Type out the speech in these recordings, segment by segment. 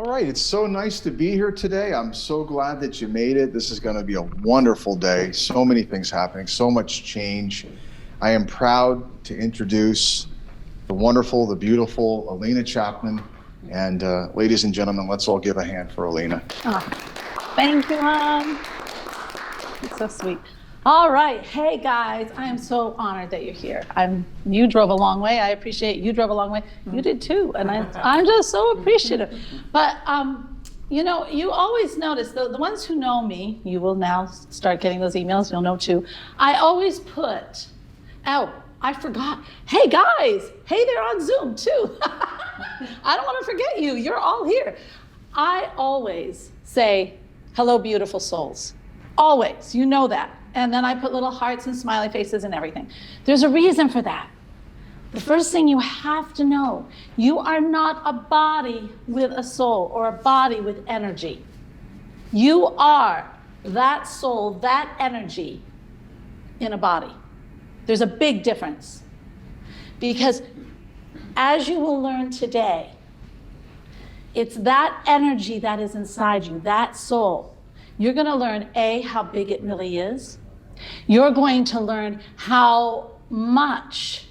All right, it's so nice to be here today. I'm so glad that you made it. This is going to be a wonderful day. So many things happening, so much change. I am proud to introduce the wonderful, the beautiful Alena Chapman. And ladies and gentlemen, let's all give a hand for Alena. Oh, thank you, Mom. It's so sweet. All right. Hey, guys. I am so honored that you're here. You drove a long way. I appreciate you drove a long way. You did too. And I'm just so appreciative. But, you always notice, the ones who know me, you will now start getting those emails. You'll know too. I always put, I forgot. Hey, guys. Hey, they're on Zoom too. I don't want to forget you. You're all here. I always say, hello, beautiful souls. Always. You know that. And then I put little hearts and smiley faces and everything. There's a reason for that. The first thing you have to know, you are not a body with a soul or a body with energy. You are that soul, that energy in a body. There's a big difference. Because as you will learn today, it's that energy that is inside you, that soul. You're going to learn, how big it really is. You're going to learn how much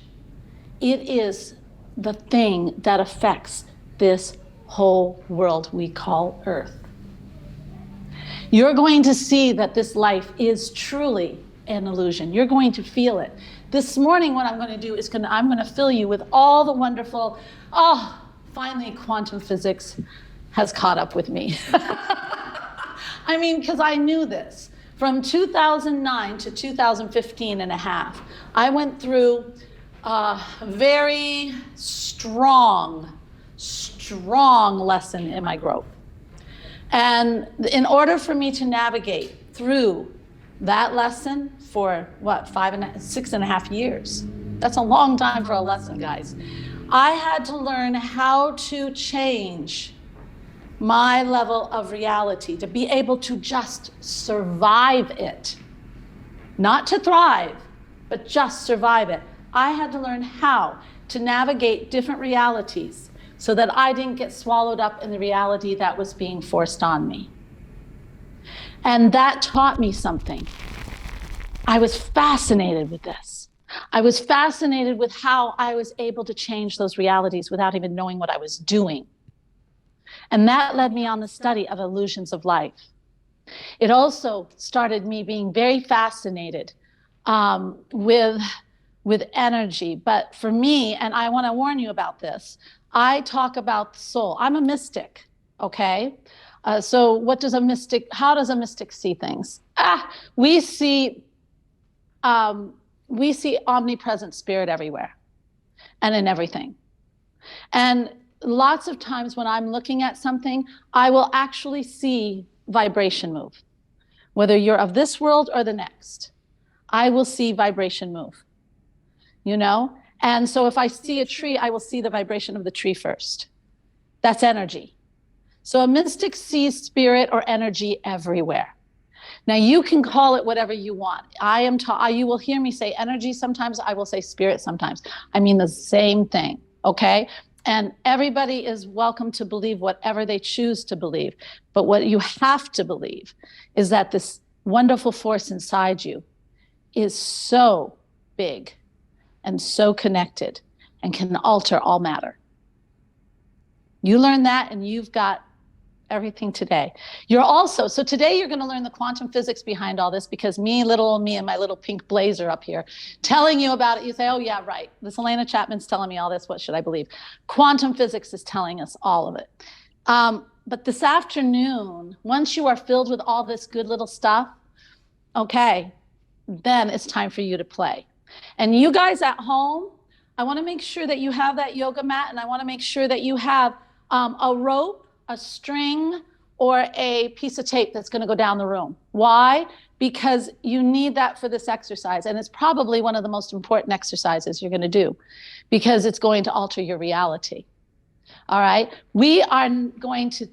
it is the thing that affects this whole world we call Earth. You're going to see that this life is truly an illusion. You're going to feel it. This morning, what I'm going to do is I'm going to fill you with all the wonderful, finally quantum physics has caught up with me. Because I knew this. From 2009 to 2015 and a half, I went through a very strong lesson in my growth. And in order for me to navigate through that lesson for 6.5 years, that's a long time for a lesson, guys. I had to learn how to change my level of reality, to be able to just survive it. Not to thrive, but just survive it. I had to learn how to navigate different realities so that I didn't get swallowed up in the reality that was being forced on me. And that taught me something. I was fascinated with this. I was fascinated with how I was able to change those realities without even knowing what I was doing. And that led me on the study of illusions of life. It also started me being very fascinated with energy. But for me, and I want to warn you about this, I talk about the soul. I'm a mystic, okay? So how does a mystic see things? We see omnipresent spirit everywhere and in everything. And lots of times when I'm looking at something, I will actually see vibration move. Whether you're of this world or the next, I will see vibration move, And so if I see a tree, I will see the vibration of the tree first. That's energy. So a mystic sees spirit or energy everywhere. Now you can call it whatever you want. You will hear me say energy sometimes, I will say spirit sometimes. I mean the same thing, okay? And everybody is welcome to believe whatever they choose to believe. But what you have to believe is that this wonderful force inside you is so big and so connected and can alter all matter. You learn that and you've got everything today. So today you're going to learn the quantum physics behind all this, because little old me and my little pink blazer up here telling you about it, you say, oh yeah, right. This Alena Chapman's telling me all this. What should I believe? Quantum physics is telling us all of it. But this afternoon, once you are filled with all this good little stuff, okay, then it's time for you to play. And you guys at home, I want to make sure that you have that yoga mat, and I want to make sure that you have a rope, a string, or a piece of tape that's going to go down the room. Why? Because you need that for this exercise. And it's probably one of the most important exercises you're going to do, because it's going to alter your reality. All right. We are going to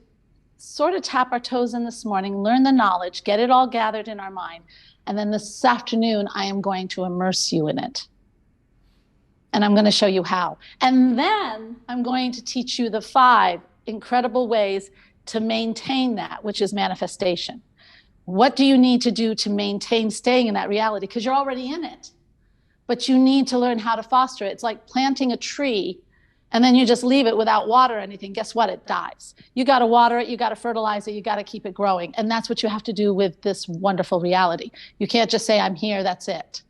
sort of tap our toes in this morning, learn the knowledge, get it all gathered in our mind. And then this afternoon, I am going to immerse you in it. And I'm going to show you how. And then I'm going to teach you the 5 incredible ways to maintain that, which is manifestation. What do you need to do to maintain staying in that reality? Because you're already in it, but you need to learn how to foster it. It's like planting a tree and then you just leave it without water or anything. Guess what? It dies. You got to water it, you got to fertilize it, you got to keep it growing. And that's what you have to do with this wonderful reality. You can't just say, I'm here, that's it,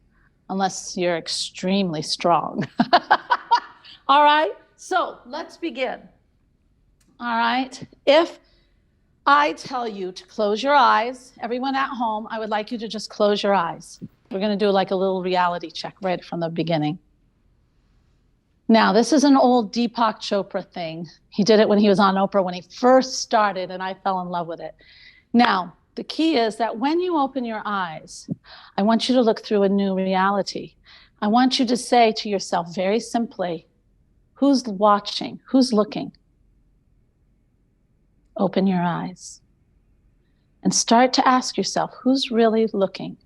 unless you're extremely strong. All right, so let's begin. All right, if I tell you to close your eyes, everyone at home, I would like you to just close your eyes. We're going to do like a little reality check right from the beginning. Now, this is an old Deepak Chopra thing. He did it when he was on Oprah when he first started, and I fell in love with it. Now, the key is that when you open your eyes, I want you to look through a new reality. I want you to say to yourself very simply, who's watching? Who's looking? Open your eyes and start to ask yourself, who's really looking?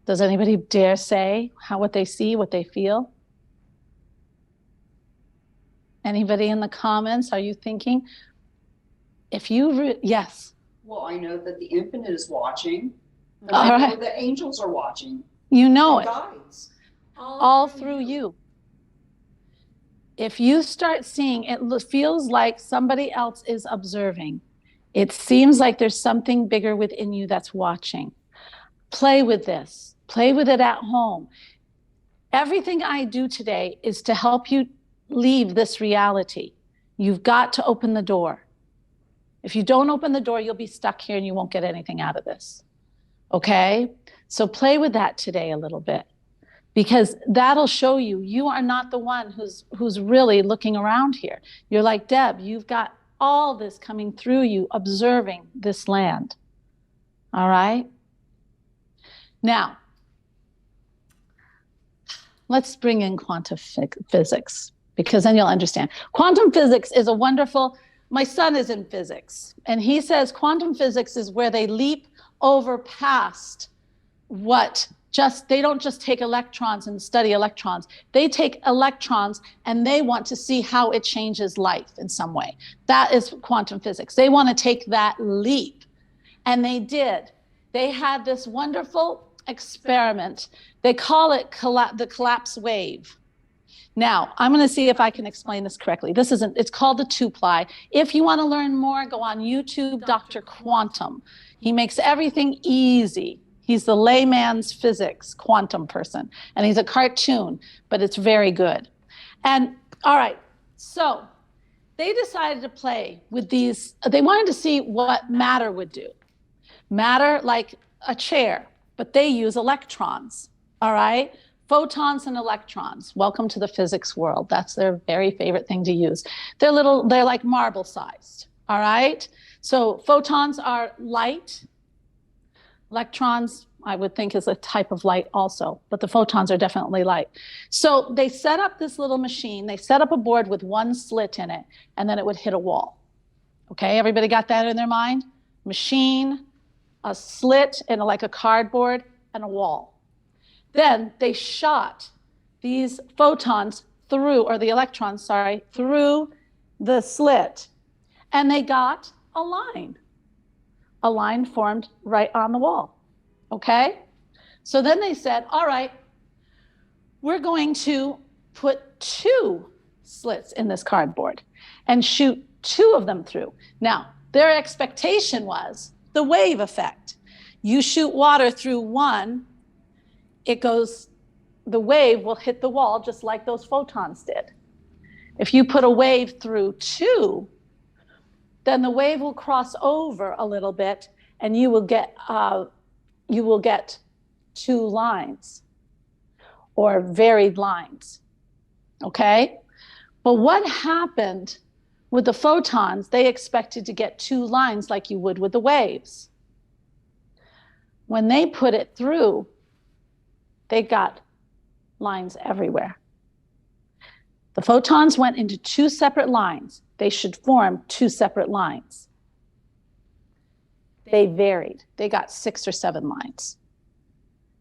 Does anybody dare say what they see, what they feel? Anybody in the comments, are you thinking? Yes. Well, I know that the infinite is watching. And All I know right. the angels are watching. You know And it. guides. All through you. If you start seeing, it feels like somebody else is observing. It seems like there's something bigger within you that's watching. Play with this. Play with it at home. Everything I do today is to help you leave this reality. You've got to open the door. If you don't open the door, you'll be stuck here and you won't get anything out of this. Okay? So play with that today a little bit, because that'll show you, you are not the one who's really looking around here. You're like Deb, you've got all this coming through you, observing this land. All right? Now, let's bring in quantum physics, because then you'll understand. Quantum physics is a wonderful, my son is in physics, and he says quantum physics is where they leap over past they don't just take electrons and study electrons. They take electrons and they want to see how it changes life in some way. That is quantum physics. They want to take that leap. And they did. They had this wonderful experiment. They call it the collapse wave. Now, I'm going to see if I can explain this correctly. It's called the two-ply. If you want to learn more, go on YouTube, Dr. Quantum. He makes everything easy. He's the layman's physics quantum person, and he's a cartoon, but it's very good. And all right, so they decided to play with these. They wanted to see what matter would do. Matter, like a chair, but they use electrons, all right? Photons and electrons. Welcome to the physics world. That's their very favorite thing to use. They're like marble sized, all right? So photons are light. Electrons, I would think, is a type of light also, but the photons are definitely light. So they set up this little machine. They set up a board with one slit in it, and then it would hit a wall. Okay, everybody got that in their mind? Machine, a slit, and like a cardboard, and a wall. Then they shot these photons through, or the electrons, sorry, through the slit, and they got a line. A line formed right on the wall, okay? So then they said, all right, we're going to put 2 slits in this cardboard and shoot 2 of them through. Now, their expectation was the wave effect. You shoot water through one, the wave will hit the wall just like those photons did. If you put a wave through 2, then the wave will cross over a little bit, and you will get 2 lines or varied lines, okay? But what happened with the photons? They expected to get 2 lines like you would with the waves. When they put it through, they got lines everywhere. The photons went into 2 separate lines. They should form 2 separate lines. They varied. They got 6 or 7 lines.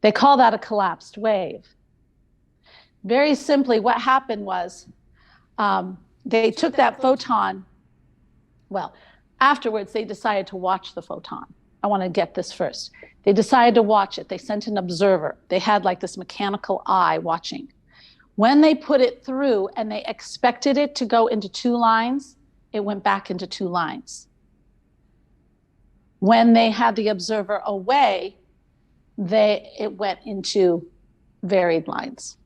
They call that a collapsed wave. Very simply, what happened was they took that photon. Well, afterwards, they decided to watch the photon. I want to get this first. They decided to watch it. They sent an observer. They had like this mechanical eye watching. When they put it through and they expected it to go into 2 lines, it went back into 2 lines. When they had the observer away, it went into varied lines.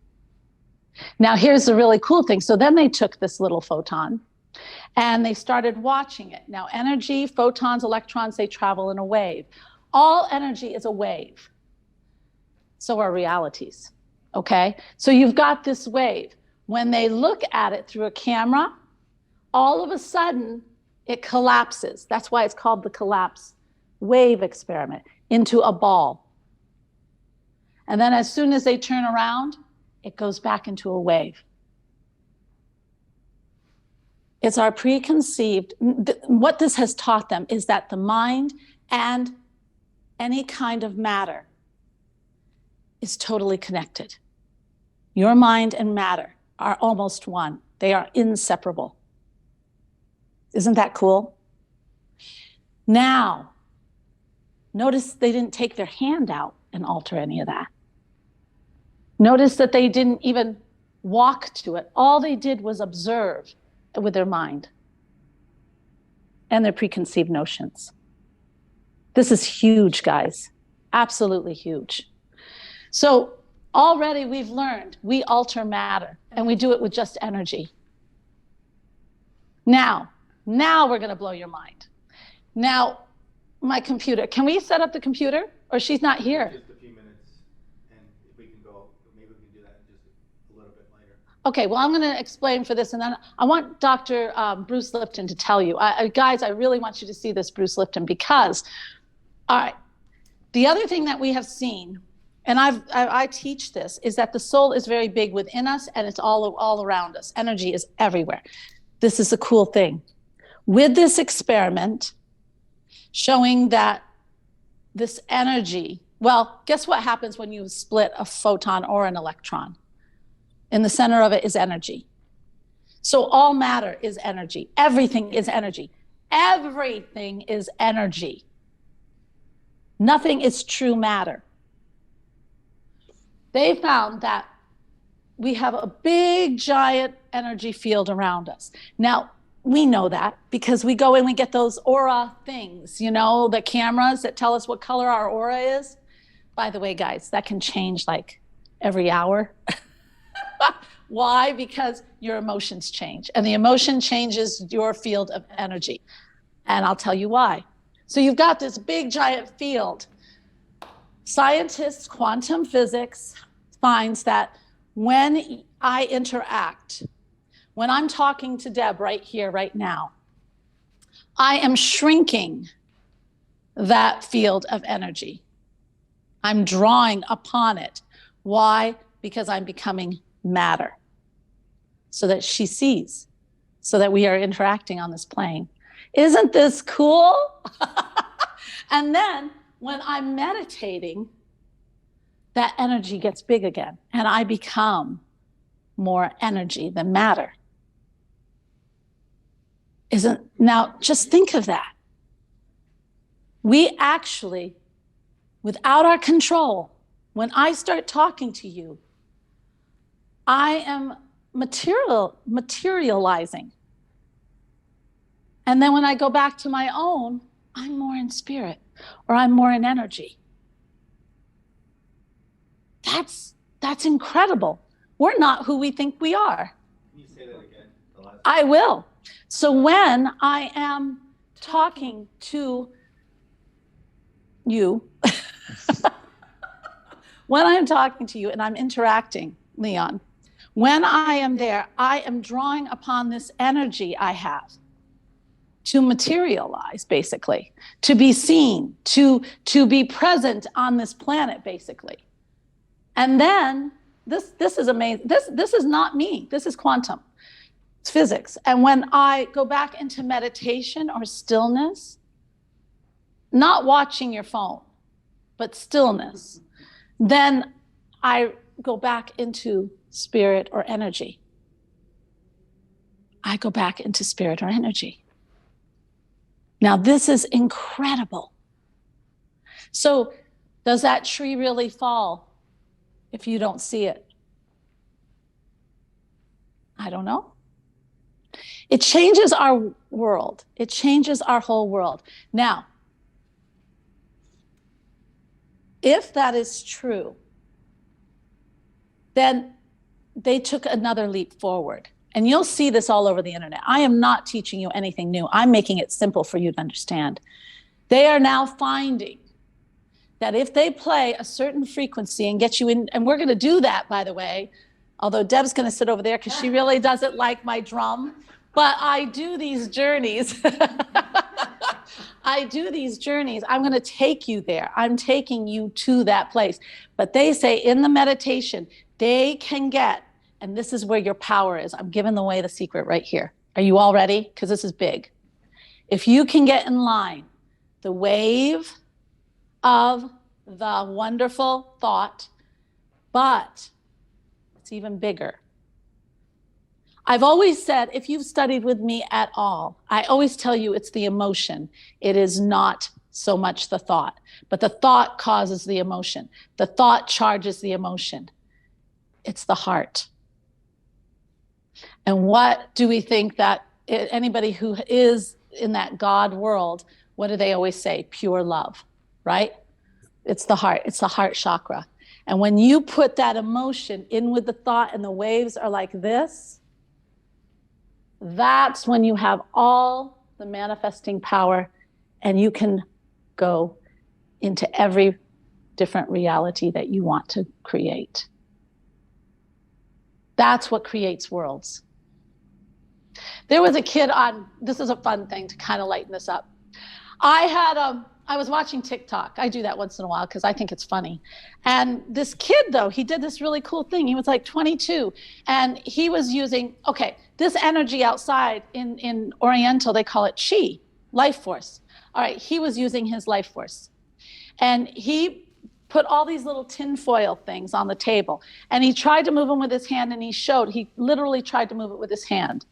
Now, here's the really cool thing. So then they took this little photon and they started watching it. Now, energy, photons, electrons, they travel in a wave. All energy is a wave. So are realities, okay? So you've got this wave. When they look at it through a camera, all of a sudden, it collapses. That's why it's called the collapse wave experiment, into a ball. And then as soon as they turn around, it goes back into a wave. It's our preconceived, what this has taught them is that the mind and any kind of matter is totally connected. Your mind and matter are almost one. They are inseparable. Isn't that cool? Now, notice they didn't take their hand out and alter any of that. Notice that they didn't even walk to it. All they did was observe with their mind and their preconceived notions. This is huge, guys. Absolutely huge. So already we've learned we alter matter and we do it with just energy. Now we're going to blow your mind. Now, my computer, can we set up the computer or she's not here? Just a few minutes, and if we can go, maybe we can do that just a little bit later. Okay, well, I'm going to explain for this, and then I want Dr. Bruce Lipton to tell you. Guys, I really want you to see this Bruce Lipton because, all right, the other thing that we have seen, and I teach this, is that the soul is very big within us, and it's all around us. Energy is everywhere. This is a cool thing. With this experiment, showing that this energy, well, guess what happens when you split a photon or an electron? In the center of it is energy. So all matter is energy. Everything is energy. Everything is energy. Nothing is true matter. They found that we have a big, giant energy field around us. Now, we know that because we go and we get those aura things, you know, the cameras that tell us what color our aura is. By the way, guys, that can change like every hour. Why? Because your emotions change, and the emotion changes your field of energy. And I'll tell you why. So you've got this big, giant field. Scientists, quantum physics finds that when I interact, when I'm talking to Deb right here, right now, I am shrinking that field of energy. I'm drawing upon it. Why? Because I'm becoming matter so that she sees, so that we are interacting on this plane. Isn't this cool? And then when I'm meditating, that energy gets big again and I become more energy than matter. Now, just think of that. We actually, without our control, when I start talking to you, I am materializing. And then when I go back to my own, I'm more in spirit or I'm more in energy. That's incredible. We're not who we think we are. Can you say that again? I will. So when I am talking to you, when I'm talking to you and I'm interacting, Leon, when I am there, I am drawing upon this energy I have to materialize, basically, to be seen, to be present on this planet, basically. And then this is amazing. This is not me. This is quantum. It's physics. And when I go back into meditation or stillness, not watching your phone, but stillness, then I go back into spirit or energy. I go back into spirit or energy. Now, this is incredible. So, does that tree really fall if you don't see it? I don't know. It changes our world. It changes our whole world. Now, if that is true, then they took another leap forward. And you'll see this all over the internet. I am not teaching you anything new. I'm making it simple for you to understand. They are now finding that if they play a certain frequency and get you in, and we're going to do that, by the way, although Deb's going to sit over there because she really doesn't like my drum, but I do these journeys. I do these journeys. I'm going to take you there. I'm taking you to that place. But they say in the meditation, they can get, and this is where your power is. I'm giving away the secret right here. Are you all ready? Because this is big. If you can get in line, the wave of the wonderful thought, but it's even bigger. I've always said, if you've studied with me at all, I always tell you it's the emotion. It is not so much the thought, but the thought causes the emotion. The thought charges the emotion. It's the heart. And what do we think that anybody who is in that God world, what do they always say? Pure love, right? It's the heart. It's the heart chakra. And when you put that emotion in with the thought and the waves are like this, that's when you have all the manifesting power and you can go into every different reality that you want to create. That's what creates worlds. There was a kid on, this is a fun thing to kind of lighten this up. I was watching TikTok. I do that once in a while because I think it's funny. And this kid, though, he did this really cool thing. He was like 22 and he was using, this energy outside in Oriental, they call it chi, life force. All right, he was using his life force. And he put all these little tinfoil things on the table. And he tried to move them with his hand and he literally tried to move it with his hand.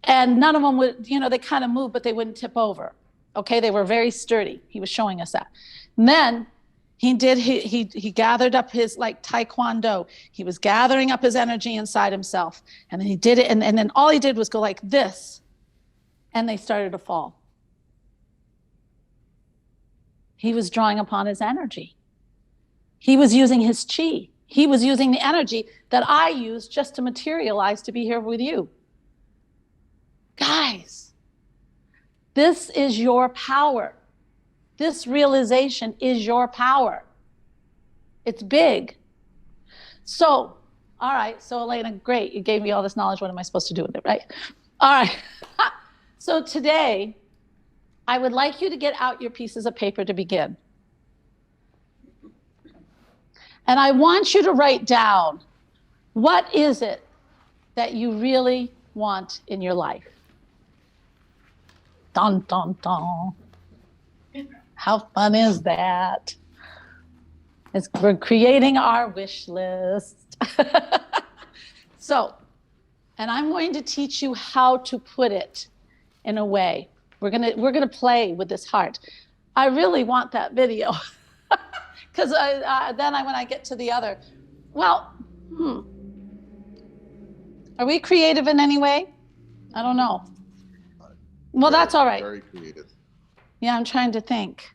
And none of them would, they kind of moved, but they wouldn't tip over. Okay, they were very sturdy. He was showing us that. And then he gathered up his like taekwondo. He was gathering up his energy inside himself. And then he did it. And then all he did was go like this. And they started to fall. He was drawing upon his energy. He was using his chi. He was using the energy that I use just to materialize to be here with you. Guys, this is your power. This realization is your power. It's big. So, all right. So Alena, great. You gave me all this knowledge. What am I supposed to do with it, right? All right. So today, I would like you to get out your pieces of paper to begin. And I want you to write down, what is it that you really want in your life? Dun, dun, dun. How fun is that? We're creating our wish list. So, and I'm going to teach you how to put it in a way. We're gonna play with this heart. I really want that video because then when I get to the other, well, are we creative in any way? I don't know. Well, that's all right. Very creative. Yeah, I'm trying to think.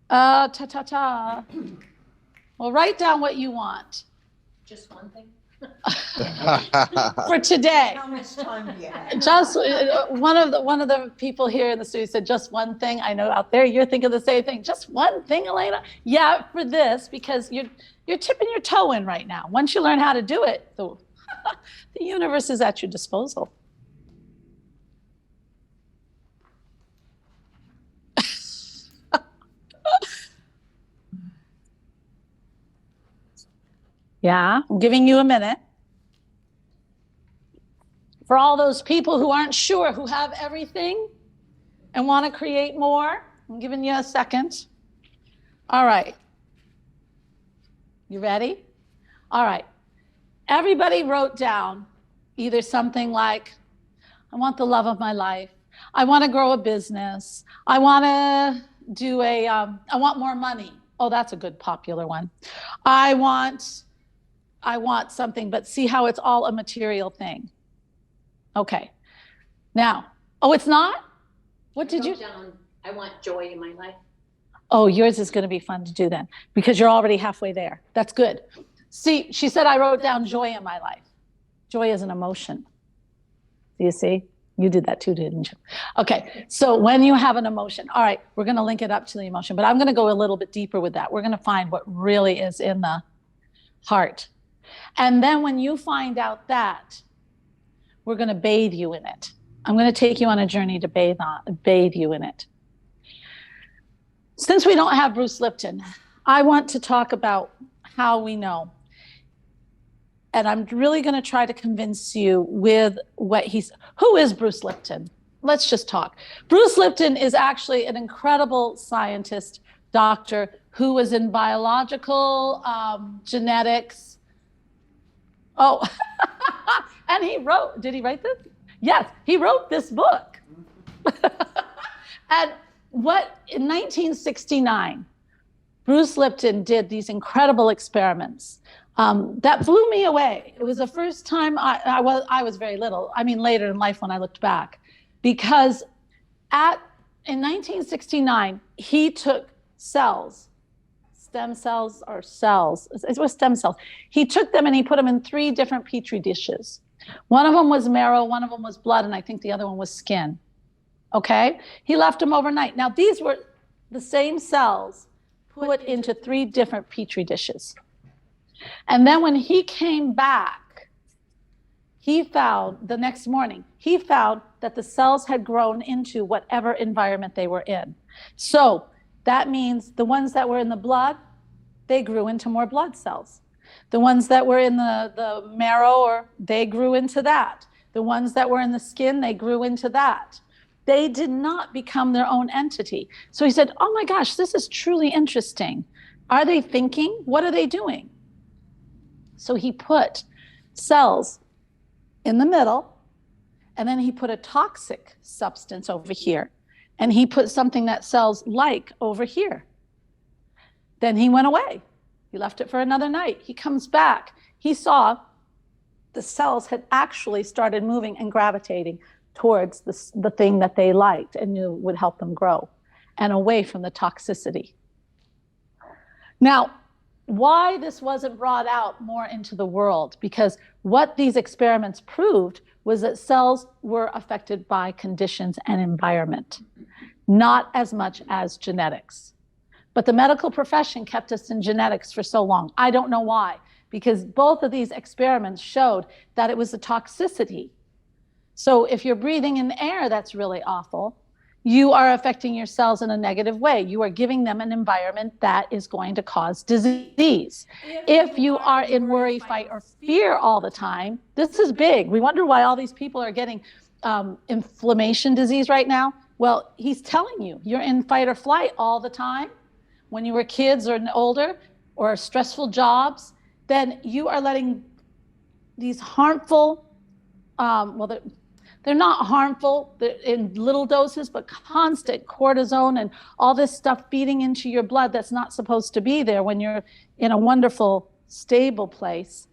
Well, write down what you want. Just one thing? For today. How much time do you have? Just one of the people here in the studio said just one thing. I know out there you're thinking the same thing. Just one thing, Alena? Yeah, for this, because you're tipping your toe in right now. Once you learn how to do it, the universe is at your disposal. Yeah, I'm giving you a minute. For all those people who aren't sure, who have everything and want to create more, I'm giving you a second. All right. You ready? All right. Everybody wrote down either something like, I want the love of my life. I want to grow a business. I want to do I want more money. Oh, that's a good popular one. I want something, but see how it's all a material thing. Okay. Now, oh, it's not? What did you? Down, I want joy in my life. Oh, yours is going to be fun to do then because you're already halfway there. That's good. See, she said, I wrote down joy in my life. Joy is an emotion. Do you see? You did that too, didn't you? Okay, so when you have an emotion, all right, we're going to link it up to the emotion, but I'm going to go a little bit deeper with that. We're going to find what really is in the heart. And then when you find out that, we're going to bathe you in it. I'm going to take you on a journey to bathe you in it. Since we don't have Bruce Lipton, I want to talk about how we know. And I'm really going to try to convince you with who is Bruce Lipton? Let's just talk. Bruce Lipton is actually an incredible scientist, doctor, who was in biological genetics. Oh, and did he write this? Yes, he wrote this book. And in 1969, Bruce Lipton did these incredible experiments that blew me away. It was the first time I was very little. I mean, later in life when I looked back, because in 1969 he took stem cells or cells. It was stem cells. He took them and he put them in 3 different petri dishes. One of them was marrow, one of them was blood, and I think the other one was skin. Okay, he left them overnight. Now these were the same cells put into 3 different petri dishes. And then when he came back, the next morning, he found that the cells had grown into whatever environment they were in. So that means the ones that were in the blood, they grew into more blood cells. The ones that were in the marrow, they grew into that. The ones that were in the skin, they grew into that. They did not become their own entity. So he said, oh my gosh, this is truly interesting. Are they thinking? What are they doing? So he put cells in the middle, and then he put a toxic substance over here, and he put something that cells like over here. Then he went away. He left it for another night. He comes back. He saw the cells had actually started moving and gravitating towards the thing that they liked and knew would help them grow, and away from the toxicity. Now, why this wasn't brought out more into the world, because what these experiments proved was that cells were affected by conditions and environment, not as much as genetics. But the medical profession kept us in genetics for so long. I don't know why, because both of these experiments showed that it was the toxicity. So if you're breathing in air that's really awful, you are affecting your cells in a negative way. You are giving them an environment that is going to cause disease. If you are in worry, fight, or fear all the time, this is big. We wonder why all these people are getting inflammation disease right now. Well, he's telling you, you're in fight or flight all the time. When you were kids or older, or stressful jobs, then you are letting these harmful, they're not harmful in little doses, but constant cortisone and all this stuff feeding into your blood that's not supposed to be there when you're in a wonderful, stable place,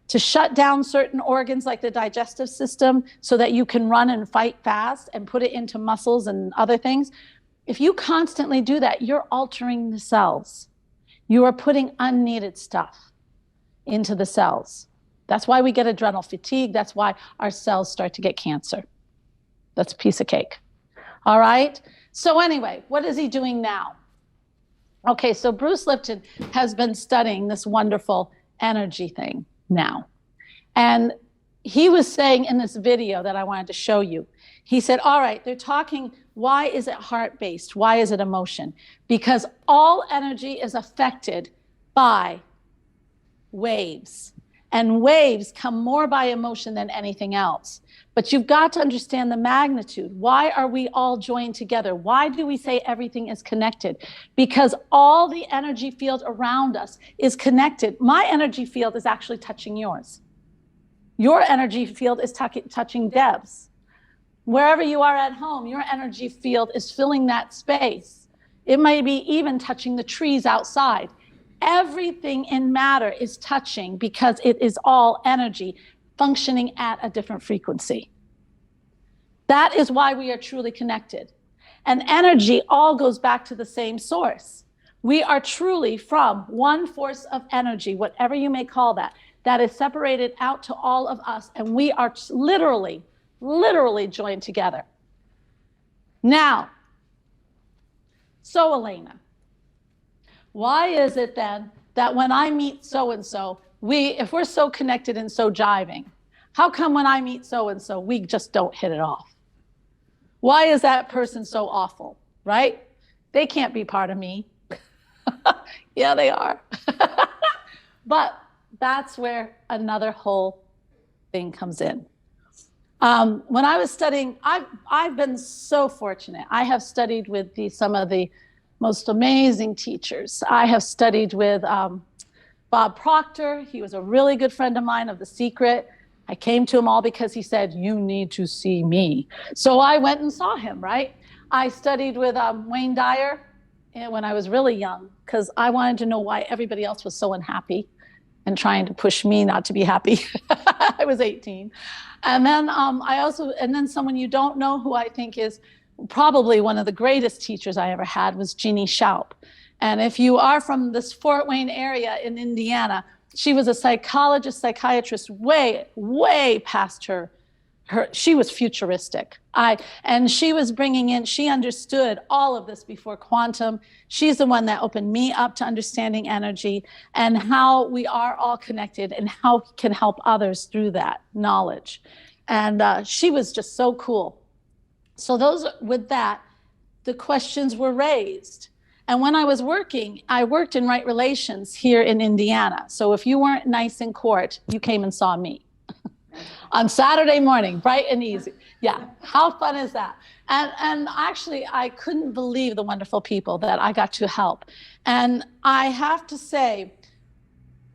to shut down certain organs like the digestive system so that you can run and fight fast and put it into muscles and other things. If you constantly do that, you're altering the cells. You are putting unneeded stuff into the cells. That's why we get adrenal fatigue. That's why our cells start to get cancer. That's a piece of cake. All right? So anyway, what is he doing now? Okay, so Bruce Lipton has been studying this wonderful energy thing now. And he was saying in this video that I wanted to show you, he said, all right, they're talking, why is it heart-based? Why is it emotion? Because all energy is affected by waves. And waves come more by emotion than anything else. But you've got to understand the magnitude. Why are we all joined together? Why do we say everything is connected? Because all the energy field around us is connected. My energy field is actually touching yours. Your energy field is touching Deb's. Wherever you are at home, your energy field is filling that space. It may be even touching the trees outside. Everything in matter is touching because it is all energy functioning at a different frequency. That is why we are truly connected. And energy all goes back to the same source. We are truly from one force of energy, whatever you may call that, that is separated out to all of us. And we are literally joined together. Now, so Alena, why is it then that when I meet so-and-so, if we're so connected and so jiving, how come when I meet so-and-so, we just don't hit it off? Why is that person so awful, right? They can't be part of me. Yeah, they are. But that's where another whole thing comes in. When I was studying, I've been so fortunate. I have studied with some of the most amazing teachers. I have studied with Bob Proctor. He was a really good friend of mine of The Secret. I came to him all because he said, you need to see me. So I went and saw him, right? I studied with Wayne Dyer when I was really young because I wanted to know why everybody else was so unhappy and trying to push me not to be happy. I was 18. And then and then someone you don't know who I think is probably one of the greatest teachers I ever had was Jeannie Schaup. And if you are from this Fort Wayne area in Indiana, she was a psychologist, psychiatrist, way past her. She was futuristic. And she was bringing in, she understood all of this before quantum. She's the one that opened me up to understanding energy and how we are all connected and how we can help others through that knowledge. And she was just so cool. So with that, the questions were raised. And when I was working, I worked in right relations here in Indiana. So if you weren't nice in court, you came and saw me. On Saturday morning, bright and easy. Yeah, how fun is that? And actually, I couldn't believe the wonderful people that I got to help. And I have to say,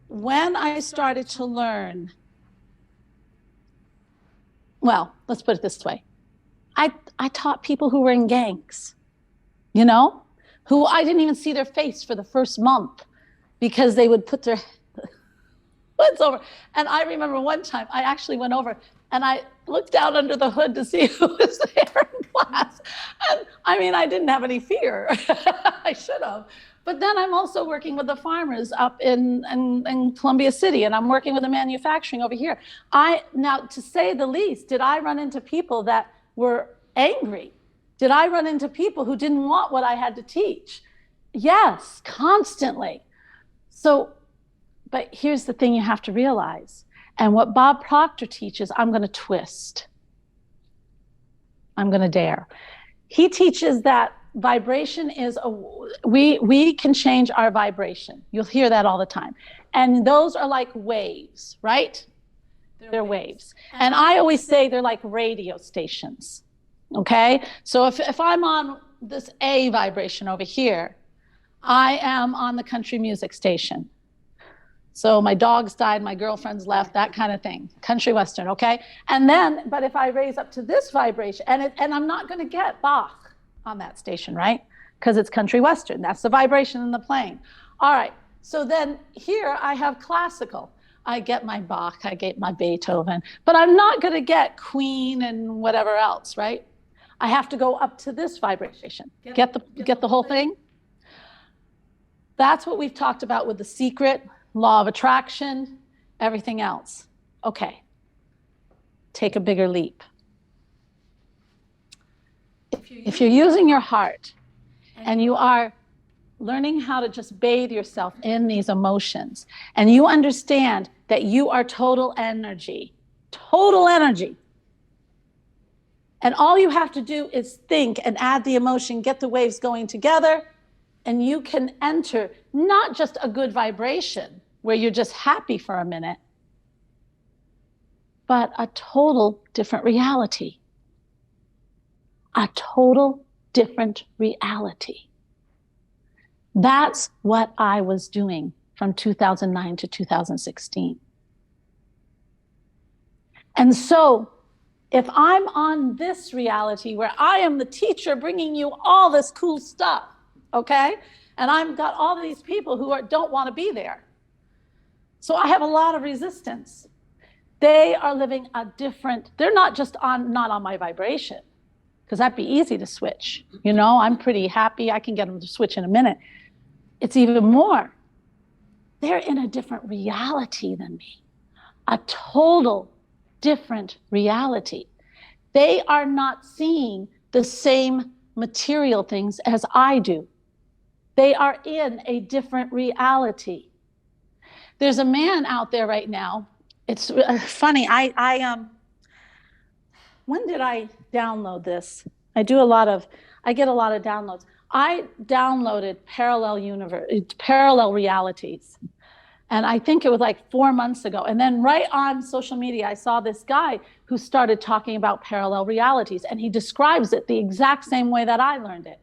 when I started to learn, well, let's put it this way. I taught people who were in gangs, who I didn't even see their face for the first month because they would put their hoods over. And I remember one time I actually went over and I looked down under the hood to see who was there in class. And I didn't have any fear. I should have. But then I'm also working with the farmers up in Columbia City, and I'm working with the manufacturing over here. Now, to say the least, did I run into people that were angry? Did I run into people who didn't want what I had to teach? Yes, constantly. But here's the thing you have to realize. And what Bob Proctor teaches, I'm going to twist. I'm going to dare. He teaches that vibration is we can change our vibration. You'll hear that all the time. And those are like waves, right? They're waves. And I always say they're like radio stations. Okay? So if I'm on this A vibration over here, I am on the country music station. So my dogs died, my girlfriend's left, that kind of thing. Country Western, okay? But if I raise up to this vibration, and I'm not going to get Bach on that station, right? Because it's Country Western. That's the vibration in the plane. All right. So then here I have classical. I get my Bach, I get my Beethoven, but I'm not going to get Queen and whatever else, right? I have to go up to this vibration. Get the whole thing? That's what we've talked about with The Secret, law of attraction, everything else. Okay, take a bigger leap. If you're using your heart and you are learning how to just bathe yourself in these emotions, and you understand that you are total energy, and all you have to do is think and add the emotion, get the waves going together, and you can enter not just a good vibration where you're just happy for a minute, but a total different reality. A total different reality. That's what I was doing from 2009 to 2016. And so, if I'm on this reality where I am the teacher bringing you all this cool stuff, okay? And I've got all these people who don't want to be there. So I have a lot of resistance. They are living a different, they're not on my vibration, because that'd be easy to switch. You know, I'm pretty happy. I can get them to switch in a minute. It's even more. They're in a different reality than me. A total different reality. They are not seeing the same material things as I do. They are in a different reality. There's a man out there right now. It's funny. When did I download this? I get a lot of downloads. I downloaded parallel realities. And I think it was like 4 months ago. And then right on social media, I saw this guy who started talking about parallel realities. And he describes it the exact same way that I learned it.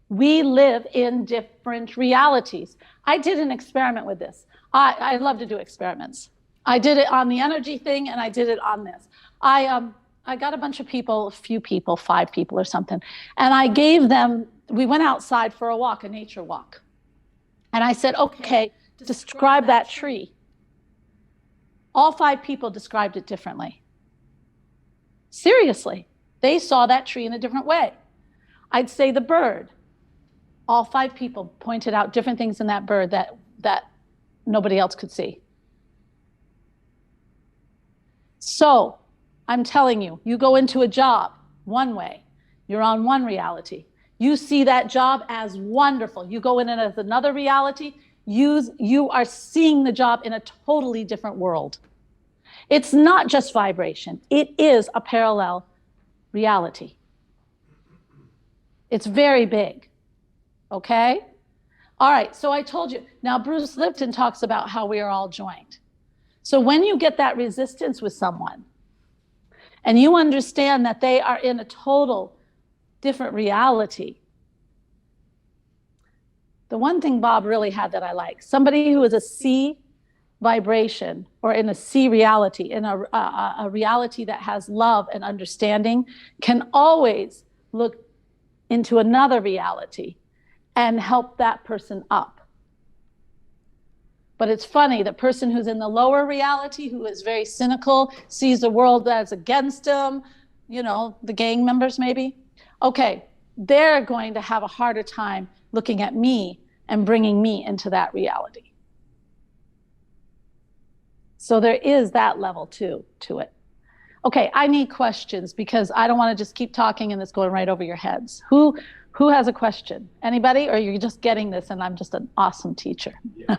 We live in different realities. I did an experiment with this. I love to do experiments. I did it on the energy thing, and I did it on this. I got a bunch of people, a few people, 5 people or something. And I gave them, we went outside for a walk, a nature walk. And I said, okay, describe that tree. All 5 people described it differently. Seriously, they saw that tree in a different way. I'd say the bird. All 5 people pointed out different things in that bird that nobody else could see. So I'm telling you, you go into a job one way, you're on one reality. You see that job as wonderful. You go in it as another reality. You are seeing the job in a totally different world. It's not just vibration. It is a parallel reality. It's very big. Okay? All right, so I told you. Now, Bruce Lipton talks about how we are all joined. So when you get that resistance with someone, and you understand that they are in a total different reality, the one thing Bob really had that I like, somebody who is a C vibration or in a C reality, in a reality that has love and understanding, can always look into another reality and help that person up. But it's funny, the person who's in the lower reality, who is very cynical, sees the world as against them, you know, the gang members maybe, okay, they're going to have a harder time looking at me and bringing me into that reality. So there is that level too to it. Okay, I need questions because I don't want to just keep talking and it's going right over your heads. Who has a question? Anybody? Or you're just getting this and I'm just an awesome teacher? Yeah.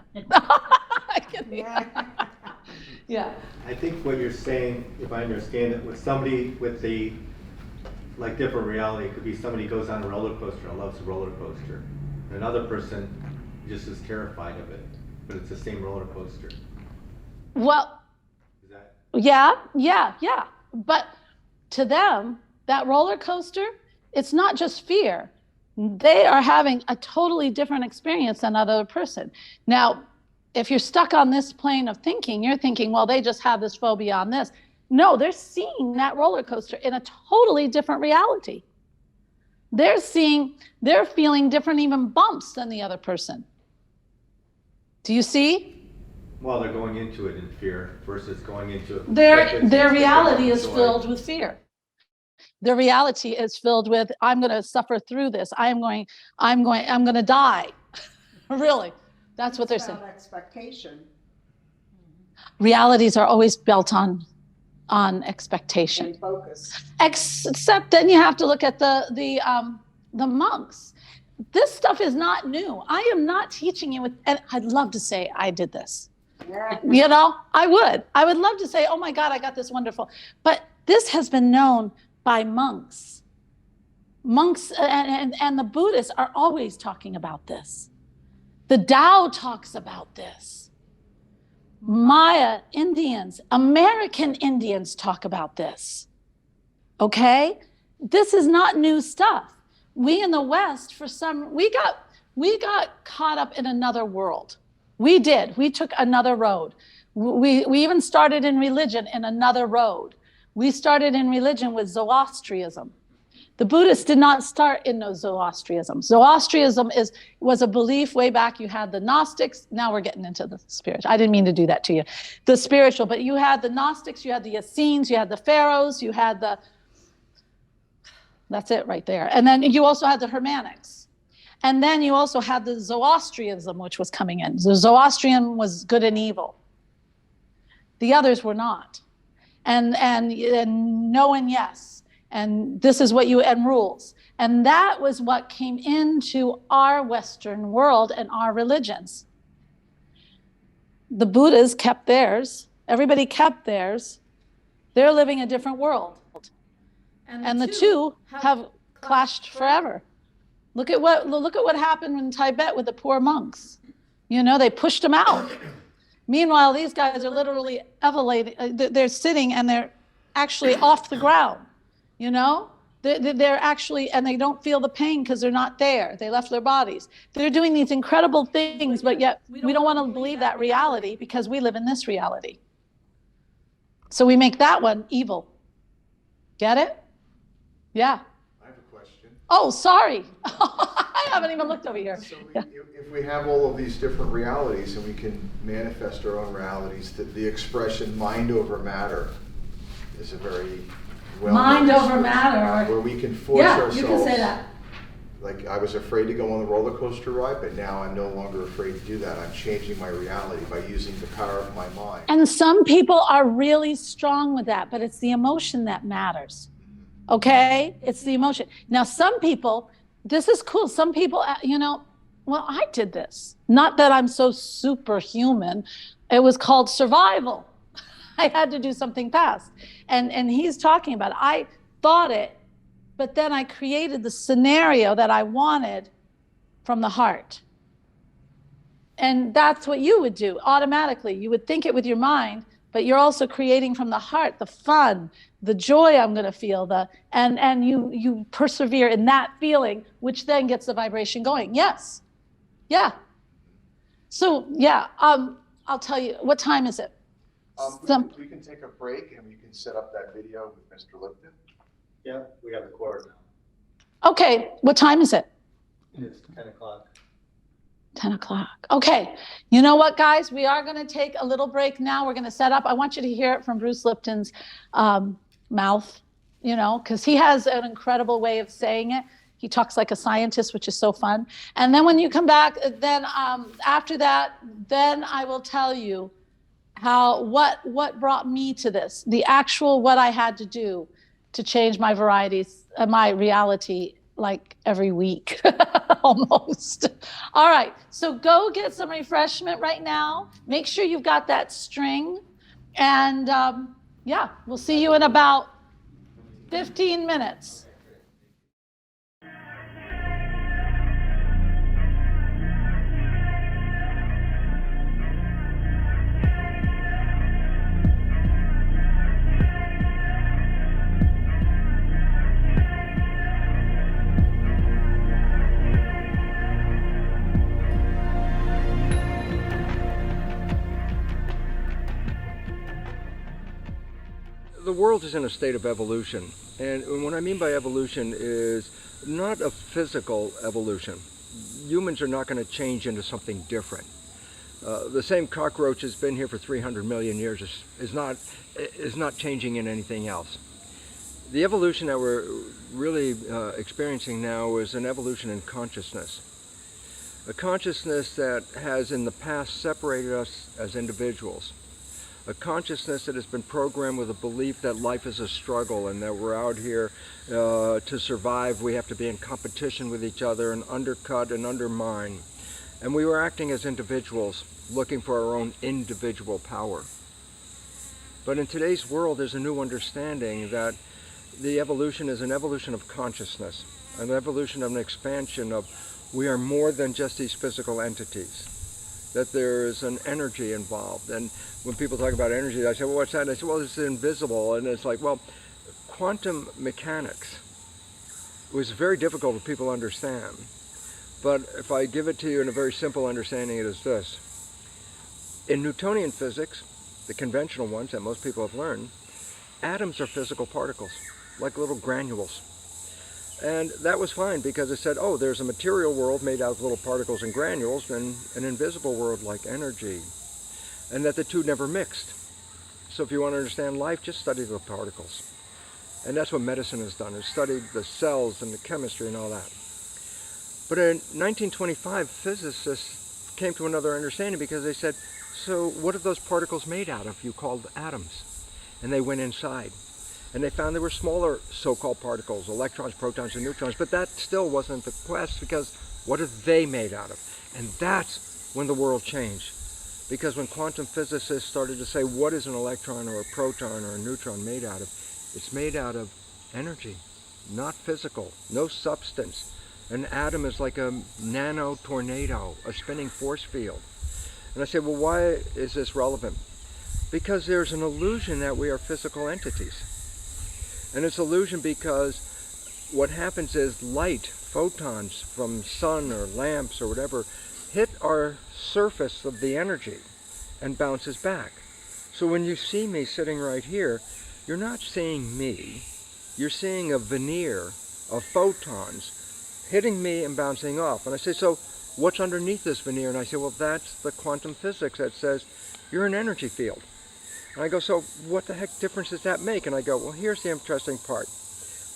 Yeah. I think what you're saying, if I understand it, with somebody with the like different reality, it could be somebody who goes on a roller coaster and loves a roller coaster. And another person just is terrified of it, but it's the same roller coaster. Well, Is that? Yeah. But to them, that roller coaster, it's not just fear. They are having a totally different experience than another person. Now, if you're stuck on this plane of thinking, you're thinking, well, they just have this phobia on this. No, they're seeing that roller coaster in a totally different reality. They're feeling different even bumps than the other person. Do you see? Well, they're going into it in fear versus going into it. Their reality is filled with fear. Their reality is filled with, I'm going to suffer through this. I'm going to die. Really. That's what they're saying. Expectation. Realities are always built on expectation. And focus. Except then you have to look at the monks. This stuff is not new. I am not teaching you and I'd love to say I did this. Yeah. You know, I would love to say, oh my God, I got this wonderful. But this has been known by monks. Monks and the Buddhists are always talking about this. The Tao talks about this. Maya Indians, American Indians talk about this. Okay? This is not new stuff. We in the West, we got caught up in another world. We did. We took another road. We even started in religion in another road. We started in religion with Zoroastrianism. The Buddhists did not start in Zoroastrianism. Zoroastrianism was a belief way back. You had the Gnostics. Now we're getting into the spiritual. I didn't mean to do that to you. The spiritual, but you had the Gnostics, you had the Essenes, you had the Pharaohs, you had that's it right there. And then you also had the Germanics. And then you also had the Zoroastrianism, which was coming in. The Zoroastrian was good and evil. The others were not. And no and yes. And this is what and rules. And that was what came into our Western world and our religions. The Buddhas kept theirs. Everybody kept theirs. They're living a different world. And the two have clashed forever. Look at what happened in Tibet with the poor monks. You know, they pushed them out. Meanwhile, these guys are literally elevated. They're sitting and they're actually off the ground. You know, they're actually, and they don't feel the pain because they're not there. They left their bodies. They're doing these incredible things, but yet we don't want to believe that reality because we live in this reality. So we make that one evil. Get it? Yeah. I have a question. Oh, sorry. I haven't even looked over here. So if we have all of these different realities and we can manifest our own realities, the expression mind over matter is a very Mind over matter. where we can force ourselves. Yeah, you can say that. Like I was afraid to go on the roller coaster ride, but now I'm no longer afraid to do that. I'm changing my reality by using the power of my mind. And some people are really strong with that, but it's the emotion that matters. Okay? It's the emotion. Now, some people, this is cool. Some people, well, I did this. Not that I'm so superhuman. It was called survival. I had to do something fast. And he's talking about it. I thought it, but then I created the scenario that I wanted from the heart. And that's what you would do automatically. You would think it with your mind, but you're also creating from the heart, the fun, the joy I'm going to feel, and you persevere in that feeling, which then gets the vibration going. Yes. Yeah. So, yeah, I'll tell you, what time is it? We can take a break and we can set up that video with Mr. Lipton. Yeah, we have the cord now. Okay, what time is it? It's 10 o'clock. 10 o'clock. Okay, you know what, guys? We are going to take a little break now. We're going to set up. I want you to hear it from Bruce Lipton's mouth, because he has an incredible way of saying it. He talks like a scientist, which is so fun. And then when you come back, then after that, then I will tell you what brought me to this, the actual what I had to do to change my my reality, like every week, almost. All right, so go get some refreshment right now. Make sure you've got that string. And yeah, we'll see you in about 15 minutes. The world is in a state of evolution, and what I mean by evolution is not a physical evolution. Humans are not going to change into something different. The same cockroach has been here for 300 million years is not changing in anything else. The evolution that we're really experiencing now is an evolution in consciousness. A consciousness that has in the past separated us as individuals. A consciousness that has been programmed with a belief that life is a struggle and that we're out here to survive. We have to be in competition with each other and undercut and undermine. And we were acting as individuals, looking for our own individual power. But in today's world, there's a new understanding that the evolution is an evolution of consciousness, an evolution of an expansion of we are more than just these physical entities. that there is an energy involved. And when people talk about energy, I say, well, what's that? And I say, well, it's invisible. And it's like, well, quantum mechanics was very difficult for people to understand. But if I give it to you in a very simple understanding, it is this. In Newtonian physics, the conventional ones that most people have learned, atoms are physical particles, like little granules. And that was fine because it said, oh, there's a material world made out of little particles and granules and an invisible world like energy. And that the two never mixed. So if you want to understand life, just study the particles. And that's what medicine has done, is studied the cells and the chemistry and all that. But in 1925, physicists came to another understanding because they said, so what are those particles made out of you called atoms? And they went inside. And they found there were smaller so-called particles, electrons, protons, and neutrons, but that still wasn't the quest because what are they made out of? And that's when the world changed. Because when quantum physicists started to say, what is an electron or a proton or a neutron made out of? It's made out of energy, not physical, no substance. An atom is like a nano tornado, a spinning force field. And I say, well, why is this relevant? Because there's an illusion that we are physical entities. And it's illusion because what happens is light, photons from sun or lamps or whatever, hit our surface of the energy and bounces back. So when you see me sitting right here, you're not seeing me, you're seeing a veneer of photons hitting me and bouncing off. And I say, so what's underneath this veneer? And I say, well, that's the quantum physics that says you're an energy field. And I go, so what the heck difference does that make? And I go, well, here's the interesting part.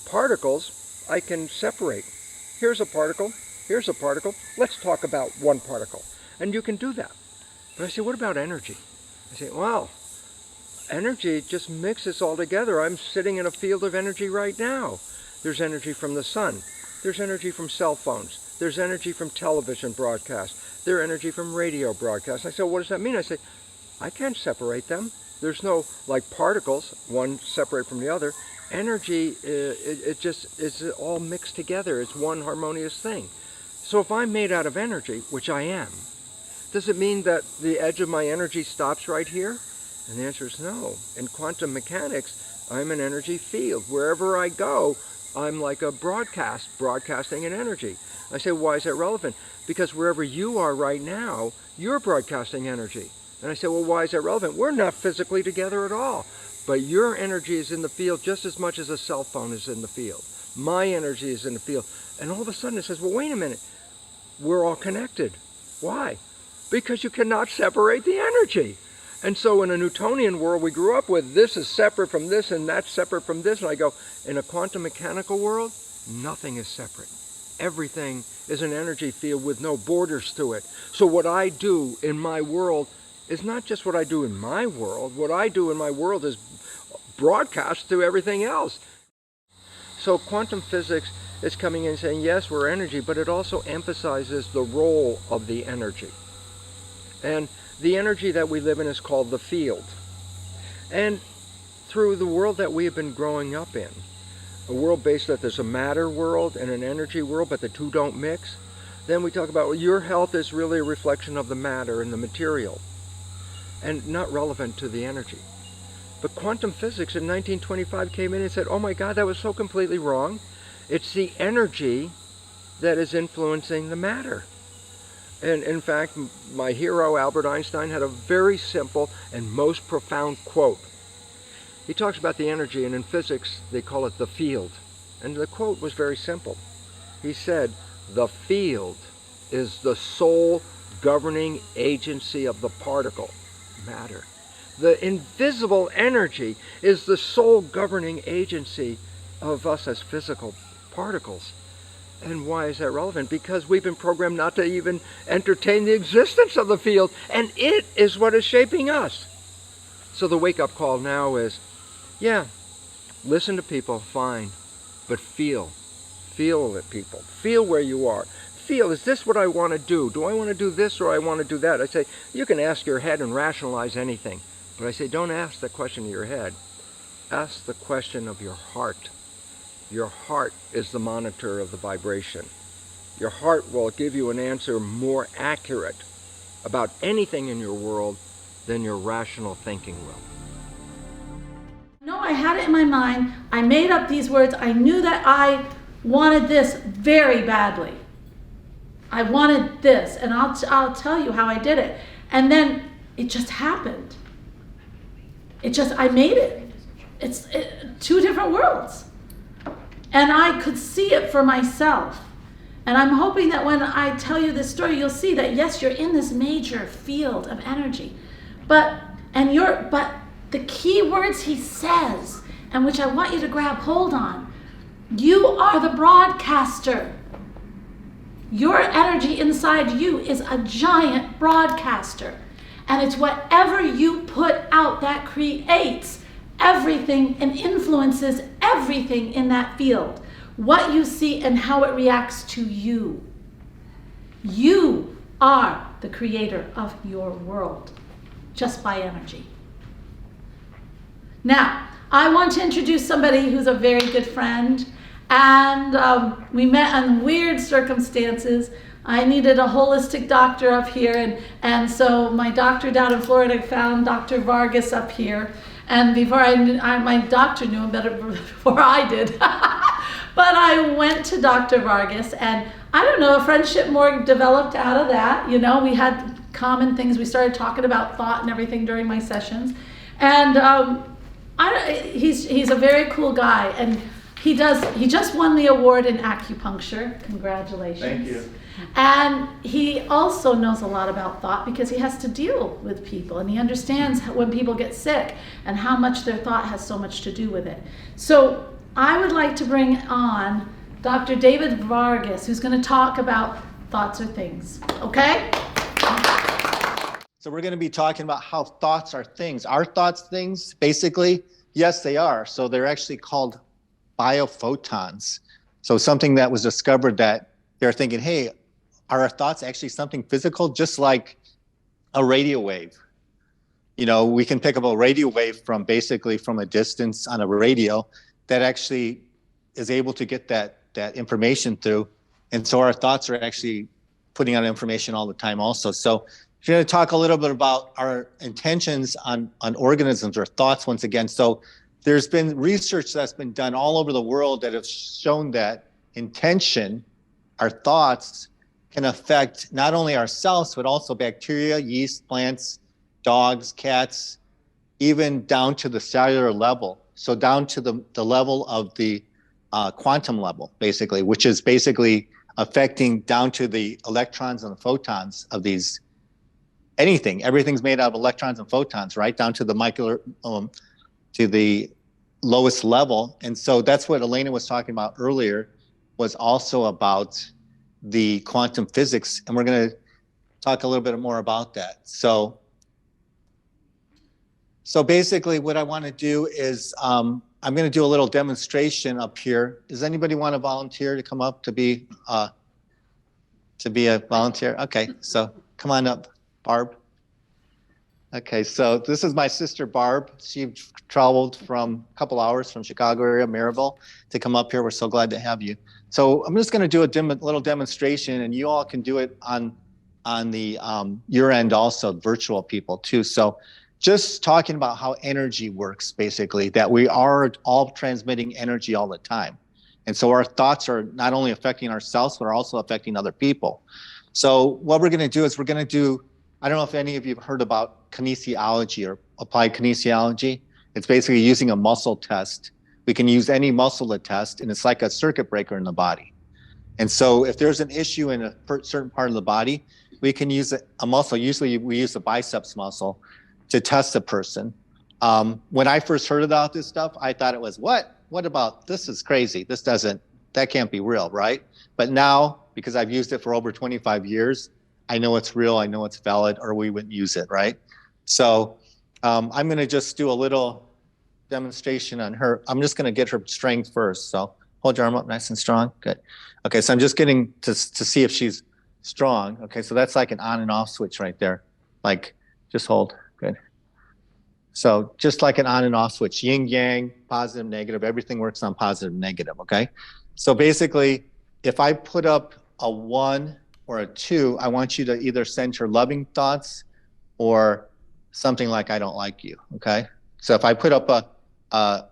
Particles, I can separate. Here's a particle, here's a particle. Let's talk about one particle. And you can do that. But I say, what about energy? I say, well, energy just mixes all together. I'm sitting in a field of energy right now. There's energy from the sun. There's energy from cell phones. There's energy from television broadcasts. There's energy from radio broadcasts. I say, well, what does that mean? I say, I can't separate them. There's no, like particles, one separate from the other. Energy, it just is all mixed together. It's one harmonious thing. So if I'm made out of energy, which I am, does it mean that the edge of my energy stops right here? And the answer is no. In quantum mechanics, I'm an energy field. Wherever I go, I'm like a broadcasting an energy. I say, why is that relevant? Because wherever you are right now, you're broadcasting energy. And I say, well, why is that relevant? We're not physically together at all. But your energy is in the field just as much as a cell phone is in the field. My energy is in the field. And all of a sudden it says, well, wait a minute. We're all connected. Why? Because you cannot separate the energy. And so in a Newtonian world we grew up with, this is separate from this and that's separate from this. And I go, in a quantum mechanical world, nothing is separate. Everything is an energy field with no borders to it. So what I do in my world is not just what I do in my world. What I do in my world is broadcast to everything else. So quantum physics is coming in saying, yes, we're energy, but it also emphasizes the role of the energy. And the energy that we live in is called the field. And through the world that we have been growing up in, a world based that there's a matter world and an energy world, but the two don't mix, then we talk about, well, your health is really a reflection of the matter and the material, and not relevant to the energy. But quantum physics in 1925 came in and said, oh my God, that was so completely wrong. It's the energy that is influencing the matter. And in fact, my hero Albert Einstein had a very simple and most profound quote. He talks about the energy, and in physics they call it the field. And the quote was very simple. He said, the field is the sole governing agency of the particle, matter. The invisible energy is the sole governing agency of us as physical particles. And why is that relevant? Because we've been programmed not to even entertain the existence of the field, and it is what is shaping us. So the wake-up call now is, yeah, listen to people, fine, but feel. Feel it, people. Feel where you are. Feel, is this what I want to do? Do I want to do this or I want to do that? I say, you can ask your head and rationalize anything. But I say, don't ask the question of your head. Ask the question of your heart. Your heart is the monitor of the vibration. Your heart will give you an answer more accurate about anything in your world than your rational thinking will. No, I had it in my mind. I made up these words. I knew that I wanted this very badly. I wanted this, and I'll tell you how I did it. And then it just happened. I made it. It's two different worlds. And I could see it for myself. And I'm hoping that when I tell you this story, you'll see that yes, you're in this major field of energy. But the key words he says, and which I want you to grab hold on, you are the broadcaster. Your energy inside you is a giant broadcaster. And it's whatever you put out that creates everything and influences everything in that field. What you see and how it reacts to you. You are the creator of your world, just by energy. Now, I want to introduce somebody who's a very good friend, and we met in weird circumstances. I needed a holistic doctor up here, and so my doctor down in Florida found Dr. Vargas up here, and before my doctor knew him better before I did. But I went to Dr. Vargas, and I don't know, a friendship more developed out of that. You know, we had common things. We started talking about thought and everything during my sessions, and he's a very cool guy, and he just won the award in acupuncture. Congratulations. Thank you. And he also knows a lot about thought because he has to deal with people, and he understands when people get sick and how much their thought has so much to do with it. So I would like to bring on Dr. David Vargas, who's going to talk about thoughts are things. Okay? So we're going to be talking about how thoughts are things. Are thoughts things? Basically, yes, they are. So they're actually called biophotons. So something that was discovered that they're thinking, hey, are our thoughts actually something physical? Just like a radio wave. You know, we can pick up a radio wave from a distance on a radio that actually is able to get that information through. And so our thoughts are actually putting out information all the time also. So we're going to talk a little bit about our intentions on organisms or thoughts once again. So there's been research that's been done all over the world that have shown that intention, our thoughts, can affect not only ourselves, but also bacteria, yeast, plants, dogs, cats, even down to the cellular level. So down to the level of the quantum level, basically, which is basically affecting down to the electrons and the photons of these, anything. Everything's made out of electrons and photons, right? Down to the molecular, to the lowest level. And so that's what Alena was talking about earlier, was also about the quantum physics. And we're going to talk a little bit more about that. So basically what I want to do is I'm going to do a little demonstration up here. Does anybody want to volunteer to come up to be a volunteer? Okay, so come on up, Barb. Okay, so this is my sister Barb. She traveled from a couple hours from Chicago area, Maryville, to come up here. We're so glad to have you. So I'm just going to do a little demonstration, and you all can do it on the your end also, virtual people too. So just talking about how energy works, basically, that we are all transmitting energy all the time. And so our thoughts are not only affecting ourselves, but are also affecting other people. So what we're going to do is I don't know if any of you have heard about kinesiology or applied kinesiology. It's basically using a muscle test. We can use any muscle to test, and it's like a circuit breaker in the body. And so if there's an issue in a certain part of the body, we can use a muscle. Usually we use the biceps muscle to test a person. When I first heard about this stuff, I thought it was, what about, this is crazy. That can't be real, right? But now, because I've used it for over 25 years, I know it's real, I know it's valid, or we wouldn't use it, right? So I'm gonna just do a little demonstration on her. I'm just gonna get her strength first. So hold your arm up nice and strong, good. Okay, so I'm just getting to see if she's strong. Okay, so that's like an on and off switch right there. Like, just hold, good. So just like an on and off switch, yin yang, positive, negative, everything works on positive, negative, okay? So basically, if I put up a 1 or a 2, I want you to either send her loving thoughts or something like, I don't like you, okay? So if I put up a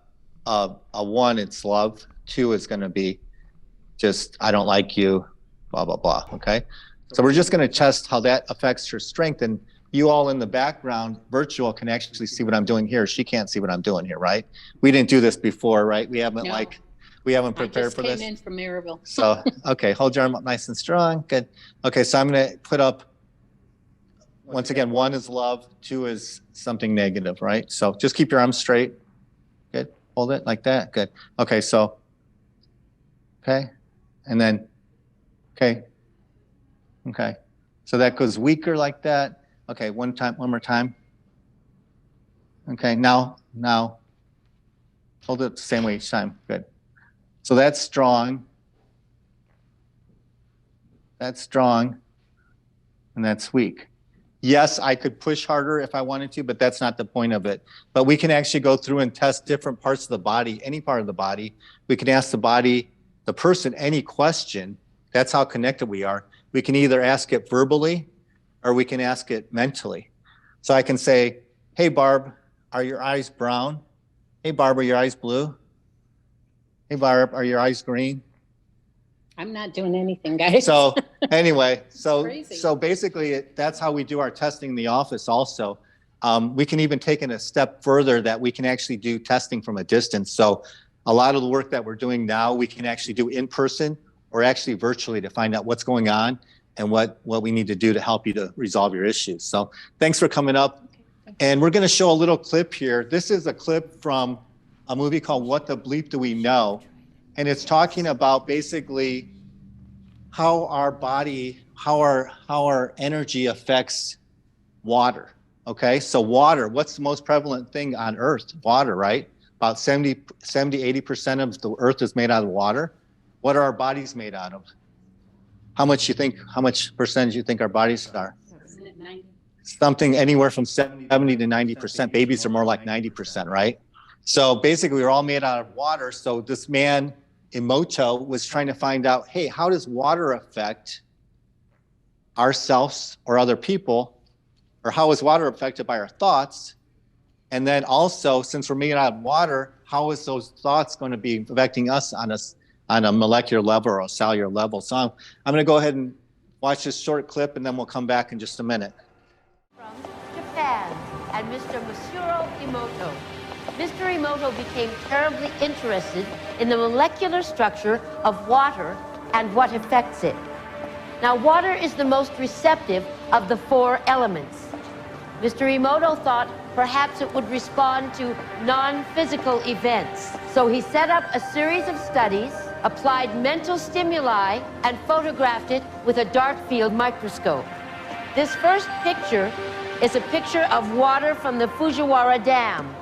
1, it's love. 2 is going to be just, I don't like you, blah, blah, blah, okay? So we're just going to test how that affects her strength. And you all in the background, virtual, can actually see what I'm doing here. She can't see what I'm doing here, right? We didn't do this before, right? We haven't No. we haven't prepared for I this. just came in from Maryville. So, okay, hold your arm up nice and strong. Good. Okay, so I'm going to put up, once again, 1 is love, 2 is something negative, right? So just keep your arms straight. Good. Hold it like that. Good. Okay, so, okay. And then, okay. Okay. So that goes weaker like that. Okay, one more time. Okay, now, hold it the same way each time. Good. So that's strong. That's strong. And that's weak. Yes, I could push harder if I wanted to, but that's not the point of it. But we can actually go through and test different parts of the body, any part of the body. We can ask the person, any question. That's how connected we are. We can either ask it verbally or we can ask it mentally. So I can say, hey, Barb, are your eyes brown? Hey, Barb, are your eyes blue? Hey, Barb, are your eyes green? I'm not doing anything, guys. So anyway, Crazy. so basically that's how we do our testing in the office also. We can even take it a step further that we can actually do testing from a distance. So a lot of the work that we're doing now, we can actually do in person or actually virtually to find out what's going on and what we need to do to help you to resolve your issues. So thanks for coming up. And we're going to show a little clip here. This is a clip from a movie called What the Bleep Do We Know? And it's talking about basically how our body, how our energy affects water. Okay, so water, what's the most prevalent thing on Earth? Water, right? About 80% of the Earth is made out of water. What are our bodies made out of? How much percentage you think our bodies are? Isn't it 90? Something anywhere from 70 to 90%. Babies are more like 90%, right? So basically we're all made out of water. So this man, Emoto, was trying to find out, hey, how does water affect ourselves or other people? Or how is water affected by our thoughts? And then also, since we're made out of water, how is those thoughts going to be affecting us on a molecular level or a cellular level? So I'm going to go ahead and watch this short clip, and then we'll come back in just a minute. From Japan and Mr. Masuro Emoto. Mr. Emoto became terribly interested in the molecular structure of water and what affects it. Now, water is the most receptive of the 4 elements. Mr. Emoto thought perhaps it would respond to non-physical events. So he set up a series of studies, applied mental stimuli, and photographed it with a dark field microscope. This first picture is a picture of water from the Fujiwara Dam.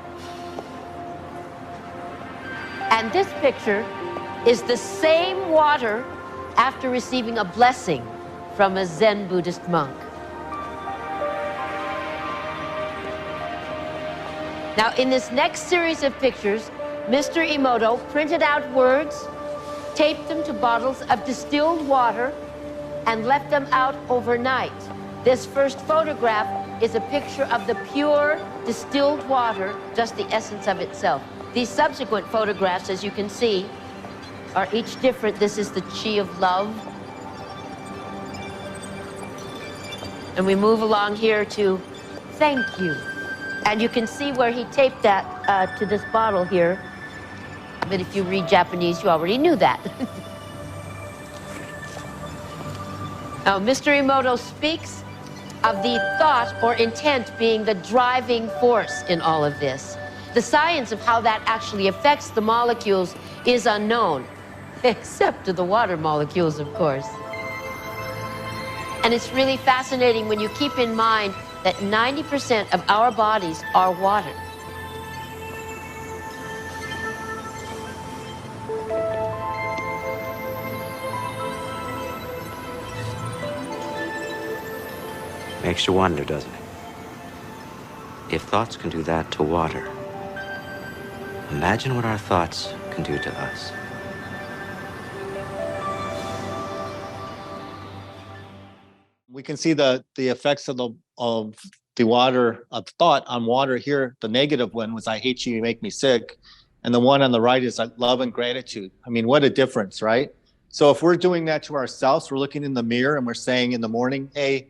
And this picture is the same water after receiving a blessing from a Zen Buddhist monk. Now, in this next series of pictures, Mr. Emoto printed out words, taped them to bottles of distilled water, and left them out overnight. This first photograph is a picture of the pure distilled water, just the essence of itself. These subsequent photographs, as you can see, are each different. This is the chi of love. And we move along here to thank you. And you can see where he taped that to this bottle here. But if you read Japanese, you already knew that. Now, Mr. Emoto speaks of the thought or intent being the driving force in all of this. The science of how that actually affects the molecules is unknown, except to the water molecules, of course. And it's really fascinating when you keep in mind that 90% of our bodies are water. Makes you wonder, doesn't it? If thoughts can do that to water, imagine what our thoughts can do to us. can see the effects of the water, of thought on water here. The negative one was, I hate you, you make me sick. And the one on the right is love and gratitude. I mean, what a difference, right? So if we're doing that to ourselves, we're looking in the mirror and we're saying in the morning, hey,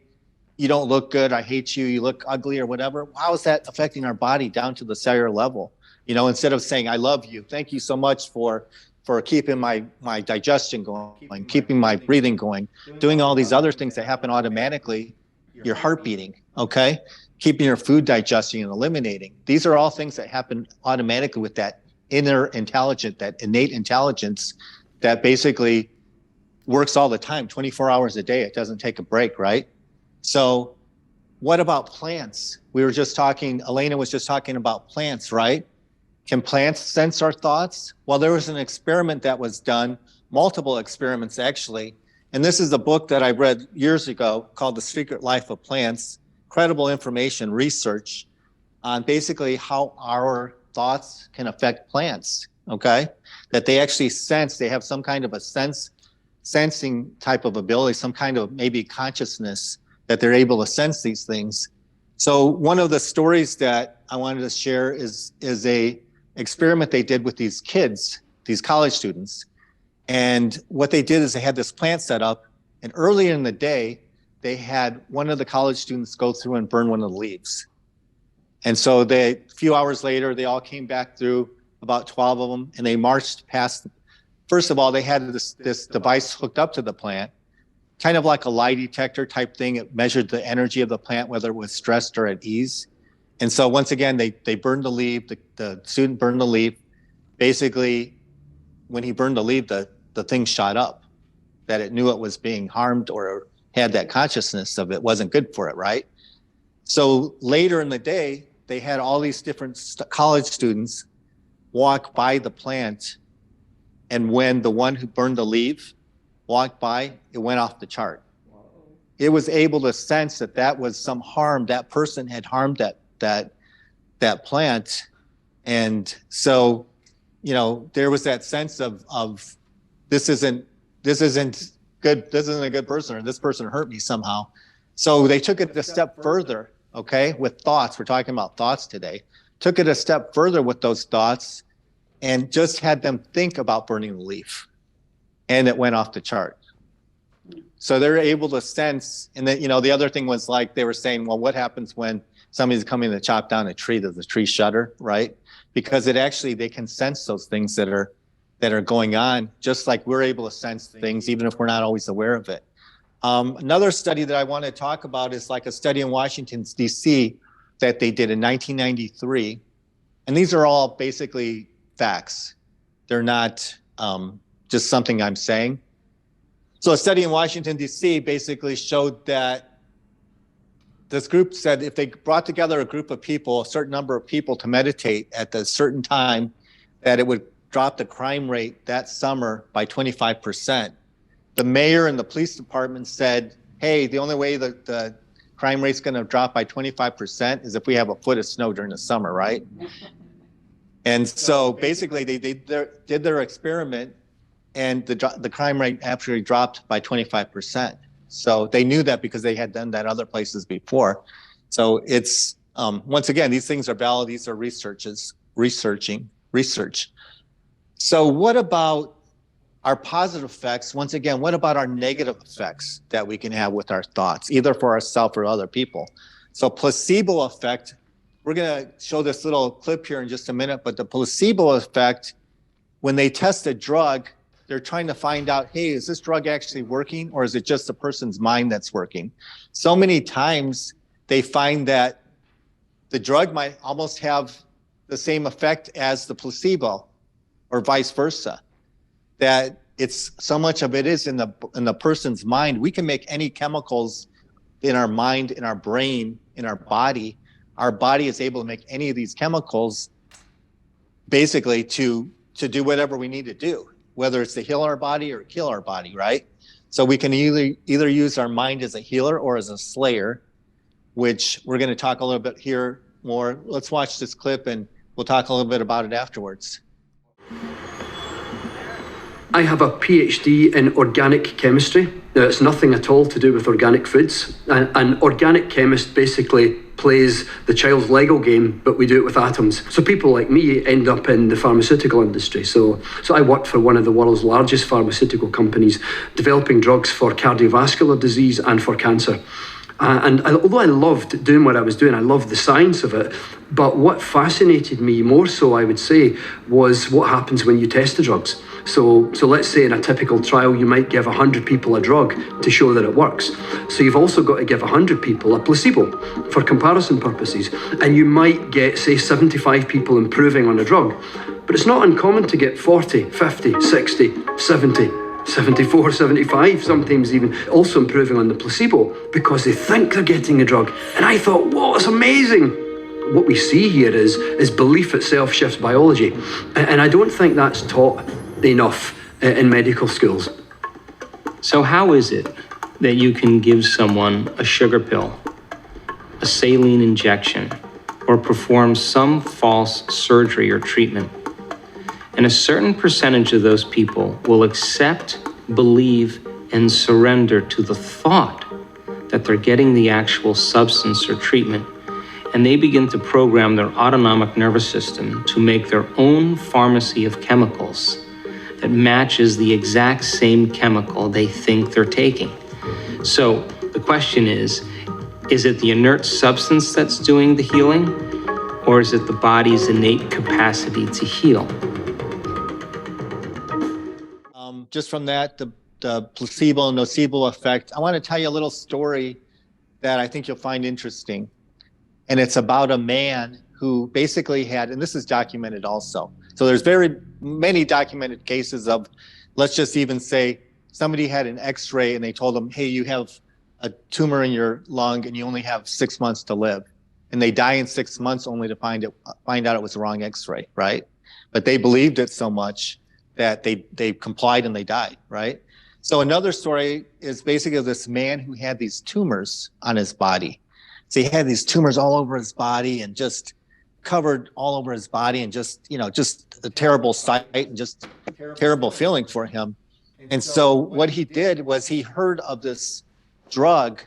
you don't look good, I hate you, you look ugly or whatever. How is that affecting our body down to the cellular level? You know, instead of saying, I love you, thank you so much for keeping my digestion going, keeping my breathing going, doing all these other things that happen automatically, your heart beating, okay? Keeping your food digesting and eliminating. These are all things that happen automatically with that inner intelligence, that innate intelligence that basically works all the time, 24 hours a day. It doesn't take a break, right? So what about plants? We were just talking, Alena was just talking about plants, right? Can plants sense our thoughts? Well, there was an experiment that was done, multiple experiments actually. And this is a book that I read years ago called The Secret Life of Plants. Incredible information, research on basically how our thoughts can affect plants, okay? That they actually sense, they have some kind of a sensing type of ability, some kind of maybe consciousness that they're able to sense these things. So one of the stories that I wanted to share is a experiment they did with these kids, these college students. And what they did is they had this plant set up, and early in the day, they had one of the college students go through and burn one of the leaves. And so a few hours later, they all came back through, about 12 of them, and they marched past. First of all, they had this device hooked up to the plant, kind of like a lie detector type thing. It measured the energy of the plant, whether it was stressed or at ease. And so once again, they burned the leaf, the student burned the leaf. Basically, when he burned the leaf, the thing shot up, that it knew it was being harmed or had that consciousness of it wasn't good for it, right? So later in the day, they had all these different college students walk by the plant. And when the one who burned the leaf walked by, it went off the chart. It was able to sense that was some harm, that person had harmed that plant. And so, you know, there was that sense of this isn't good, this isn't a good person, or this person hurt me somehow. So they took it a step further, okay, with thoughts. We're talking about thoughts today. Took it a step further with those thoughts and just had them think about burning the leaf. And it went off the chart. So they're able to sense, and then, you know, the other thing was like they were saying, well, what happens when somebody's coming to chop down a tree? Does the tree shudder, right? Because it actually, they can sense those things that are going on, just like we're able to sense things, even if we're not always aware of it. Another study that I want to talk about is like a study in Washington, D.C. that they did in 1993. And these are all basically facts. They're not just something I'm saying. So a study in Washington, D.C. basically showed that this group said if they brought together a group of people, a certain number of people to meditate at a certain time, that it would drop the crime rate that summer by 25%. The mayor and the police department said, hey, the only way that the crime rate's going to drop by 25% is if we have a foot of snow during the summer, right? And so basically they did their experiment, and the crime rate actually dropped by 25%. So they knew that because they had done that other places before. So it's, once again, these things are valid. These are research. So what about our positive effects? Once again, what about our negative effects that we can have with our thoughts, either for ourselves or other people? So placebo effect, we're going to show this little clip here in just a minute, but the placebo effect, when they test a drug, they're trying to find out, hey, is this drug actually working, or is it just the person's mind that's working? So many times they find that the drug might almost have the same effect as the placebo, or vice versa. That it's so much of it is in the person's mind. We can make any chemicals in our mind, in our brain, in our body. Our body is able to make any of these chemicals basically to do whatever we need to do, whether it's to heal our body or kill our body, right? So we can either use our mind as a healer or as a slayer, which we're going to talk a little bit here more. Let's watch this clip and we'll talk a little bit about it afterwards. I have a PhD in organic chemistry, Now, it's nothing at all to do with organic foods. An organic chemist basically plays the child's Lego game, but we do it with atoms. So people like me end up in the pharmaceutical industry. So I worked for one of the world's largest pharmaceutical companies, developing drugs for cardiovascular disease and for cancer. Although I loved doing what I was doing, I loved the science of it, but what fascinated me more so, I would say, was what happens when you test the drugs. So let's say in a typical trial, you might give 100 people a drug to show that it works. So you've also got to give 100 people a placebo for comparison purposes. And you might get, say, 75 people improving on a drug. But it's not uncommon to get 40, 50, 60, 70, 74, 75, sometimes even also improving on the placebo because they think they're getting a drug. And I thought, whoa, it's amazing. What we see here is belief itself shifts biology. And I don't think that's taught enough in medical schools. So how is it that you can give someone a sugar pill, a saline injection, or perform some false surgery or treatment, and a certain percentage of those people will accept, believe, and surrender to the thought that they're getting the actual substance or treatment, and they begin to program their autonomic nervous system to make their own pharmacy of chemicals that matches the exact same chemical they think they're taking. So the question is it the inert substance that's doing the healing, or is it the body's innate capacity to heal? Just from that, the placebo nocebo effect, I want to tell you a little story that I think you'll find interesting. And it's about a man who basically had, and this is documented also. So there's very many documented cases of, let's just even say somebody had an x-ray and they told them, hey, you have a tumor in your lung and you only have 6 months to live. And they die in 6 months only to find out it was the wrong x-ray, right? But they believed it so much that they complied and they died, right? So another story is basically this man who had these tumors on his body. So he had these tumors all over his body and just covered all over his body, and just a terrible sight and just a terrible feeling for him. And so what he did was he heard of this drug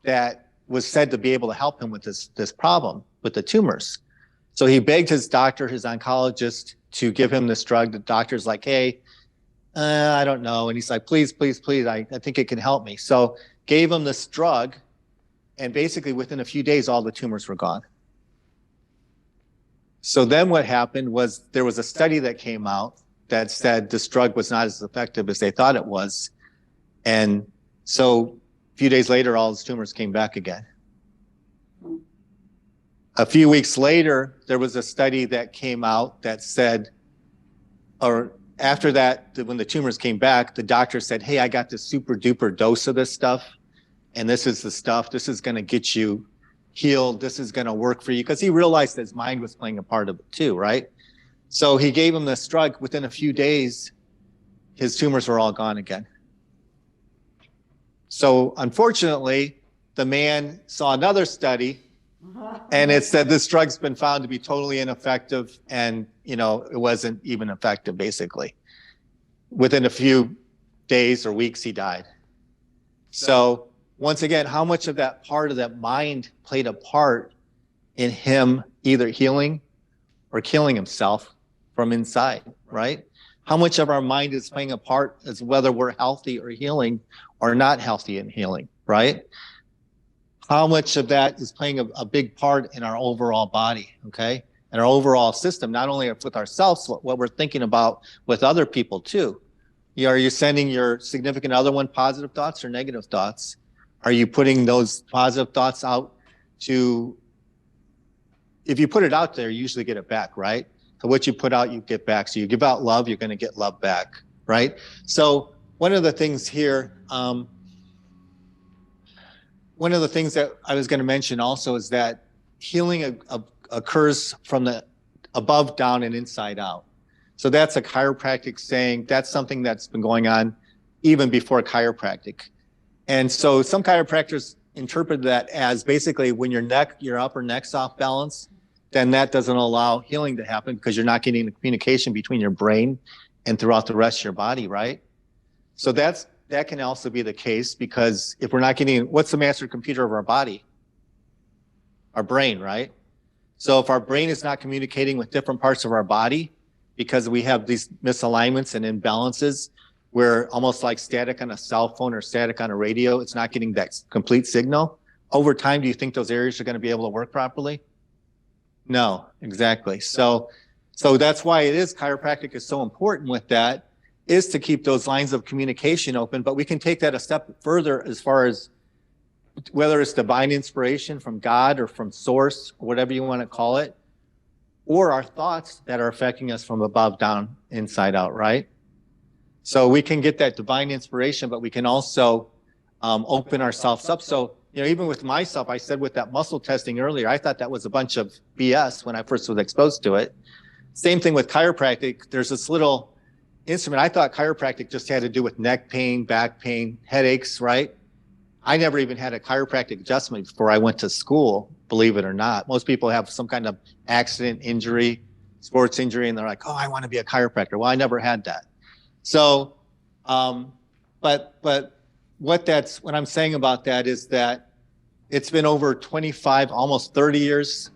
that was said to be able to help him with this problem with the tumors. So he begged his doctor, his oncologist, to give him this drug. The doctor's like, hey, I don't know. And he's like, please, please, please, I think it can help me. So gave him this drug, and basically within a few days, all the tumors were gone. So then what happened was there was a study that came out that said this drug was not as effective as they thought it was. And so a few days later, all his tumors came back again. A few weeks later, there was a study that came out that said, or after that, when the tumors came back, the doctor said, hey, I got this super duper dose of this stuff. And this is the stuff, this is going to get you healed. This is going to work for you. Because he realized his mind was playing a part of it too, right? So he gave him this drug. Within a few days, his tumors were all gone again. So unfortunately, the man saw another study, and it said this drug's been found to be totally ineffective, and it wasn't even effective, basically. Within a few days or weeks, he died. So once again, how much of that part of that mind played a part in him either healing or killing himself from inside, right? How much of our mind is playing a part as whether we're healthy or healing or not healthy and healing, right? How much of that is playing a big part in our overall body, okay? And our overall system, not only with ourselves, what we're thinking about with other people too. Are you sending your significant other one positive thoughts or negative thoughts? Are you putting those positive thoughts out to, if you put it out there, you usually get it back, right? So what you put out, you get back. So you give out love, you're going to get love back, right? So one of the things here, one of the things that I was going to mention also is that healing occurs from the above down and inside out. So that's a chiropractic saying. That's something that's been going on even before chiropractic. And so some chiropractors interpret that as basically when your upper neck's off balance, then that doesn't allow healing to happen because you're not getting the communication between your brain and throughout the rest of your body, right? So that's that can also be the case, because if we're not getting, what's the master computer of our body? Our brain, right? So if our brain is not communicating with different parts of our body because we have these misalignments and imbalances, where almost like static on a cell phone or static on a radio, it's not getting that complete signal. Over time, do you think those areas are going to be able to work properly? No, exactly. So that's why it is, chiropractic is so important with that, is to keep those lines of communication open. But we can take that a step further as far as whether it's divine inspiration from God or from source, or whatever you want to call it, or our thoughts that are affecting us from above down, inside out, right? So we can get that divine inspiration, but we can also open ourselves up. So, you know, even with myself, I said with that muscle testing earlier, I thought that was a bunch of BS when I first was exposed to it. Same thing with chiropractic. There's this little instrument. I thought chiropractic just had to do with neck pain, back pain, headaches, right? I never even had a chiropractic adjustment before I went to school, believe it or not. Most people have some kind of accident, injury, sports injury, and they're like, oh, I want to be a chiropractor. Well, I never had that. So, but what I'm saying about that is that it's been over 25, almost 30 years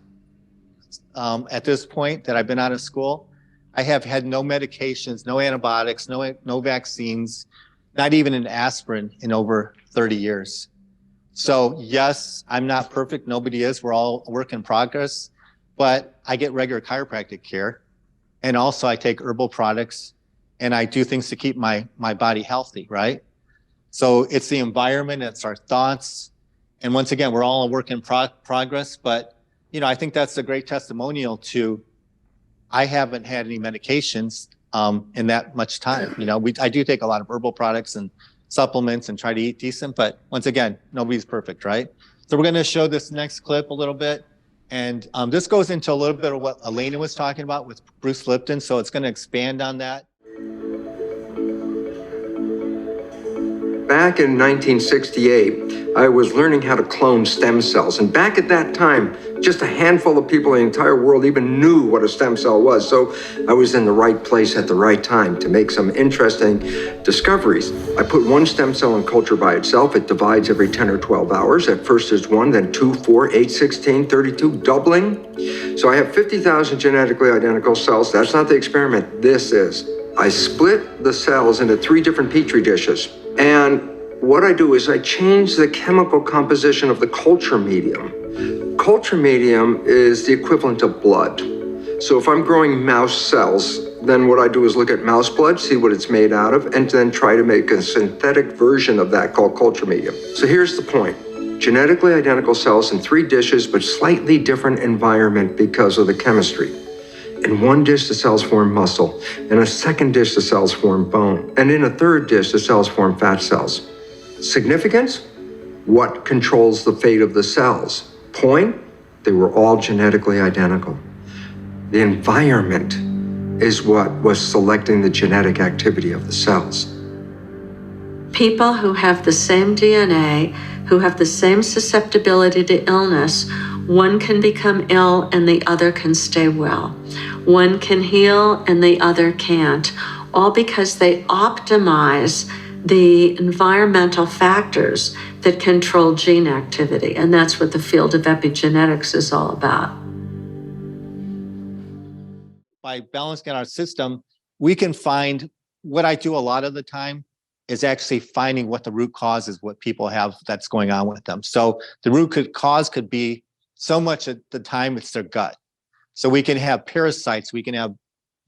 at this point that I've been out of school. I have had no medications, no antibiotics, no vaccines, not even an aspirin in over 30 years. So yes, I'm not perfect. Nobody is. We're all a work in progress, but I get regular chiropractic care. And also I take herbal products and I do things to keep my body healthy, right? So it's the environment, it's our thoughts. And once again, we're all a work in progress, but you know, I think that's a great testimonial to, I haven't had any medications in that much time. You know, I do take a lot of herbal products and supplements and try to eat decent, but once again, nobody's perfect, right? So we're going to show this next clip a little bit. And this goes into a little bit of what Alena was talking about with Bruce Lipton. So it's going to expand on that. Back in 1968, I was learning how to clone stem cells. And back at that time, just a handful of people in the entire world even knew what a stem cell was. So I was in the right place at the right time to make some interesting discoveries. I put one stem cell in culture by itself. It divides every 10 or 12 hours. At first it's 1, then 2, 4, 8, 16, 32, doubling. So I have 50,000 genetically identical cells. That's not the experiment. This is. I split the cells into 3 different petri dishes. And what I do is I change the chemical composition of the culture medium. Culture medium is the equivalent of blood. So if I'm growing mouse cells, then what I do is look at mouse blood, see what it's made out of, and then try to make a synthetic version of that called culture medium. So here's the point. Genetically identical cells in 3 dishes, but slightly different environment because of the chemistry. In one dish, the cells form muscle. In a second dish, the cells form bone. And in a third dish, the cells form fat cells. Significance? What controls the fate of the cells? Point? They were all genetically identical. The environment is what was selecting the genetic activity of the cells. People who have the same DNA, who have the same susceptibility to illness, one can become ill and the other can stay well. One can heal and the other can't, all because they optimize the environmental factors that control gene activity. And that's what the field of epigenetics is all about. By balancing our system, we can find, what I do a lot of the time is actually finding what the root cause is, what people have that's going on with them. So the root cause could be, so much at the time it's their gut. So we can have parasites, we can have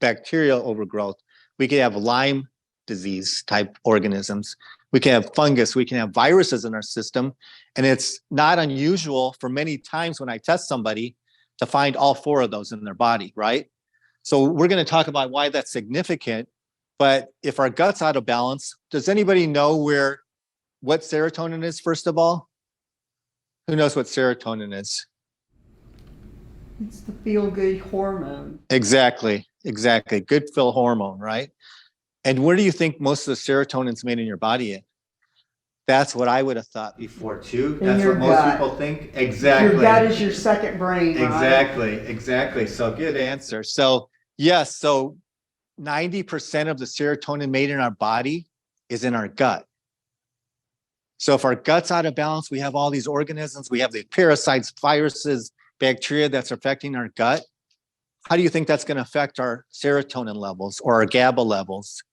bacterial overgrowth, we can have Lyme disease type organisms, we can have fungus, we can have viruses in our system. And it's not unusual for many times when I test somebody to find all 4 of those in their body, right? So we're going to talk about why that's significant. But if our gut's out of balance, does anybody know what serotonin is, first of all? Who knows what serotonin is? It's the feel-good hormone. Exactly. Good feel hormone, right? And where do you think most of the serotonin's made in your body in? That's what I would have thought before too. In That's your what most gut. people think. Exactly. Your gut is your second brain, right? Exactly. So good answer. So yes, so 90% of the serotonin made in our body is in our gut. So if our gut's out of balance, we have all these organisms, we have the parasites, viruses, bacteria that's affecting our gut. How do you think that's going to affect our serotonin levels or our GABA levels?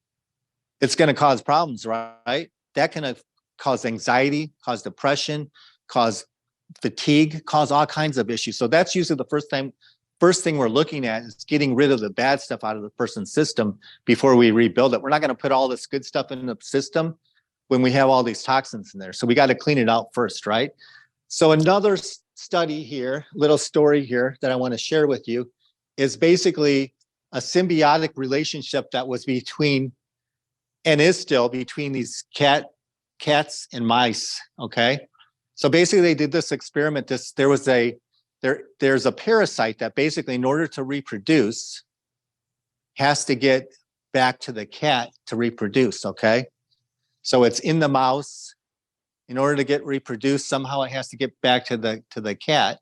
It's going to cause problems, right? That can cause anxiety, cause depression, cause fatigue, cause all kinds of issues. So that's usually the first thing we're looking at is getting rid of the bad stuff out of the person's system before we rebuild it. We're not going to put all this good stuff in the system when we have all these toxins in there. So we got to clean it out first, right? So another study here, little story here that I want to share with you is basically a symbiotic relationship that was between and is still between these cats and mice. Okay. So basically they did this experiment. There's a parasite that basically in order to reproduce has to get back to the cat to reproduce. Okay. So it's in the mouse. In order to get reproduced, somehow it has to get back to the cat.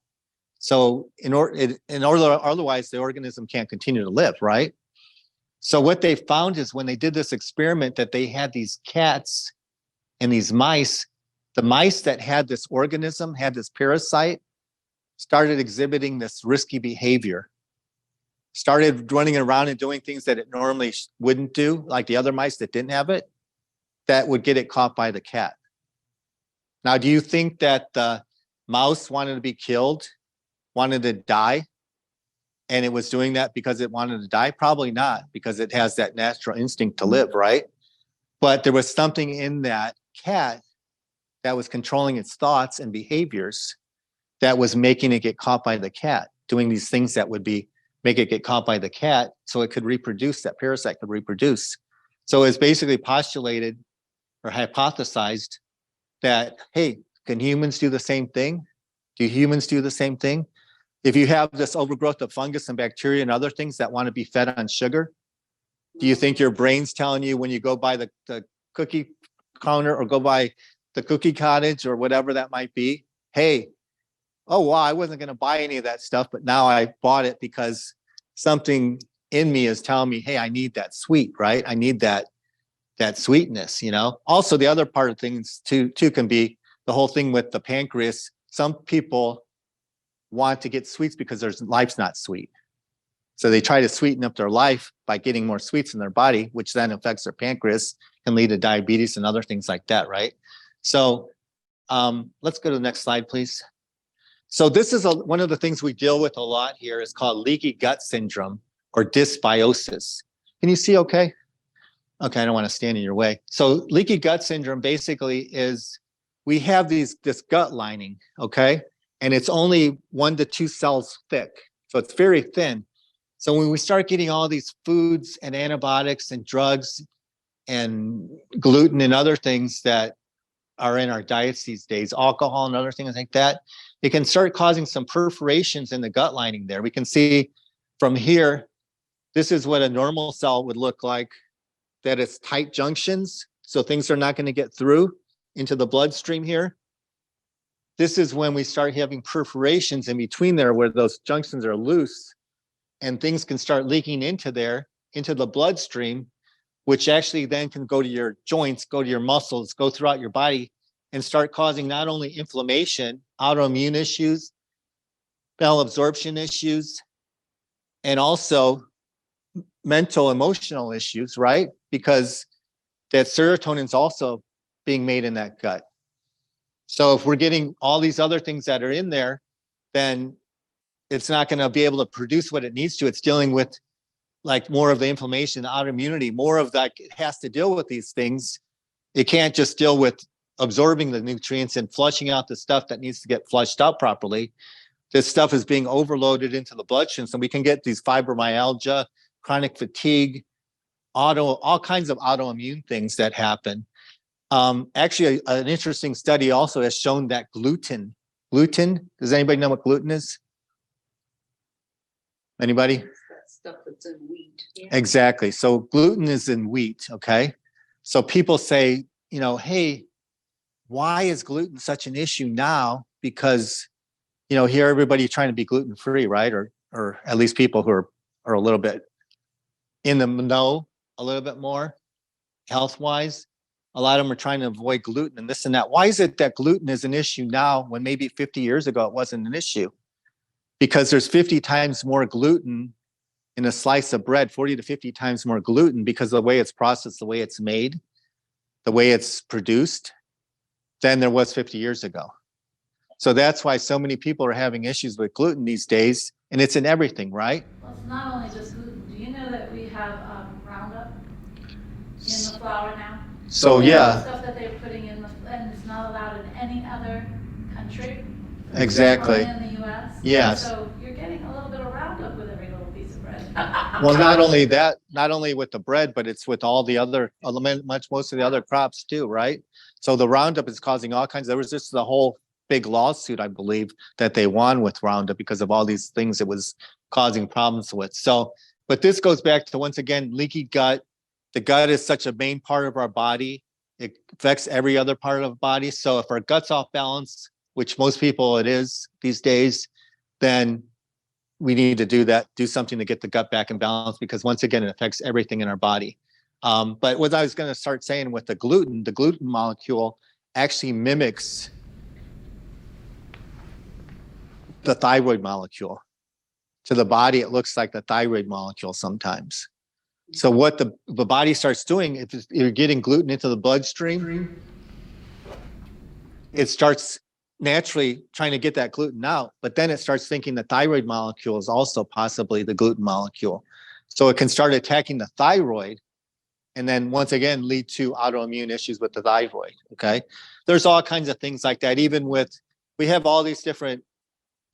So in order, otherwise the organism can't continue to live, right? So what they found is when they did this experiment that they had these cats and these mice, the mice that had this organism, had this parasite, started exhibiting this risky behavior, started running around and doing things that it normally wouldn't do, like the other mice that didn't have it, that would get it caught by the cat. Now, do you think that the mouse wanted to be killed, wanted to die, and it was doing that because it wanted to die? Probably not, because it has that natural instinct to live, right? But there was something in that cat that was controlling its thoughts and behaviors that was making it get caught by the cat, doing these things that would make it get caught by the cat so it could reproduce, that parasite could reproduce. So it's basically postulated or hypothesized that, hey, can humans do the same thing? Do humans do the same thing? If you have this overgrowth of fungus and bacteria and other things that want to be fed on sugar, do you think your brain's telling you when you go by the cookie counter or go by the cookie cottage or whatever that might be, hey, oh, wow, I wasn't going to buy any of that stuff, but now I bought it because something in me is telling me, hey, I need that sweet, right? I need that sweetness, you know? Also, the other part of things too can be the whole thing with the pancreas. Some people want to get sweets because their life's not sweet. So they try to sweeten up their life by getting more sweets in their body, which then affects their pancreas, can lead to diabetes and other things like that, right? So let's go to the next slide, please. So this is one of the things we deal with a lot here is called leaky gut syndrome or dysbiosis. Can you see okay? Okay, I don't want to stand in your way. So leaky gut syndrome basically is we have this gut lining, okay? And it's only 1 to 2 cells thick. So it's very thin. So when we start getting all these foods and antibiotics and drugs and gluten and other things that are in our diets these days, alcohol and other things like that, it can start causing some perforations in the gut lining there. We can see from here, this is what a normal cell would look like, that it's tight junctions. So things are not going to get through into the bloodstream here. This is when we start having perforations in between there where those junctions are loose and things can start leaking into there, into the bloodstream, which actually then can go to your joints, go to your muscles, go throughout your body and start causing not only inflammation, autoimmune issues, bowel absorption issues, and also mental, emotional issues, right? Because that serotonin is also being made in that gut. So if we're getting all these other things that are in there, then it's not going to be able to produce what it needs to. It's dealing with like more of the inflammation, autoimmunity, more of that. It has to deal with these things. It can't just deal with absorbing the nutrients and flushing out the stuff that needs to get flushed out properly. This stuff is being overloaded into the bloodstream. So we can get these fibromyalgia, chronic fatigue, all kinds of autoimmune things that happen. Actually, an interesting study also has shown that gluten, does anybody know what gluten is? Anybody? That stuff that's in wheat. Yeah. Exactly. So gluten is in wheat, okay? So people say, you know, hey, why is gluten such an issue now? Because, you know, here everybody's trying to be gluten-free, right? Or at least people who are a little bit in the know a little bit more health-wise. A lot of them are trying to avoid gluten and this and that. Why is it that gluten is an issue now when maybe 50 years ago it wasn't an issue? Because there's 50 times more gluten in a slice of bread, 40 to 50 times more gluten because of the way it's processed, the way it's made, the way it's produced than there was 50 years ago. So that's why so many people are having issues with gluten these days, and it's in everything, right? Well, it's not only just gluten. Do you know that we have Roundup in the flour now? So You know, yeah, the stuff that they're putting in and it's not allowed in any other country. exactly. Only in the U.S. Yes. So you're getting a little bit of Roundup with every little piece of bread. Well, not only that, not only with the bread, but it's with all the other most of the other crops too, right? So the Roundup is causing all kinds. There was just the whole big lawsuit, I believe, that they won with Roundup because of all these things it was causing problems with. So, but this goes back to, once again, leaky gut. The gut is such a main part of our body. It affects every other part of the body. So if our gut's off balance, which most people it is these days, then we need to do something to get the gut back in balance, because once again, it affects everything in our body. But what I was going to start saying with the gluten molecule actually mimics the thyroid molecule. To the body, it looks like the thyroid molecule sometimes. So what the body starts doing, if you're getting gluten into the bloodstream, it starts naturally trying to get that gluten out, but then it starts thinking the thyroid molecule is also possibly the gluten molecule. So it can start attacking the thyroid and then once again lead to autoimmune issues with the thyroid, okay? There's all kinds of things like that. Even with, we have all these different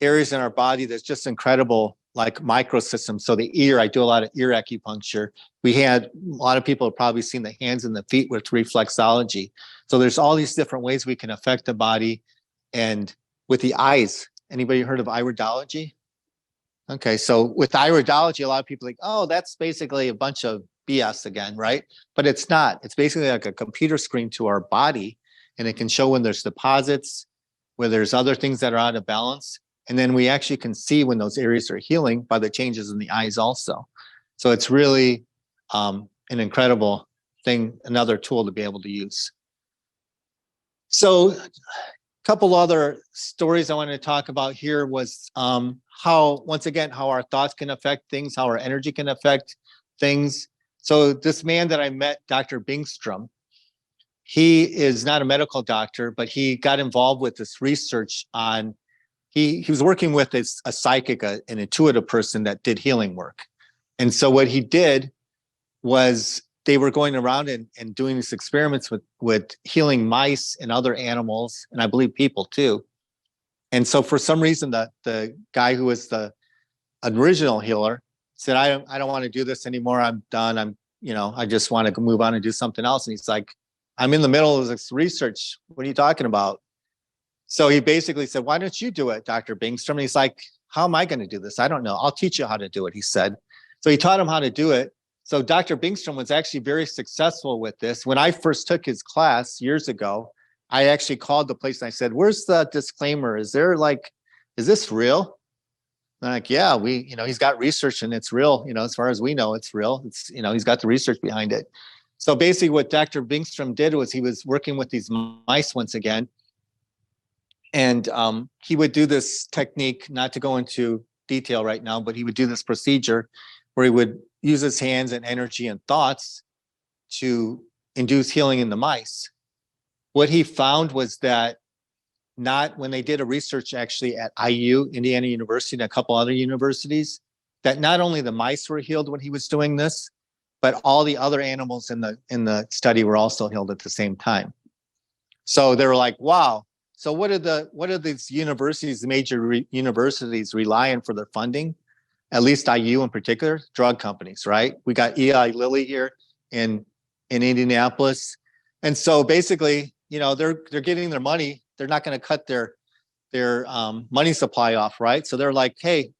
areas in our body that's just incredible, like microsystems. So the ear, I do a lot of ear acupuncture. We had, a lot of people have probably seen the hands and the feet with reflexology. So there's all these different ways we can affect the body. And with the eyes, anybody heard of iridology? Okay, so with iridology, a lot of people are like, oh, that's basically a bunch of BS again, right? But it's not. It's basically like a computer screen to our body, and it can show when there's deposits, where there's other things that are out of balance. And then we actually can see when those areas are healing by the changes in the eyes also. So it's really an incredible thing, another tool to be able to use. So a couple other stories I wanted to talk about here was how, once again, how our thoughts can affect things, how our energy can affect things. So this man that I met, Dr. Bingstrom, he is not a medical doctor, but he got involved with this research on, he was working with a psychic, an intuitive person that did healing work. And so what he did was they were going around and doing these experiments with healing mice and other animals, and I believe people too. And so for some reason, the guy who was the original healer said, I don't want to do this anymore. I'm done. I just want to move on and do something else. And he's like, I'm in the middle of this research. What are you talking about? So he basically said, why don't you do it, Dr. Bingstrom? And he's like, how am I going to do this? I don't know. I'll teach you how to do it, he said. So he taught him how to do it. So Dr. Bingstrom was actually very successful with this. When I first took his class years ago, I actually called the place and I said, where's the disclaimer? Is this real? And like, yeah, he's got research and it's real. As far as we know, it's real. It's, he's got the research behind it. So basically what Dr. Bingstrom did was he was working with these mice once again. And he would do this technique, not to go into detail right now, but he would do this procedure where he would use his hands and energy and thoughts to induce healing in the mice. What he found was that when they did a research actually at IU, Indiana University, and a couple other universities, that not only the mice were healed when he was doing this, but all the other animals in the study were also healed at the same time. So they were like, wow. So what are these universities, major universities rely on for their funding? At least IU in particular, drug companies, right? We got Eli Lilly here in Indianapolis. And so basically, they're getting their money. They're not going to cut their money supply off, right? So they're like, hey,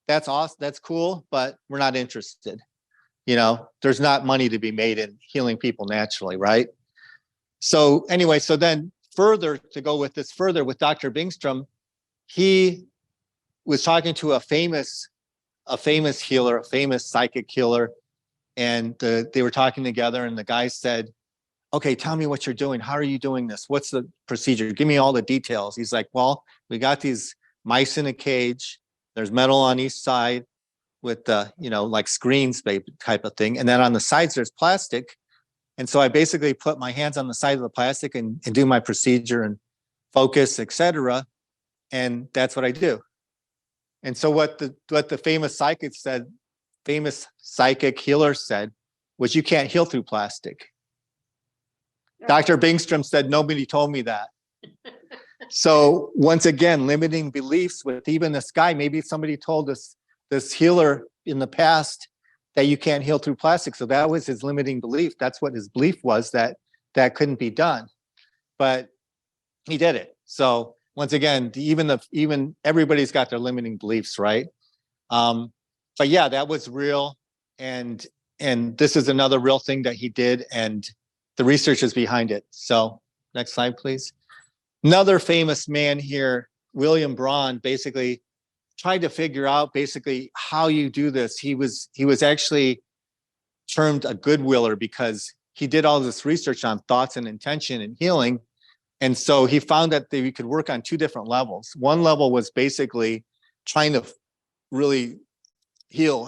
that's awesome, that's cool, but we're not interested. There's not money to be made in healing people naturally, right? So anyway, so then further to go with this further with Dr. Bingstrom, he was talking to a famous healer, a famous psychic healer, and they were talking together, and the guy said, okay, tell me what you're doing. How are you doing this? What's the procedure? Give me all the details. He's like, well, we got these mice in a cage. There's metal on each side with the, like screens type of thing. And then on the sides, there's plastic. And so I basically put my hands on the side of the plastic and do my procedure and focus, etc. And that's what I do. And so what the famous psychic healer said was, you can't heal through plastic. Dr. Bingstrom said, nobody told me that. So once again, limiting beliefs with even this guy. Maybe somebody told this healer in the past that you can't heal through plastic. So that was his limiting belief. That's what his belief was, that couldn't be done. But he did it. So once again, even everybody's got their limiting beliefs, right? But yeah, that was real. And this is another real thing that he did. And the research is behind it. So next slide, please. Another famous man here, William Braun, basically tried to figure out basically how you do this. He was actually termed a goodwiller because he did all this research on thoughts and intention and healing. And so he found that we could work on two different levels. One level was basically trying to really heal.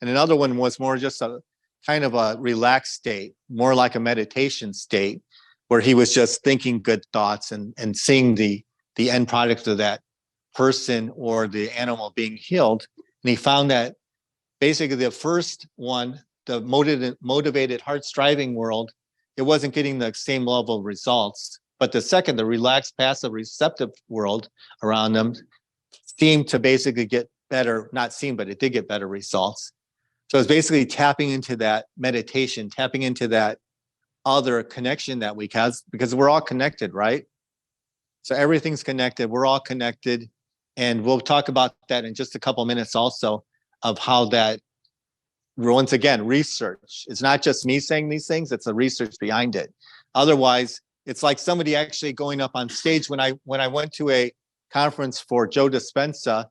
And another one was more just a kind of a relaxed state, more like a meditation state, where he was just thinking good thoughts and seeing the end product of that person or the animal being healed. And he found that basically the first one, the motivated, heart-striving world, it wasn't getting the same level of results. But the second, the relaxed, passive, receptive world around them seemed to basically get better, not seem, but it did get better results. So it's basically tapping into that meditation, tapping into that other connection that we have, because we're all connected, right? So everything's connected. We're all connected. And we'll talk about that in just a couple of minutes also, of how that, once again, research. It's not just me saying these things, it's the research behind it. Otherwise, it's like somebody actually going up on stage. When I went to a conference for Joe Dispenza,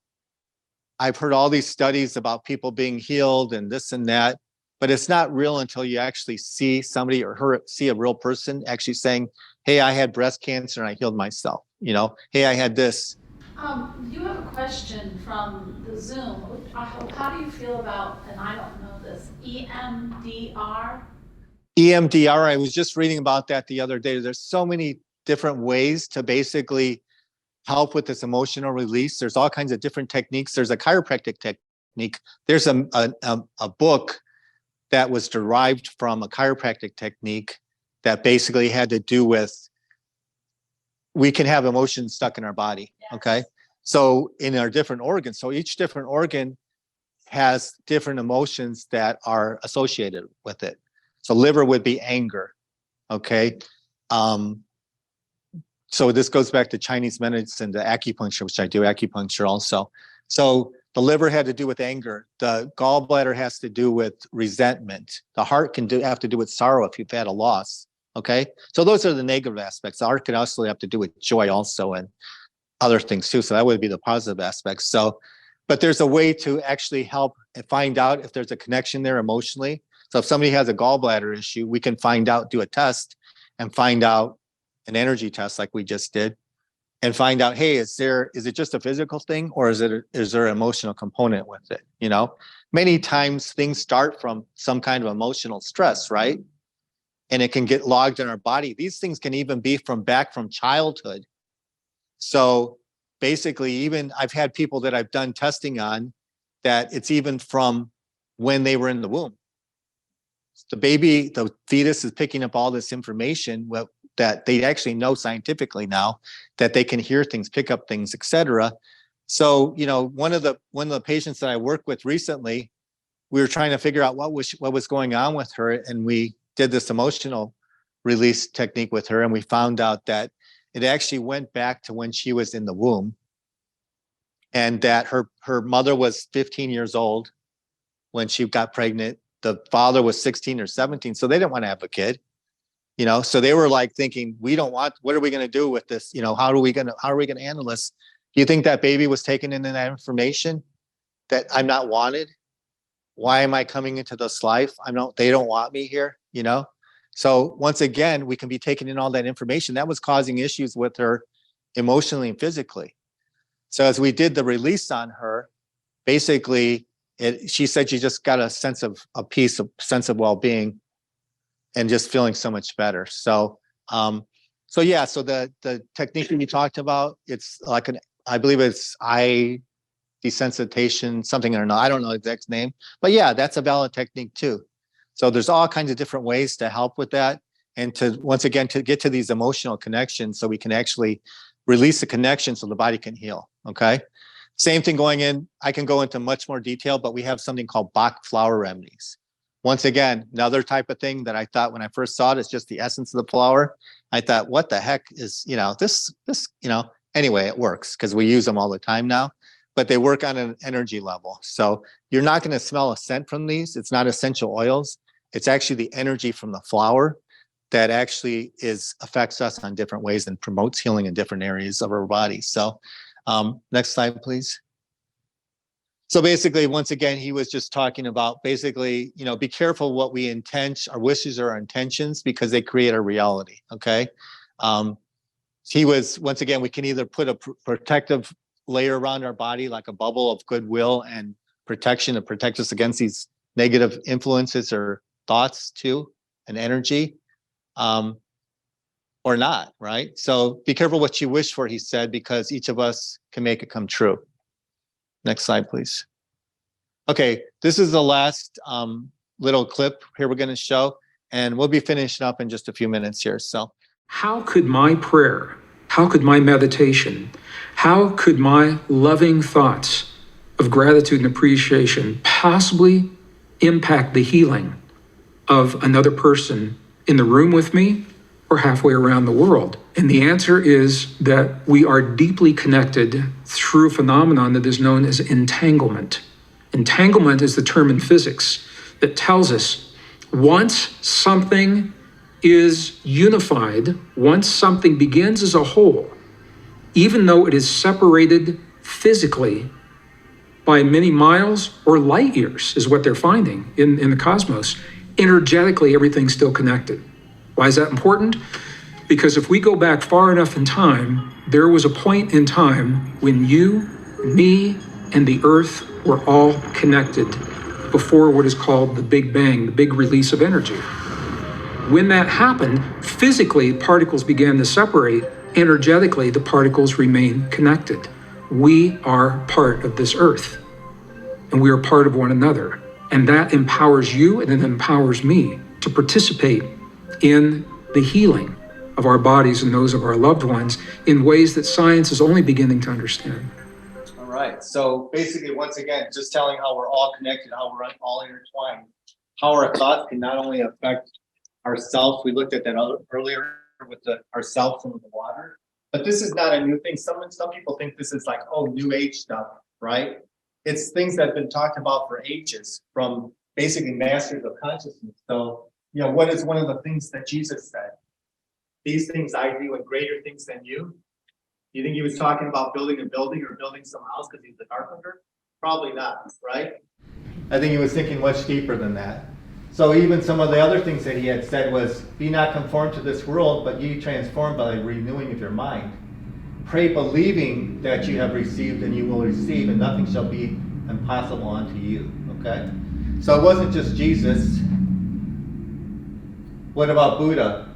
I've heard all these studies about people being healed and this and that, but it's not real until you actually see somebody or see a real person actually saying, hey, I had breast cancer and I healed myself. Hey, I had this. You have a question from the Zoom. How do you feel about, and I don't know this, EMDR? EMDR, I was just reading about that the other day. There's so many different ways to basically help with this emotional release. There's all kinds of different techniques. There's a chiropractic technique. There's a book that was derived from a chiropractic technique that basically had to do with, we can have emotions stuck in our body. Yes. Okay. So in our different organs, so each different organ has different emotions that are associated with it. So liver would be anger. Okay. So this goes back to Chinese medicine, to acupuncture, which I do acupuncture also. So the liver had to do with anger. The gallbladder has to do with resentment. The heart can have to do with sorrow if you've had a loss. Okay. So those are the negative aspects. The heart can also have to do with joy also and other things too. So that would be the positive aspects. So, but there's a way to actually help and find out if there's a connection there emotionally. So if somebody has a gallbladder issue, we can find out, do a test and find out, an energy test like we just did, and find out, hey, is it just a physical thing, or is there an emotional component with it? Many times things start from some kind of emotional stress, right? And it can get logged in our body. These things can even be back from childhood. So basically, even I've had people that I've done testing on that it's even from when they were in the womb. The fetus is picking up all this information that they actually know scientifically now, that they can hear things, pick up things, etc. So, one of the patients that I worked with recently, we were trying to figure out what was going on with her, and we did this emotional release technique with her, and we found out that it actually went back to when she was in the womb, and that her mother was 15 years old when she got pregnant. The father was 16 or 17, so they didn't want to have a kid. So they were like thinking, what are we going to do with this? How are we going to handle this? Do you think that baby was taking in that information that I'm not wanted? Why am I coming into this life? They don't want me here, So once again, we can be taking in all that information that was causing issues with her emotionally and physically. So as we did the release on her, basically, she said she just got a sense of peace, a sense of well-being, and just feeling so much better. So, so the technique that you talked about, it's like I believe it's eye desensitization, something or not. I don't know the exact name, but yeah, that's a valid technique too. So there's all kinds of different ways to help with that, and to once again to get to these emotional connections, so we can actually release the connection, so the body can heal. Okay. Same thing going in. I can go into much more detail, but we have something called Bach flower remedies. Once again, another type of thing that I thought when I first saw it, it's just the essence of the flower. I thought, what the heck is, this, anyway, it works because we use them all the time now, but they work on an energy level. So you're not going to smell a scent from these. It's not essential oils. It's actually the energy from the flower that actually affects us on different ways and promotes healing in different areas of our body. So next slide, please. So basically, once again, he was just talking about basically, be careful what we intend, our wishes or our intentions, because they create our reality. Okay. He was, once again, we can either put a protective layer around our body, like a bubble of goodwill and protection to protect us against these negative influences or thoughts too, and energy, or not, right? So be careful what you wish for, he said, because each of us can make it come true. Next slide, please. Okay, this is the last little clip here we're going to show, and we'll be finishing up in just a few minutes here. So, how could my prayer, how could my meditation, how could my loving thoughts of gratitude and appreciation possibly impact the healing of another person in the room with me or halfway around the world? And the answer is that we are deeply connected through a phenomenon that is known as entanglement. Entanglement is the term in physics that tells us once something is unified, once something begins as a whole, even though it is separated physically by many miles or light years, is what they're finding in the cosmos, energetically everything's still connected. Why is that important? Because if we go back far enough in time, there was a point in time when you, me, and the earth were all connected before what is called the Big Bang, the big release of energy. When that happened, physically, particles began to separate. Energetically, the particles remain connected. We are part of this earth, and we are part of one another. And that empowers you, and it empowers me to participate in the healing of our bodies and those of our loved ones in ways that science is only beginning to understand. all right. So basically, once again, just telling how we're all connected, how we're all intertwined, how our thoughts can not only affect ourselves. We looked at that earlier with ourselves and the water, but this is not a new thing. Some people think this is like, new age stuff, right? It's things that have been talked about for ages from basically masters of consciousness. So, what is one of the things that Jesus said? These things I do and greater things than you. You think he was talking about building a building or building some house because he's a carpenter? Probably not, right? I think he was thinking much deeper than that. So even some of the other things that he had said was, be not conformed to this world, but ye transformed by the renewing of your mind. Pray believing that you have received and you will receive, and nothing shall be impossible unto you, okay? So it wasn't just Jesus. What about Buddha?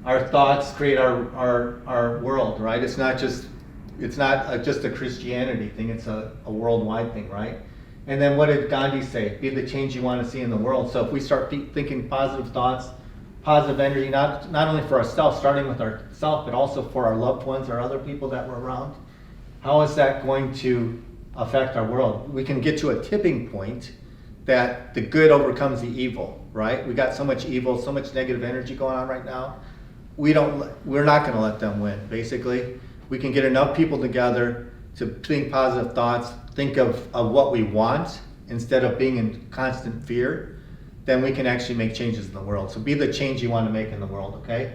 Our thoughts create our world, right? It's not just a Christianity thing, it's a worldwide thing, right? And then what did Gandhi say? Be the change you want to see in the world. So if we start thinking positive thoughts, positive energy, not only for ourselves, starting with ourselves, but also for our loved ones or other people that we're around, how is that going to affect our world? We can get to a tipping point that the good overcomes the evil, right? We got so much evil, so much negative energy going on right now. We're not going to let them win, basically. We can get enough people together to think positive thoughts, think of what we want instead of being in constant fear, then we can actually make changes in the world. So be the change you want to make in the world, okay?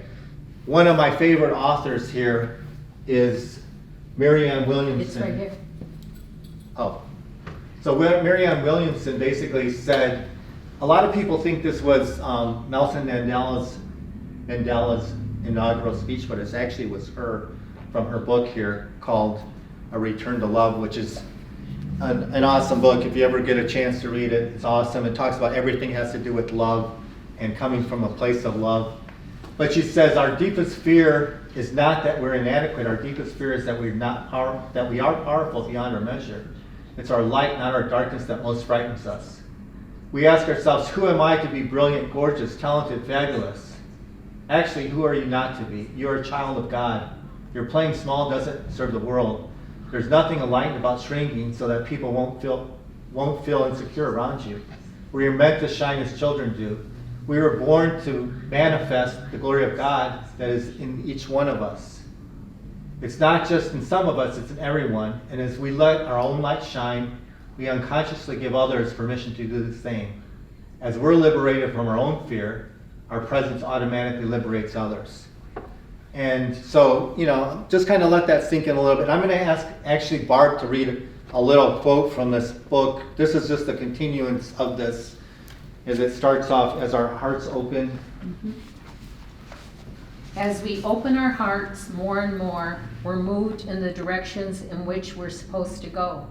One of my favorite authors here is Marianne Williamson. It's right here. Oh. So Marianne Williamson basically said a lot of people think this was Nelson Mandela's inaugural speech, but it actually was her, from her book here called A Return to Love, which is an awesome book. If you ever get a chance to read it, it's awesome. It talks about everything has to do with love and coming from a place of love. But she says our deepest fear is not that we're inadequate. Our deepest fear is that that we are powerful beyond our measure. It's our light, not our darkness, that most frightens us. We ask ourselves, who am I to be brilliant, gorgeous, talented, fabulous? Actually, who are you not to be? You're a child of God. Your playing small doesn't serve the world. There's nothing enlightened about shrinking so that people won't feel insecure around you. We are meant to shine as children do. We were born to manifest the glory of God that is in each one of us. It's not just in some of us, it's in everyone. And as we let our own light shine, we unconsciously give others permission to do the same. As we're liberated from our own fear, our presence automatically liberates others. And so, just kind of let that sink in a little bit. I'm going to ask actually Barb to read a little quote from this book. This is just a continuance of this, as it starts off, as our hearts open. Mm-hmm. As we open our hearts more and more, we're moved in the directions in which we're supposed to go.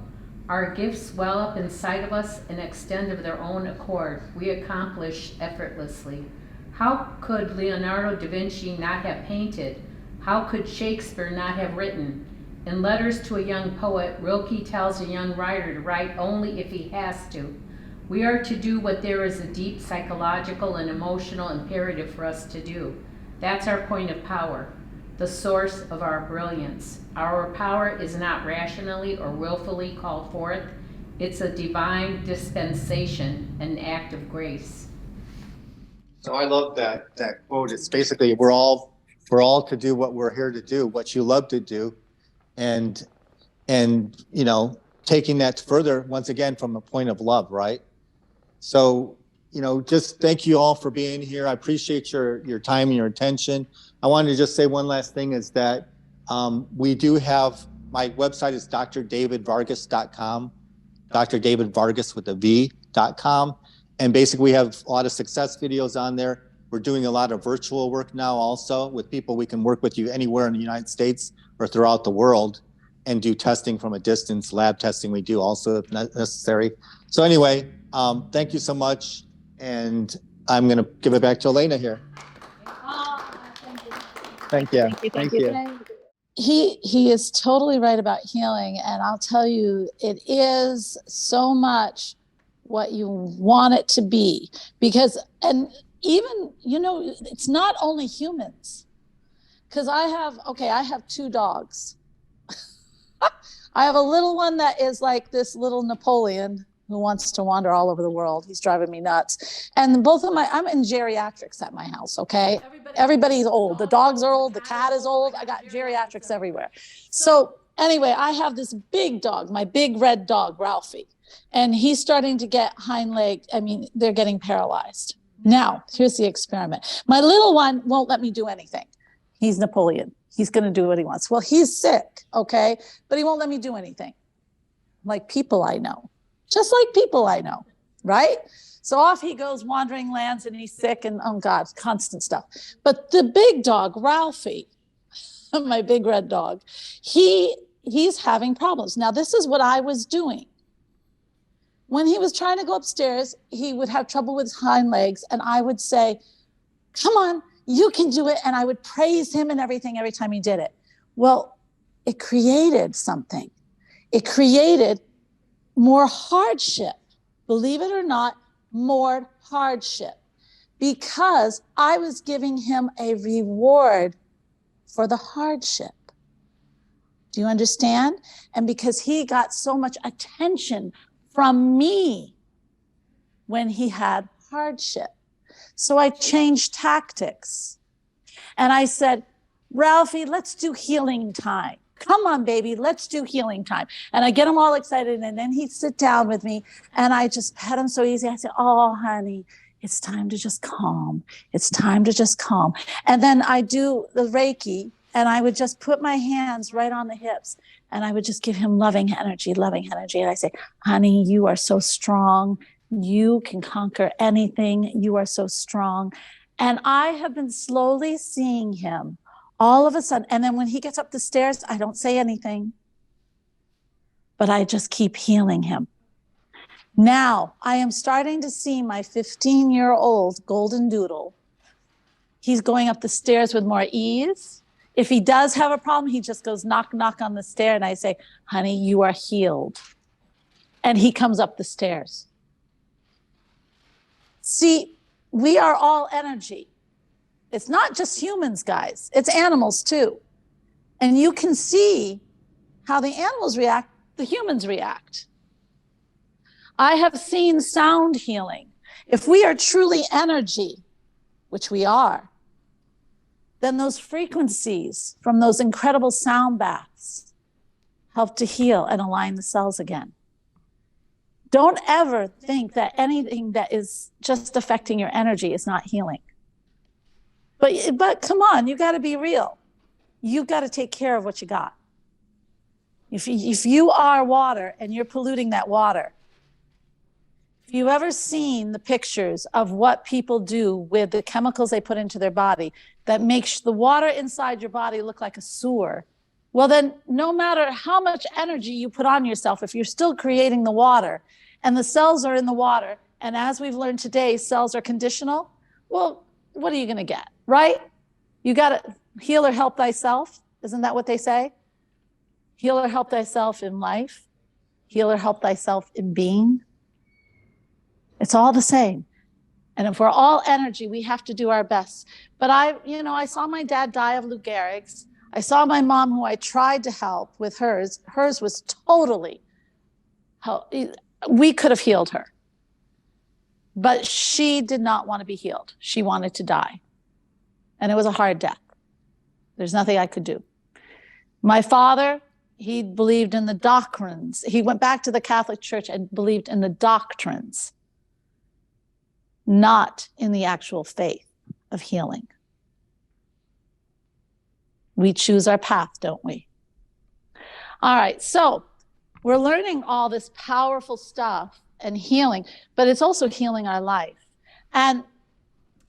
Our gifts well up inside of us and extend of their own accord. We accomplish effortlessly. How could Leonardo da Vinci not have painted? How could Shakespeare not have written? In Letters to a Young Poet, Rilke tells a young writer to write only if he has to. We are to do what there is a deep psychological and emotional imperative for us to do. That's our point of power, the source of our brilliance. Our power is not rationally or willfully called forth. It's a divine dispensation, an act of grace. So I love that quote. It's basically we're all to do what we're here to do, what you love to do, and taking that further once again from a point of love, right? So just thank you all for being here. I appreciate your time and your attention. I wanted to just say one last thing is that we do have, my website is drdavidvargas.com, Dr. David Vargas with a V.com. And basically we have a lot of success videos on there. We're doing a lot of virtual work now also with people. We can work with you anywhere in the United States or throughout the world and do testing from a distance, lab testing we do also if necessary. So anyway, thank you so much. And I'm going to give it back to Alena here. Thank you. Thank you. He is totally right about healing. And I'll tell you, it is so much what you want it to be, because, and even, it's not only humans, because I have 2 dogs. I have a little one that is like this little Napoleon who wants to wander all over the world. He's driving me nuts. And both of I'm in geriatrics at my house, okay? Everybody's old. The dogs are old. The cat is old. I got geriatrics everywhere. So anyway, I have this big dog, my big red dog, Ralphie. And he's starting to get hind leg. They're getting paralyzed. Now, here's the experiment. My little one won't let me do anything. He's Napoleon. He's going to do what he wants. Well, he's sick, okay? But he won't let me do anything. Like people I know. Just like people I know, right? So off he goes, wandering lands, and he's sick, and oh God, constant stuff. But the big dog, Ralphie, my big red dog, he's having problems. Now, this is what I was doing. When he was trying to go upstairs, he would have trouble with his hind legs, and I would say, come on, you can do it. And I would praise him and everything every time he did it. Well, it created something. It created more hardship. Believe it or not, more hardship. Because I was giving him a reward for the hardship. Do you understand? And because he got so much attention from me when he had hardship. So I changed tactics. And I said, Ralphie, let's do healing time. Come on, baby, let's do healing time. And I get him all excited, and then he'd sit down with me, and I just pet him so easy. I said, oh, honey, it's time to just calm. It's time to just calm. And then I do the Reiki, and I would just put my hands right on the hips, and I would just give him loving energy. And I say, honey, you are so strong. You can conquer anything. You are so strong. And I have been slowly seeing him all of a sudden. And then when he gets up the stairs, I don't say anything, but I just keep healing him. Now I am starting to see my 15-year-old golden doodle. He's going up the stairs with more ease. If he does have a problem, he just goes knock, knock on the stair. And I say, honey, you are healed. And he comes up the stairs. See, we are all energy. It's not just humans, guys. It's animals too. And you can see how the animals react, the humans react. I have seen sound healing. If we are truly energy, which we are, then those frequencies from those incredible sound baths help to heal and align the cells again. Don't ever think that anything that is just affecting your energy is not healing. But come on, you got to be real. You've got to take care of what you got. If you are water and you're polluting that water, if you've ever seen the pictures of what people do with the chemicals they put into their body that makes the water inside your body look like a sewer, well then no matter how much energy you put on yourself, if you're still creating the water and the cells are in the water, and as we've learned today, cells are conditional, well, what are you going to get, right? You got to heal or help thyself. Isn't that what they say? Heal or help thyself in life. Heal or help thyself in being. It's all the same. And if we're all energy, we have to do our best. But I saw my dad die of Lou Gehrig's. I saw my mom, who I tried to help with hers. Hers was totally, we could have healed her. But she did not want to be healed. She wanted to die. And it was a hard death. There's nothing I could do. My father, he believed in the doctrines. He went back to the Catholic Church and believed in the doctrines, not in the actual faith of healing. We choose our path, don't we? All right, so we're learning all this powerful stuff and healing, but it's also healing our life. And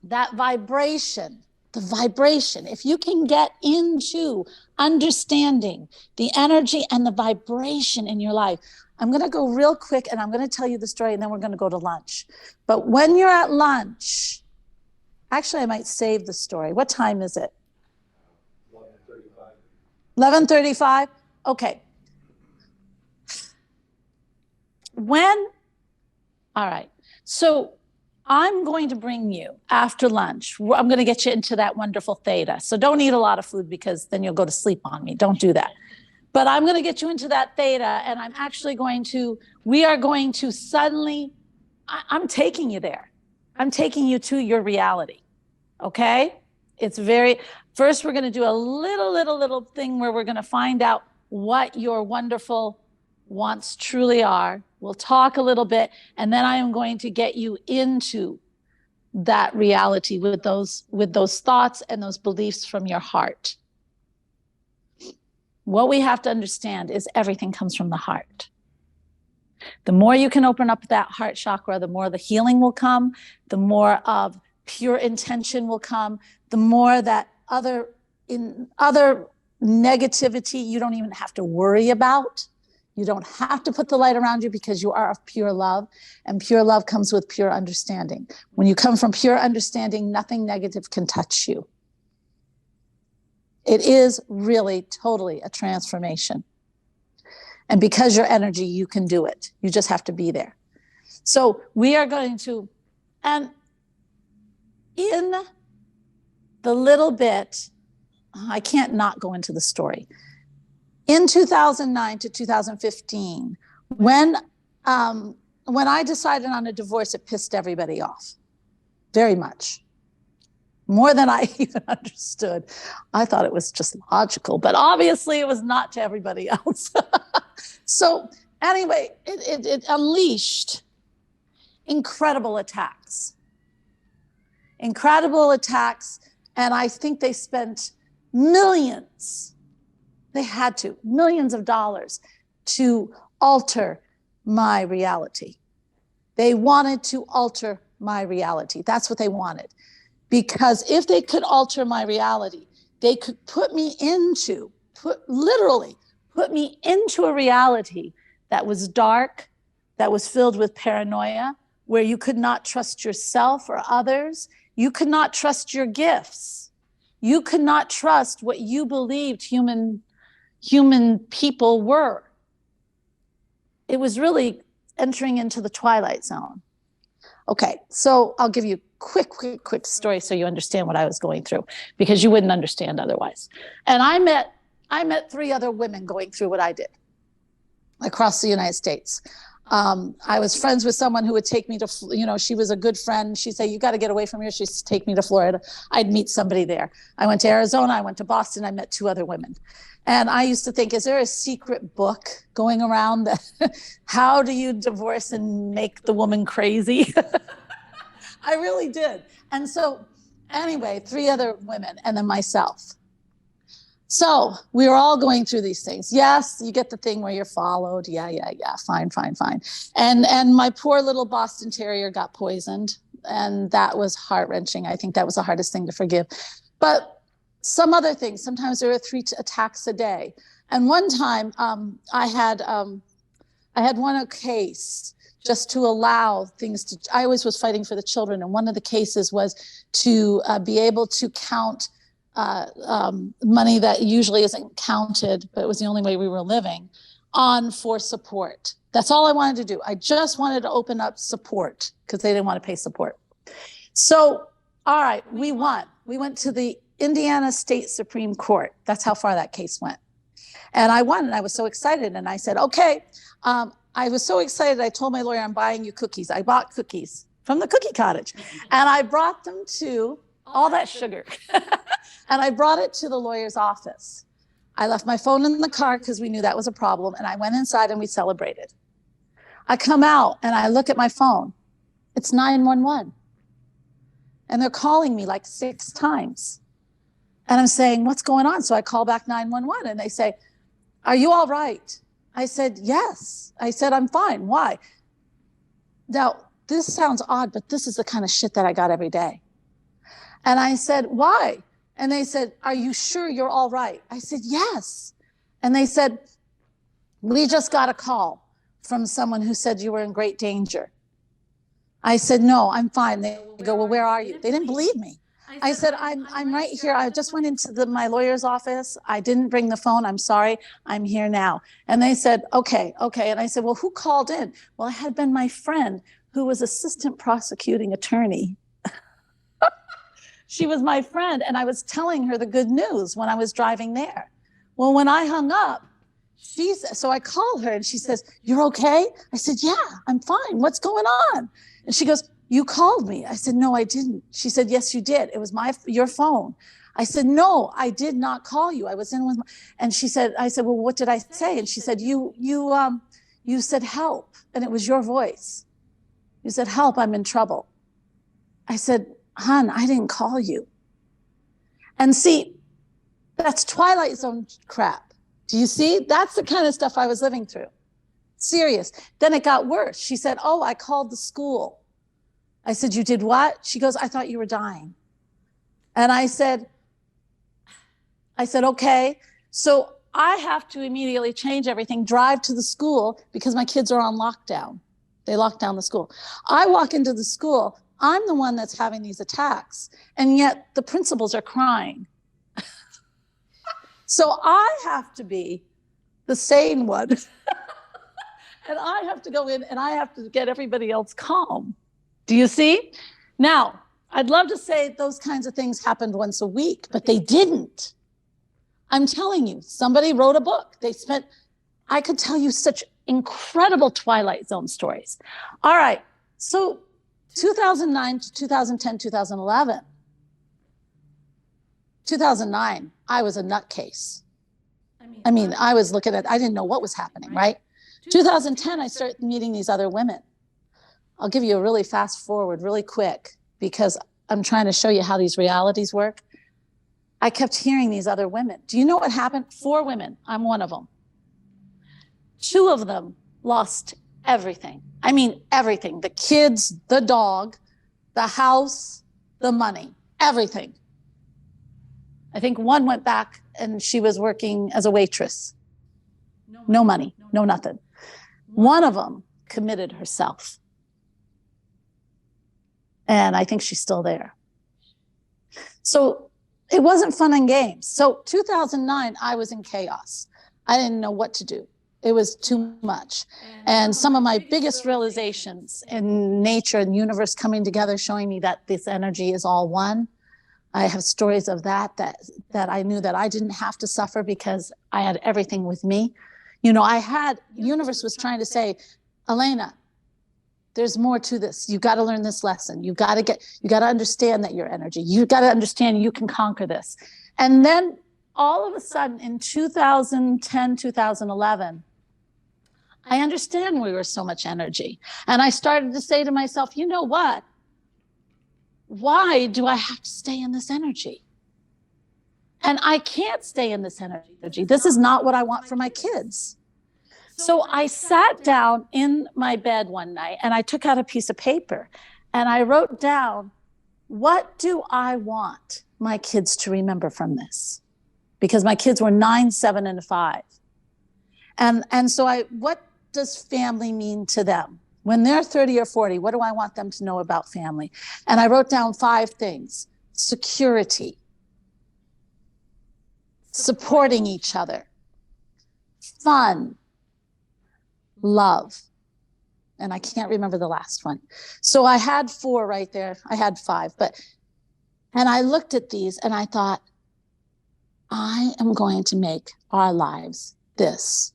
that vibration, the vibration, if you can get into understanding the energy and the vibration in your life. I'm going to go real quick and I'm going to tell you the story and then we're going to go to lunch. But when you're at lunch, actually I might save the story. What time is it? 11:35. Okay. All right. So I'm going to bring you after lunch. I'm going to get you into that wonderful theta. So don't eat a lot of food because then you'll go to sleep on me. Don't do that. But I'm going to get you into that theta, and I'm actually we are going to suddenly, I'm taking you there. I'm taking you to your reality. Okay? First we're going to do a little thing where we're going to find out what your wonderful wants truly are. We'll talk a little bit, and then I am going to get you into that reality with those thoughts and those beliefs from your heart. What we have to understand is everything comes from the heart. The more you can open up that heart chakra, the more the healing will come, the more of pure intention will come, the more that other negativity you don't even have to worry about. You don't have to put the light around you because you are of pure love, and pure love comes with pure understanding. When you come from pure understanding, nothing negative can touch you. It is really totally a transformation. And because you're energy, you can do it. You just have to be there. So we are going to, and in the little bit, I can't not go into the story. In 2009 to 2015, when I decided on a divorce, it pissed everybody off very much. More than I even understood. I thought it was just logical, but obviously it was not to everybody else. So anyway, it unleashed incredible attacks. Incredible attacks, and I think they spent millions. They had to, millions of dollars to alter my reality. They wanted to alter my reality. That's what they wanted. Because if they could alter my reality, they could literally put me into a reality that was dark, that was filled with paranoia, where you could not trust yourself or others. You could not trust your gifts. You could not trust what you believed human people were. It was really entering into the twilight zone. Okay, so I'll give you a quick story so you understand what I was going through, because you wouldn't understand otherwise. And I met 3 other women going through what I did across the United States. I was friends with someone who would take me to, she was a good friend. She'd say, you got to get away from here. She'd take me to Florida. I'd meet somebody there. I went to Arizona. I went to Boston. I met 2 other women. And I used to think, is there a secret book going around that how do you divorce and make the woman crazy? I really did. And so anyway, 3 other women and then myself. So we were all going through these things. Yes, you get the thing where you're followed. Yeah. Fine. And my poor little Boston Terrier got poisoned. And that was heart-wrenching. I think that was the hardest thing to forgive. But some other things, sometimes there were 3 attacks a day. And one time I had won a case just to allow things to, I always was fighting for the children. And one of the cases was to be able to count money that usually isn't counted, but it was the only way we were living on for support. That's all I wanted to do. I just wanted to open up support because they didn't want to pay support. So, all right, we won. We went to the Indiana State Supreme Court. That's how far that case went. And I won, and I was so excited. And I said, okay, I was so excited. I told my lawyer, I'm buying you cookies. I bought cookies from the cookie cottage. And I brought them to all that sugar. And I brought it to the lawyer's office. I left my phone in the car because we knew that was a problem. And I went inside and we celebrated. I come out and I look at my phone. It's 911. And they're calling me like 6 times. And I'm saying, what's going on? So I call back 911 and they say, are you all right? I said, yes. I said, I'm fine. Why? Now, this sounds odd, but this is the kind of shit that I got every day. And I said, why? And they said, are you sure you're all right? I said, yes. And they said, we just got a call from someone who said you were in great danger. I said, no, I'm fine. They go, well, where are you? They didn't believe me. I said, I'm right here. I just went into my lawyer's office. I didn't bring the phone. I'm sorry. I'm here now. And they said, okay. And I said, well, who called in? Well, it had been my friend who was assistant prosecuting attorney. She was my friend, and I was telling her the good news when I was driving there. Well, when I hung up, so I called her, and she says, you're okay? I said, yeah, I'm fine. What's going on? And she goes, you called me. I said, no, I didn't. She said, yes, you did. It was your phone. I said, no, I did not call you. I was in with and she said, I said, well, what did I say? And she said, you said help, and it was your voice. You said, help, I'm in trouble. I said, hon, I didn't call you. And see, that's Twilight Zone crap. Do you see? That's the kind of stuff I was living through. Serious. Then it got worse. She said, oh, I called the school. I said, you did what? She goes, I thought you were dying. And I said, okay. So I have to immediately change everything, drive to the school because my kids are on lockdown. They locked down the school. I walk into the school. I'm the one that's having these attacks, and yet the principals are crying. So I have to be the sane one. And I have to go in and I have to get everybody else calm. Do you see? Now, I'd love to say those kinds of things happened once a week, but they didn't. I'm telling you, somebody wrote a book. I could tell you such incredible Twilight Zone stories. All right, so 2009 to 2010, 2011. 2009, I was a nutcase. I mean, I was looking at, I didn't know what was happening, right? 2010, I started meeting these other women. I'll give you a really fast forward, really quick, because I'm trying to show you how these realities work. I kept hearing these other women. Do you know what happened? 4 women, I'm one of them. 2 of them lost everything. I mean, everything, the kids, the dog, the house, the money, everything. I think one went back and she was working as a waitress. No money, no nothing. One of them committed herself. And I think she's still there. So it wasn't fun and games. So 2009, I was in chaos. I didn't know what to do. It was too much. And some of my biggest realizations in nature and universe coming together, showing me that this energy is all one. I have stories of that I knew that I didn't have to suffer because I had everything with me. You know, universe was trying to say, Alena, there's more to this. You got to learn this lesson. You got to understand that your energy. You got to understand you can conquer this. And then all of a sudden in 2010, 2011, I understand we were so much energy. And I started to say to myself, you know what? Why do I have to stay in this energy? And I can't stay in this energy. This is not what I want for my kids. So I sat down in my bed one night and I took out a piece of paper and I wrote down, what do I want my kids to remember from this? Because my kids were 9, 7, and 5. And so what does family mean to them? When they're 30 or 40, what do I want them to know about family? And I wrote down 5 things: security, supporting each other, fun, love. And I can't remember the last one. So I had 4 right there. I had 5, and I looked at these and I thought, I am going to make our lives this.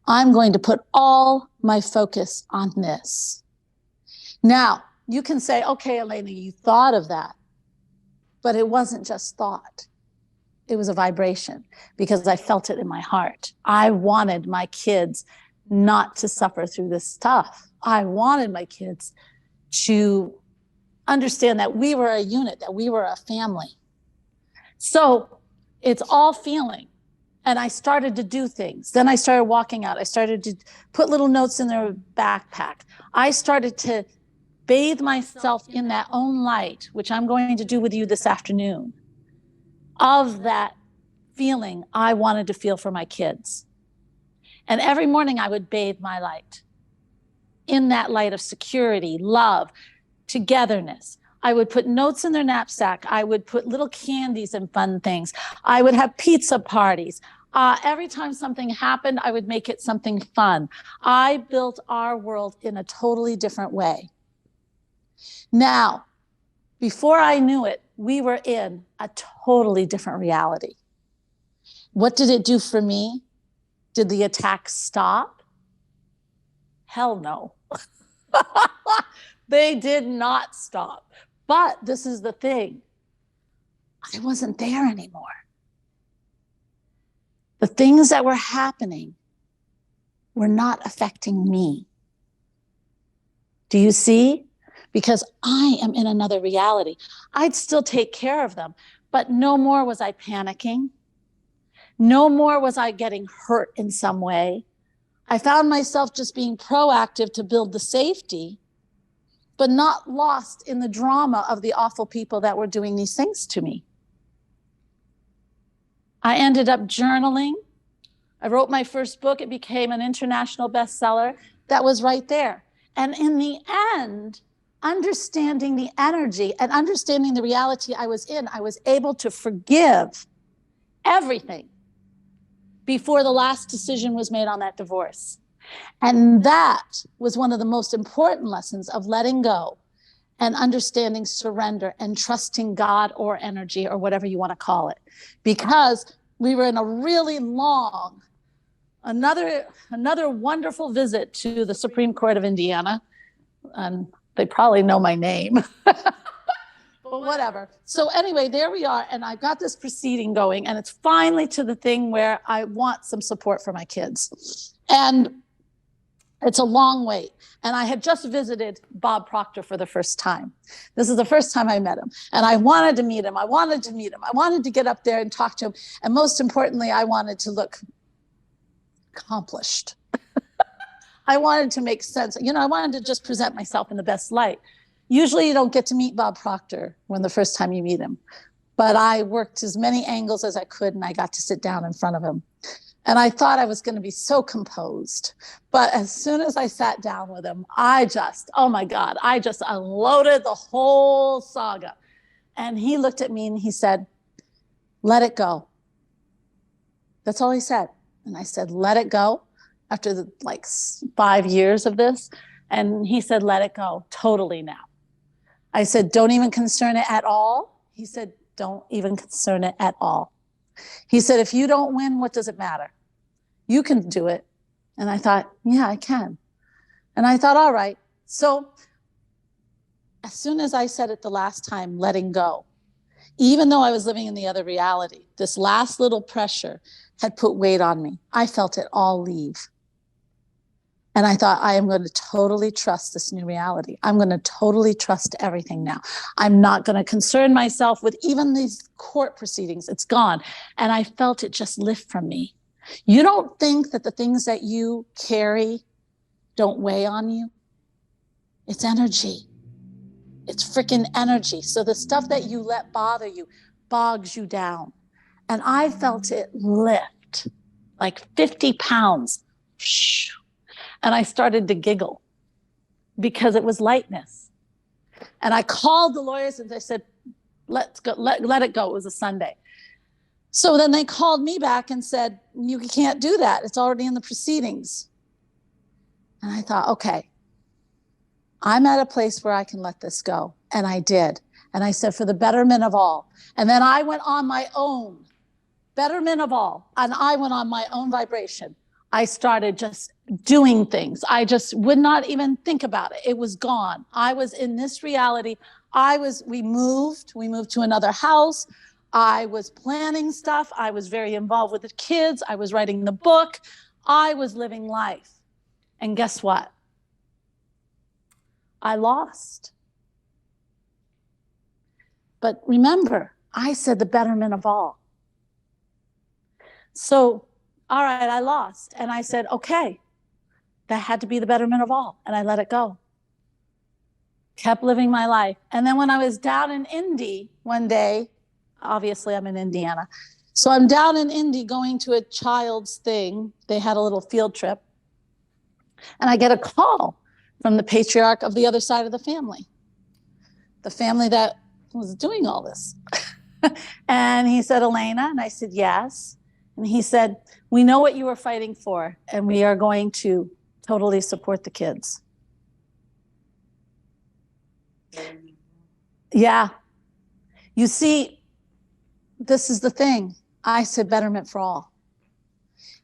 I'm going to put all my focus on this. Now, you can say, okay, Alena, you thought of that, but it wasn't just thought. It was a vibration because I felt it in my heart. I wanted my kids not to suffer through this stuff. I wanted my kids to understand that we were a unit, that we were a family. So it's all feeling. And I started to do things. Then I started walking out. I started to put little notes in their backpack. I started to bathe myself in that own light, which I'm going to do with you this afternoon, of that feeling I wanted to feel for my kids. And every morning I would bathe my light in that light of security, love, togetherness. I would put notes in their knapsack. I would put little candies and fun things. I would have pizza parties. Every time something happened, I would make it something fun. I built our world in a totally different way. Now, before I knew it, we were in a totally different reality. What did it do for me? Did the attacks stop? Hell no. They did not stop. But this is the thing. I wasn't there anymore. The things that were happening were not affecting me. Do you see? Because I am in another reality. I'd still take care of them, but no more was I panicking. No more was I getting hurt in some way. I found myself just being proactive to build the safety, but not lost in the drama of the awful people that were doing these things to me. I ended up journaling. I wrote my first book. It became an international bestseller. That was right there. And in the end, understanding the energy and understanding the reality I was in, I was able to forgive everything before the last decision was made on that divorce. And that was one of the most important lessons of letting go and understanding surrender and trusting God or energy or whatever you want to call it. Because we were in a really long, another wonderful visit to the Supreme Court of Indiana. And they probably know my name. But whatever. So anyway, there we are. And I got this proceeding going. And it's finally to the thing where I want some support for my kids. And it's a long wait. And I had just visited Bob Proctor for the first time. This is the first time I met him. And I wanted to meet him. I wanted to get up there and talk to him. And most importantly, I wanted to look accomplished. I wanted to make sense. I wanted to just present myself in the best light. Usually you don't get to meet Bob Proctor when the first time you meet him, but I worked as many angles as I could, and I got to sit down in front of him. And I thought I was going to be so composed. But as soon as I sat down with him, oh my God, I just unloaded the whole saga. And he looked at me and he said, let it go. That's all he said. And I said, let it go, after 5 years of this. And he said, let it go totally now. I said, don't even concern it at all. He said, don't even concern it at all. He said, if you don't win, what does it matter? You can do it. And I thought, yeah, I can. And I thought, all right. So as soon as I said it the last time, letting go, even though I was living in the other reality, this last little pressure had put weight on me. I felt it all leave. And I thought, I am going to totally trust this new reality. I'm going to totally trust everything now. I'm not going to concern myself with even these court proceedings. It's gone. And I felt it just lift from me. You don't think that the things that you carry don't weigh on you? It's energy. It's freaking energy. So the stuff that you let bother you bogs you down. And I felt it lift like 50 pounds. And I started to giggle because it was lightness. And I called the lawyers and they said, let's go, let it go. It was a Sunday. So then they called me back and said, you can't do that. It's already in the proceedings. And I thought, okay, I'm at a place where I can let this go. And I did. And I said, for the betterment of all. And then I went on my own, betterment of all. And I went on my own vibration. I started just doing things. I just would not even think about it. It was gone. I was in this reality. We moved to another house. I was planning stuff. I was very involved with the kids. I was writing the book. I was living life. And guess what? I lost. But remember, I said the betterment of all. So, all right, I lost. And I said, okay, that had to be the betterment of all. And I let it go. Kept living my life. And then when I was down in Indy one day, obviously I'm in Indiana. So I'm down in Indy going to a child's thing. They had a little field trip. And I get a call from the patriarch of the other side of the family that was doing all this. And he said, Alena? And I said, yes. And he said, we know what you were fighting for, and we are going to totally support the kids. Yeah. You see, this is the thing. I said betterment for all.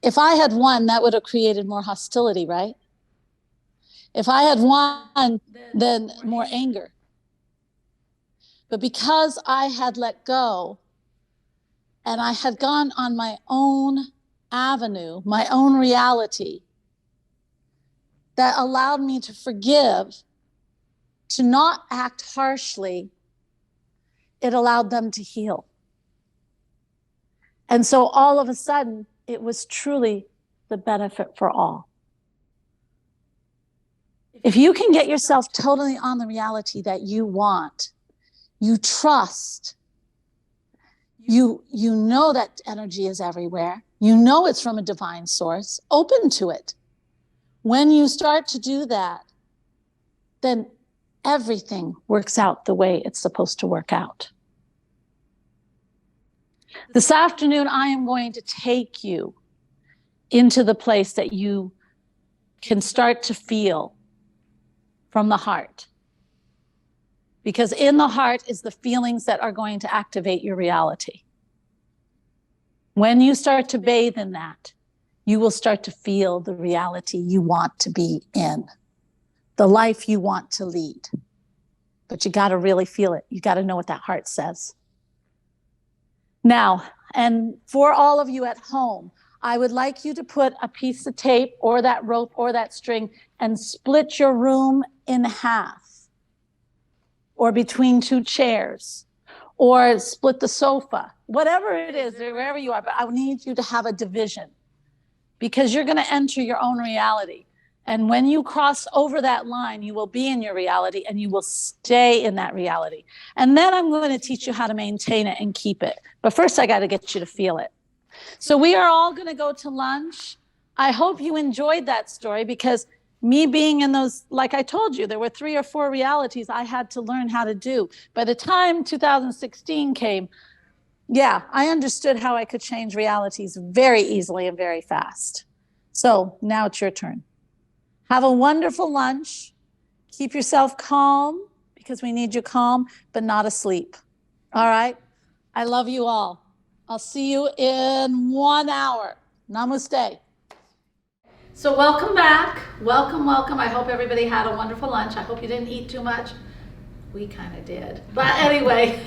If I had won, that would have created more hostility, right? If I had won, then more anger. But because I had let go and I had gone on my own avenue, my own reality, that allowed me to forgive, to not act harshly, it allowed them to heal. And so all of a sudden, it was truly the benefit for all. If you can get yourself totally on the reality that you want, you trust, you know that energy is everywhere, you know it's from a divine source, open to it. When you start to do that, then everything works out the way it's supposed to work out. This afternoon, I am going to take you into the place that you can start to feel from the heart. Because in the heart is the feelings that are going to activate your reality. When you start to bathe in that, you will start to feel the reality you want to be in, the life you want to lead. But you got to really feel it. You got to know what that heart says. Now, and for all of you at home, I would like you to put a piece of tape or that rope or that string and split your room in half, or between two chairs, or split the sofa, whatever it is, wherever you are. But I need you to have a division, because you're going to enter your own reality. And when you cross over that line, you will be in your reality and you will stay in that reality. And then I'm going to teach you how to maintain it and keep it. But first, I got to get you to feel it. So we are all going to go to lunch. I hope you enjoyed that story, because me being in those, like I told you, there were 3 or 4 realities I had to learn how to do. By the time 2016 came, yeah, I understood how I could change realities very easily and very fast. So now it's your turn. Have a wonderful lunch. Keep yourself calm, because we need you calm, but not asleep. All right? I love you all. I'll see you in 1 hour. Namaste. So welcome back. Welcome, welcome. I hope everybody had a wonderful lunch. I hope you didn't eat too much. We kind of did. But anyway,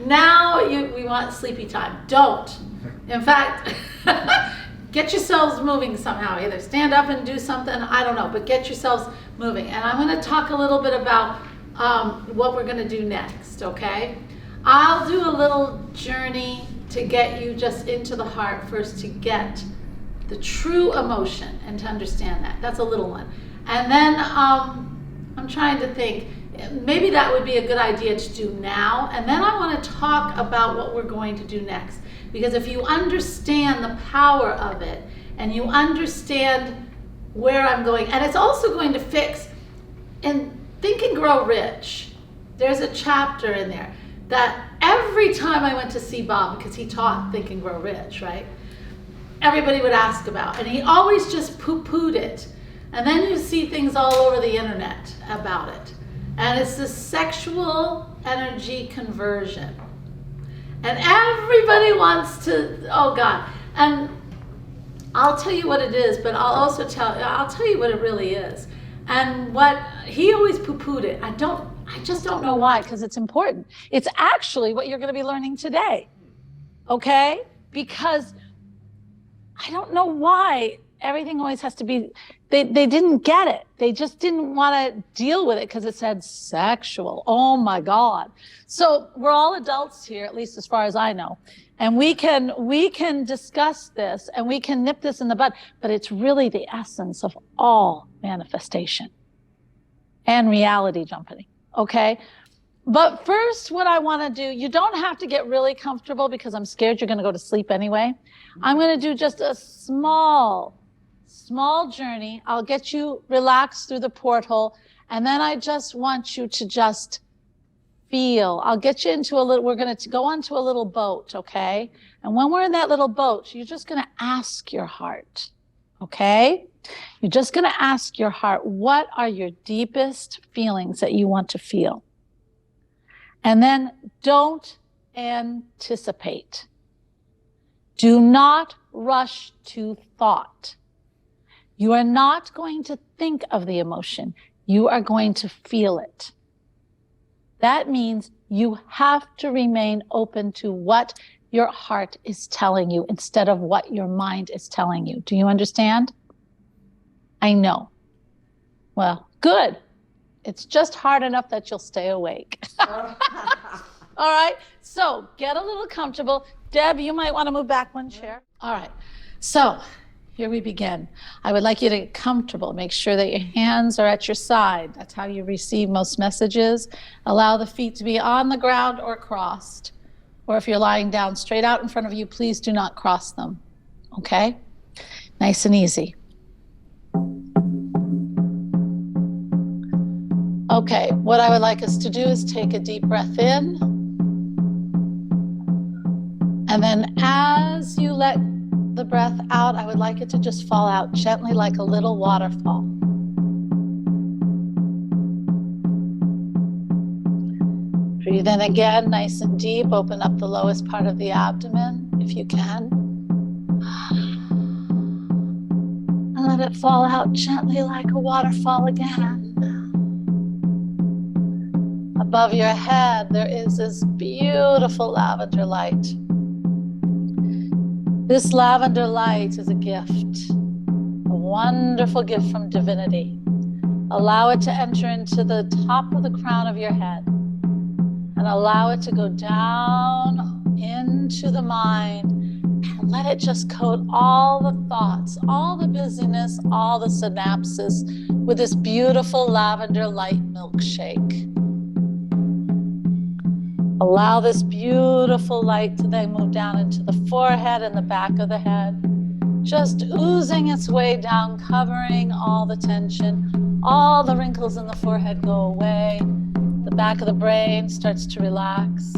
now we want sleepy time. Don't. In fact, get yourselves moving somehow. Either stand up and do something, I don't know, but get yourselves moving. And I'm going to talk a little bit about what we're going to do next, okay? I'll do a little journey to get you just into the heart first, to get the true emotion and to understand that. That's a little one. And then I'm trying to think, maybe that would be a good idea to do now. And then I want to talk about what we're going to do next. Because if you understand the power of it, and you understand where I'm going, and it's also going to fix, in Think and Grow Rich, there's a chapter in there that every time I went to see Bob, because he taught Think and Grow Rich, right? Everybody would ask about, and he always just poo-pooed it. And then you see things all over the internet about it. And it's the sexual energy conversion. And everybody wants to, oh God. And I'll tell you what it is, but I'll tell you what it really is. And what, he always poo-pooed it. I just don't know why, because it's important. It's actually what you're going to be learning today. Okay? Because I don't know why everything always has to be, they didn't get it. They just didn't want to deal with it because it said sexual. Oh my God. So we're all adults here, at least as far as I know. And we can discuss this and we can nip this in the bud, but it's really the essence of all manifestation and reality jumping. Okay? But first, what I want to do, you don't have to get really comfortable because I'm scared you're going to go to sleep anyway. I'm going to do just a small journey. I'll get you relaxed through the porthole. And then I just want you to just feel. I'll get you into we're going to go onto a little boat, okay? And when we're in that little boat, you're just going to ask your heart, okay? You're just going to ask your heart, what are your deepest feelings that you want to feel? And then don't anticipate. Do not rush to thought. You are not going to think of the emotion. You are going to feel it. That means you have to remain open to what your heart is telling you instead of what your mind is telling you. Do you understand? I know. Well, good. It's just hard enough that you'll stay awake. All right. So get a little comfortable. Deb, you might want to move back one chair. All right. So here we begin. I would like you to get comfortable. Make sure that your hands are at your side. That's how you receive most messages. Allow the feet to be on the ground or crossed. Or if you're lying down straight out in front of you, please do not cross them. Okay? Nice and easy. Okay, what I would like us to do is take a deep breath in. And then as you let the breath out, I would like it to just fall out gently like a little waterfall. Breathe in again, nice and deep. Open up the lowest part of the abdomen, if you can. And let it fall out gently like a waterfall again. Above your head, there is this beautiful lavender light. This lavender light is a gift, a wonderful gift from divinity. Allow it to enter into the top of the crown of your head and allow it to go down into the mind And let it just coat all the thoughts, all the busyness, all the synapses with this beautiful lavender light milkshake. Allow this beautiful light to then move down into the forehead and the back of the head, just oozing its way down, covering all the tension. All the wrinkles in the forehead go away. The back of the brain starts to relax.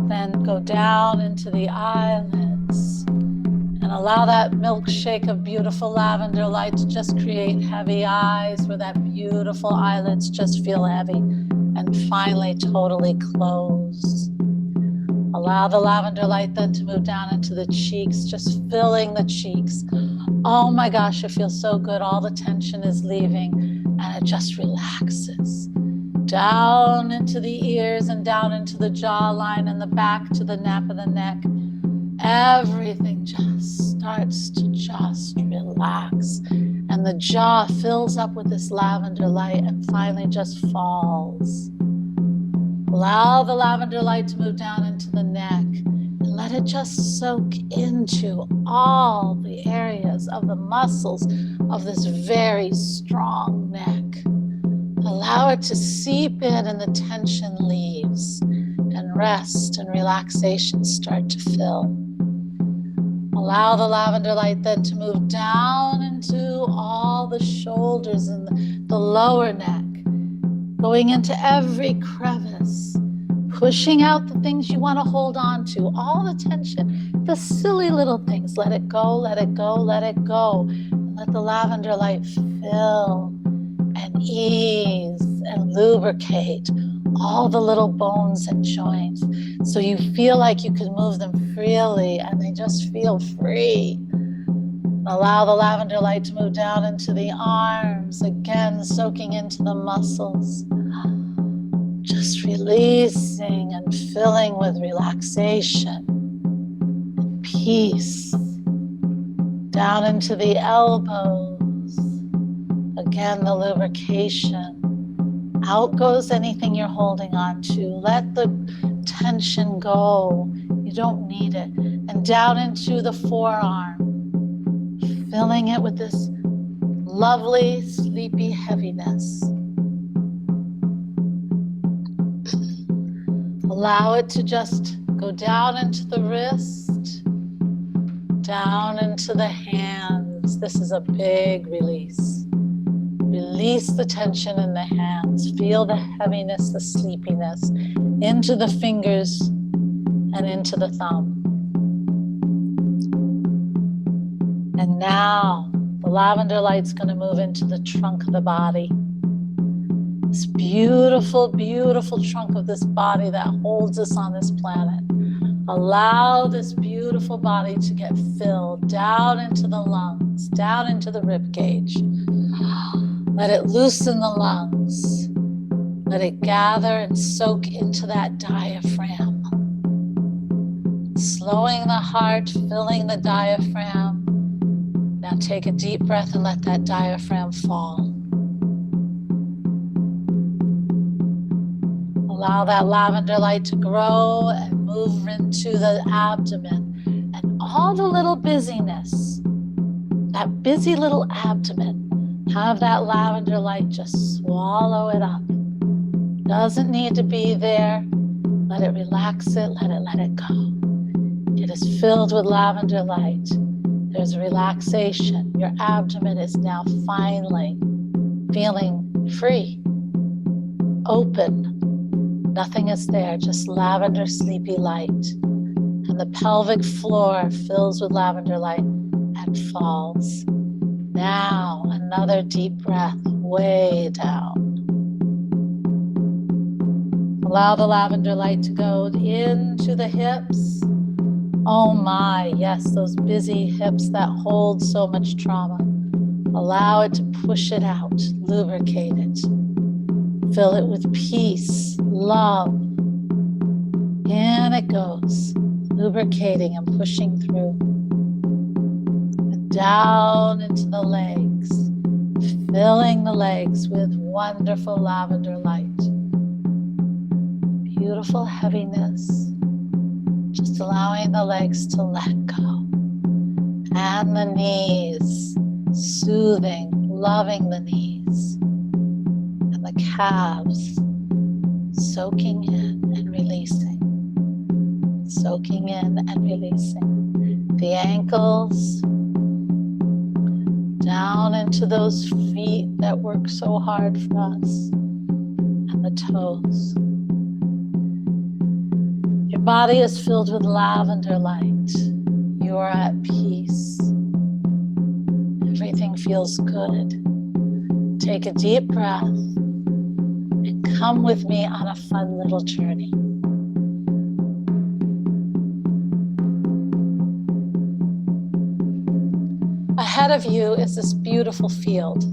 Then go down into the eyelids and allow that milkshake of beautiful lavender light to just create heavy eyes where that beautiful eyelids just feel heavy and finally totally close. Allow the lavender light then to move down into the cheeks, just filling the cheeks. Oh my gosh, it feels so good. All the tension is leaving and it just relaxes. Down into the ears and down into the jawline and the back to the nape of the neck. Everything just starts to just relax. And the jaw fills up with this lavender light and finally just falls. Allow the lavender light to move down into the neck and let it just soak into all the areas of the muscles of this very strong neck. Allow it to seep in and the tension leaves and rest and relaxation start to fill. Allow the lavender light then to move down into all the shoulders and the lower neck, going into every crevice, pushing out the things you want to hold on to, all the tension, the silly little things. Let it go, let it go, let it go. And let the lavender light fill and ease and lubricate all the little bones and joints so you feel like you can move them freely and they just feel free. Allow the lavender light to move down into the arms, again soaking into the muscles, just releasing and filling with relaxation and peace. Down into the elbows, again the lubrication. Out goes anything you're holding on to. Let the tension go. You don't need it. And down into the forearm, filling it with this lovely, sleepy heaviness. Allow it to just go down into the wrist, down into the hands. This is a big release. Release the tension in the hands. Feel the heaviness, the sleepiness into the fingers and into the thumb. And now the lavender light's going to move into the trunk of the body. This beautiful, beautiful trunk of this body that holds us on this planet. Allow this beautiful body to get filled down into the lungs, down into the rib cage. Let it loosen the lungs. Let it gather and soak into that diaphragm. Slowing the heart, filling the diaphragm. Now take a deep breath and let that diaphragm fall. Allow that lavender light to grow and move into the abdomen and all the little busyness, that busy little abdomen. Have that lavender light just swallow it up. Doesn't need to be there. Let it relax it, let it go. It is filled with lavender light. There's relaxation. Your abdomen is now finally feeling free, open. Nothing is there, just lavender sleepy light. And the pelvic floor fills with lavender light and falls. Now, another deep breath, way down. Allow the lavender light to go into the hips. Oh my, yes, those busy hips that hold so much trauma. Allow it to push it out, lubricate it. Fill it with peace, love. In it goes, lubricating and pushing through. Down into the legs, filling the legs with wonderful lavender light. Beautiful heaviness, just allowing the legs to let go. And the knees, soothing, loving the knees. And the calves, soaking in and releasing. Soaking in and releasing. The ankles, down into those feet that work so hard for us. And the toes. Your body is filled with lavender light. You are at peace. Everything feels good. Take a deep breath and come with me on a fun little journey. Ahead of you is this beautiful field.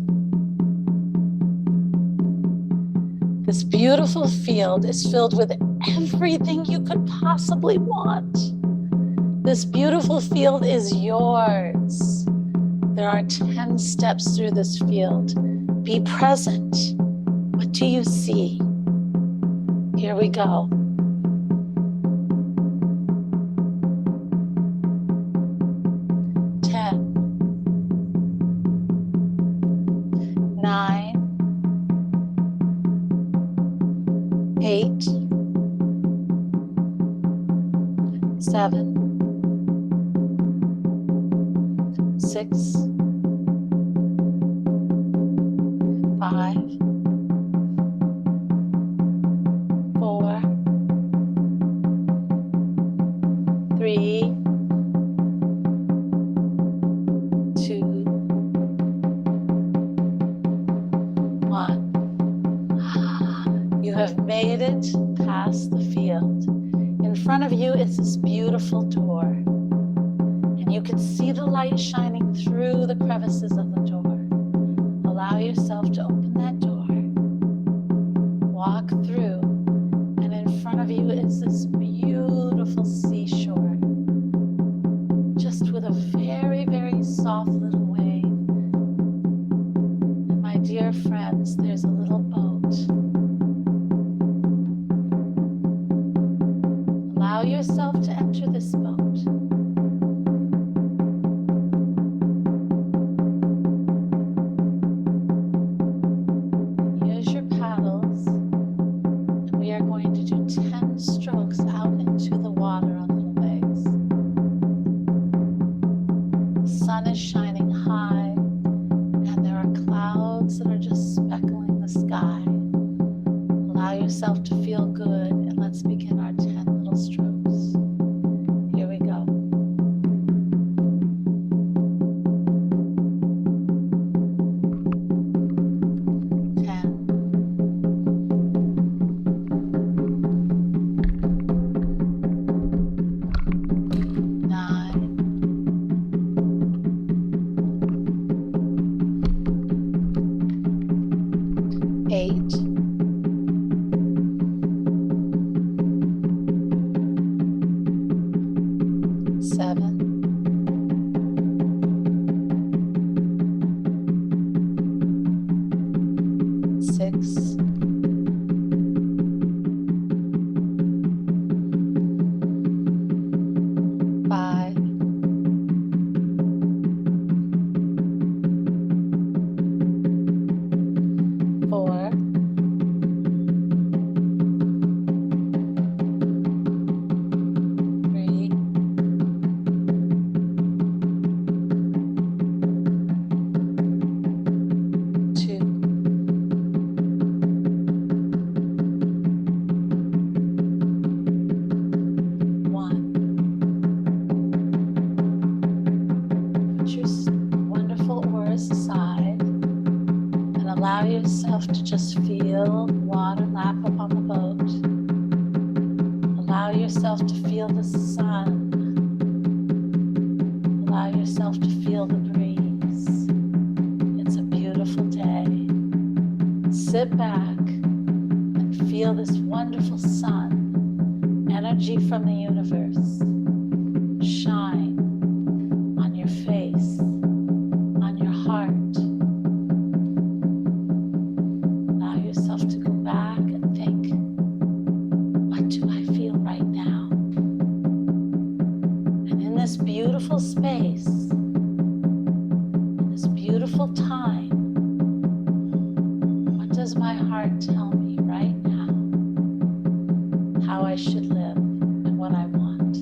This beautiful field is filled with everything you could possibly want. This beautiful field is yours. There are 10 steps through this field. Be present. What do you see? Here we go. 10, 9, 8, 7, 6, 5, 4, 3, 2, 1. You have made it past the field. In front of you is this beautiful door. And you can see the light shining through the crevices of the door. Allow yourself to open that door. Walk through. And in front of you is this beautiful seashore. Just with a very, very soft little wave. And my dear friends, there's a little boat. Allow yourself to enter this boat. Use your paddles, and we are going to do 10 strokes out into the water on little waves. The sun is shining high, and there are clouds that are just speckling the sky. Allow yourself to feel good, and let's begin our 10 little strokes. Here we go. 10, 9, 8, 7, 6, 5, 4, 3, 2, 1. Put your wonderful oars aside and allow yourself to just feel water lap up on the boat. Allow yourself to feel the sun. Allow yourself to feel the breeze. It's a beautiful day. Sit back and feel this wonderful sun, energy from the universe, shine on your face, on your heart. Allow yourself to go back and think, what do I feel right now? And in this beautiful space, live and what I want.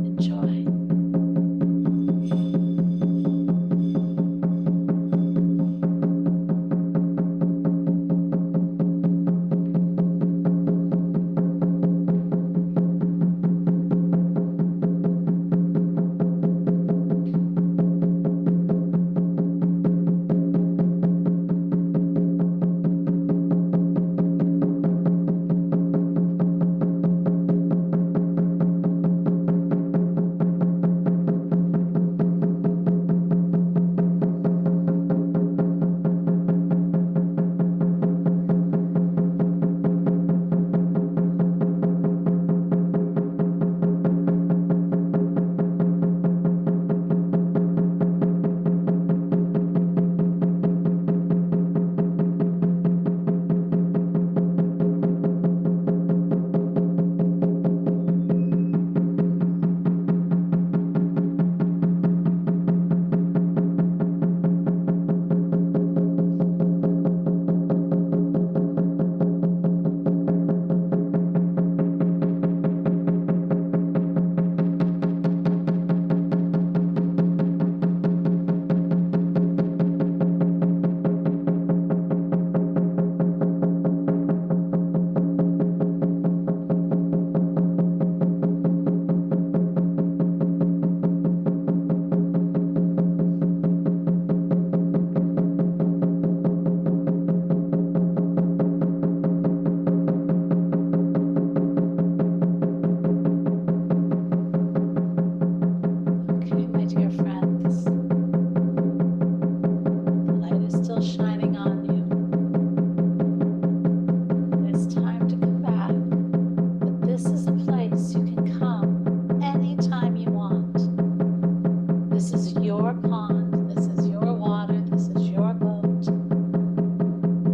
Enjoy. Okay, my dear friends, the light is still shining on you. It's time to come back, but this is a place you can come anytime you want. This is your pond, this is your water, this is your boat,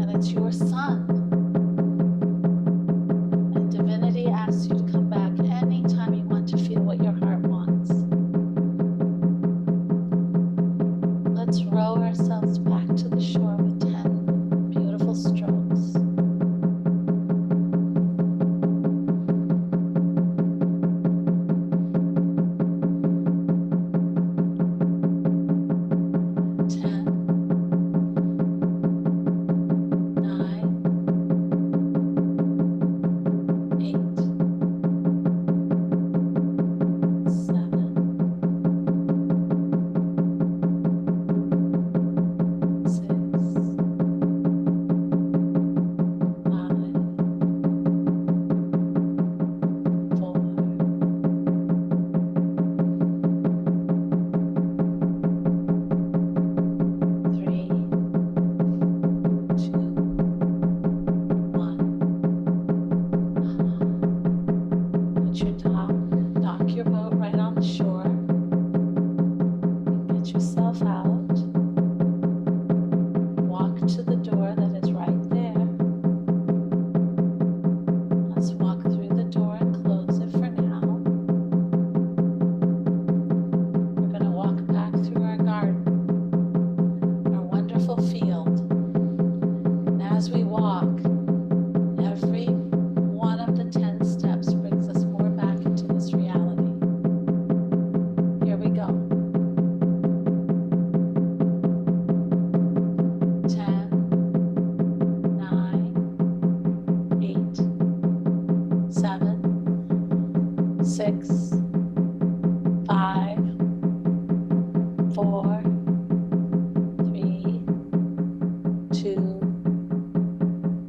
and it's your sun. And divinity asks you to come back anytime you want to feel what your heart wants. Let's row ourselves back to the shore with 10 beautiful strokes.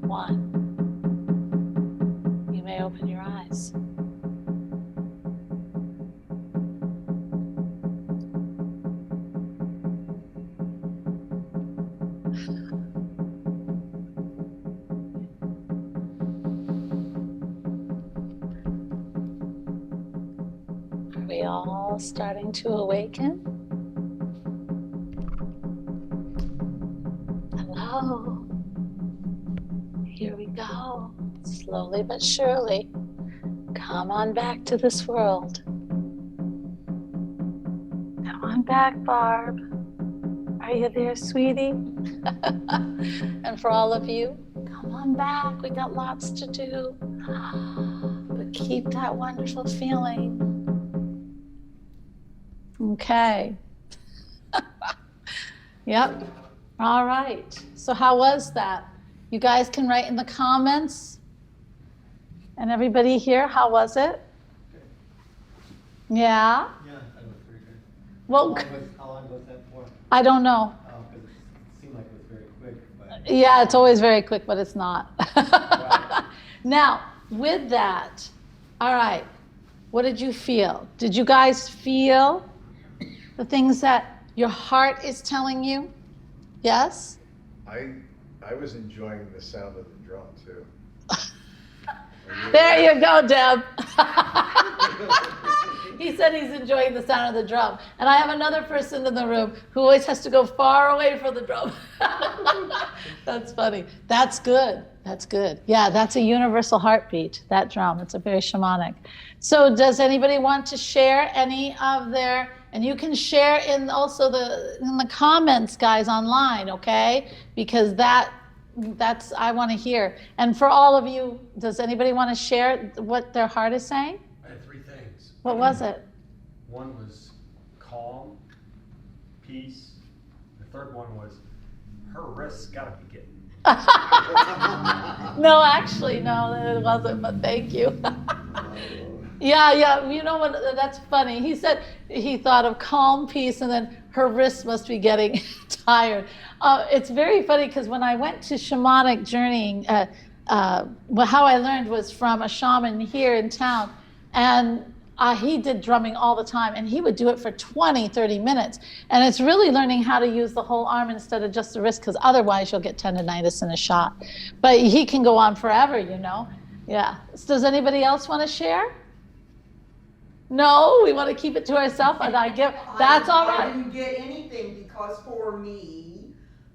1. You may open your eyes. Are we all starting to awaken? Hello. Here we go. Slowly but surely. Come on back to this world. Come on back, Barb. Are you there, sweetie? And for all of you, come on back. We got lots to do. But keep that wonderful feeling. Okay. Yep. All right. So how was that? You guys can write in the comments. And everybody here, how was it? Yeah? Yeah, that was pretty good. Well, How long was that for? I don't know. Oh, because it seemed like it was very quick, but. Yeah, it's always very quick, but it's not. Now, with that, all right, what did you feel? Did you guys feel the things that your heart is telling you? Yes? I was enjoying the sound of the drum too. There you go, Deb. He said he's enjoying the sound of the drum. And I have another person in the room who always has to go far away from the drum. That's funny. That's good. That's good. Yeah, that's a universal heartbeat, that drum. It's a very shamanic. So does anybody want to share any of their, and you can share in also in the comments, guys, online, okay? Because that's I want to hear. And for all of you, does anybody want to share what their heart is saying? I had 3 things. What was it? One was calm, peace. The third one was her wrist's gotta be getting. No, actually, no, it wasn't, but thank you. Yeah, you know what, that's funny. He said he thought of calm, peace, and then her wrist must be getting tired. It's very funny because when I went to shamanic journeying, how I learned was from a shaman here in town, and he did drumming all the time, and he would do it for 20, 30 minutes. And it's really learning how to use the whole arm instead of just the wrist, because otherwise you'll get tendonitis in a shot. But he can go on forever, you know. Yeah. Does anybody else want to share? No, we want to keep it to ourselves, and that's all right. I didn't get anything because for me,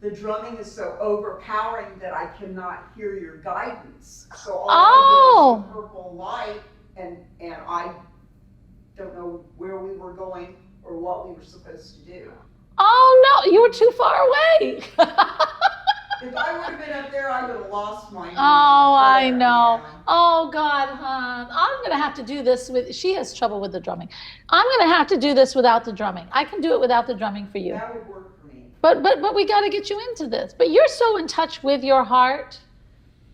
the drumming is so overpowering that I cannot hear your guidance. So all I get is the purple light, and I don't know where we were going or what we were supposed to do. Oh no, you were too far away. If I would have been up there, I would have lost my mind. Oh, I know. Oh God, hon, I'm gonna have to do this she has trouble with the drumming. I'm gonna have to do this without the drumming. I can do it without the drumming for you. That would work for me. But we got to get you into this. But you're so in touch with your heart.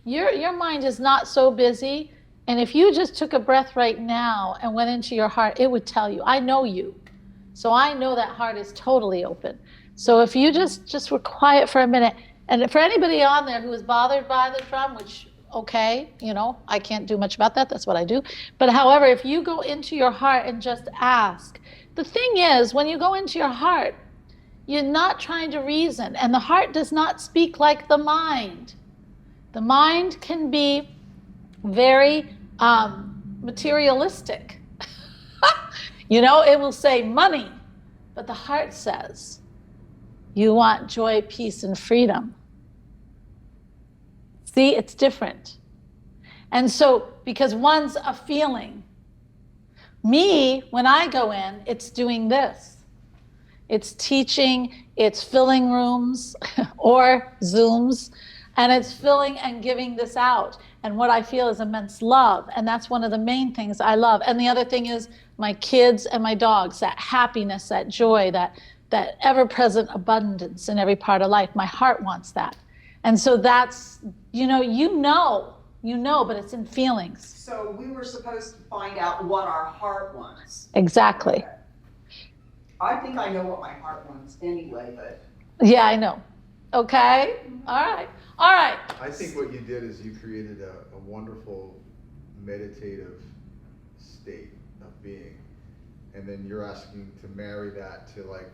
Your mind is not so busy. And if you just took a breath right now and went into your heart, it would tell you. I know you. So I know that heart is totally open. So if you just were quiet for a minute, and for anybody on there who is bothered by the drum, which, okay, you know, I can't do much about that. That's what I do. But however, if you go into your heart and just ask, the thing is, when you go into your heart, you're not trying to reason, and the heart does not speak like the mind. The mind can be very materialistic. You know, it will say money, but the heart says, you want joy, peace, and freedom. See, it's different. And so, because one's a feeling, me, when I go in, it's doing this. It's teaching, it's filling rooms or Zooms, and it's filling and giving this out. And what I feel is immense love. And that's one of the main things I love. And the other thing is my kids and my dogs, that happiness, that joy, that ever-present abundance in every part of life. My heart wants that. And so that's, you know, but it's in feelings. So we were supposed to find out what our heart wants. Exactly. Okay. I think I know what my heart wants anyway, but. Yeah, I know. Okay. All right. I think what you did is you created a wonderful meditative state of being. And then you're asking to marry that to like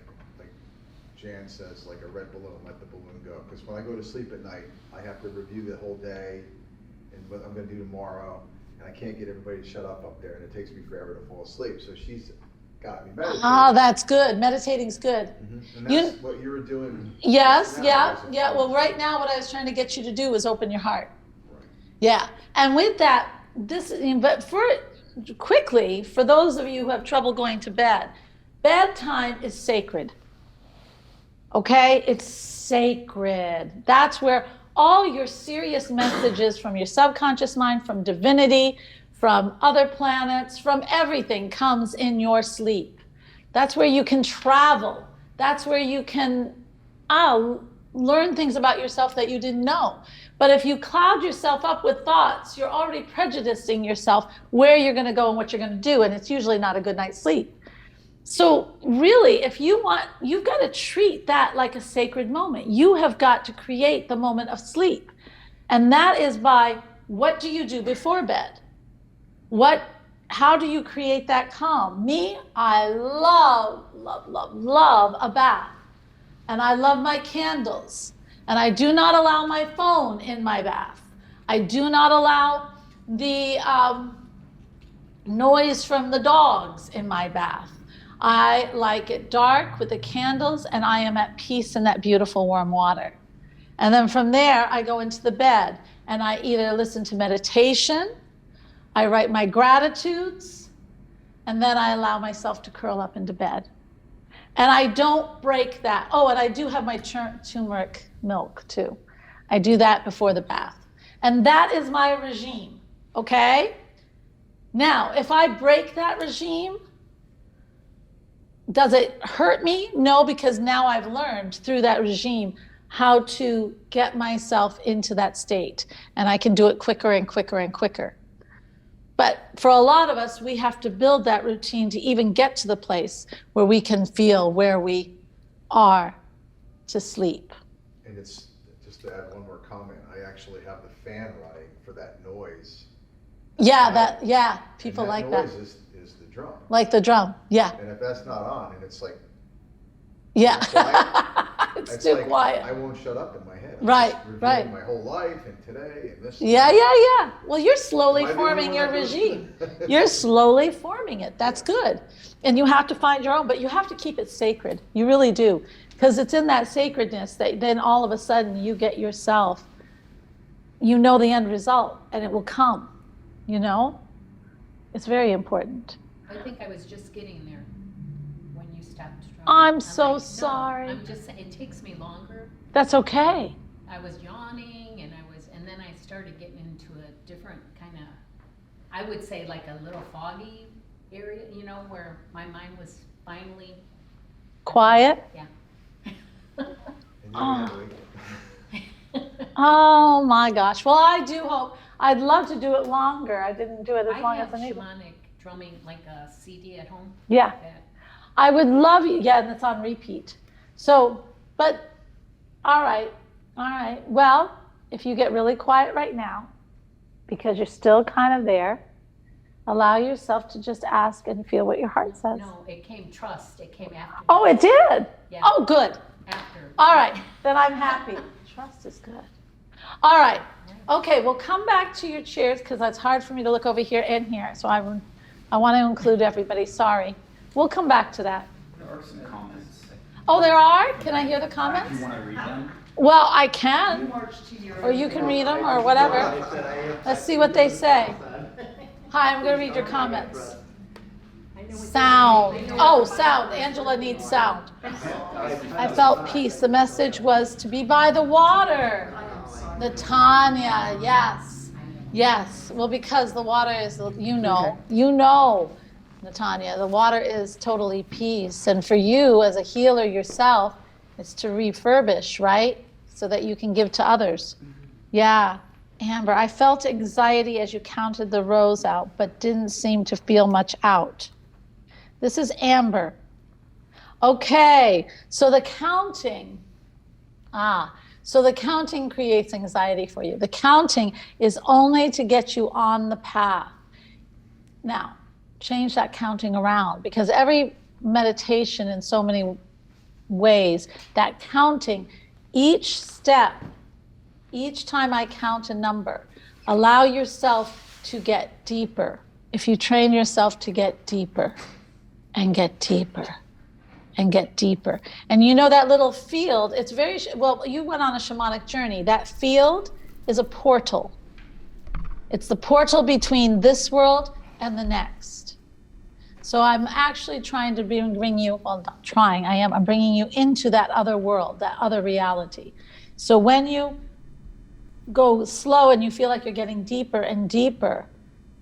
Jan says, like a red balloon, let the balloon go. Because when I go to sleep at night, I have to review the whole day and what I'm gonna do tomorrow. And I can't get everybody to shut up there, and it takes me forever to fall asleep. So she's got me meditating. Oh, that's good. Meditating's good. Mm-hmm. And that's what you were doing. Yes, yeah. Well, right now what I was trying to get you to do is open your heart. Right. Yeah. And with that, but quickly, for those of you who have trouble going to bed, bedtime is sacred. Okay? It's sacred. That's where all your serious messages from your subconscious mind, from divinity, from other planets, from everything comes in your sleep. That's where you can travel. That's where you can learn things about yourself that you didn't know. But if you cloud yourself up with thoughts, you're already prejudicing yourself where you're going to go and what you're going to do, and it's usually not a good night's sleep. So really, if you want, you've got to treat that like a sacred moment. You have got to create the moment of sleep. And that is by, what do you do before bed? How do you create that calm? Me, I love a bath. And I love my candles. And I do not allow my phone in my bath. I do not allow the noise from the dogs in my bath. I like it dark with the candles, and I am at peace in that beautiful warm water. And then from there, I go into the bed, and I either listen to meditation, I write my gratitudes, and then I allow myself to curl up into bed. And I don't break that. Oh, and I do have my turmeric milk too. I do that before the bath. And that is my regime, okay? Now, if I break that regime, does it hurt me? No, because now I've learned through that regime how to get myself into that state. And I can do it quicker and quicker and quicker. But for a lot of us, we have to build that routine to even get to the place where we can feel where we are to sleep. And it's, just to add one more comment, I actually have the fan running for that noise. Yeah, people like that. Noise is the drum. Like the drum, yeah. And if that's not on, and it's like, yeah, quiet, it's too like, quiet. I won't shut up in my head. I'm Right, just reviewing right. my whole life and today and this. Yeah. Well, you're slowly Am I the forming only your one that goes regime. through it? You're slowly forming it. That's good. And you have to find your own, but you have to keep it sacred. You really do. Because it's in that sacredness that then all of a sudden you get yourself, you know the end result, and it will come, you know? It's very important. I think I was just getting there when you stopped drumming. I'm so like, sorry. No, I'm just saying, it takes me longer. That's okay. I was yawning and then I started getting into a different kind of, I would say like a little foggy area, you know, where my mind was finally. Quiet? Yeah. Oh my gosh. Well, I do hope, I'd love to do it longer. I didn't do it as long as I have needed. shamanic drumming, like a CD at home. Yeah. Like that. I would love you. Yeah, and it's on repeat. So, but, all right. Well, if you get really quiet right now, because you're still kind of there, allow yourself to just ask and feel what your heart says. No, it came trust. It came after. Oh, it did? Yeah. Oh, good. After. All right, then I'm happy. Trust is good. All right. Okay, we'll come back to your chairs because it's hard for me to look over here and here. So I want to include everybody. Sorry. We'll come back to that. There are some comments. Oh, there are? Can I hear the comments? Do you want to read them? Well, I can. Or you can read them or whatever. Let's see what they say. Hi, I'm going to read your comments. Sound. Oh, sound. Angela needs sound. I felt peace. The message was to be by the water. The Tanya, yes. Yes. Well, because the water is, you know, Natanya, the water is totally peace. And for you as a healer yourself, it's to refurbish, right? So that you can give to others. Yeah. Amber, I felt anxiety as you counted the rows out, but didn't seem to feel much out. This is Amber. Okay, so the counting. So the counting creates anxiety for you. The counting is only to get you on the path. Now, change that counting around, because every meditation in so many ways, that counting, each step, each time I count a number, allow yourself to get deeper. If you train yourself to get deeper and get deeper and get deeper. And you know that little field, it's very, well, you went on a shamanic journey. That field is a portal. It's the portal between this world and the next. So I'm actually trying to bring you, well, not trying, I'm bringing you into that other world, that other reality. So when you go slow and you feel like you're getting deeper and deeper,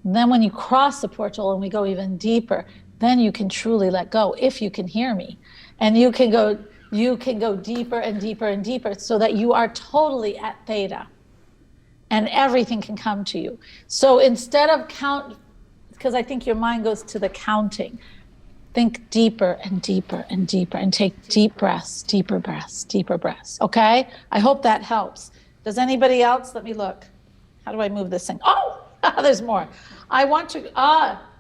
then when you cross the portal and we go even deeper, then you can truly let go, if you can hear me. And you can go deeper and deeper and deeper so that you are totally at theta and everything can come to you. So instead of because I think your mind goes to the counting, think deeper and deeper and deeper and take deep breaths, deeper breaths, deeper breaths. Okay? I hope that helps. Does anybody else? Let me look. How do I move this thing? Oh, there's more. I want to,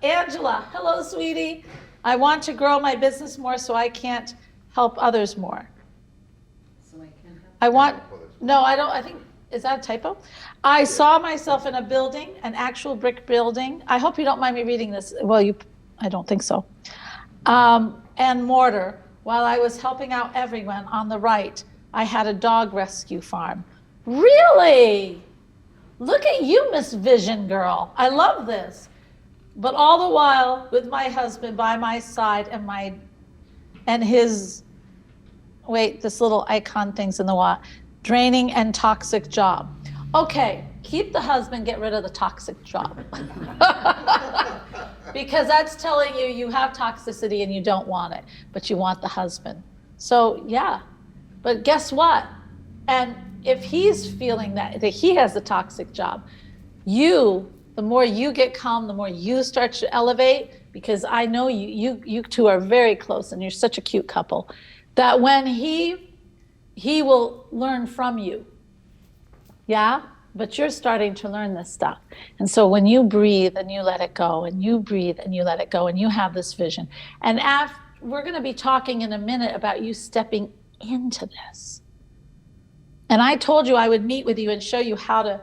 Angela, hello, sweetie. I want to grow my business more so I can't help others more. So I can help. I think, is that a typo? I saw myself in a building, an actual brick building. I hope you don't mind me reading this. Well, I don't think so. And mortar. While I was helping out everyone on the right, I had a dog rescue farm. Really? Look at you, Miss Vision Girl. I love this. But all the while, with my husband by my side and his, this little icon thing's in the wall, draining and toxic job. Okay, keep the husband, get rid of the toxic job. Because that's telling you you have toxicity and you don't want it, but you want the husband. So yeah, but guess what? And if he's feeling that he has the toxic job, the more you get calm, the more you start to elevate, because I know you two are very close and you're such a cute couple, that when he will learn from you. Yeah? But you're starting to learn this stuff. And so when you breathe and you let it go, and you breathe and you let it go, and you have this vision. And we're going to be talking in a minute about you stepping into this. And I told you I would meet with you and show you how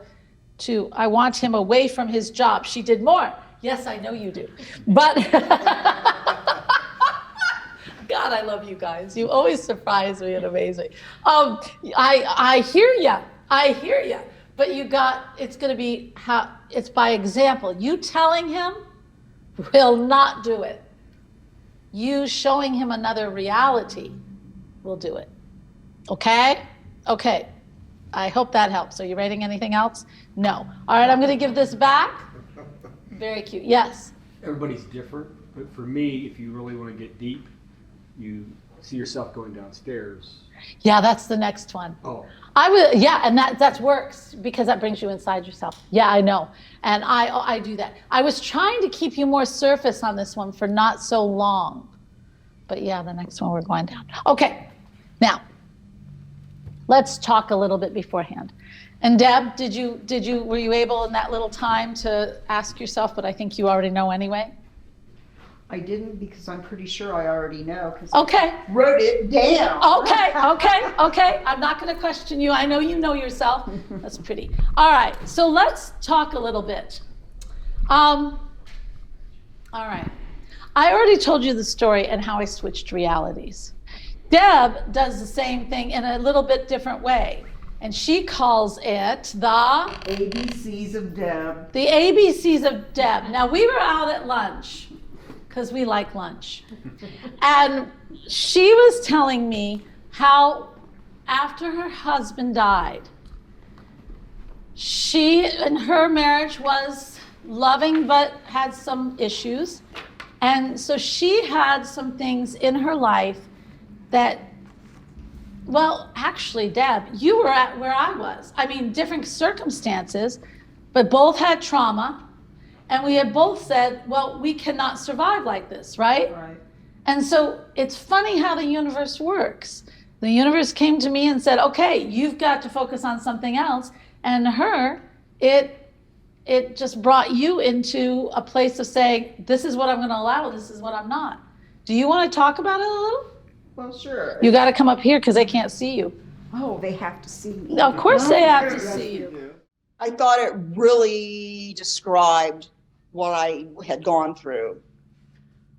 I want him away from his job. She did more. Yes, I know you do. But God, I love you guys. You always surprise me and amaze me. I hear you. I hear you. But it's going to be it's by example. You telling him will not do it. You showing him another reality will do it. Okay? Okay. I hope that helps. Are you writing anything else? No. All right, I'm going to give this back. Very cute. Yes? Everybody's different, but for me, if you really want to get deep, you see yourself going downstairs. Yeah, that's the next one. Oh. And that works because that brings you inside yourself. Yeah, I know. And I do that. I was trying to keep you more surface on this one for not so long. But yeah, the next one we're going down. Okay, now, let's talk a little bit beforehand. And Deb, were you able in that little time to ask yourself what I think you already know anyway? I didn't, because I'm pretty sure I already know, because Okay. I wrote it down. Okay. I'm not going to question you. I know you know yourself. That's pretty. All right, so let's talk a little bit. All right. I already told you the story and how I switched realities. Deb does the same thing in a little bit different way. And she calls it the ABCs of Deb. The ABCs of Deb. Now, we were out at lunch, because we like lunch. And she was telling me how after her husband died, she and her marriage was loving but had some issues. And so she had some things in her life that, well, actually, Deb, you were at where I was. I mean, different circumstances, but both had trauma. And we had both said, well, we cannot survive like this, right? Right. And so it's funny how the universe works. The universe came to me and said, okay, you've got to focus on something else. And it just brought you into a place of saying, this is what I'm going to allow, this is what I'm not. Do you want to talk about it a little? Well, sure. You got to come up here because they can't see you. Oh, they have to see me. Of course they have to see you. I thought it really described what I had gone through.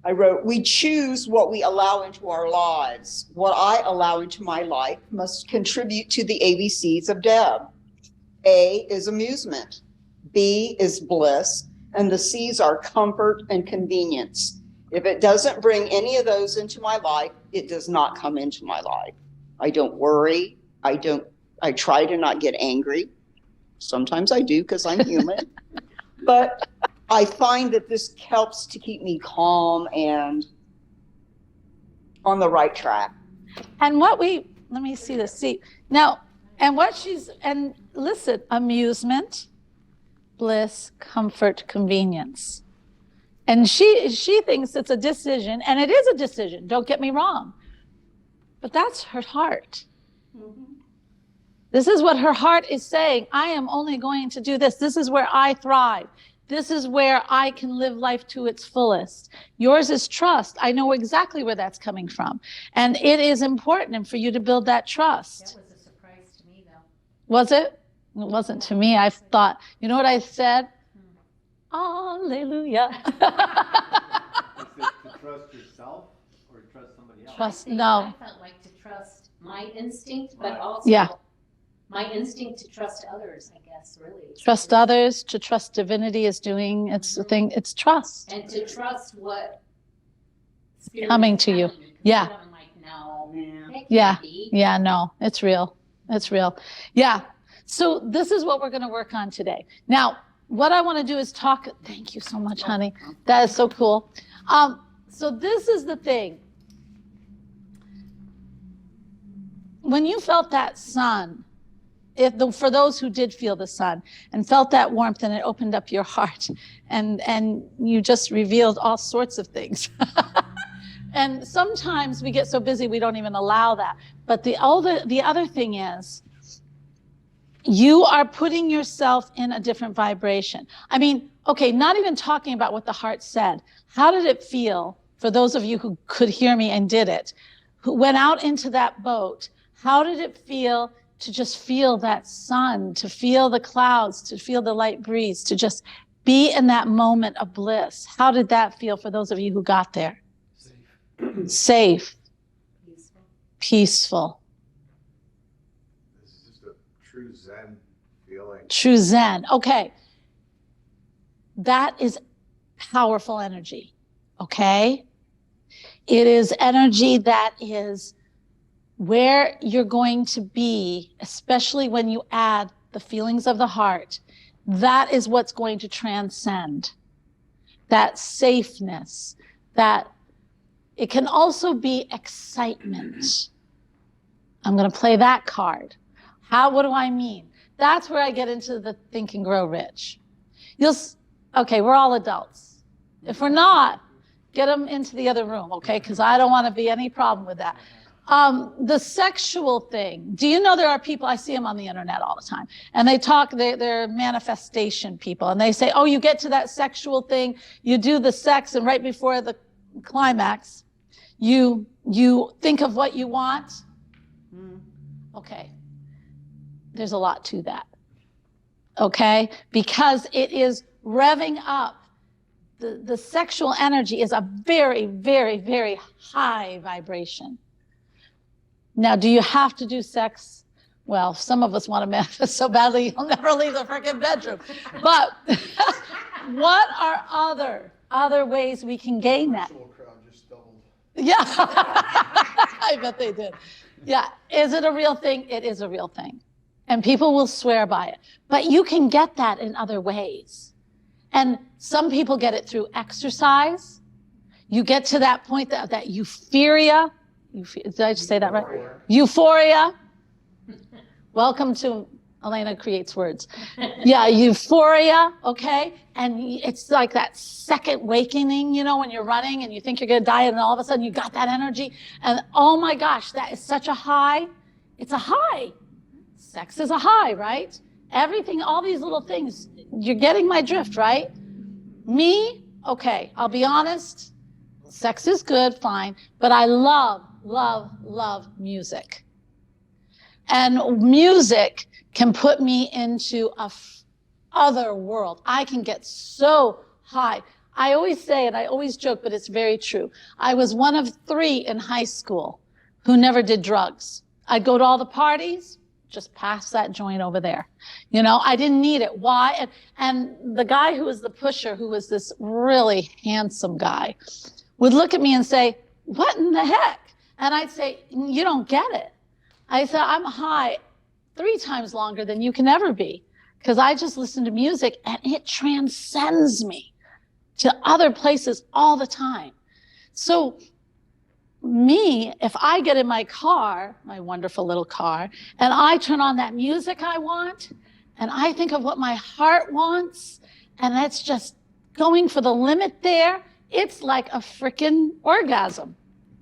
I wrote, we choose what we allow into our lives. What I allow into my life must contribute to the ABCs of Deb. A is amusement, B is bliss, and the C's are comfort and convenience. If it doesn't bring any of those into my life, it does not come into my life. I don't worry. I try to not get angry. Sometimes I do because I'm human. But I find that this helps to keep me calm and on the right track. And let me see this. See, now, and listen, amusement, bliss, comfort, convenience. And she thinks it's a decision, and it is a decision, don't get me wrong. But that's her heart. Mm-hmm. This is what her heart is saying. I am only going to do this. This is where I thrive. This is where I can live life to its fullest. Yours is trust. I know exactly where that's coming from. And it is important for you to build that trust. That was a surprise to me, though. Was it? It wasn't to me. I thought, you know what I said? Hallelujah. Is it to trust yourself or trust somebody else? I felt like to trust my instinct, but also my instinct to trust others, I guess, really. Trust others, to trust divinity is doing its thing. It's trust. And to trust what spirit coming is to you. telling me, 'cause Yeah. I'm like, no, it can't Yeah. be. Yeah, no, it's real. It's real. Yeah. So this is what we're going to work on today. Now, what I want to do is talk. Thank you so much, honey. That is so cool. So this is the thing. When you felt that sun, for those who did feel the sun and felt that warmth, and it opened up your heart, and you just revealed all sorts of things. And sometimes we get so busy we don't even allow that. But the other thing is, you are putting yourself in a different vibration. I mean, okay, not even talking about what the heart said. How did it feel for those of you who could hear me and did it, who went out into that boat? How did it feel to just feel that sun, to feel the clouds, to feel the light breeze, to just be in that moment of bliss? How did that feel for those of you who got there? Safe. Peaceful. This is just a true Zen feeling. True Zen. Okay. That is powerful energy. Okay? It is energy that is where you're going to be, especially when you add the feelings of the heart. That is what's going to transcend. That safeness, that it can also be excitement. I'm going to play that card. What do I mean? That's where I get into the Think and Grow Rich. Okay, we're all adults. If we're not, get them into the other room, okay? Because I don't want to be any problem with that. The sexual thing. Do you know there are people, I see them on the internet all the time, and they talk, they're manifestation people, and they say, oh, you get to that sexual thing, you do the sex, and right before the climax, you think of what you want. Okay. There's a lot to that. Okay? Because it is revving up. The sexual energy is a very, very, very high vibration. Now, do you have to do sex? Well, some of us want to manifest so badly you'll never leave the freaking bedroom. But what are other ways we can gain that? Yeah, I bet they did. Yeah, is it a real thing? It is a real thing. And people will swear by it. But you can get that in other ways. And some people get it through exercise. You get to that point, that euphoria. Did I just say that right? Euphoria. Welcome to Alena Creates Words. Yeah, euphoria, okay? And it's like that second awakening, you know, when you're running and you think you're gonna die, and all of a sudden you got that energy. And oh my gosh, that is such a high. It's a high. Sex is a high, right? Everything, all these little things. You're getting my drift, right? Me, okay, I'll be honest. Sex is good, fine. But I love, love, love music. And music can put me into other world. I can get so high. I always say, and I always joke, but it's very true. I was one of 3 in high school who never did drugs. I'd go to all the parties, just pass that joint over there. You know, I didn't need it. Why? And the guy who was the pusher, who was this really handsome guy, would look at me and say, what in the heck? And I'd say, you don't get it. I said, I'm high 3 times longer than you can ever be, because I just listen to music and it transcends me to other places all the time. So me, if I get in my car, my wonderful little car, and I turn on that music I want, and I think of what my heart wants, and that's just going for the limit there, it's like a freaking orgasm.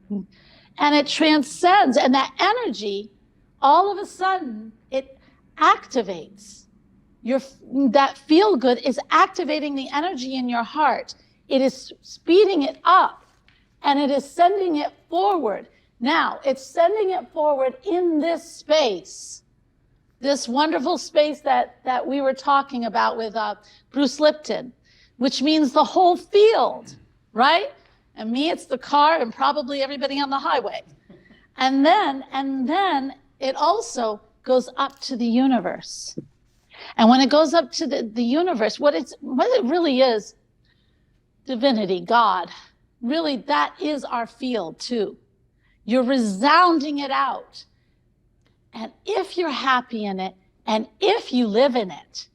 And it transcends, and that energy, all of a sudden, it activates. That feel good is activating the energy in your heart. It is speeding it up, and it is sending it forward. Now, it's sending it forward in this space, this wonderful space that we were talking about with Bruce Lipton, which means the whole field, right? And me, it's the car and probably everybody on the highway. And then it also goes up to the universe. And when it goes up to the universe, what it really is, divinity, God, really that is our field too. You're resounding it out. And if you're happy in it, and if you live in it,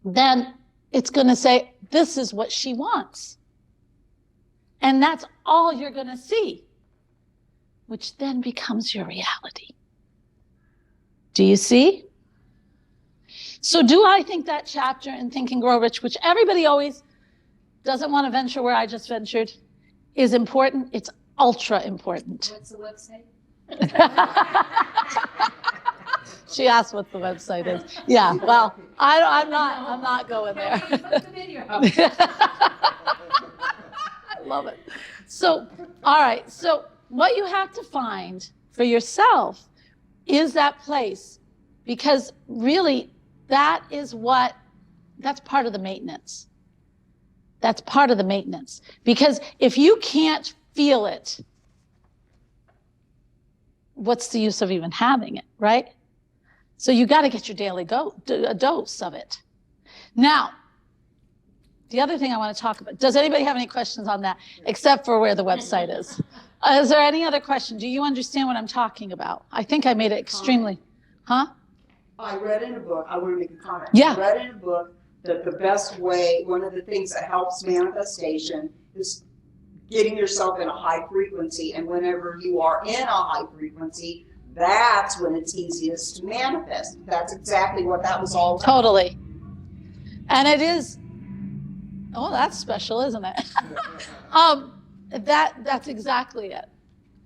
then it's going to say, this is what she wants. And that's all you're going to see, which then becomes your reality. Do you see? So do I think that chapter in Think and Grow Rich, which everybody always doesn't want to venture where I just ventured, is important? It's ultra important. What's the website? She asked what the website is. Yeah, well, I'm not going there. Put the video up. I love it. So, all right. So what you have to find for yourself is that place, because really that's part of the maintenance. That's part of the maintenance. Because if you can't feel it, what's the use of even having it, right? So you got to get your daily dose of it. Now, the other thing I want to talk about, does anybody have any questions on that, except for where the website is? Is there any other question? Do you understand what I'm talking about? I think I made it extremely, huh? I read in a book, I want to make a comment. Yeah. I read in a book that the best way, one of the things that helps manifestation is getting yourself in a high frequency. And whenever you are in a high frequency, that's when it's easiest to manifest. That's exactly what that was all about. Totally. And it is, oh, that's special, isn't it? That's exactly it.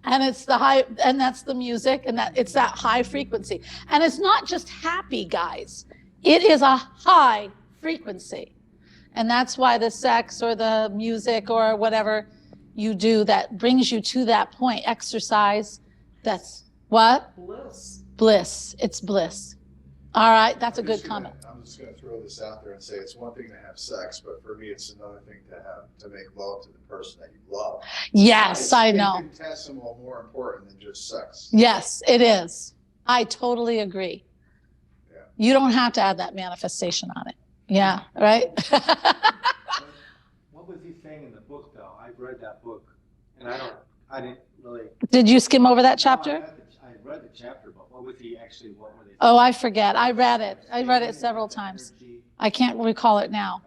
And it's the high, and that's the music, and it's that high frequency. And it's not just happy, guys. It is a high frequency. And that's why the sex or the music or whatever you do that brings you to that point, exercise, that's what? Bliss. Bliss. It's bliss. All right, that's a good comment. I'm just going to throw this out there and say it's one thing to have sex, but for me, it's another thing to make love to the person that you love. Yes, I know. It's infinitesimal more important than just sex. Yes, it is. I totally agree. Yeah. You don't have to add that manifestation on it. Yeah, right? What was he saying in the book, though? I read that book, and I didn't really. Did you skim over that chapter? I read the chapter, but what were they saying? Oh, I forget. I read it several times. I can't recall it now.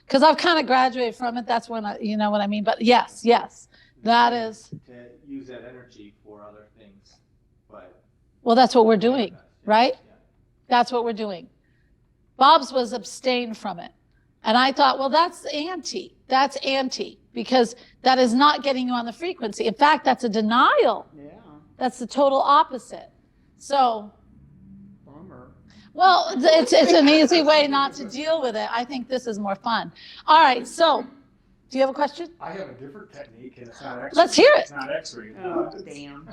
Because I've kind of graduated from it. That's when you know what I mean. But yes, that is. To use that energy for other things, but. Well, that's what we're doing, right? That's what we're doing. Bob's was abstain from it. And I thought, well, that's anti, because that is not getting you on the frequency. In fact, that's a denial. Yeah. That's the total opposite. So, Bummer. well, it's an easy way not to deal with it. I think this is more fun. All right, so, do you have a question? I have a different technique, and it's not X-ray. Let's hear it. It's not X-ray. Oh, damn.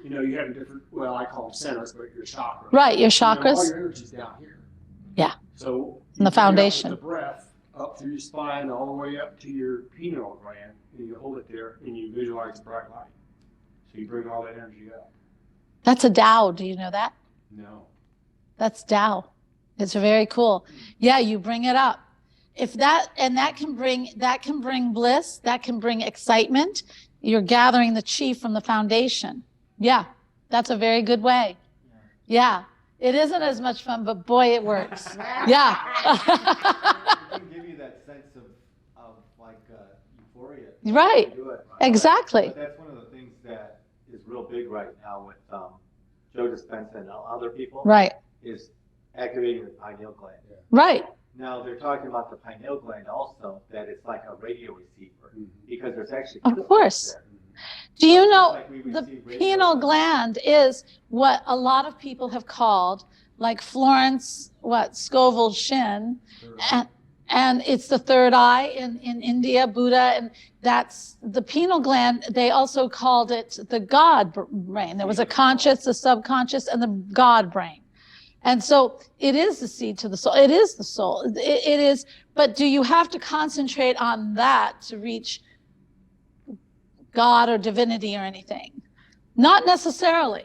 You know, you have different, well, I call them centers, but your chakras. Right, your You know, all chakras. your energy's down here. Yeah. So And the you bring up foundation. with the breath up through your spine, all the way up to your pineal gland, and you hold it there, and you visualize the bright light. So you bring all that energy up. That's a Tao. Do you know that? No. That's Tao. It's very cool. Yeah, you bring it up. If that can bring bliss, that can bring excitement. You're gathering the chi from the foundation. Yeah. That's a very good way. Yeah. It isn't as much fun, but boy, it works. Yeah. It can give you that sense of like euphoria. Right. To do it. Exactly. But that's one of the things that is real big right now with Joe Dispenza and other people. Right. Is activating the pineal gland. Right. Now they're talking about the pineal gland also, that it's like a radio receiver because there's actually Of course. there. Do you know Like we the receive radio pineal gland is what a lot of people have called, like Florence, Scovel's Shin, and it's the third eye in India, Buddha, and that's the pineal gland. They also called it the God brain. There was a conscious, the subconscious, and the God brain. And so it is the seed to the soul. It is the soul. It is, but do you have to concentrate on that to reach God or divinity or anything? Not necessarily.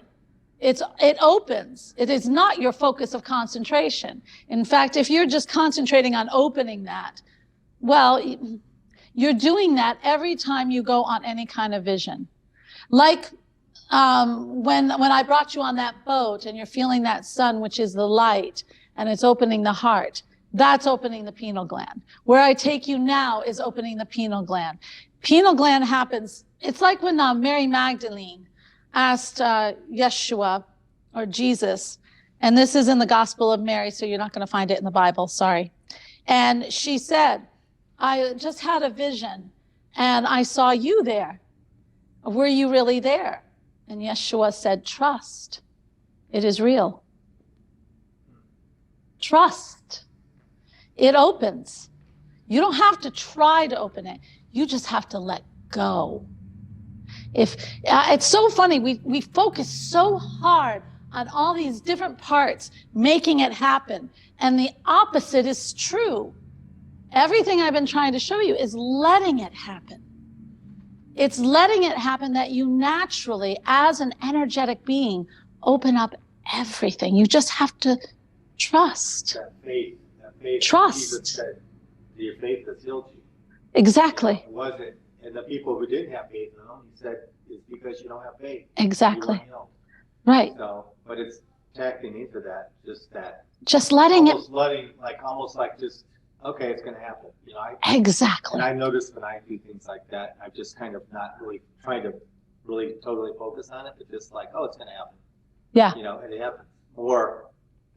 It opens. It is not your focus of concentration. In fact, if you're just concentrating on opening that, well, you're doing that every time you go on any kind of vision. Like when I brought you on that boat and you're feeling that sun, which is the light, and it's opening the heart, that's opening the pineal gland. Where I take you now is opening the pineal gland. Pineal gland happens, it's like when Mary Magdalene asked Yeshua or Jesus, and this is in the Gospel of Mary, so you're not going to find it in the Bible, sorry. And she said, I just had a vision and I saw you there. Were you really there? And Yeshua said, trust. It is real. Trust. It opens. You don't have to try to open it. You just have to let go. If it's so funny, we focus so hard on all these different parts, making it happen. And the opposite is true. Everything I've been trying to show you is letting it happen. It's letting it happen that you naturally, as an energetic being, open up everything. You just have to trust. That faith Trust. Jesus said, your faith has healed you. Exactly. It wasn't. And the people who didn't have faith, he said, it's because you don't have faith. Exactly. You weren't healed. Right. So, but it's tacking into that, just letting it. Almost like just, okay, it's going to happen. Exactly. And I noticed when I do things like that, I'm just kind of not really trying to really totally focus on it, but just like, oh, it's going to happen. Yeah. And it happens more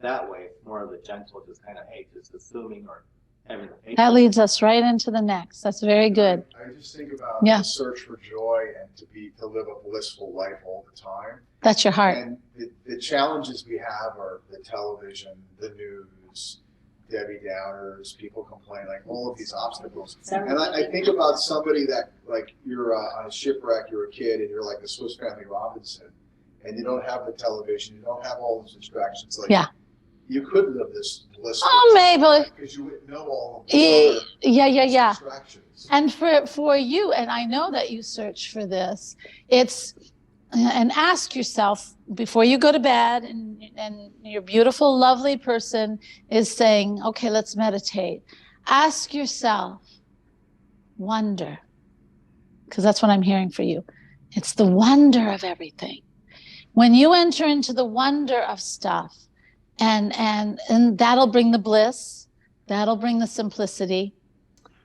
that way. It's more of the gentle, just kind of, hey, just assuming or having the patience. That leads us right into the next. That's very good. I just think about the search for joy and to live a blissful life all the time. That's your heart. And the challenges we have are the television, the news, Debbie Downers, people complain, like all of these obstacles. And I think about somebody that, like, you're on a shipwreck, you're a kid, and you're like the Swiss Family Robinson, and you don't have the television, you don't have all those distractions. Like, you could live this blissful maybe. because you wouldn't know all of these Yeah. distractions. And for you, and I know that you search for this, and ask yourself before you go to bed, and your beautiful, lovely person is saying, okay, let's meditate. Ask yourself, wonder, because that's what I'm hearing for you. It's the wonder of everything. When you enter into the wonder of stuff, and that'll bring the bliss, that'll bring the simplicity.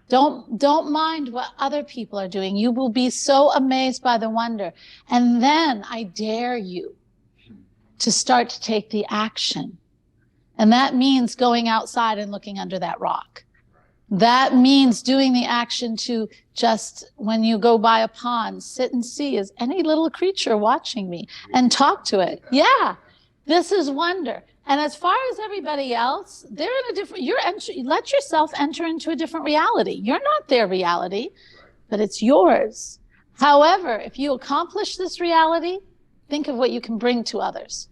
Don't mind what other people are doing. You will be so amazed by the wonder. And then I dare you to start to take the action. And that means going outside and looking under that rock. That means doing the action to just, when you go by a pond, sit and see, is any little creature watching me? And talk to it. Yeah, this is wonder. And as far as everybody else, they're in a different, let yourself enter into a different reality. You're not their reality, but it's yours. However, if you accomplish this reality, think of what you can bring to others.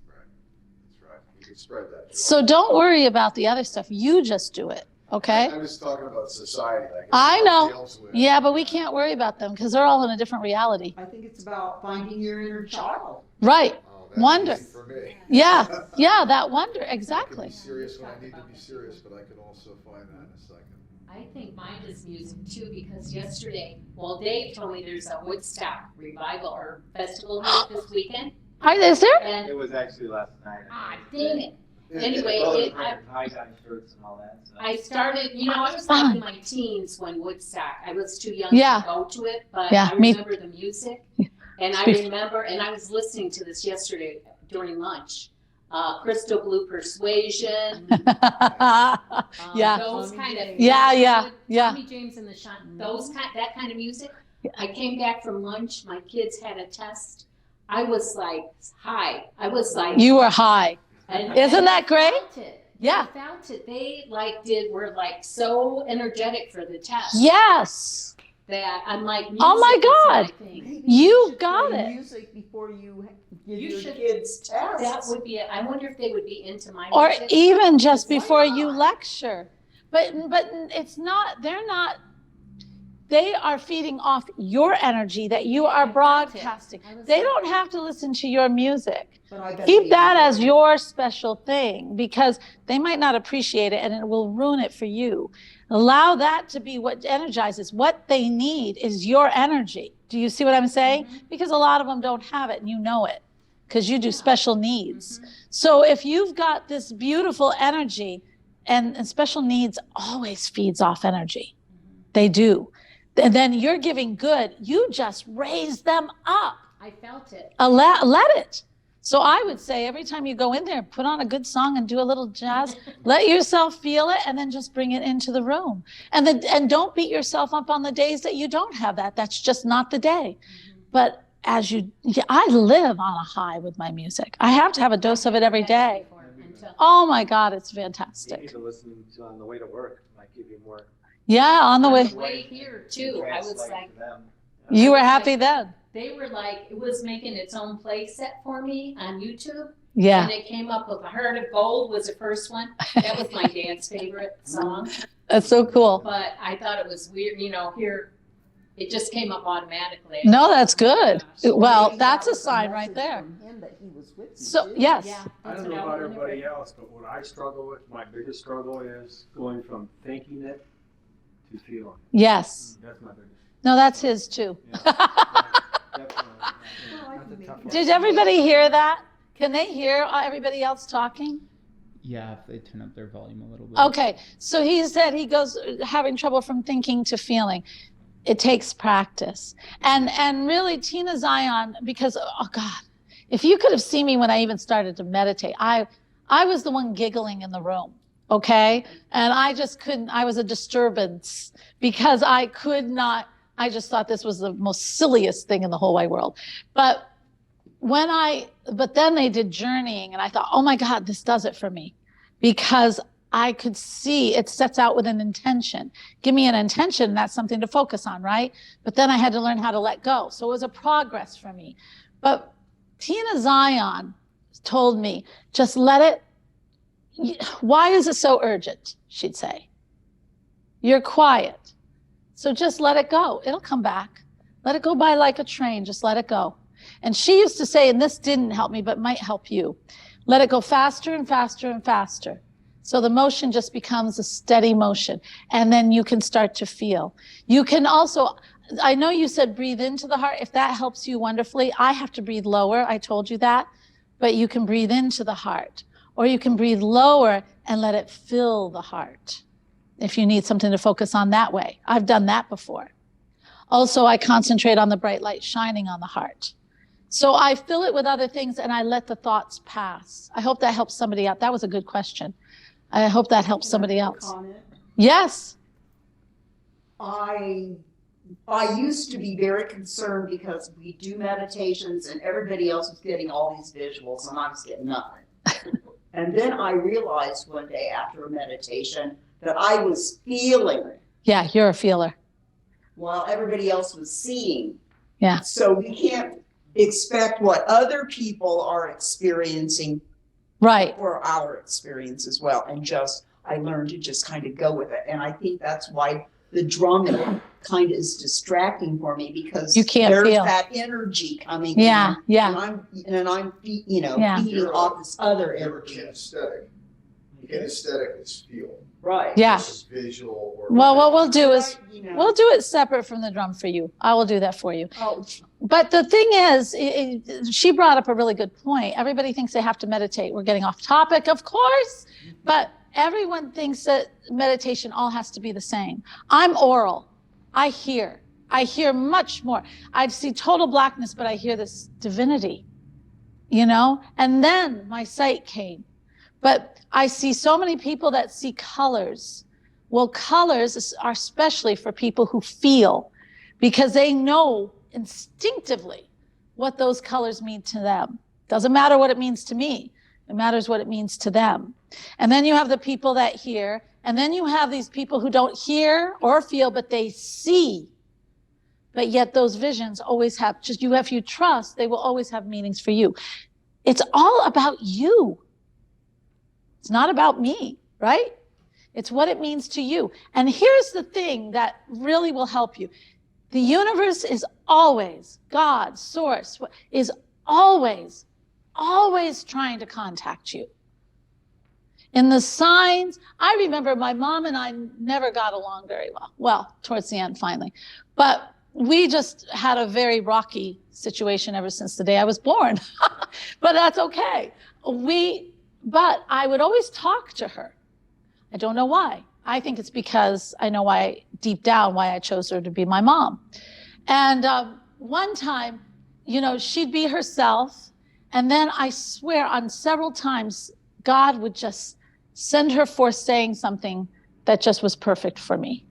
That's right. You can spread that. So don't worry about the other stuff. You just do it. Okay? I was talking about society. Like, I know. Yeah, but we can't worry about them because they're all in a different reality. I think it's about finding your inner child. Right. Wonder. For me. Yeah, that wonder, exactly. I can be serious when I need to be serious, but I can also find that in a second. I think mine is music too, because yesterday, Dave told me there's a Woodstock revival or festival here this weekend. Is there? And It was actually last night. dang it. Anyway, tie-dye shirts and all that. So. I started, I was Fun. like in my teens when Woodstock, I was too young Yeah. to go to it, but Yeah, I me- remember the music. And I remember, and I was listening to this yesterday during lunch, Crystal Blue Persuasion. Yeah. Those kind of. Yeah. Tommy James and the Shine, that kind of music. I came back from lunch, my kids had a test. I was like high. I was like. You were high. Isn't that great? Yeah. I felt it. They were so energetic for the test. Yes. That I'm like, Oh my God. Maybe You should got play it. music before you give You your should- kids tests. That would be it. I wonder if they would be into my Or music. even just Why before not? you lecture. But it's not, they are feeding off your energy that you are broadcasting. They don't have to listen to your music. But I bet Keep they that as enjoy it. your special thing because they might not appreciate it and it will ruin it for you. Allow that to be what energizes. What they need is your energy. Do you see what I'm saying? Because a lot of them don't have it and you know it because you do special needs. So if you've got this beautiful energy and special needs always feeds off energy. They do. And then you're giving good. You just raise them up. I felt it. Let it. So I would say every time you go in there, put on a good song and do a little jazz, let yourself feel it and then just bring it into the room. And don't beat yourself up on the days that you don't have that. That's just not the day. But I live on a high with my music. I have to have a dose of it every day. Oh my God, it's You need fantastic. to listen to on the way to work. It might give you more. Yeah, on the way. Way here too. I was translate like, to them. You were happy then. they were like, it was making its own play set for me on YouTube. Yeah. And it came up with A Heart of Gold was the first one. That was my dad's favorite song. That's so cool. But I thought it was weird, here, it just came up automatically. No, that's good. Well, Maybe that's that a was sign message right there. from him that he was with you, So, too. yes. Yeah. I don't know about everybody else, but what I struggle with, my biggest struggle is going from thinking it to feeling. Yes. That's my biggest. No, that's his too. Definitely. Well, I That's a can tough make one. Did everybody hear that? Can they hear everybody else talking? Yeah, if they turn up their volume a little bit. Okay, so he said he goes having trouble from thinking to feeling. It takes practice. And really Tina Zion, because, oh God, if you could have seen me when I even started to meditate, I was the one giggling in the room, okay? And I just couldn't, I was a disturbance because I could not, I just thought this was the most silliest thing in the whole wide world. But then they did journeying and I thought, oh my God, this does it for me. Because I could see it sets out with an intention. Give me an intention, that's something to focus on, right? But then I had to learn how to let go. So it was a progress for me. But Tina Zion told me, just let it, why is it so urgent? She'd say. You're quiet. So just let it go. It'll come back. Let it go by like a train. Just let it go. And she used to say, and this didn't help me, but might help you, let it go faster and faster and faster. So the motion just becomes a steady motion. And then you can start to feel. You can also, I know you said breathe into the heart. If that helps you wonderfully, I have to breathe lower. I told you that. But you can breathe into the heart. Or you can breathe lower and let it fill the heart. If you need something to focus on that way. I've done that before. Also, I concentrate on the bright light shining on the heart. So I fill it with other things and I let the thoughts pass. I hope that helps somebody out. That was a good question. I hope that helps somebody else. Comment? Yes. I used to be very concerned because we do meditations and everybody else was getting all these visuals and I was getting nothing. And then I realized one day after a meditation that I was feeling it Yeah, you're a feeler. while everybody else was seeing. Yeah. So we can't expect what other people are experiencing Right. for our experience as well. And I learned to just kind of go with it. And I think that's why the drumming kind of is distracting for me because You can't there's feel. that energy coming Yeah, in. yeah. And I'm Yeah. feeding off this other You're energy. kinesthetic. Kinesthetic is feel. Right. Yeah. Versus visual or. Well, what we'll do is, We'll do it separate from the drum for you. I will do that for you. Oh. But the thing is, she brought up a really good point. Everybody thinks they have to meditate. We're getting off topic, of course, but everyone thinks that meditation all has to be the same. I'm oral. I hear much more. I see total blackness, but I hear this divinity, and then my sight came. But I see so many people that see colors. Well, colors are especially for people who feel, because they know instinctively what those colors mean to them. Doesn't matter what it means to me. It matters what it means to them. And then you have the people that hear, and then you have these people who don't hear or feel, but they see. But yet those visions always have, if you trust, they will always have meanings for you. It's all about you. It's not about me, right? It's what it means to you. And here's the thing that really will help you. The universe is always, God, source, is always trying to contact you. In the signs, I remember my mom and I never got along very well. Well, towards the end, finally. But we just had a very rocky situation ever since the day I was born. But that's okay. But I would always talk to her. I don't know why. I think it's because I know why, deep down, why I chose her to be my mom. And one time, she'd be herself. And then I swear on several times, God would just send her forth saying something that just was perfect for me.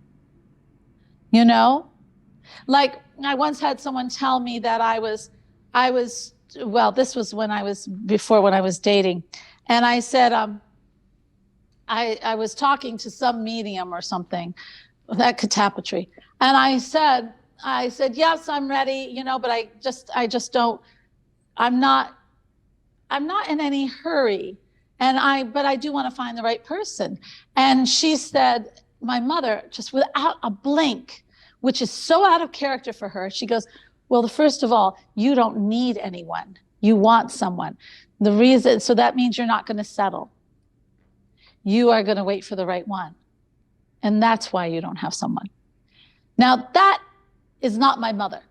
Like I once had someone tell me that this was when I was dating. And I said, I was talking to some medium or something, that catapatry. And I said, yes, I'm ready, but I just don't, I'm not in any hurry. But I do want to find the right person. And she said, my mother, just without a blink, which is so out of character for her, she goes, well, first of all, you don't need anyone. You want someone. So that means you're not going to settle. You are going to wait for the right one. And that's why you don't have someone. Now, that is not my mother.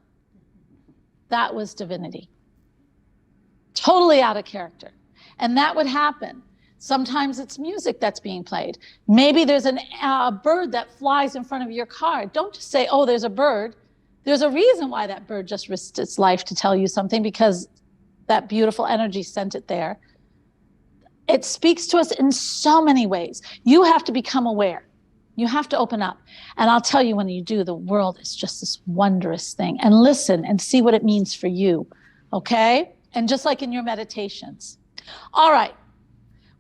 That was divinity. Totally out of character. And that would happen. Sometimes it's music that's being played. Maybe there's a bird that flies in front of your car. Don't just say, oh, there's a bird. There's a reason why that bird just risked its life to tell you something, because that beautiful energy sent it there. It speaks to us in so many ways. You have to become aware. You have to open up. And I'll tell you, when you do, the world is just this wondrous thing. And listen and see what it means for you, okay? And just like in your meditations. All right.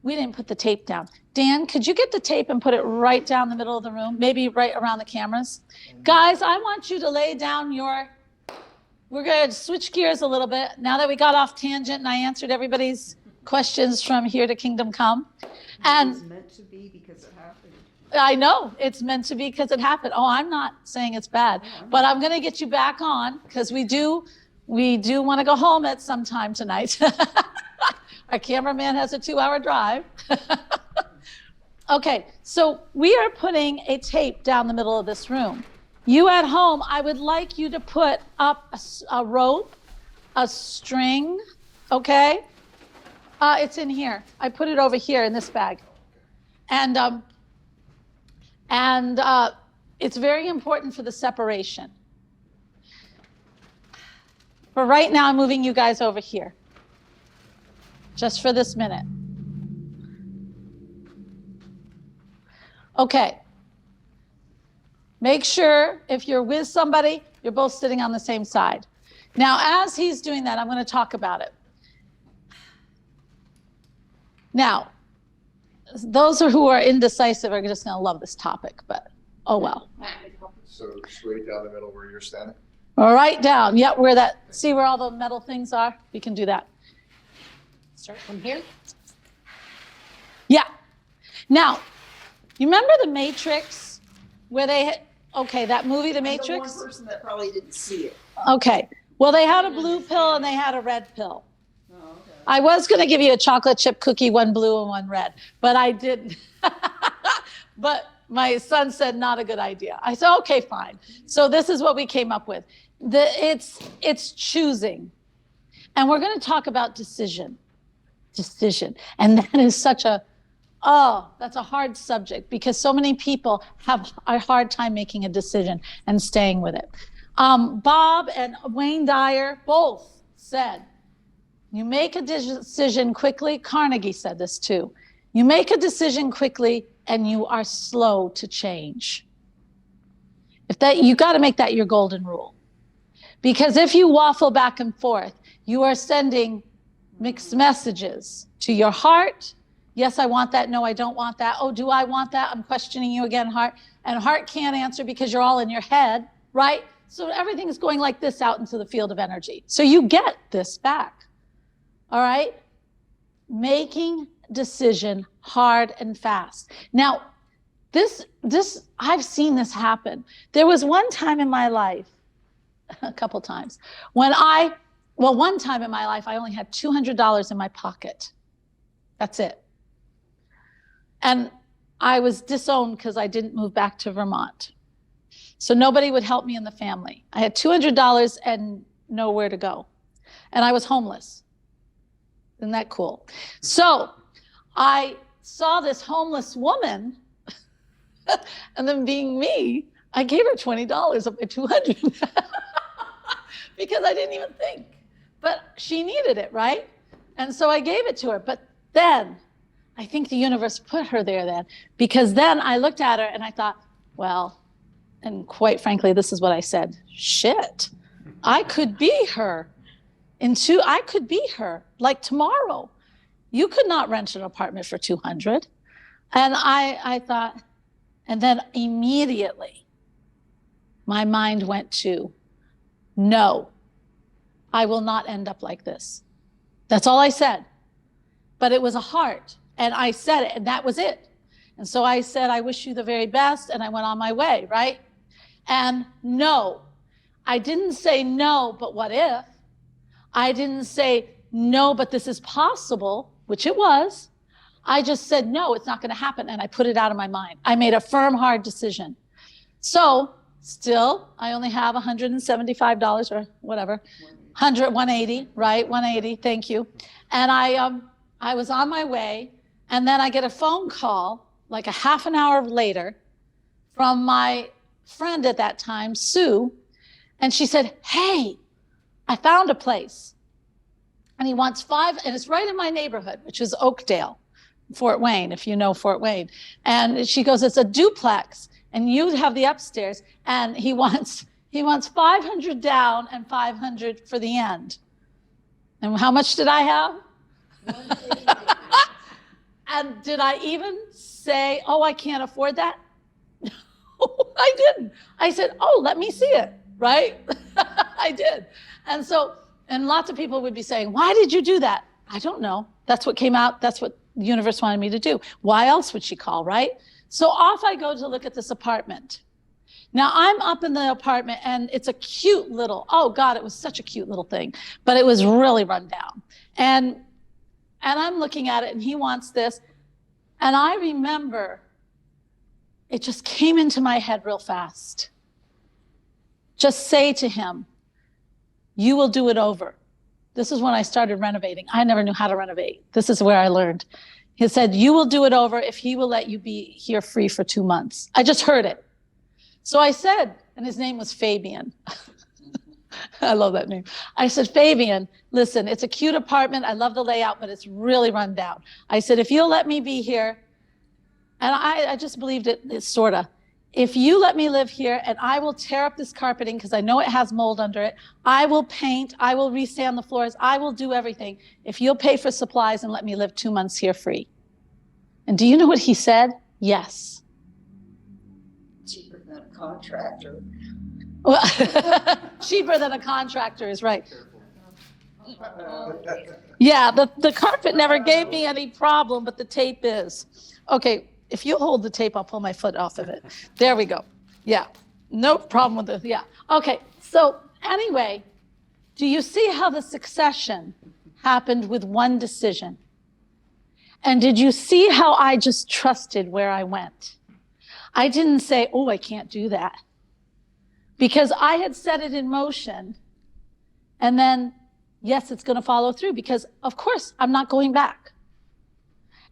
We didn't put the tape down. Dan, could you get the tape and put it right down the middle of the room, maybe right around the cameras? Guys, I want you to lay down we're going to switch gears a little bit. Now that we got off tangent and I answered everybody's questions from here to Kingdom Come. And it's meant to be because it happened. I know it's meant to be because it happened. Oh, I'm not saying it's bad, but I'm going to get you back on, because we do want to go home at some time tonight. Our cameraman has a 2-hour drive. Okay, so we are putting a tape down the middle of this room. You at home, I would like you to put up a rope, a string, okay? It's in here. I put it over here in this bag. And it's very important for the separation. For right now, I'm moving you guys over here, just for this minute. Okay. Make sure if you're with somebody, you're both sitting on the same side. Now, as he's doing that, I'm going to talk about it. Now, those who are indecisive are just going to love this topic, but oh well. So straight down the middle where you're standing? Right down. Yep, see where all the metal things are? We can do that. Start from here. Yeah. Now, you remember The Matrix, where that movie, The Matrix? I'm the one person that probably didn't see it. Okay. Well, they had a blue pill and they had a red pill. Oh, okay. I was going to give you a chocolate chip cookie, one blue and one red, but I didn't. But my son said, not a good idea. I said, okay, fine. So this is what we came up with. It's choosing. And we're going to talk about decision. And that is such that's a hard subject because so many people have a hard time making a decision and staying with it. Bob and Wayne Dyer both said, you make a decision quickly. Carnegie said this too. You make a decision quickly and you are slow to change. You got to make that your golden rule. Because if you waffle back and forth, you are sending mixed messages to your heart. Yes, I want that. No, I don't want that. Oh, do I want that? I'm questioning you again, heart. And heart can't answer because you're all in your head, right? So everything is going like this out into the field of energy. So you get this back, all right? Making decision hard and fast. Now, this I've seen this happen. There was one time in my life, a couple times, one time in my life, I only had $200 in my pocket. That's it. And I was disowned because I didn't move back to Vermont. So nobody would help me in the family. I had $200 and nowhere to go. And I was homeless. Isn't that cool? So I saw this homeless woman, and then being me, I gave her $20 of my $200 because I didn't even think. But she needed it, right? And so I gave it to her. But then I think the universe put her there then, because then I looked at her and I thought, well, and quite frankly, this is what I said, shit, I could be her. I could be her like tomorrow. You could not rent an apartment for $200. And I thought, and then immediately my mind went to, no, I will not end up like this. That's all I said. But it was a heart. And I said it, and that was it. And so I said, I wish you the very best, and I went on my way, right? And no, I didn't say no, but what if? I didn't say no, but this is possible, which it was. I just said, no, it's not going to happen, and I put it out of my mind. I made a firm, hard decision. So still, I only have $175 or whatever, 180, right? 180, thank you. And I was on my way. And then I get a phone call like a half an hour later from my friend at that time, Sue. And she said, hey, I found a place. And he wants 5, and it's right in my neighborhood, which is Oakdale, Fort Wayne, if you know Fort Wayne. And she goes, it's a duplex, and you have the upstairs. And he wants $500 down and $500 for the end. And how much did I have? And did I even say, oh, I can't afford that? No, I didn't. I said, oh, let me see it, right? I did. And lots of people would be saying, why did you do that? I don't know. That's what came out. That's what the universe wanted me to do. Why else would she call, right? So off I go to look at this apartment. Now I'm up in the apartment and it's a cute little, oh God, it was such a cute little thing, but it was really run down. And I'm looking at it and he wants this. And I remember it just came into my head real fast. Just say to him, you will do it over. This is when I started renovating. I never knew how to renovate. This is where I learned. He said, you will do it over if he will let you be here free for 2 months. I just heard it. So I said, and his name was Fabian. I love that name. I said, Fabian, listen, it's a cute apartment. I love the layout, but it's really run down. I said, if you'll let me be here, and I just believed it sort of, if you let me live here and I will tear up this carpeting because I know it has mold under it, I will paint, I will resand the floors, I will do everything if you'll pay for supplies and let me live 2 months here free. And do you know what he said? Yes. Cheaper than a contractor. Well, cheaper than a contractor is right. Yeah, the carpet never gave me any problem, but the tape is. Okay, if you hold the tape, I'll pull my foot off of it. There we go. Yeah, no problem with it. Yeah. Okay, so anyway, do you see how the succession happened with one decision? And did you see how I just trusted where I went? I didn't say, oh, I can't do that. Because I had set it in motion. And then, yes, it's going to follow through because, of course, I'm not going back.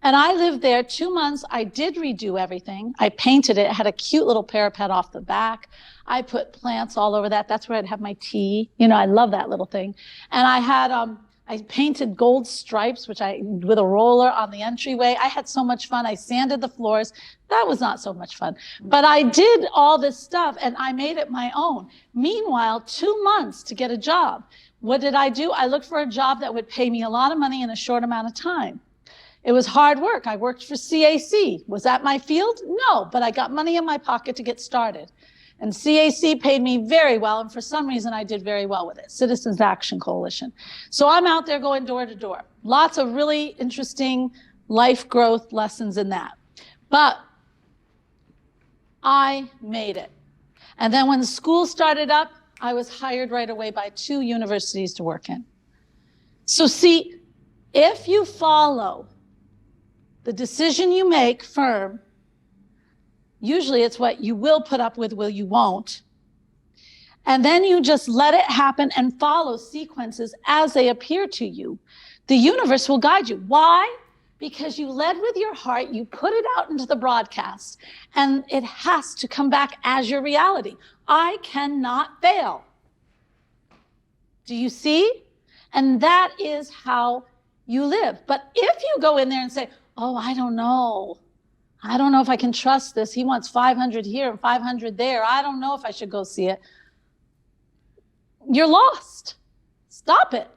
And I lived there 2 months. I did redo everything. I painted it. It had a cute little parapet off the back. I put plants all over that. That's where I'd have my tea. You know, I love that little thing. And I had, I painted gold stripes, with a roller on the entryway. I had so much fun. I sanded the floors. That was not so much fun. But I did all this stuff and I made it my own. Meanwhile, 2 months to get a job. What did I do? I looked for a job that would pay me a lot of money in a short amount of time. It was hard work. I worked for CAC. Was that my field? No, but I got money in my pocket to get started. And CAC paid me very well, and for some reason I did very well with it, Citizens Action Coalition. So I'm out there going door to door. Lots of really interesting life growth lessons in that. But I made it. And then when the school started up, I was hired right away by 2 universities to work in. So see, if you follow the decision you make firm, usually it's what you will put up with, will you won't. And then you just let it happen and follow sequences as they appear to you. The universe will guide you. Why? Because you led with your heart, you put it out into the broadcast, and it has to come back as your reality. I cannot fail. Do you see? And that is how you live. But if you go in there and say, oh, I don't know if I can trust this. He wants 500 here and 500 there. I don't know if I should go see it. You're lost. Stop it.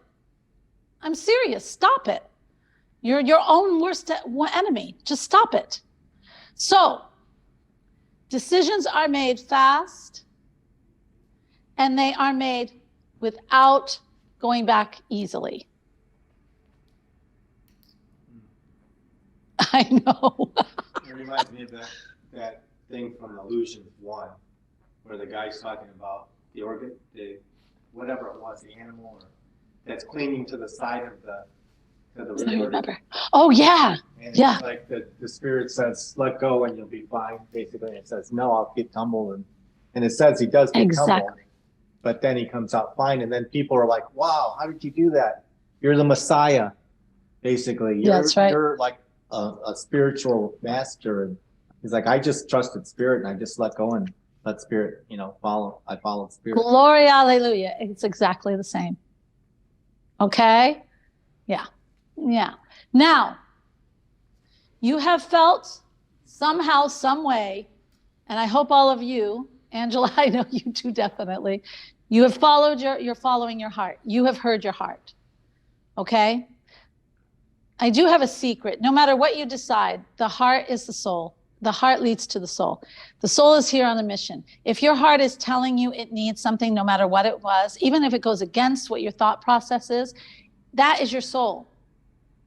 I'm serious. Stop it. You're your own worst enemy. Just stop it. So, decisions are made fast, and they are made without going back easily. I know. It reminds me of that thing from Illusions 1, where the guy's talking about the organ, whatever it was, the animal that's clinging to the side of the I remember. Oh, yeah. And yeah. It's like the spirit says, let go and you'll be fine, basically. And it says, no, I'll get tumbled. And it says he does get tumbled, but then he comes out fine. And then people are like, wow, how did you do that? You're the Messiah, basically. That's right. You're like a spiritual master. And he's like, I just trusted spirit and I just let go and let spirit, follow. I followed spirit. Glory, hallelujah. It's exactly the same. Okay? Yeah. Yeah. Now, you have felt somehow, some way, and I hope all of you, Angela, I know you too, definitely, you have followed you're following your heart. You have heard your heart. Okay? I do have a secret. No matter what you decide, the heart is the soul. The heart leads to the soul. The soul is here on a mission. If your heart is telling you it needs something, no matter what it was, even if it goes against what your thought process is, that is your soul.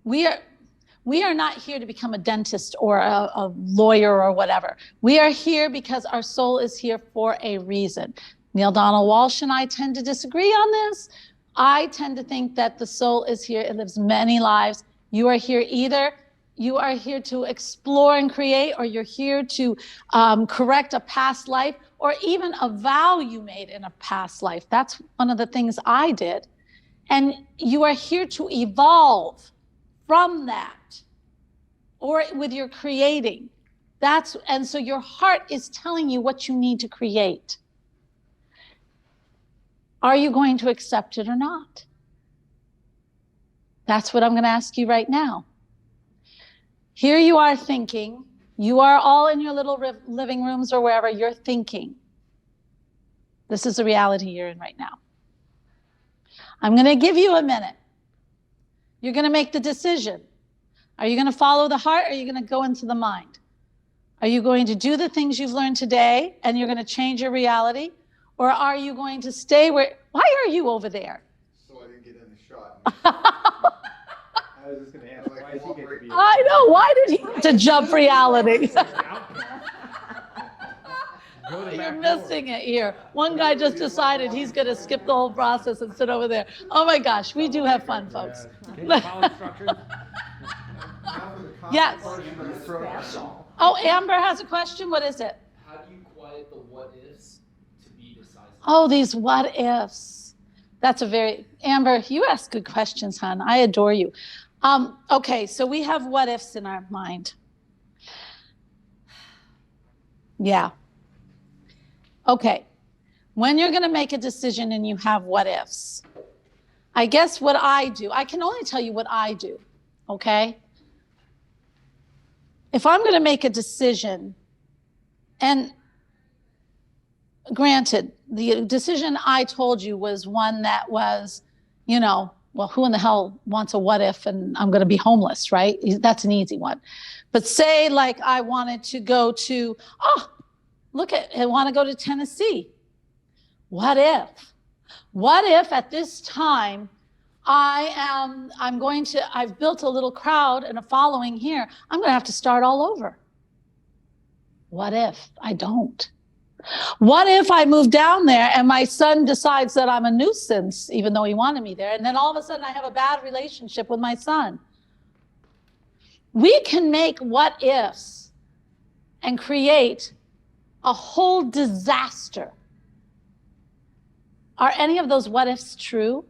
We are not here to become a dentist or a lawyer or whatever. We are here because our soul is here for a reason. Neil Donald Walsh and I tend to disagree on this. I tend to think that the soul is here. It lives many lives. You are here either you are here to explore and create, or you're here to correct a past life, or even a vow you made in a past life. That's one of the things I did. And you are here to evolve from that, or with your creating. And so your heart is telling you what you need to create. Are you going to accept it or not? That's what I'm going to ask you right now. Here you are thinking, you are all in your little living rooms or wherever you're thinking. This is the reality you're in right now. I'm going to give you a minute. You're going to make the decision. Are you going to follow the heart, or are you going to go into the mind? Are you going to do the things you've learned today and you're going to change your reality? Or are you going to stay where, why are you over there? So I didn't get in the shot. I was just going to ask, why does he get to be? I know, why did he get to jump reality? You're missing it here. One guy just decided he's going to skip the whole process and sit over there. Oh my gosh, we do have fun, folks. Yes. Oh, Amber has a question. What is it? Oh, these what ifs. That's a very, Amber, you ask good questions, hon. I adore you. Okay, so we have what ifs in our mind. Yeah. Okay. When you're going to make a decision and you have what ifs, I guess what I do, I can only tell you what I do, okay? If I'm going to make a decision, and granted, the decision I told you was one that was, well, who in the hell wants a what if and I'm going to be homeless, right? That's an easy one. But say like I wanted to go to, I want to go to Tennessee. What if? What if at this time I've built a little crowd and a following here. I'm going to have to start all over. What if I don't? What if I move down there and my son decides that I'm a nuisance, even though he wanted me there, and then all of a sudden I have a bad relationship with my son? We can make what ifs and create a whole disaster. Are any of those what ifs true?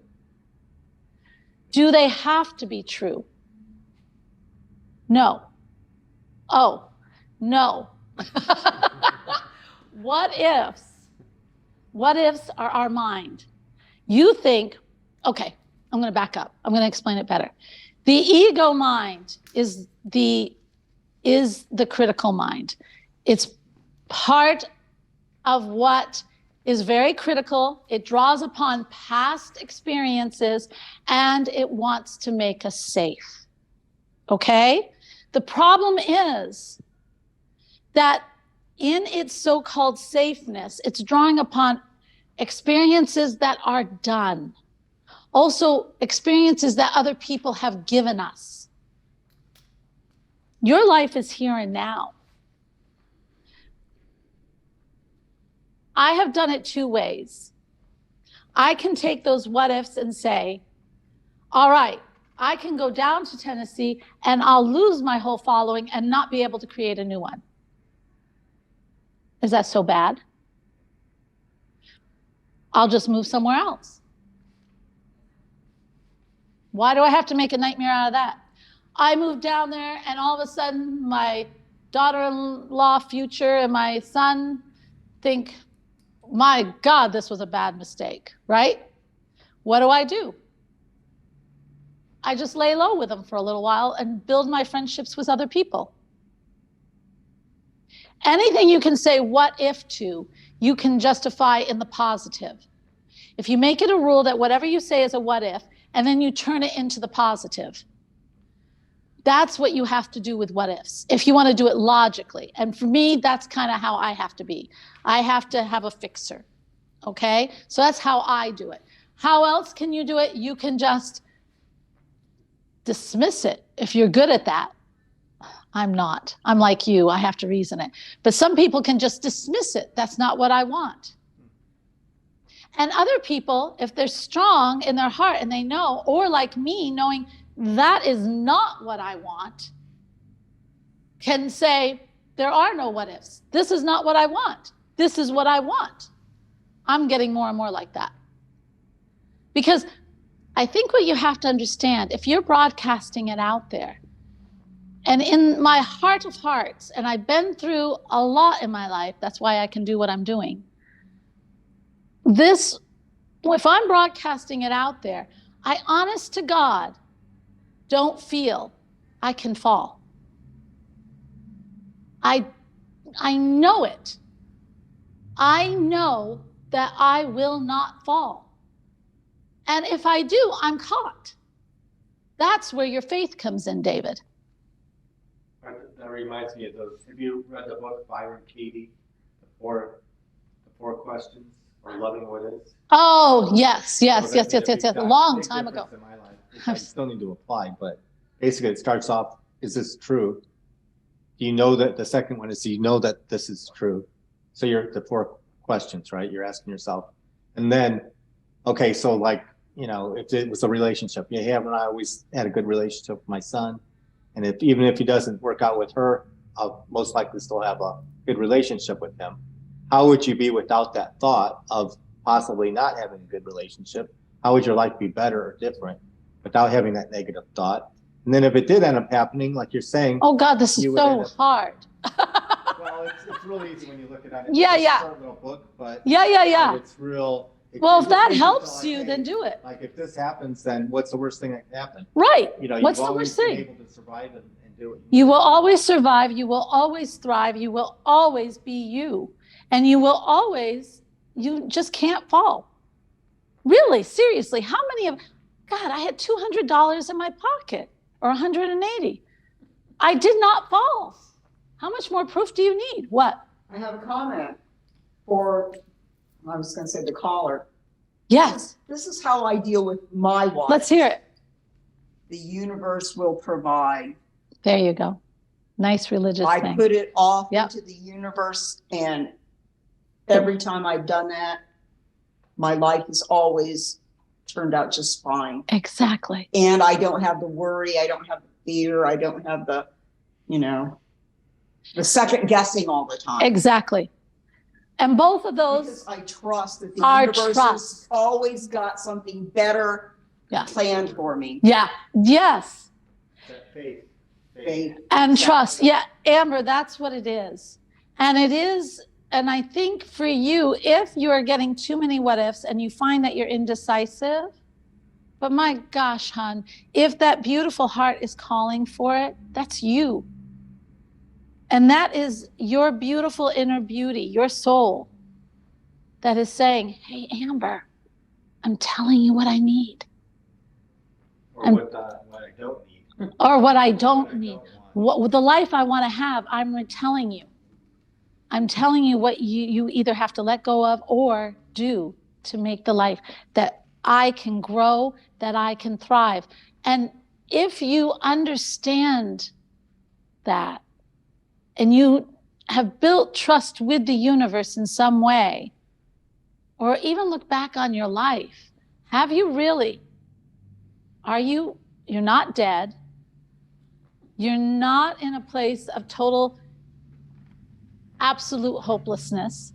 Do they have to be true? No. Oh, no. What ifs are our mind. You think, okay, I'm going to back up. I'm going to explain it better. The ego mind is the critical mind. It's part of what is very critical. It draws upon past experiences and it wants to make us safe. Okay? The problem is that in its so-called safeness, it's drawing upon experiences that are done. Also, experiences that other people have given us. Your life is here and now. I have done it two ways. I can take those what ifs and say, all right, I can go down to Tennessee and I'll lose my whole following and not be able to create a new one. Is that so bad? I'll just move somewhere else. Why do I have to make a nightmare out of that? I moved down there and all of a sudden my daughter-in-law future and my son think, my God, this was a bad mistake, right? What do? I just lay low with them for a little while and build my friendships with other people. Anything you can say what if to, you can justify in the positive. If you make it a rule that whatever you say is a what if, and then you turn it into the positive, that's what you have to do with what ifs, if you want to do it logically. And for me, that's kind of how I have to be. I have to have a fixer, okay? So that's how I do it. How else can you do it? You can just dismiss it if you're good at that. I'm not. I'm like you. I have to reason it. But some people can just dismiss it. That's not what I want. And other people, if they're strong in their heart and they know, or like me, knowing that is not what I want, can say, there are no what ifs. This is not what I want. This is what I want. I'm getting more and more like that. Because I think what you have to understand, if you're broadcasting it out there, and in my heart of hearts, and I've been through a lot in my life, that's why I can do what I'm doing. If I'm broadcasting it out there, I honest to God don't feel I can fall. I know it. I know that I will not fall. And if I do, I'm caught. That's where your faith comes in, David. That reminds me of those. Have you read the book Byron Katie, the four questions, or Loving What Is? Oh, yes. A long time ago. In my life, which I still need to apply, but basically it starts off, is this true? Do you know that the second one is, do you know that this is true? So you're the four questions, right? You're asking yourself. And then, okay, so like, if it was a relationship, I always had a good relationship with my son. And even if he doesn't work out with her, I'll most likely still have a good relationship with him. How would you be without that thought of possibly not having a good relationship? How would your life be better or different without having that negative thought? And then if it did end up happening, like you're saying, Oh God, this is so hard. Well, it's really easy when you look at it. Yeah, It's yeah. a short little book, but Yeah. it's real. Well, if that just helps like, you, hey, then do it. Like if this happens, then what's the worst thing that can happen? Right. You know, What's you've the always worst been thing? able to survive and do it. You will always survive. You will always thrive. You will always be you. And you will always, you just can't fall. Really, seriously, how many of, God, I had $200 in my pocket or 180. I did not fall. How much more proof do you need? What? I have a comment for, I was going to say the caller. Yes. This is how I deal with my wife. Let's hear it. The universe will provide. There you go. Nice religious I thing. put it off into the universe, and every time I've done that, my life has always turned out just fine. Exactly. And I don't have the worry, I don't have the fear, I don't have the, the second guessing all the time. Exactly. And both of those because I trust that the are universe trust. has always got something better planned for me. Yeah. Yes. That faith. Faith. And trust. Yeah, Amber, that's what it is. And it is, and I think for you, if you are getting too many what ifs and you find that you're indecisive, but my gosh, hon, if that beautiful heart is calling for it, that's you. And that is your beautiful inner beauty, your soul, that is saying, hey, Amber, I'm telling you what I need. Or what I don't need. Or what I don't need. What the life I want to have, I'm telling you. I'm telling you what you either have to let go of or do to make the life that I can grow, that I can thrive. And if you understand that, and you have built trust with the universe in some way, or even look back on your life, have you really? You're not dead. You're not in a place of total, absolute hopelessness.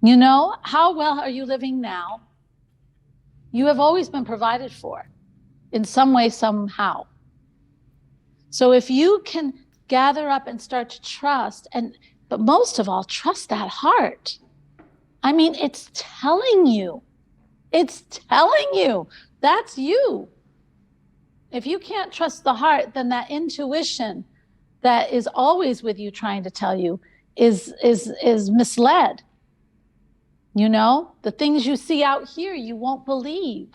How well are you living now? You have always been provided for in some way, somehow. So if you can gather up and start to trust, but most of all, trust that heart. I mean, it's telling you. That's you. If you can't trust the heart, then that intuition that is always with you trying to tell you is misled. The things you see out here, you won't believe.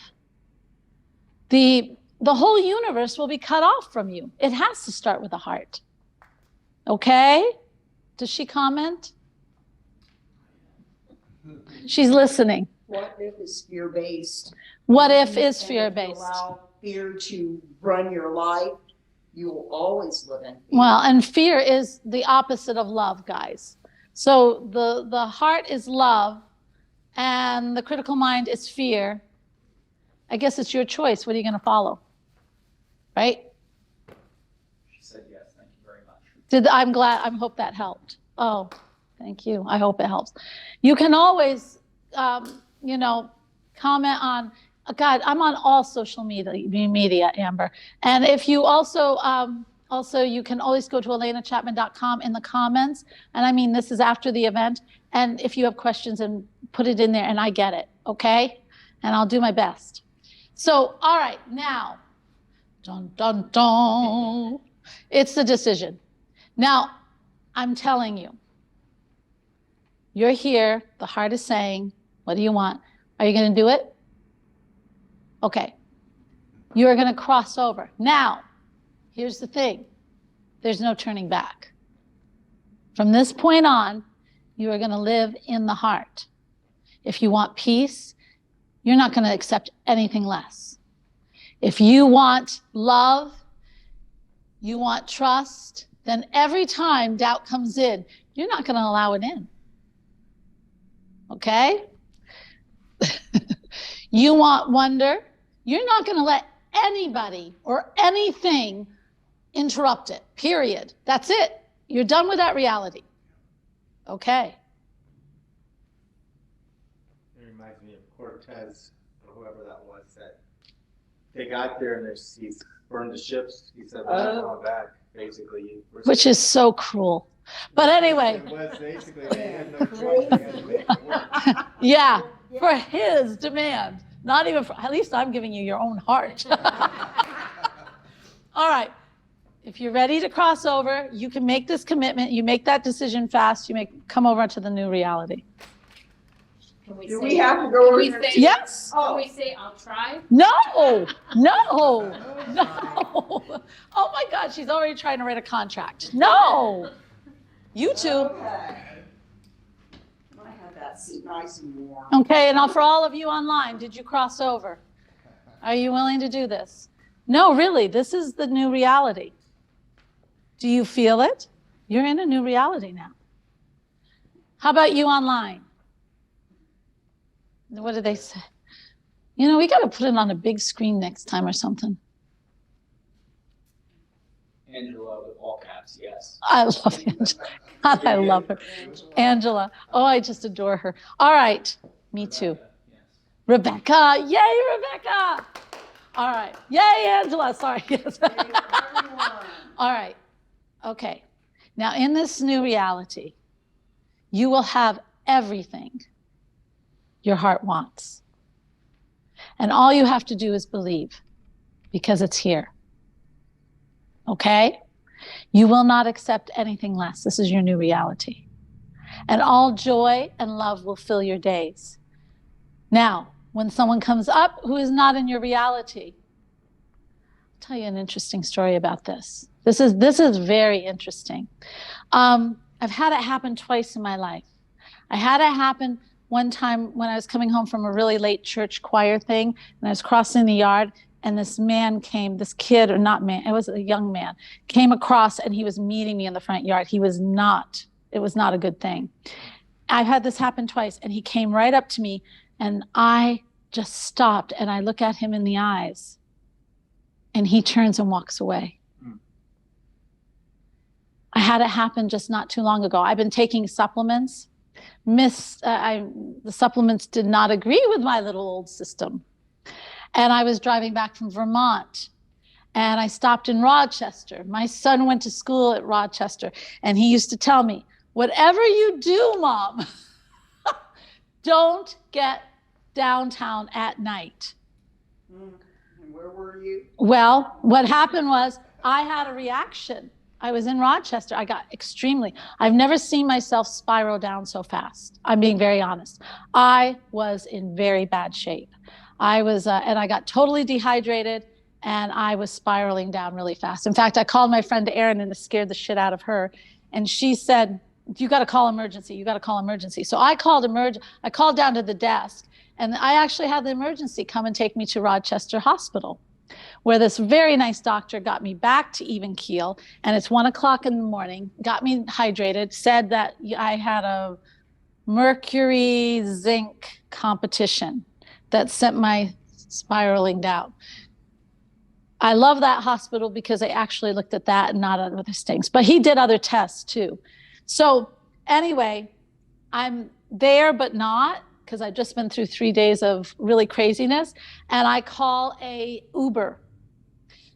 The whole universe will be cut off from you. It has to start with the heart. Okay? Does she comment? She's listening. What if is fear-based? What if is And fear-based? If you allow fear to run your life, you will always live in fear. Well, and fear is the opposite of love, guys. So the heart is love, and the critical mind is fear. I guess it's your choice. What are you going to follow? Right? She said yes. Thank you very much. I'm glad. I hope that helped. Oh, thank you. I hope it helps. You can always, comment on. God, I'm on all social media, Amber. And if you also you can always go to alenachapman.com in the comments. And I mean, this is after the event. And if you have questions, and put it in there, and I get it. Okay, and I'll do my best. So, all right, now, dun dun dun. It's the decision. Now, I'm telling you, you're here. The heart is saying, what do you want? Are you going to do it? Okay. You're going to cross over. Now, here's the thing. There's no turning back. From this point on, you are going to live in the heart. If you want peace, you're not going to accept anything less. If you want love, you want trust, then every time doubt comes in, you're not going to allow it in. Okay? You want wonder, you're not going to let anybody or anything interrupt it, period. That's it. You're done with that reality. Okay. Cortez, or whoever that was, that they got there and he's burned the ships. He said, we're not going back, basically. Which is so cruel. But anyway. It was basically, they had no choice, they had to make it work. Yeah, for his demand. Not even for, at least I'm giving you your own heart. All right. If you're ready to cross over, you can make this commitment. You make that decision fast. You come over to the new reality. Do we have to go over there? Yes. Can we say, I'll try? No, no, no. Oh my God, she's already trying to write a contract. No. You two. Okay. I have that seat nice and warm. Okay, and now for all of you online, did you cross over? Are you willing to do this? No, really, this is the new reality. Do you feel it? You're in a new reality now. How about you online? What do they say? You know, we got to put it on a big screen next time or something. Angela with all caps, yes. I love Angela. I love her. Angela. Oh, I just adore her. All right. Me too. Rebecca. Yay, Rebecca. All right. Yay, Angela. Sorry. Yes. All right. Okay. Now, in this new reality, you will have everything your heart wants. And all you have to do is believe, because it's here. Okay? You will not accept anything less. This is your new reality. And all joy and love will fill your days. Now, when someone comes up who is not in your reality, I'll tell you an interesting story about this. This is very interesting. I've had it happen twice in my life. I had it happen one time when I was coming home from a really late church choir thing, and I was crossing the yard, and this man came, this kid, or not man, it was a young man, came across, and he was meeting me in the front yard. It was not a good thing. I've had this happen twice, and he came right up to me, and I just stopped, and I look at him in the eyes, and he turns and walks away. I had it happen just not too long ago. I've been taking supplements. The supplements did not agree with my little old system. And I was driving back from Vermont, and I stopped in Rochester. My son went to school at Rochester, and he used to tell me, whatever you do, Mom, don't get downtown at night. And where were you? Well, what happened was I had a reaction. I was in Rochester. I've never seen myself spiral down so fast. I'm being very honest. I was in very bad shape. And I got totally dehydrated, and I was spiraling down really fast. In fact, I called my friend Erin, and it scared the shit out of her. And she said, you got to call emergency. You got to call emergency. So I called down to the desk, and I actually had the emergency come and take me to Rochester Hospital, where this very nice doctor got me back to even keel, and it's 1 o'clock in the morning, got me hydrated, said that I had a mercury zinc competition that sent my spiraling down. I love that hospital because they actually looked at that and not other things, but he did other tests too. So anyway, I'm there, but not, because I've just been through 3 days of really craziness, and I call a Uber.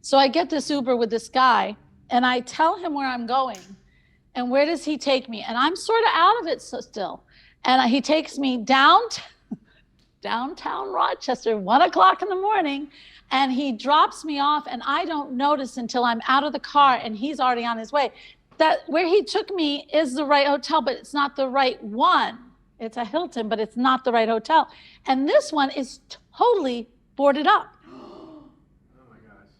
So I get this Uber with this guy, and I tell him where I'm going, and where does he take me? And I'm sort of out of it still. And he takes me downtown Rochester, 1 o'clock in the morning, and he drops me off, and I don't notice until I'm out of the car, and he's already on his way. That where he took me is the right hotel, but it's not the right one. It's a Hilton, but it's not the right hotel. And this one is totally boarded up. Oh my gosh.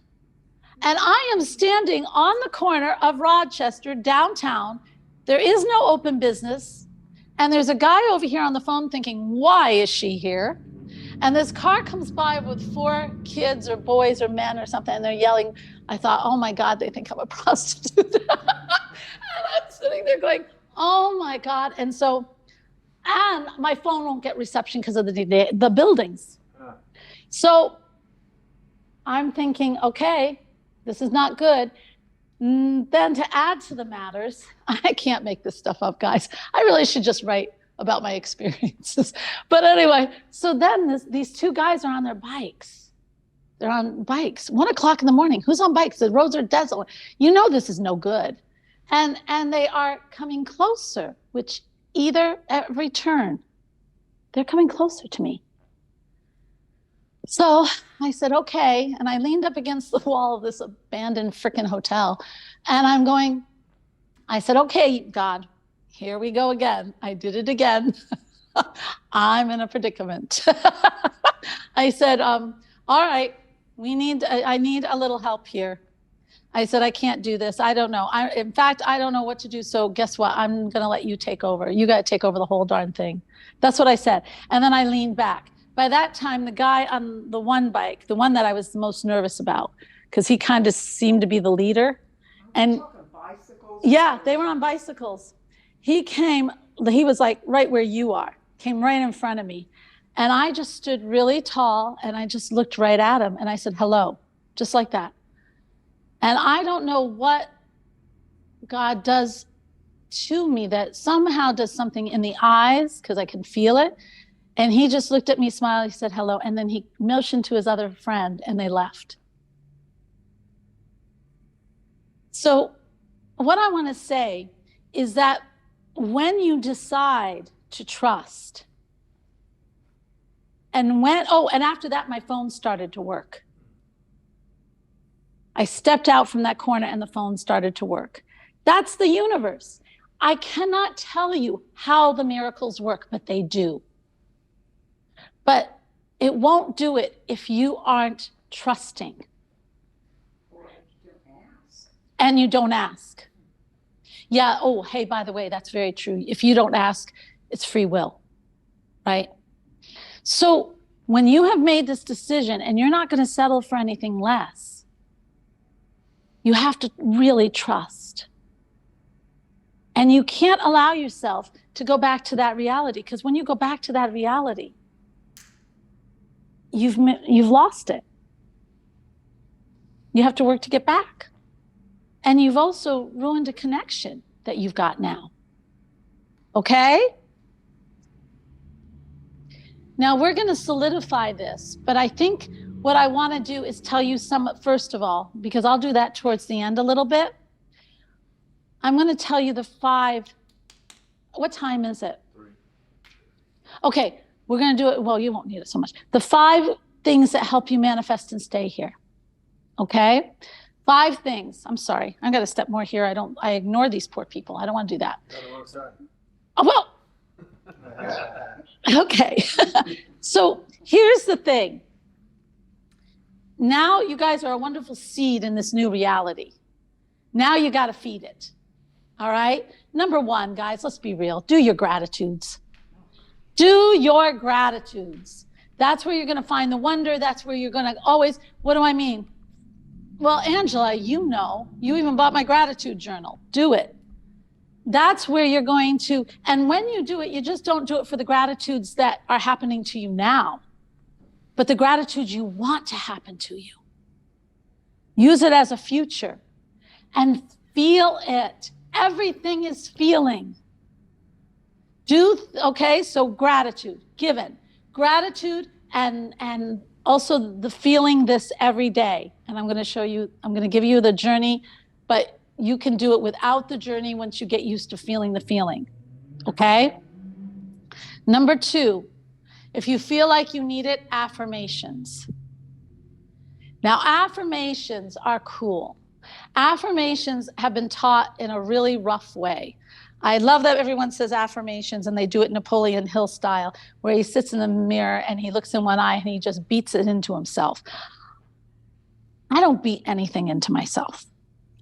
And I am standing on the corner of Rochester, downtown. There is no open business. And there's a guy over here on the phone thinking, why is she here? And this car comes by with 4 kids or boys or men or something, and they're yelling. I thought, oh my God, they think I'm a prostitute. And I'm sitting there going, oh my God. And my phone won't get reception because of the buildings. So I'm thinking, okay, this is not good. Then to add to the matters, I can't make this stuff up, guys. I really should just write about my experiences. But anyway, so then these two guys are on their bikes. They're on bikes, 1 o'clock in the morning. Who's on bikes? The roads are desolate. You know this is no good. And they are coming closer, which every turn, they're coming closer to me. So I said, okay. And I leaned up against the wall of this abandoned frickin' hotel. And I said, okay, God, here we go again. I did it again. I'm in a predicament. I said, all right, I need a little help here. I said, I can't do this. I don't know. In fact, I don't know what to do. So guess what? I'm going to let you take over. You got to take over the whole darn thing. That's what I said. And then I leaned back. By that time, the guy on the one bike, the one that I was the most nervous about, because he kind of seemed to be the leader. And yeah, they were on bicycles. He was like right where you are, came right in front of me. And I just stood really tall and I just looked right at him and I said, hello, just like that. And I don't know what God does to me that somehow does something in the eyes, because I can feel it. And he just looked at me, smiled, he said hello, and then he motioned to his other friend and they left. So what I want to say is that when you decide to trust, and after that, my phone started to work. I stepped out from that corner and the phone started to work. That's the universe. I cannot tell you how the miracles work, but they do. But it won't do it if you aren't trusting. And you don't ask. Yeah, hey, by the way, that's very true. If you don't ask, it's free will, right? So when you have made this decision and you're not going to settle for anything less, you have to really trust. And you can't allow yourself to go back to that reality, because when you go back to that reality, you've lost it. You have to work to get back. And you've also ruined a connection that you've got now. Okay? Now we're going to solidify this, but I think what I want to do is tell you first of all, because I'll do that towards the end a little bit. I'm going to tell you the 5. What time is it? 3. Okay, we're going to do it. Well, you won't need it so much. The 5 things that help you manifest and stay here. Okay? 5 things. I'm sorry. I got to step more here. I ignore these poor people. I don't want to do that. Oh, well. Okay. So here's the thing. Now you guys are a wonderful seed in this new reality. Now you got to feed it. All right? Number 1, guys, let's be real. Do your gratitudes. Do your gratitudes. That's where you're going to find the wonder. That's where you're going to always, what do I mean? Well, Angela, you even bought my gratitude journal. Do it. That's where you're going to, and when you do it, you just don't do it for the gratitudes that are happening to you now, but the gratitudes you want to happen to you. Use it as a future and feel it. Everything is feeling. So gratitude, given. Gratitude and also the feeling this every day. And I'm going to give you the journey, but you can do it without the journey once you get used to feeling the feeling. Okay? Number 2, if you feel like you need it, affirmations. Now, affirmations are cool. Affirmations have been taught in a really rough way. I love that everyone says affirmations and they do it Napoleon Hill style, where he sits in the mirror and he looks in one eye and he just beats it into himself. I don't beat anything into myself.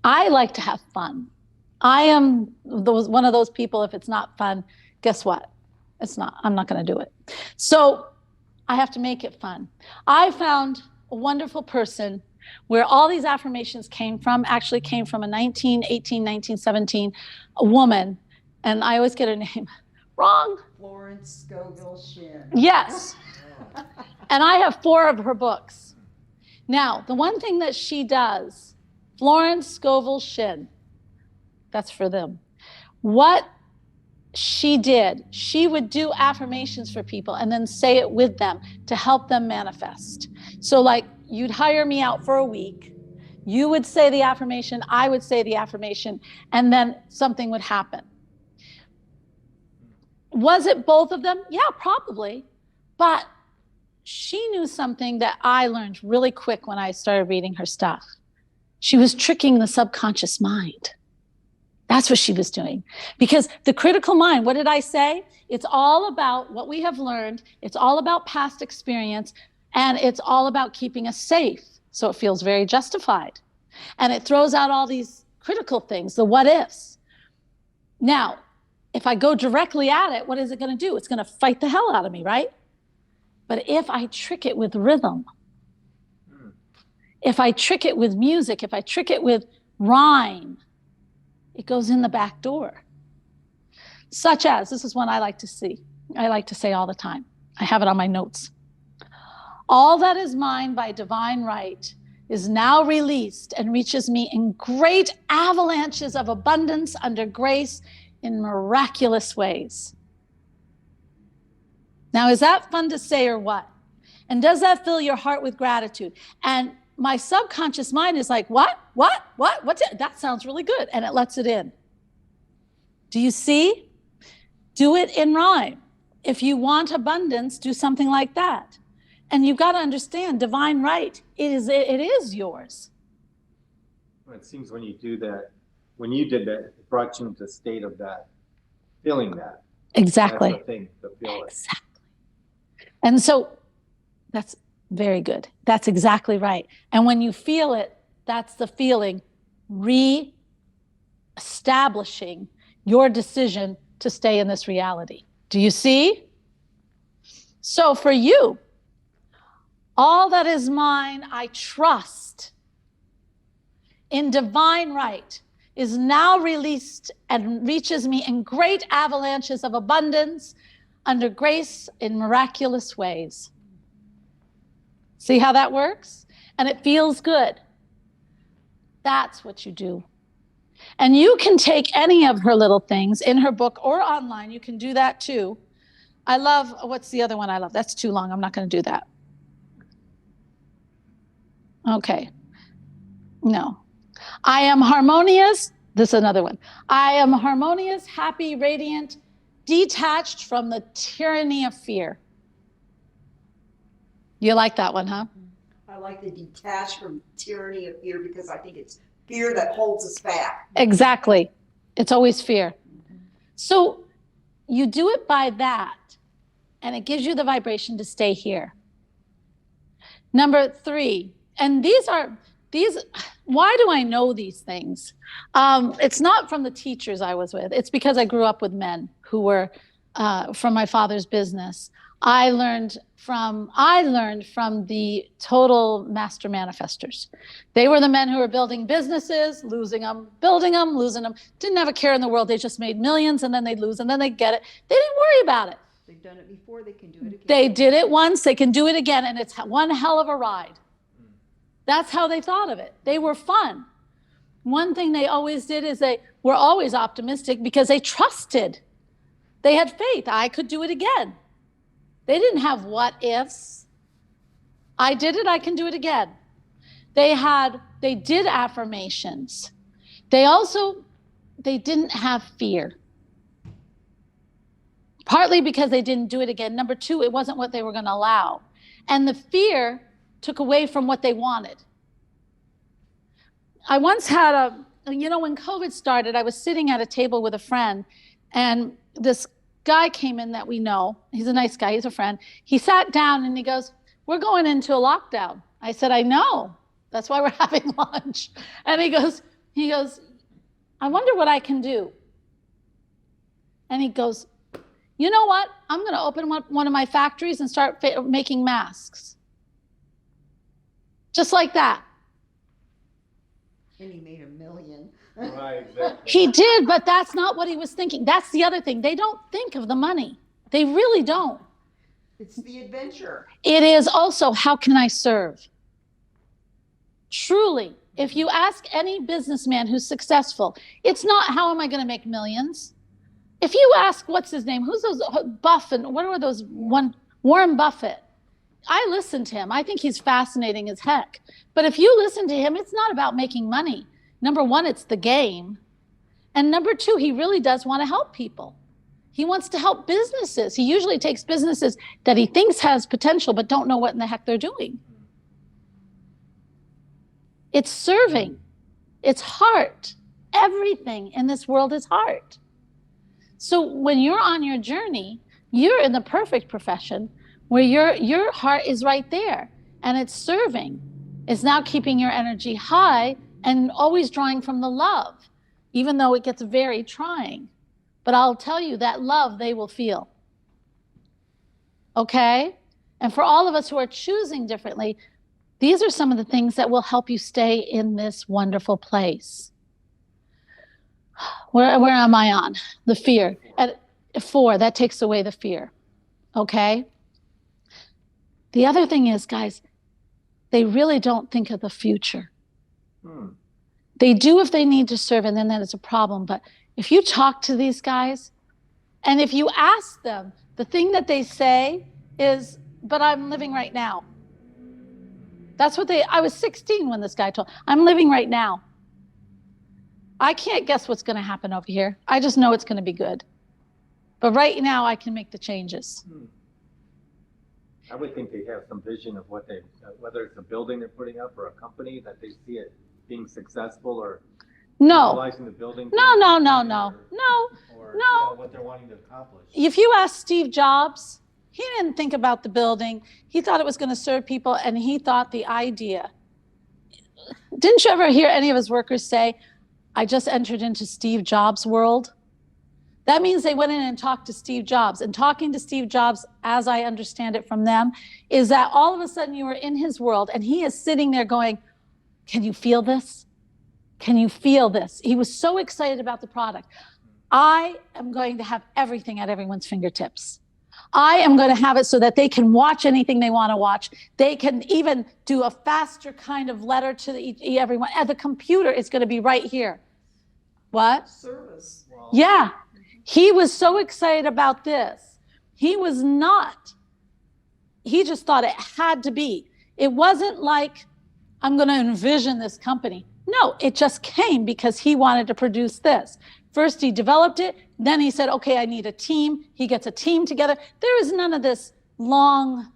I like to have fun. I am one of those people, if it's not fun, guess what? I'm not going to do it. So I have to make it fun. I found a wonderful person where all these affirmations actually came from a 1917 woman, and I always get her name wrong. Florence Scovel Shinn. Yes. And I have 4 of her books. Now, the one thing that she does, Florence Scovel Shinn, that's for them. What she did. She would do affirmations for people and then say it with them to help them manifest. So like you'd hire me out for a week, you would say the affirmation, I would say the affirmation, and then something would happen. Was it both of them? Yeah, probably. But she knew something that I learned really quick when I started reading her stuff. She was tricking the subconscious mind. That's what she was doing. Because the critical mind, what did I say? It's all about what we have learned. It's all about past experience. And it's all about keeping us safe. So it feels very justified. And it throws out all these critical things, the what ifs. Now, if I go directly at it, what is it going to do? It's going to fight the hell out of me, right? But if I trick it with rhythm, if I trick it with music, if I trick it with rhyme, it goes in the back door. Such as, this is one I like to see. I like to say all the time. I have it on my notes. All that is mine by divine right is now released and reaches me in great avalanches of abundance under grace in miraculous ways. Now, is that fun to say or what? And does that fill your heart with gratitude? And my subconscious mind is like, what? What's it? That sounds really good. And it lets it in. Do you see? Do it in rhyme. If you want abundance, do something like that. And you've got to understand, divine right, it is yours. Well, it seems when you do that, when you did that, it brought you into a state of that, feeling that. Exactly. That's the thing, to feel it. Exactly. And so that's very good. That's exactly right. And when you feel it, that's the feeling re-establishing your decision to stay in this reality. Do you see? So for you, all that is mine, I trust in divine right is now released and reaches me in great avalanches of abundance under grace in miraculous ways. See how that works? And it feels good. That's what you do. And you can take any of her little things in her book or online. You can do that too. I love, what's the other one I love? That's too long. I'm not going to do that. Okay. No. I am harmonious. This is another one. I am harmonious, happy, radiant, detached from the tyranny of fear. You like that one, huh? I like the detached from tyranny of fear because I think it's fear that holds us back. Exactly. It's always fear. So you do it by that, and it gives you the vibration to stay here. Number 3, and these, why do I know these things? It's not from the teachers I was with. It's because I grew up with men who were from my father's business. I learned from the total master manifestors. They were the men who were building businesses, losing them, building them, losing them. Didn't have a care in the world. They just made millions and then they'd lose and then they'd get it. They didn't worry about it. They've done it before, they can do it again. They did it once, they can do it again, and it's one hell of a ride. That's how they thought of it. They were fun. One thing they always did is they were always optimistic because they trusted. They had faith. I could do it again. They didn't have what ifs. I did it, I can do it again. They did affirmations. They didn't have fear. Partly because they didn't do it again. Number 2, it wasn't what they were going to allow. And the fear took away from what they wanted. I once had when COVID started, I was sitting at a table with a friend, and this guy came in that we know. He's a nice guy, he's a friend. He sat down and he goes, "We're going into a lockdown." I said, "I know. That's why we're having lunch." And he goes, "I wonder what I can do." And he goes, "You know what? I'm going to open one of my factories and start making masks." Just like that. And he made $1 million. Right, exactly. He did, but that's not what he was thinking. That's the other thing. They don't think of the money. They really don't. It's the adventure. It is also, how can I serve? Truly, if you ask any businessman who's successful, it's not how am I going to make millions? If you ask, what's his name? Who's those Buffett? What are those Warren Buffett? I listen to him. I think he's fascinating as heck. But if you listen to him, it's not about making money. Number one, it's the game. And number two, he really does want to help people. He wants to help businesses. He usually takes businesses that he thinks has potential, but don't know what in the heck they're doing. It's serving. It's heart. Everything in this world is heart. So when you're on your journey, you're in the perfect profession where your heart is right there and it's serving. It's now keeping your energy high and always drawing from the love, even though it gets very trying. But I'll tell you that love they will feel. Okay? And for all of us who are choosing differently, these are some of the things that will help you stay in this wonderful place. Where am I on? The fear. At 4, that takes away the fear. Okay? The other thing is, guys, they really don't think of the future. They do if they need to serve, and then that is a problem. But if you talk to these guys, and if you ask them, the thing that they say is, but I'm living right now. That's what I was 16 when this guy told, I'm living right now. I can't guess what's going to happen over here. I just know it's going to be good. But right now I can make the changes. I would think they have some vision of what they, whether it's a building they're putting up or a company, that they see it being successful or utilizing the building. No. Or you know, what they're wanting to accomplish. If you ask Steve Jobs, he didn't think about the building. He thought it was going to serve people, and he thought the idea. Didn't you ever hear any of his workers say, I just entered into Steve Jobs' world? That means they went in and talked to Steve Jobs. And talking to Steve Jobs, as I understand it from them, is that all of a sudden you were in his world, and he is sitting there going, can you feel this? Can you feel this? He was so excited about the product. I am going to have everything at everyone's fingertips. I am going to have it so that they can watch anything they want to watch. They can even do a faster kind of letter to everyone. And the computer is going to be right here. What? Service. Wow. Yeah. He was so excited about this. He was not. He just thought it had to be. It wasn't like, I'm going to envision this company. No, it just came because he wanted to produce this. First, he developed it. Then he said, okay, I need a team. He gets a team together. There is none of this long.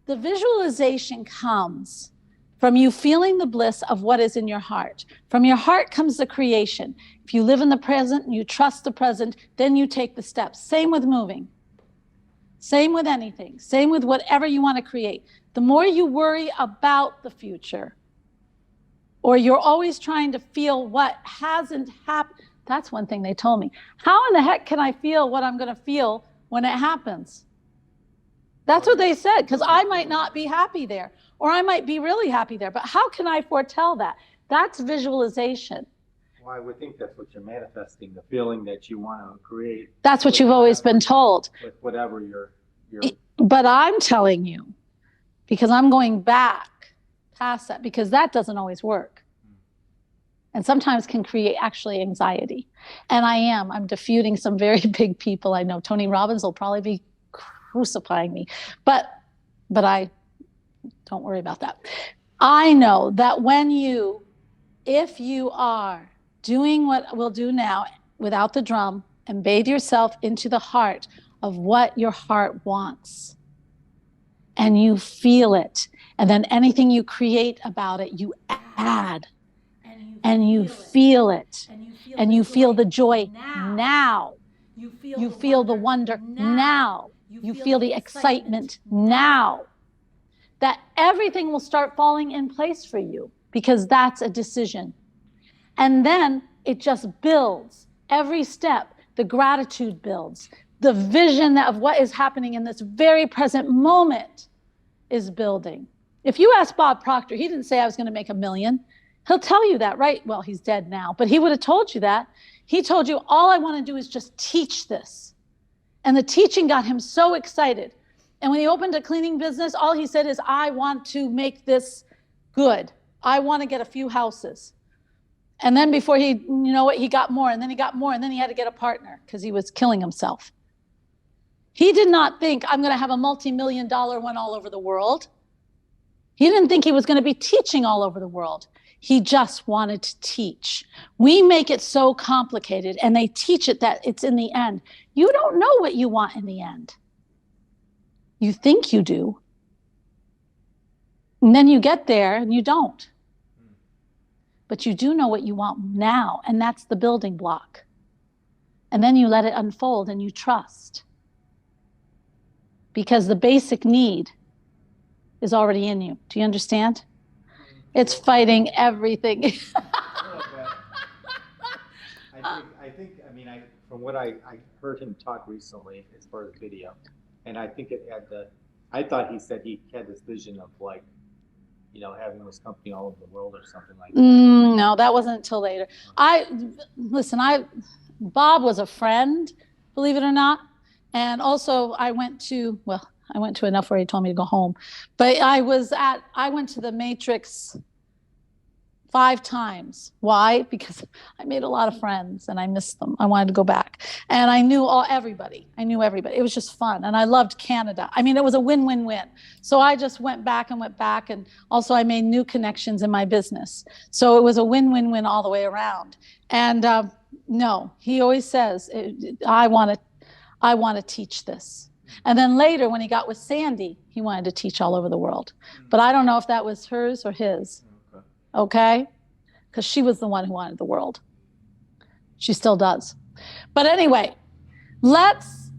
The visualization comes from you feeling the bliss of what is in your heart. From your heart comes the creation. If you live in the present and you trust the present, then you take the steps. Same with moving. Same with anything. Same with whatever you want to create. The more you worry about the future, or you're always trying to feel what hasn't happened. That's one thing they told me. How in the heck can I feel what I'm going to feel when it happens? That's what they said, because I might not be happy there, or I might be really happy there. But how can I foretell that? That's visualization. Well, I would think that's what you're manifesting, the feeling that you want to create. That's what you've always been told. With whatever you're. But I'm telling you, because I'm going back past that, because that doesn't always work. And sometimes can create actually anxiety. And I'm defeating some very big people. I know Tony Robbins will probably be crucifying me, but I don't worry about that. I know that if you are doing what we'll do now without the drum and bathe yourself into the heart of what your heart wants, and you feel it, and then anything you create about it, you add, and you feel it, and you feel the joy now. You feel the wonder now. You feel the excitement now. That everything will start falling in place for you, because that's a decision. And then it just builds. Every step, the gratitude builds. The vision of what is happening in this very present moment is building. If you ask Bob Proctor, he didn't say I was going to make $1 million. He'll tell you that, right? Well, he's dead now, but he would have told you that. He told you, all I want to do is just teach this. And the teaching got him so excited. And when he opened a cleaning business, all he said is, I want to make this good. I want to get a few houses. And then before he, you know what, he got more, and then he got more, and then he had to get a partner because he was killing himself. He did not think, I'm going to have a multi-million-dollar one all over the world. He didn't think he was going to be teaching all over the world. He just wanted to teach. We make it so complicated, and they teach it that it's in the end. You don't know what you want in the end. You think you do. And then you get there and you don't. But you do know what you want now, and that's the building block. And then you let it unfold and you trust. Because the basic need is already in you. Do you understand? It's fighting everything. From what I heard him talk recently as far as video, and I think it had I thought he said he had this vision of like, you know, having this company all over the world or something like that. No, that wasn't until later. Bob was a friend, believe it or not. And also I went to enough where he told me to go home. But I went to the Matrix 5 times. Why? Because I made a lot of friends and I missed them. I wanted to go back. And I knew everybody. I knew everybody. It was just fun. And I loved Canada. I mean, it was a win-win-win. So I just went back. And also I made new connections in my business. So it was a win-win-win all the way around. And no, he always says, I want to teach this. And then later when he got with Sandy, he wanted to teach all over the world. But I don't know if that was hers or his. Okay? Because she was the one who wanted the world. She still does. But anyway, let's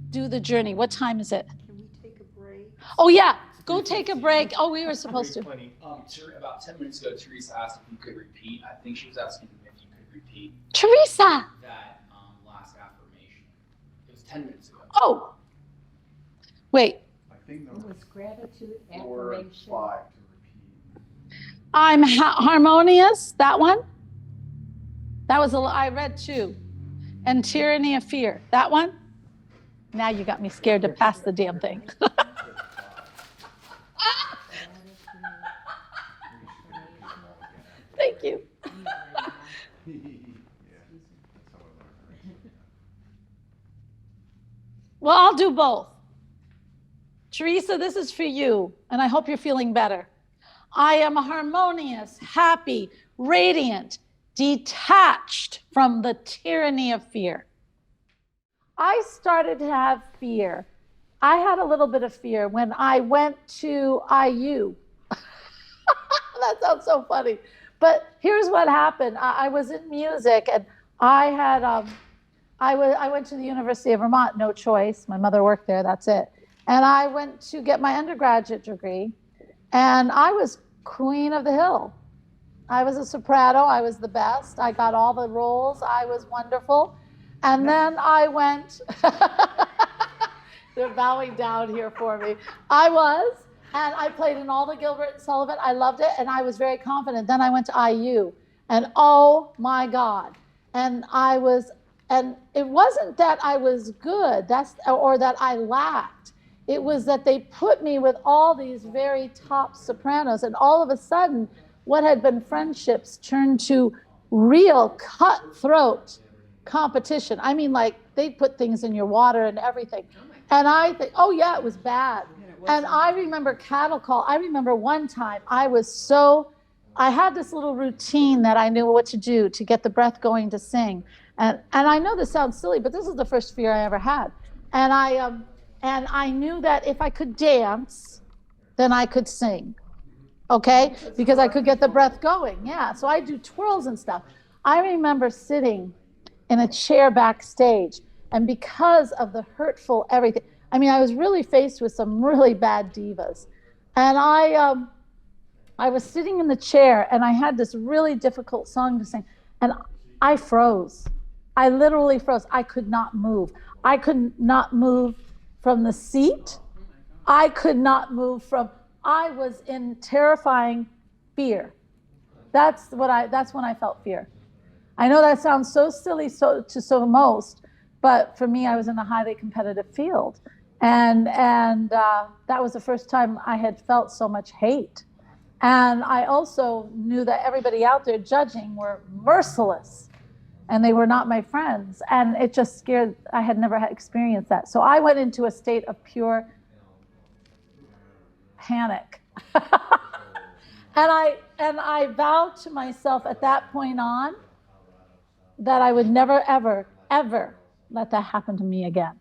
do the journey. What time is it? Can we take a break? Oh, yeah. Go take a break. Oh, we were supposed to. About 10 minutes ago, Teresa asked if you could repeat. I think she was asking if you could repeat Teresa! that last affirmation. It was 10 minutes ago. Oh. Wait. I think it was gratitude, affirmation. 5. I'm harmonious. That one? That was I read 2. And tyranny of fear. That one? Now you got me scared to pass the damn thing. Thank you. Well, I'll do both. Teresa, this is for you, and I hope you're feeling better. I am harmonious, happy, radiant, detached from the tyranny of fear. I started to have fear. I had a little bit of fear when I went to IU. That sounds so funny. But here's what happened. I was in music, and I went to the University of Vermont, no choice. My mother worked there, that's it. And I went to get my undergraduate degree, and I was queen of the hill. I was a soprano. I was the best. I got all the roles. I was wonderful. And then I went, they're bowing down here for me. And I played in all the Gilbert and Sullivan. I loved it, and I was very confident. Then I went to IU, and oh my God. And it wasn't that I was good, or that I lacked. It was that they put me with all these very top sopranos, and all of a sudden, what had been friendships turned to real cutthroat competition. I mean, like, they'd put things in your water and everything. And I think, oh yeah, it was bad. And I remember cattle call. I remember one time I had this little routine that I knew what to do to get the breath going to sing. And I know this sounds silly, but this is the first fear I ever had. And I knew that if I could dance, then I could sing. Okay? Because I could get the breath going. Yeah. So I do twirls and stuff. I remember sitting in a chair backstage, and because of the hurtful everything, I mean, I was really faced with some really bad divas. And I was sitting in the chair, and I had this really difficult song to sing, and I froze. I literally froze. I could not move. I could not move from the seat. I could not move I was in terrifying fear. That's when I felt fear. I know that sounds so silly to most, but for me, I was in a highly competitive field. And that was the first time I had felt so much hate. And I also knew that everybody out there judging were merciless, and they were not my friends. And it just scared, I had never experienced that. So I went into a state of pure panic. And I vowed to myself at that point on that I would never, ever, ever let that happen to me again.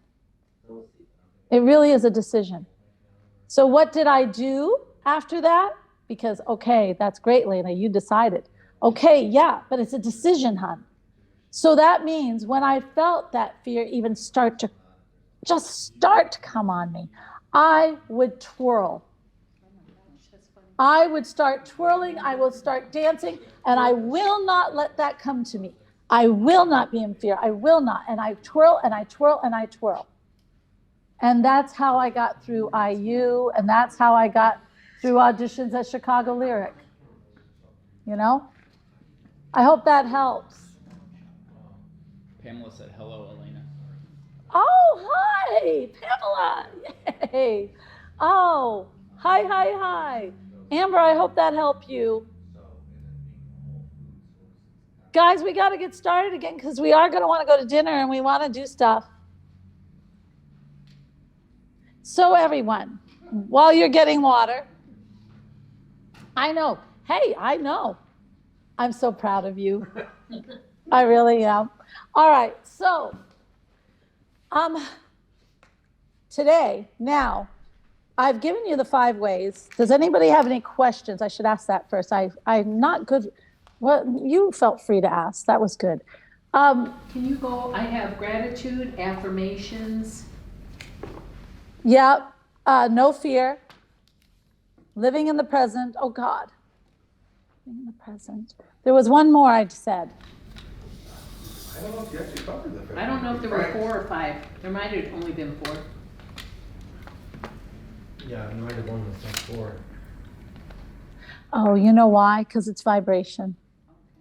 It really is a decision. So what did I do after that? Because, okay, that's great, Lena, you decided. Okay, yeah, but it's a decision, hon. So that means when I felt that fear even start to come on me, I would twirl. I would start twirling, I will start dancing, and I will not let that come to me. I will not be in fear. I will not. And I twirl and I twirl and I twirl. And that's how I got through IU, and that's how I got through auditions at Chicago Lyric. You know? I hope that helps. Pamela said hello, Alena. Oh, hi, Pamela. Yay. Oh, hi. Amber, I hope that helped you. Guys, we got to get started again because we are going to want to go to dinner and we want to do stuff. So everyone, while you're getting water, I know. Hey, I know. I'm so proud of you. I really am. All right, so today, now, I've given you the 5 ways. Does anybody have any questions? I should ask that first. I'm not good. Well, you felt free to ask. That was good. Can you go? I have gratitude, affirmations. Yeah, no fear. Living in the present. Oh, God. Living in the present. There was one more I said. I don't know if you actually covered the 5. I don't know if there were 4 or 5. There might have only been 4. Yeah, you might have one that's 4. Oh, you know why? Because it's vibration.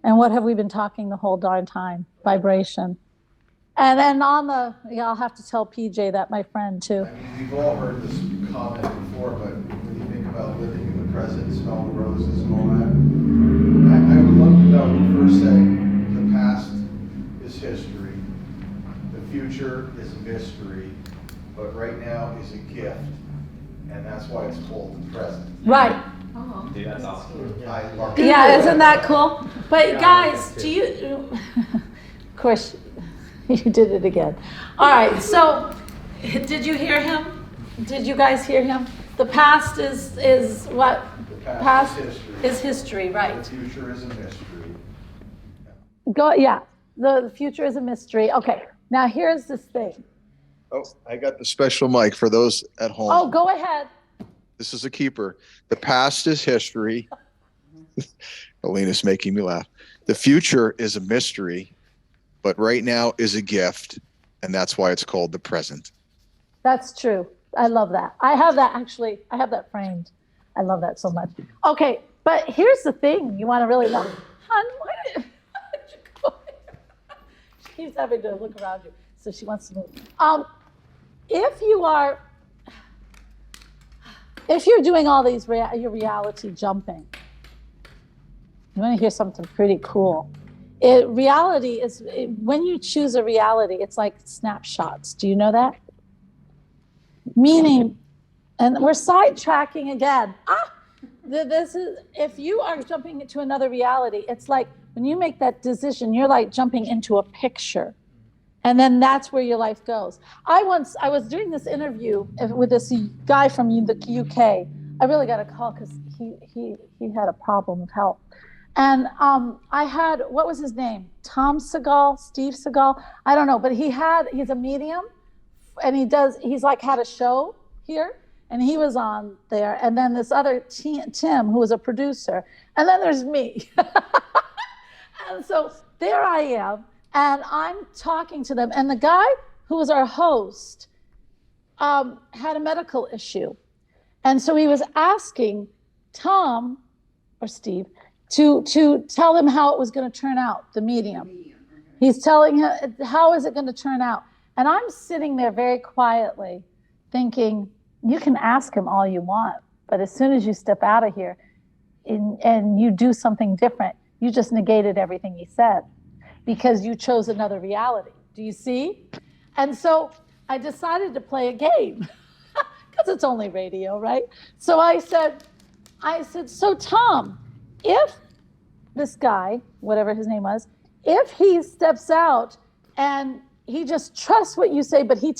And what have we been talking the whole darn time? Vibration. And then I'll have to tell PJ that, my friend, too. I mean, we've all heard this comment before, but when you think about living in the present, smell the roses and all that, I would love to know who first said the past is history, the future is a mystery, but right now is a gift, and that's why it's called the present. Right. Oh. Dude, that's awesome. Yeah, isn't that cool? But guys, do you, of course, you did it again. All right, so did you hear him? Did you guys hear him? The past is what? The past is history. Is history, right. The future is a mystery. The future is a mystery. Okay, now here's this thing. Oh, I got the special mic for those at home. Oh, go ahead. This is a keeper. The past is history. Alena's making me laugh. The future is a mystery, but right now is a gift, and that's why it's called the present. That's true. I love that. I have that actually. I have that framed. I love that so much. Okay, but here's the thing you want to really know. Hon, why did you go there? She keeps having to look around you, so she wants to move. If you're doing all these your reality jumping, you want to hear something pretty cool. Reality is, when you choose a reality, it's like snapshots. Do you know that? Meaning, and we're sidetracking again. This is, if you are jumping into another reality, it's like when you make that decision, you're like jumping into a picture. And then that's where your life goes. I was doing this interview with this guy from the UK. I really got a call because he had a problem with health. And I had, what was his name? Tom Segal, Steve Segal? I don't know, but he's a medium, and he's like had a show here, and he was on there. And then this other Tim, who was a producer. And then there's me. And so there I am. And I'm talking to them. And the guy who was our host had a medical issue. And so he was asking Tom or Steve to tell him how it was going to turn out, the medium. He's telling him, how is it going to turn out? And I'm sitting there very quietly thinking, you can ask him all you want, but as soon as you step out of here, and you do something different, you just negated everything he said because you chose another reality. Do you see? And so I decided to play a game because it's only radio, right? So I said, so Tom, if this guy, whatever his name was, if he steps out and he just trusts what you say, but he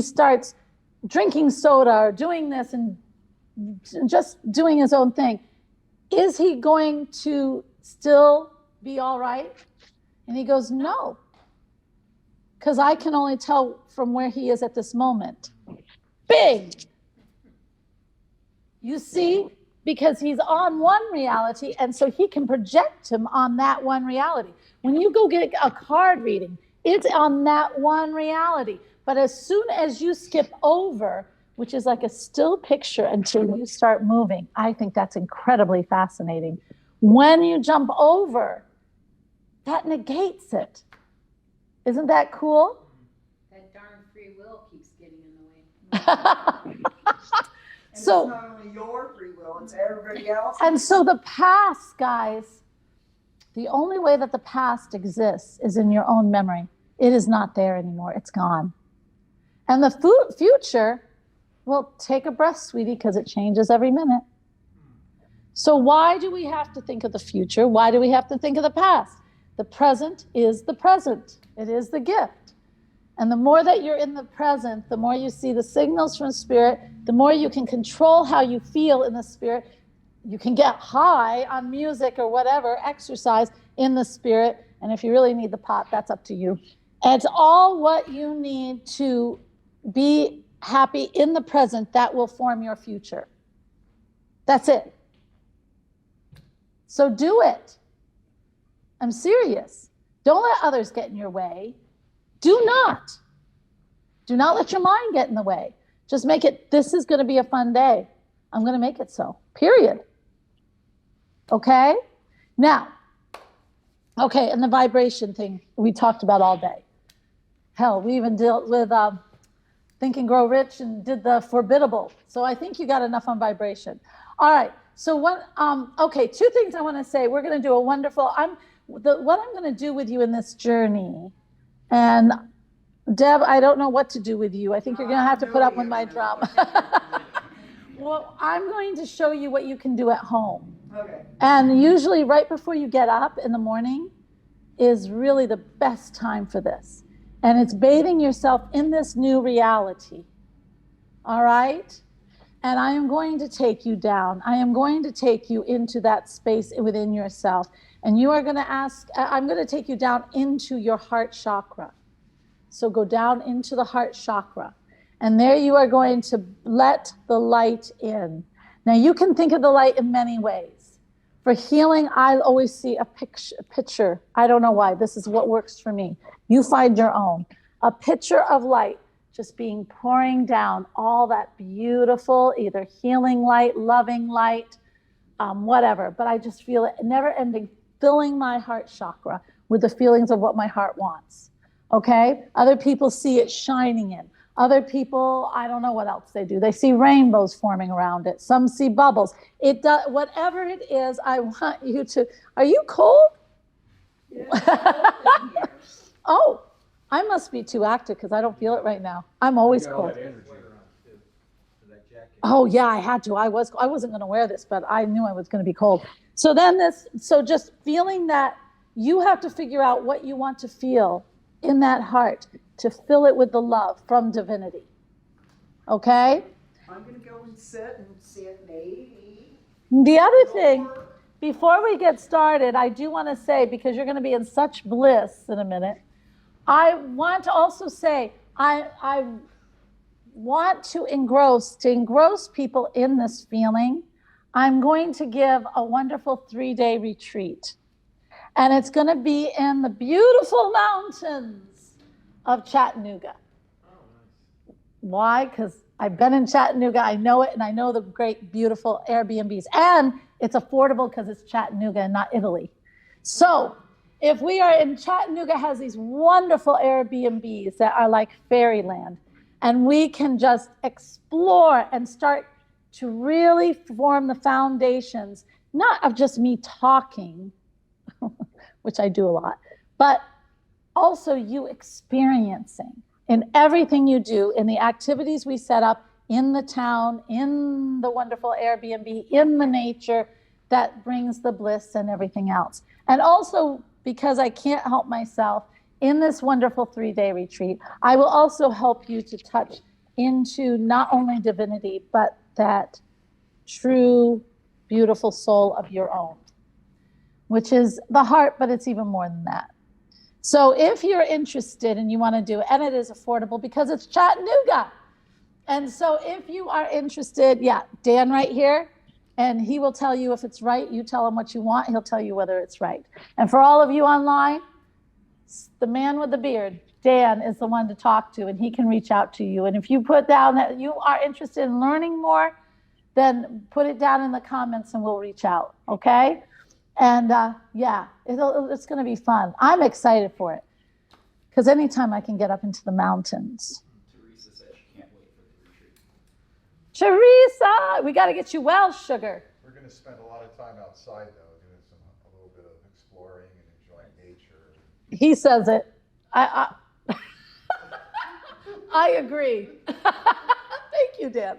starts drinking soda or doing this and just doing his own thing, is he going to still be all right? And he goes, no, because I can only tell from where he is at this moment. Big. You see? Because he's on one reality, and so he can project him on that one reality. When you go get a card reading, it's on that one reality. But as soon as you skip over, which is like a still picture until you start moving, I think that's incredibly fascinating. When you jump over, that negates it. Isn't that cool? That darn free will keeps getting in the way. So, it's not only your free will, it's everybody else. And so the past, guys, the only way that the past exists is in your own memory. It is not there anymore. It's gone. And the future, well, take a breath, sweetie, because it changes every minute. So why do we have to think of the future? Why do we have to think of the past? The present is the present. It is the gift. And the more that you're in the present, the more you see the signals from spirit, the more you can control how you feel in the spirit. You can get high on music or whatever, exercise in the spirit. And if you really need the pot, that's up to you. And it's all what you need to be happy in the present that will form your future. That's it. So do it. I'm serious. Don't let others get in your way. Do not let your mind get in the way. Just make it, this is going to be a fun day. I'm going to make it so, period. Okay? Now, okay, and the vibration thing we talked about all day. Hell, we even dealt with Think and Grow Rich and did the Forbiddable. So I think you got enough on vibration. All right, so okay, two things I want to say. We're going to do a wonderful, what I'm going to do with you in this journey. And Deb, I don't know what to do with you. I think you're going to have to put up with my drama. Well, I'm going to show you what you can do at home. Okay. And usually right before you get up in the morning is really the best time for this. And it's bathing yourself in this new reality. All right? And I am going to take you down. I am going to take you into that space within yourself. And you are going to I'm going to take you down into your heart chakra. So go down into the heart chakra. And there you are going to let the light in. Now you can think of the light in many ways. For healing, I always see a picture. I don't know why. This is what works for me. You find your own. A picture of light just being pouring down all that beautiful, either healing light, loving light, whatever. But I just feel it never ending, filling my heart chakra with the feelings of what my heart wants. Okay? Other people see it shining in. Other people, I don't know what else they do. They see rainbows forming around it. Some see bubbles. It does, whatever it is, I want you to, are you cold? Oh, I must be too active because I don't feel it right now. I'm always cold. Oh yeah, I had to. I wasn't going to wear this, but I knew I was going to be cold. So just feeling that you have to figure out what you want to feel in that heart to fill it with the love from divinity. Okay? I'm going to go and sit and see it maybe. The other thing, before we get started, I do want to say, because you're going to be in such bliss in a minute, I want to also say, I want to engross people in this feeling. I'm going to give a wonderful 3-day retreat. And it's going to be in the beautiful mountains of Chattanooga. Why? Because I've been in Chattanooga, I know it, and I know the great, beautiful Airbnbs. And it's affordable because it's Chattanooga and not Italy. So if we are in Chattanooga, has these wonderful Airbnbs that are like fairyland, and we can just explore and start to really form the foundations not of just me talking, which I do a lot, but also you experiencing in everything you do, in the activities we set up in the town, in the wonderful Airbnb, in the nature that brings the bliss and everything else. And also, because I can't help myself, in this wonderful 3-day retreat, I will also help you to touch into not only divinity, but that true, beautiful soul of your own, which is the heart, but it's even more than that. So if you're interested and you want to do it, and it is affordable because it's Chattanooga. And so if you are interested, yeah, Dan right here, and he will tell you if it's right. You tell him what you want. He'll tell you whether it's right. And for all of you online, the man with the beard, Dan, is the one to talk to, and he can reach out to you. And if you put down that you are interested in learning more, then put it down in the comments and we'll reach out, okay? And yeah, it's going to be fun. I'm excited for it because anytime I can get up into the mountains. Teresa said she can't wait for the retreat. Teresa, we got to get you well, sugar. We're going to spend a lot of time outside, though, doing a little bit of exploring and enjoying nature. He says it. I agree. Thank you, Dan.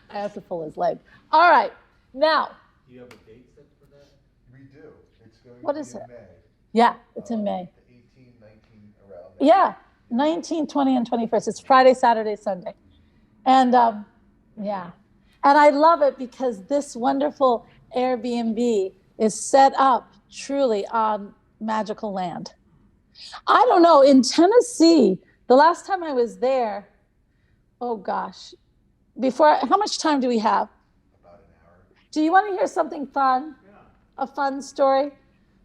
I have to pull his leg. All right, now. Do you have a date set for that? We do. It's going What to is be in it? May. Yeah, it's in May. 18, 19, around there. Yeah, 19, 20, and 21st. It's Friday, Saturday, Sunday. And yeah. And I love it because this wonderful Airbnb is set up truly on magical land. I don't know, in Tennessee, the last time I was there, oh gosh, how much time do we have? About an hour. Do you want to hear something fun? Yeah. A fun story?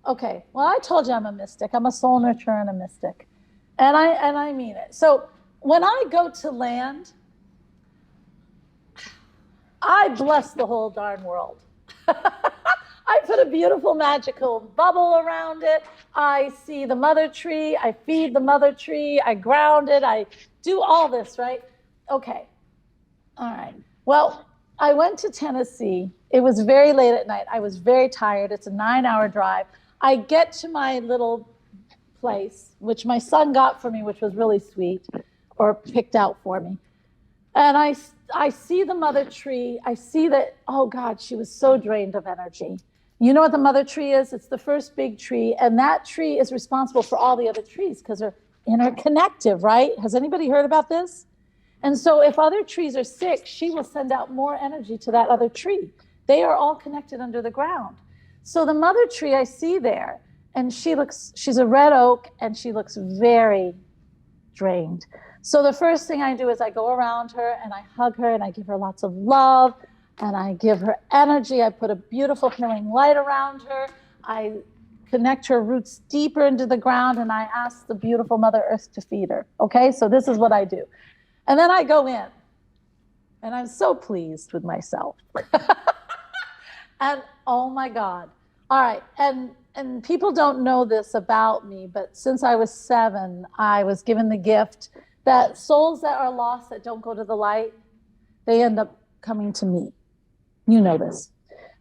Okay, well, I told you I'm a mystic. I'm a soul nurturer and a mystic. And I mean it. So when I go to land, I bless the whole darn world. I put a beautiful magical bubble around it. I see the mother tree. I feed the mother tree. I ground it. I do all this, right? Okay. All right. Well, I went to Tennessee. It was very late at night. I was very tired. It's a 9-hour drive. I get to my little place, which my son got for me, which was really sweet, or picked out for me. And I see the mother tree. I see that, oh God, she was so drained of energy. You know what the mother tree is? It's the first big tree. And that tree is responsible for all the other trees because they're interconnective, right? Has anybody heard about this? And so if other trees are sick, she will send out more energy to that other tree. They are all connected under the ground. So the mother tree I see there, and she's a red oak, and she looks very drained. So the first thing I do is I go around her and I hug her and I give her lots of love and I give her energy. I put a beautiful healing light around her. I connect her roots deeper into the ground and I ask the beautiful Mother Earth to feed her. Okay, so this is what I do. And then I go in and I'm so pleased with myself. And oh my God. All right, and people don't know this about me, but since I was 7, I was given the gift that souls that are lost that don't go to the light, they end up coming to me. You know this.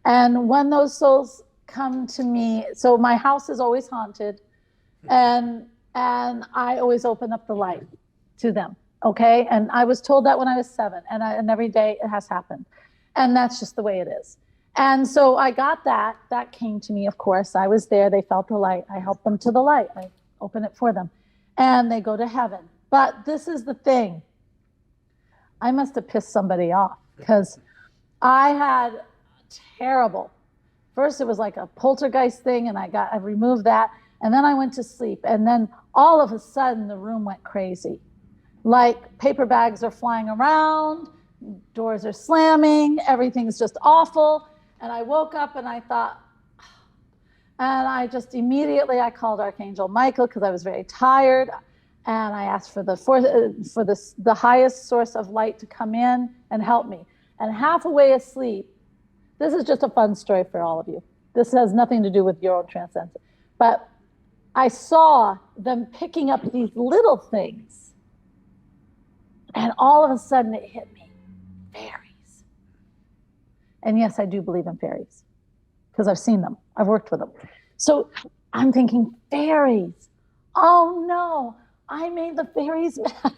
And when those souls come to me, so my house is always haunted, and I always open up the light to them, okay? And I was told that when I was 7, and every day it has happened. And that's just the way it is. And so I got that. That came to me, of course. I was there. They felt the light. I helped them to the light. I open it for them. And they go to heaven. But this is the thing. I must have pissed somebody off because I had terrible. First, it was like a poltergeist thing, and I removed that. And then I went to sleep. And then all of a sudden, the room went crazy. Like paper bags are flying around, doors are slamming, everything's just awful. And I woke up and I thought, and I just immediately, I called Archangel Michael because I was very tired. And I asked for the highest source of light to come in and help me. And half away asleep, this is just a fun story for all of you. This has nothing to do with your own transcendence. But I saw them picking up these little things. And all of a sudden it hit me. Fairies. And yes, I do believe in fairies because I've seen them. I've worked with them. So I'm thinking, fairies. Oh no, I made the fairies mad.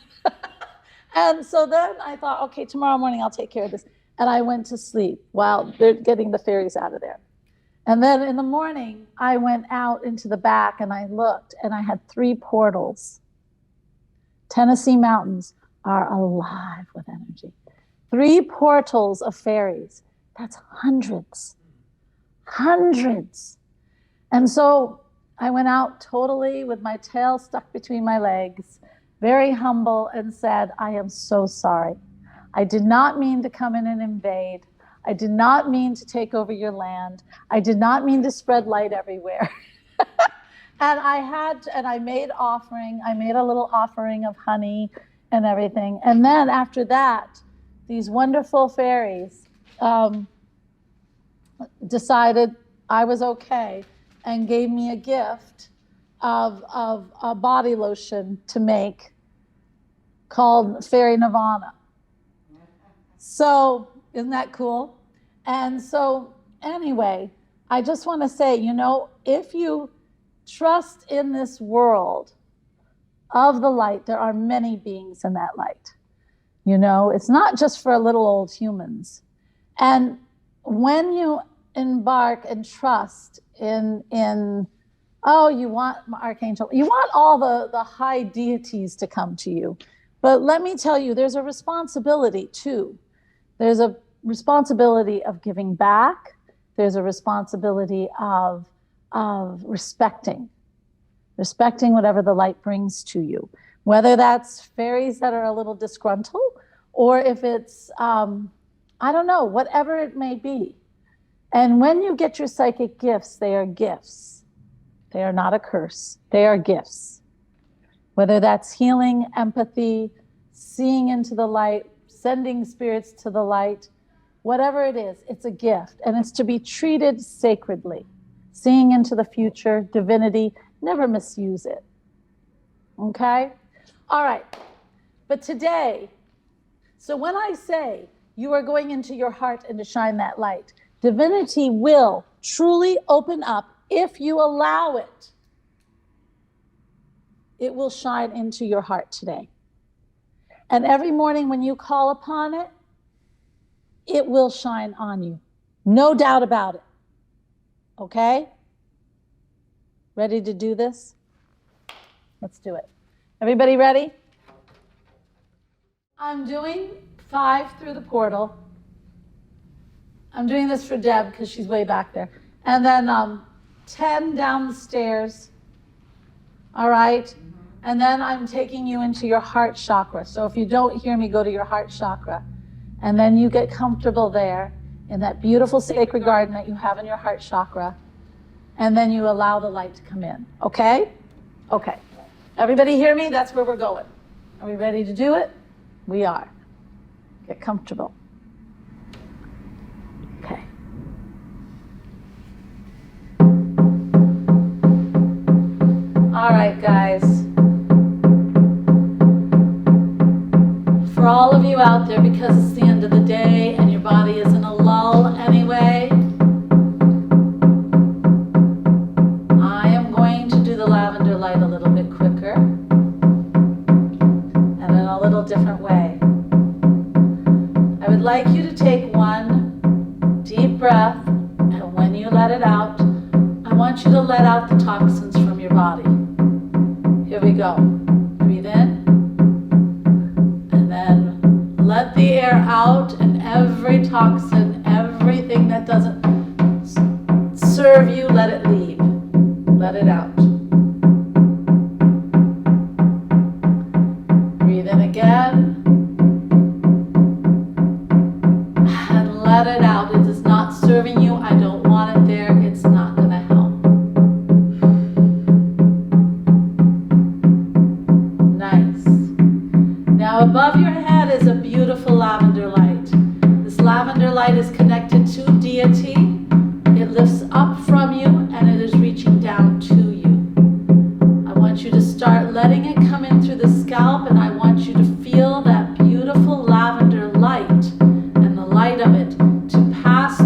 And so then I thought, okay, tomorrow morning I'll take care of this. And I went to sleep while they're getting the fairies out of there. And then in the morning, I went out into the back and I looked and I had 3 portals. Tennessee mountains are alive with energy. 3 portals of fairies. That's hundreds. Hundreds. And so I went out totally with my tail stuck between my legs, very humble, and said, I am so sorry. I did not mean to come in and invade. I did not mean to take over your land. I did not mean to spread light everywhere. And I made offering. I made a little offering of honey and everything. And then after that, these wonderful fairies decided I was okay and gave me a gift of a body lotion to make called Fairy Nirvana. So isn't that cool? And so anyway, I just want to say, if you trust in this world of the light, there are many beings in that light. It's not just for little old humans. And when you embark and trust in you want Archangel, you want all the high deities to come to you. But let me tell you, there's a responsibility too. There's a responsibility of giving back. There's a responsibility of respecting whatever the light brings to you, whether that's fairies that are a little disgruntled, or if it's, I don't know, whatever it may be. And when you get your psychic gifts, they are gifts. They are not a curse. They are gifts. Whether that's healing, empathy, seeing into the light, sending spirits to the light, whatever it is, it's a gift. And it's to be treated sacredly. Seeing into the future, divinity, never misuse it. Okay? All right. But today, so when I say you are going into your heart and to shine that light, divinity will truly open up if you allow it. It will shine into your heart today. And every morning when you call upon it, it will shine on you. No doubt about it. Okay? Ready to do this? Let's do it. Everybody ready? I'm doing 5 through the portal. I'm doing this for Deb because she's way back there. And then 10 down the stairs. All right? And then I'm taking you into your heart chakra. So if you don't hear me, go to your heart chakra. And then you get comfortable there in that beautiful sacred garden that you have in your heart chakra. And then you allow the light to come in. Okay? Okay. Everybody hear me? That's where we're going. Are we ready to do it? We are. Get comfortable. Okay. All right, guys. For all of you out there, because it's the end of the day and your body is in a lull anyway, I am going to do the lavender light a little bit quicker and in a little different way. I would like you to take one deep breath, and when you let it out, I want you to let out the toxins from your body. Here we go. Breathe in. Let the air out, and every toxin, everything that doesn't serve you, let it leave. Let it out. Breathe in again. And let it out. It is not serving you. I don't want it there. It's not going to help. Nice. Now above your head is a beautiful lavender light. This lavender light is connected to deity. It lifts up from you and it is reaching down to you. I want you to start letting it come in through the scalp, and I want you to feel that beautiful lavender light and the light of it to pass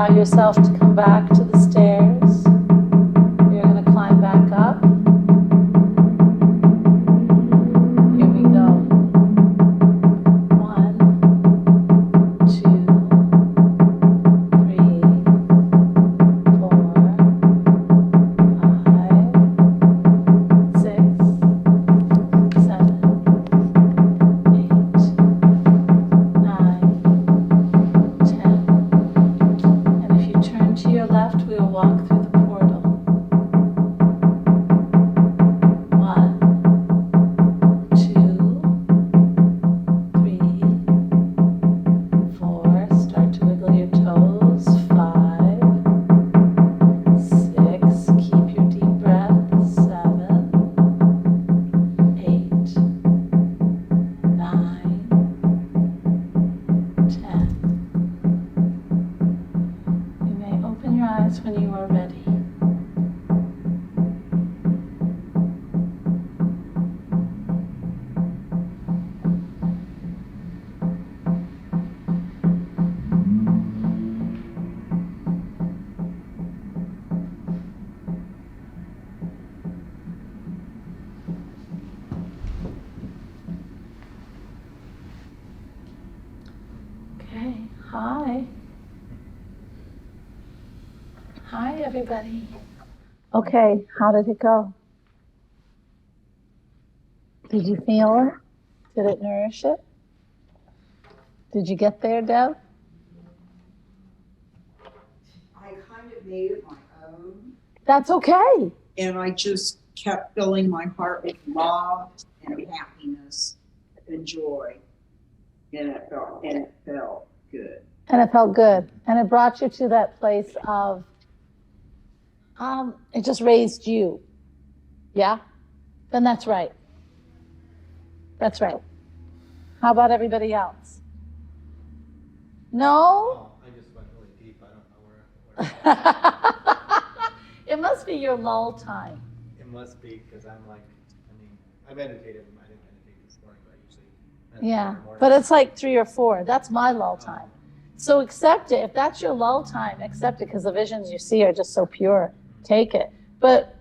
allow yourself to come back to the stairs. You're going to climb back up. Here we go. 1, 2, 3, 4, 5, 6, 7, 8, 9, 10. And if you turn to your left, we will walk through the portal. 1, 2, 3, 4. Start to wiggle your toes. 5, 6. Keep your deep breath. 7, 8, 9, 10. You may open your eyes when you are ready. Okay, hi. Hi, everybody. Okay, how did it go? Did you feel it? Did it nourish it? Did you get there, Deb? I kind of made it my own, That's okay. and I just kept filling my heart with love and happiness and joy, and it felt good. And it felt good. And it brought you to that place of, it just raised you. Yeah? Then that's right. That's right. How about everybody else? No? Oh, I just went really deep. I don't know where. It must be your lull time. It must be, because I'm like, I meditated, I didn't meditate this morning, but I usually meditate Yeah, in the morning. but it's like 3 or 4. That's my lull time. So accept it. If that's your lull time, accept it, because the visions you see are just so pure. Take it. But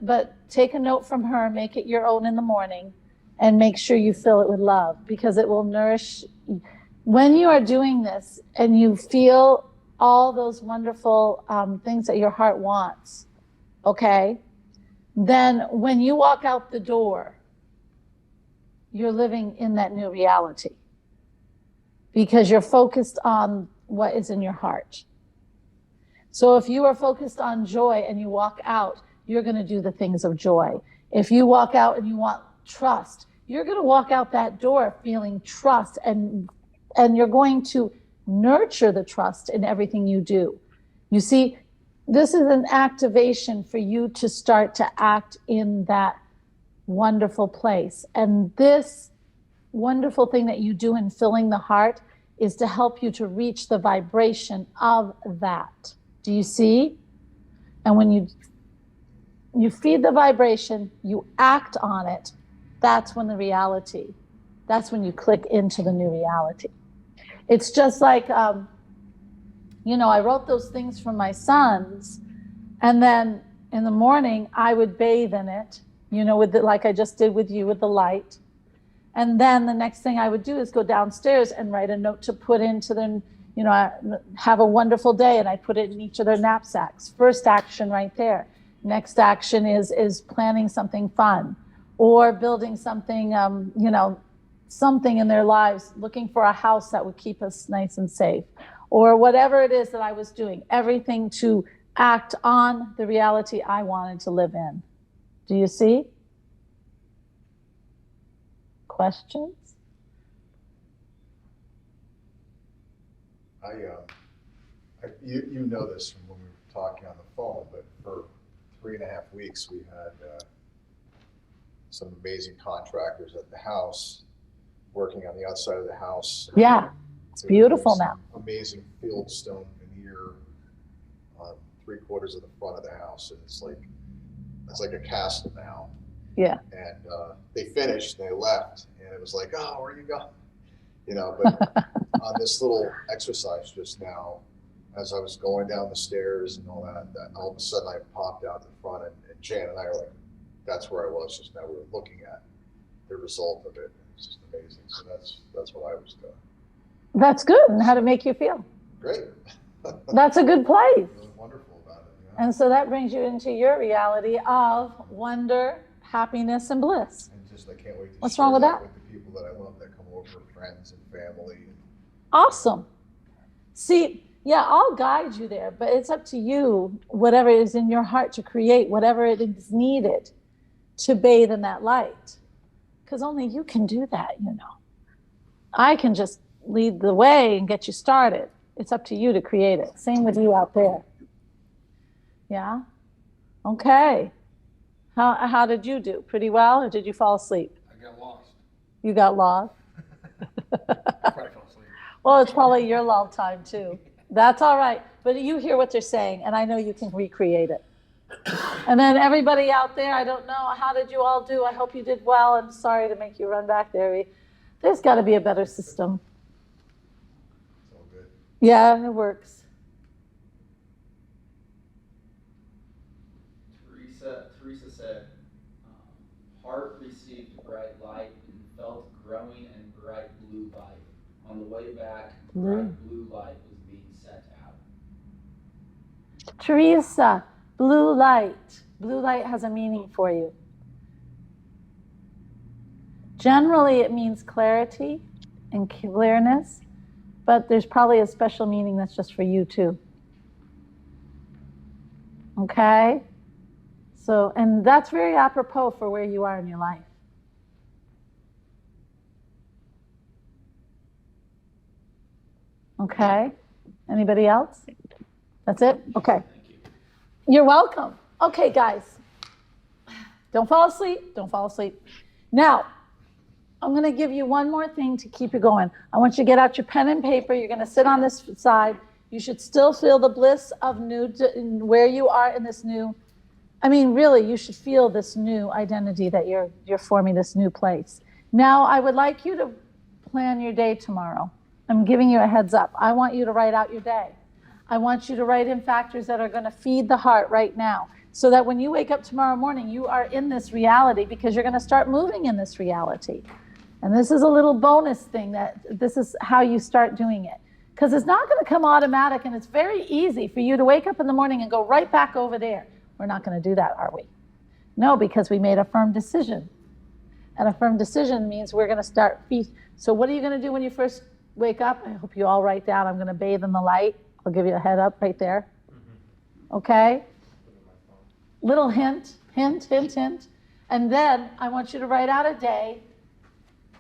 take a note from her, make it your own in the morning, and make sure you fill it with love, because it will nourish. When you are doing this and you feel all those wonderful things that your heart wants, okay, then when you walk out the door, you're living in that new reality, because you're focused on what is in your heart. So if you are focused on joy and you walk out, you're going to do the things of joy. If you walk out and you want trust, you're going to walk out that door feeling trust, and you're going to nurture the trust in everything you do. You see, this is an activation for you to start to act in that wonderful place. And this wonderful thing that you do in filling the heart is to help you to reach the vibration of that. Do you see? And when you feed the vibration, you act on it, that's when that's when you click into the new reality. It's just like, I wrote those things for my sons, and then in the morning I would bathe in it, with like I just did with you, with the light. And then the next thing I would do is go downstairs and write a note to put into them, have a wonderful day, and I put it in each of their knapsacks. First action right there. Next action is planning something fun, or building something, something in their lives, looking for a house that would keep us nice and safe, or whatever it is that I was doing, everything to act on the reality I wanted to live in. Do you see? Questions? You know this from when we were talking on the phone, but for 3.5 weeks we had some amazing contractors at the house working on the outside of the house. Yeah, it's beautiful now. Amazing fieldstone veneer on 3/4 of the front of the house, and it's like a castle now. Yeah. And they finished, and they left, and it was like, oh, where are you going? But on this little exercise just now, as I was going down the stairs and all that all of a sudden I popped out the front, and Jan and I were like, that's where I was just now. We were looking at the result of it. It's just amazing. So that's what I was doing. That's good. And how did it make you feel? Great. That's a good place. Really wonderful about it. Yeah. And so that brings you into your reality of wonder, happiness, and bliss. And just I can't wait to What's share wrong with that? with the people that I love that come over, friends and family. Awesome. See, yeah, I'll guide you there, but it's up to you, whatever is in your heart to create, whatever it is needed to bathe in that light. Because only you can do that, you know. I can just lead the way and get you started. It's up to you to create it. Same with you out there. Yeah? Okay. How did you do? Pretty well, or did you fall asleep? I got lost. You got lost? Probably fell asleep. Well, it's probably your lull time too. That's all right. But you hear what they're saying, and I know you can recreate it. And then everybody out there, I don't know, how did you all do? I hope you did well. I'm sorry to make you run back there. There's got to be a better system. It's all good. Yeah, it works. Teresa said, heart received bright light and felt growing and bright blue light. On the way back, bright blue light was being sent out. Teresa, blue light. Blue light has a meaning for you. Generally, it means clarity and clearness, but there's probably a special meaning that's just for you too. Okay? So, and that's very apropos for where you are in your life. Okay? Anybody else? That's it? Okay. You're welcome. Okay, guys. Don't fall asleep. Don't fall asleep. Now, I'm going to give you one more thing to keep you going. I want you to get out your pen and paper. You're going to sit on this side. You should still feel the bliss of new, where you are in this new. I mean, really, you should feel this new identity that you're forming, this new place. Now, I would like you to plan your day tomorrow. I'm giving you a heads up. I want you to write out your day. I want you to write in factors that are going to feed the heart right now, so that when you wake up tomorrow morning, you are in this reality, because you're going to start moving in this reality. And this is a little bonus thing, that this is how you start doing it. Because it's not going to come automatic, and it's very easy for you to wake up in the morning and go right back over there. We're not going to do that, are we? No, because we made a firm decision. And a firm decision means we're going to start. So what are you going to do when you first wake up? I hope you all write down, I'm going to bathe in the light. I'll give you a head up right there. Okay? Little hint, hint, hint, hint. And then I want you to write out a day,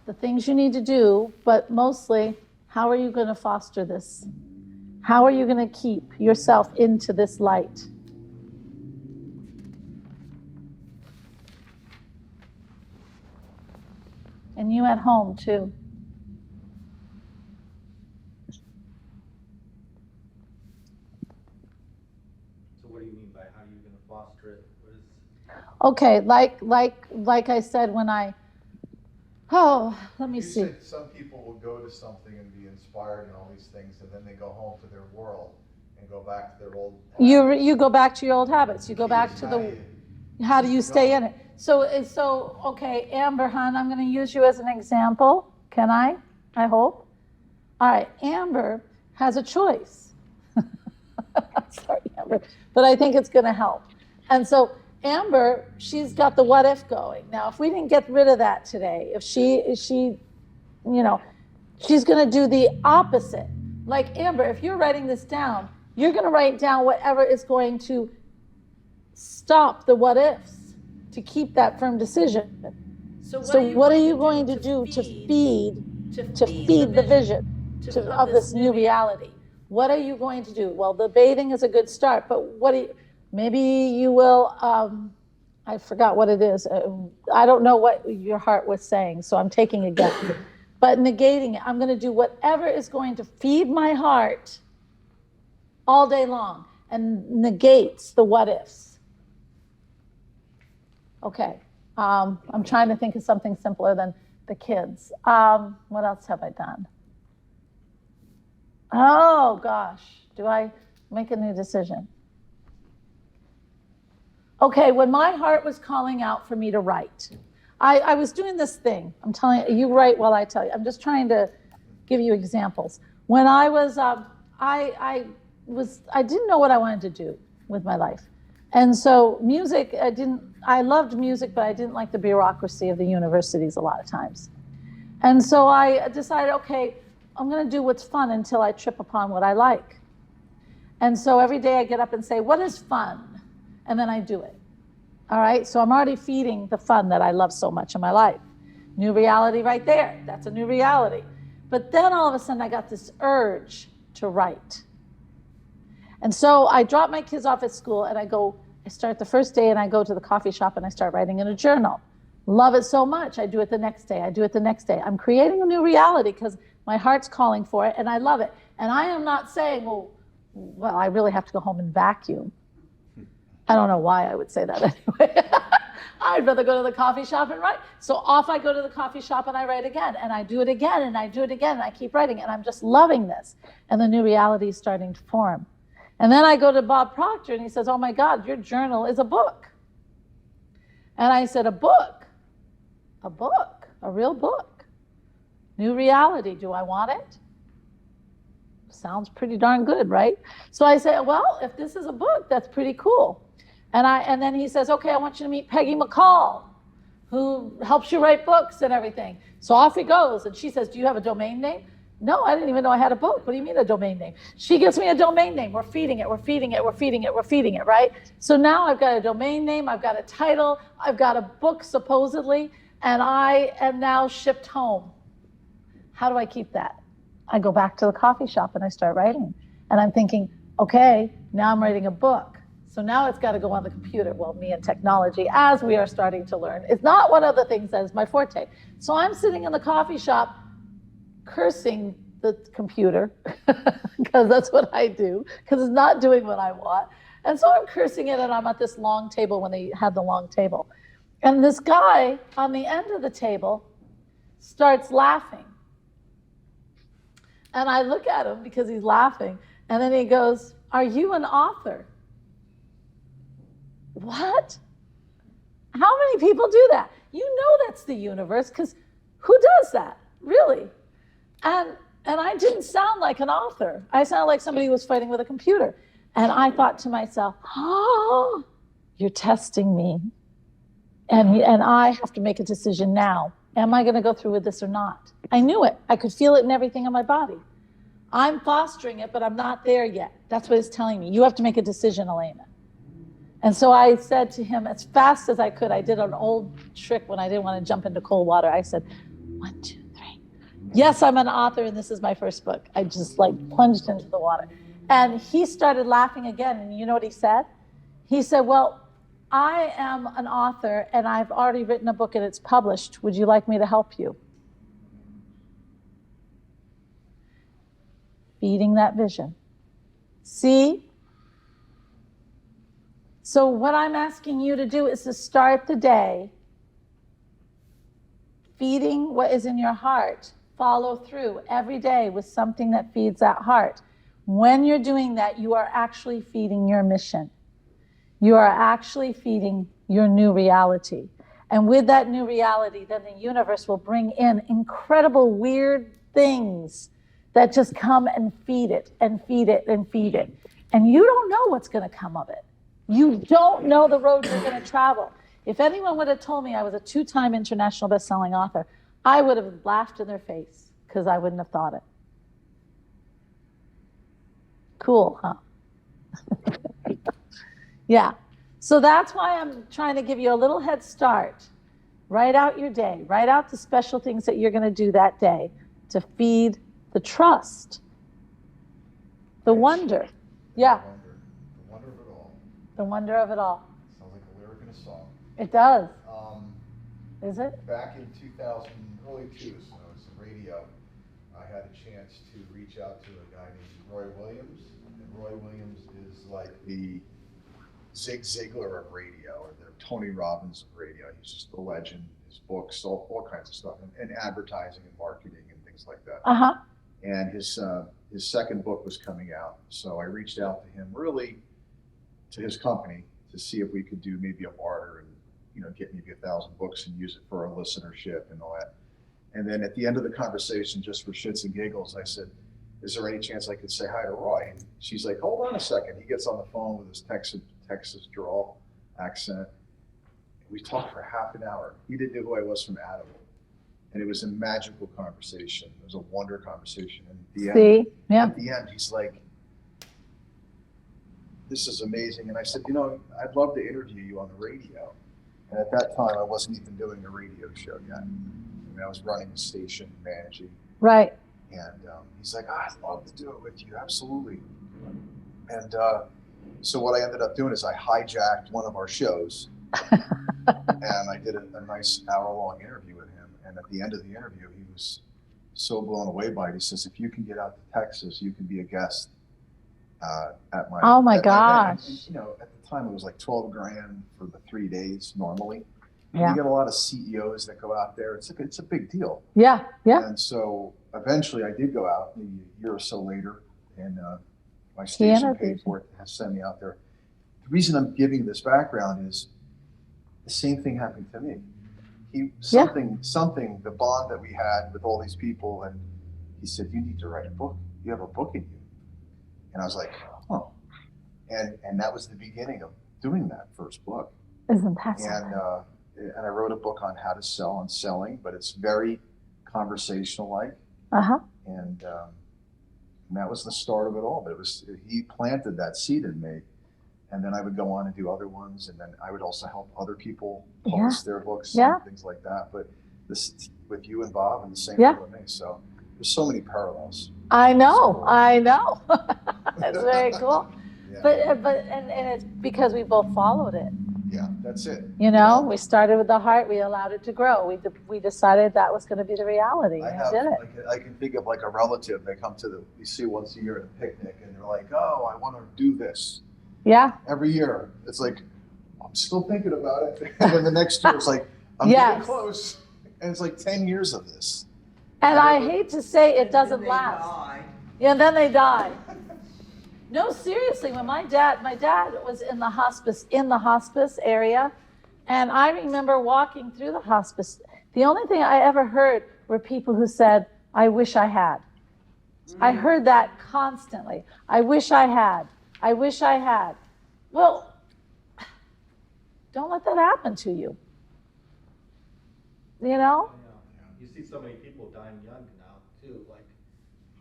the things you need to do, but mostly, how are you going to foster this? How are you going to keep yourself into this light? And you at home too. So what do you mean by how are you going to foster it? What is... Okay, like I said when let me see. You said some people will go to something and be inspired and all these things, and then they go home to their world and go back to their old habits. You go back to your old habits. You go back to the, how do you stay in it? So okay, Amber, hon, I'm going to use you as an example. Can I? I hope. All right, Amber has a choice. Sorry, Amber, but I think it's going to help. And so Amber, she's got the what if going. Now, if we didn't get rid of that today, if she, you know, she's going to do the opposite. Like Amber, if you're writing this down, you're going to write down whatever is going to stop the what ifs, to keep that firm decision. So what are you going to do to feed the vision of this new reality? What are you going to do? Well, the bathing is a good start, but maybe you will, I forgot what it is. I don't know what your heart was saying, so I'm taking a guess. But negating it, I'm going to do whatever is going to feed my heart all day long and negates the what ifs. Okay, I'm trying to think of something simpler than the kids. What else have I done? Oh gosh, do I make a new decision? Okay, when my heart was calling out for me to write, I was doing this thing. I'm telling you, you write while I tell you. I'm just trying to give you examples. When I was, I didn't know what I wanted to do with my life. And so music, I loved music, but I didn't like the bureaucracy of the universities a lot of times. And so I decided, okay, I'm going to do what's fun until I trip upon what I like. And so every day I get up and say, what is fun? And then I do it. All right, so I'm already feeding the fun that I love so much in my life. New reality right there. That's a new reality. But then all of a sudden I got this urge to write. And so I drop my kids off at school and I start the first day and I go to the coffee shop and I start writing in a journal. Love it so much. I do it the next day. I do it the next day. I'm creating a new reality because my heart's calling for it and I love it. And I am not saying, well, I really have to go home and vacuum. I don't know why I would say that anyway. I'd rather go to the coffee shop and write. So off I go to the coffee shop and I write again, and I do it again, and I do it again, and I keep writing, and I'm just loving this. And the new reality is starting to form. And then I go to Bob Proctor, and he says, oh my God, your journal is a book. And I said, a book? A book? A real book? New reality, do I want it? Sounds pretty darn good, right? So I say, well, if this is a book, that's pretty cool. And then he says, okay, I want you to meet Peggy McCall, who helps you write books and everything. So off he goes. And she says, do you have a domain name? No, I didn't even know I had a book. What do you mean a domain name? She gives me a domain name. We're feeding it, we're feeding it, we're feeding it, we're feeding it, right? So now I've got a domain name, I've got a title, I've got a book supposedly, and I am now shipped home. How do I keep that? I go back to the coffee shop and I start writing. And I'm thinking, okay, now I'm writing a book. So now it's got to go on the computer. Well, me and technology, as we are starting to learn, it's not one of the things that is my forte. So I'm sitting in the coffee shop cursing the computer because that's what I do, because it's not doing what I want. And so I'm cursing it, and I'm at this long table when they had the long table. And this guy on the end of the table starts laughing. And I look at him because he's laughing. And then he goes, are you an author? What? How many people do that? You know that's the universe, because who does that, really? And I didn't sound like an author. I sounded like somebody who was fighting with a computer. And I thought to myself, oh, you're testing me. And I have to make a decision now. Am I going to go through with this or not? I knew it. I could feel it in everything in my body. I'm fostering it, but I'm not there yet. That's what it's telling me. You have to make a decision, Alena. And so I said to him as fast as I could, I did an old trick when I didn't want to jump into cold water. I said, 1, 2, 3. Yes, I'm an author and this is my first book. I just plunged into the water. And he started laughing again. And you know what he said? He said, well, I am an author and I've already written a book and it's published. Would you like me to help you? Feeding that vision. See? So what I'm asking you to do is to start the day feeding what is in your heart. Follow through every day with something that feeds that heart. When you're doing that, you are actually feeding your mission. You are actually feeding your new reality. And with that new reality, then the universe will bring in incredible, weird things that just come and feed it and feed it and feed it. And you don't know what's going to come of it. You don't know the road you're going to travel. If anyone would have told me I was a 2-time international best-selling author, I would have laughed in their face because I wouldn't have thought it. Cool, huh? Yeah. So that's why I'm trying to give you a little head start. Write out your day. Write out the special things that you're going to do that day to feed the trust, the wonder. Yeah. The wonder of it all. The wonder of it all. Sounds like a lyric in a song. It does. Is it? Back in 2000, early 2000s, when I was in radio, I had a chance to reach out to a guy named Roy Williams. And Roy Williams is like the Zig Ziglar of radio, or the Tony Robbins of radio. He's just a legend. His books, all kinds of stuff, and advertising and marketing and things like that. Uh-huh. And his his second book was coming out. So I reached out to him, really to his company, to see if we could do maybe a barter and, you know, get maybe 1,000 books and use it for our listenership and all that. And then at the end of the conversation, just for shits and giggles, I said, is there any chance I could say hi to Roy? And she's like, hold on a second. He gets on the phone with his Texas drawl accent. We talked for half an hour. He didn't know who I was from Adam. And it was a magical conversation. It was a wonder conversation. And at the end, he's like, this is amazing. And I said, you know, I'd love to interview you on the radio. And at that time, I wasn't even doing a radio show yet. I mean, I was running the station, managing. Right. And he's like, I'd love to do it with you, absolutely. And so what I ended up doing is I hijacked one of our shows and I did a nice hour-long interview with him. And at the end of the interview, he was so blown away by it. He says, if you can get out to Texas, you can be a guest at my Oh my at gosh. and, you know, at the time it was like 12 grand for the 3 days normally. Yeah. You get a lot of CEOs that go out there. It's a big deal. Yeah. Yeah. And so eventually I did go out a year or so later, and my station paid for it to send me out there. The reason I'm giving this background is the same thing happened to me. Something, the bond that we had with all these people, and he said, you need to write a book. You have a book in you. And I was like, oh. And that was the beginning of doing that first book. Isn't that And I wrote a book on how to sell and selling, but it's very conversational like. Uh-huh. And that was the start of it all. But he planted that seed in me. And then I would go on and do other ones. And then I would also help other people publish their books and things like that. But this with you and Bob and the same thing with me. So there's so many parallels. I know. That's very cool. Yeah. But it's because we both followed it. Yeah, that's it. You know, we started with the heart, we allowed it to grow. We decided that was going to be the reality. I did it. I can think of like a relative, they come to we see once a year at a picnic, and they're like, oh, I want to do this. Yeah. Every year. It's like, I'm still thinking about it. And then the next year, it's like, I'm getting close. And it's like 10 years of this. And I hate to say it doesn't last. Yeah, and then they die. No, seriously, when my dad was in the hospice area, and I remember walking through the hospice. The only thing I ever heard were people who said, I wish I had. I heard that constantly. I wish I had. I wish I had. Well, don't let that happen to you. You know? You see so many people dying young now, too, like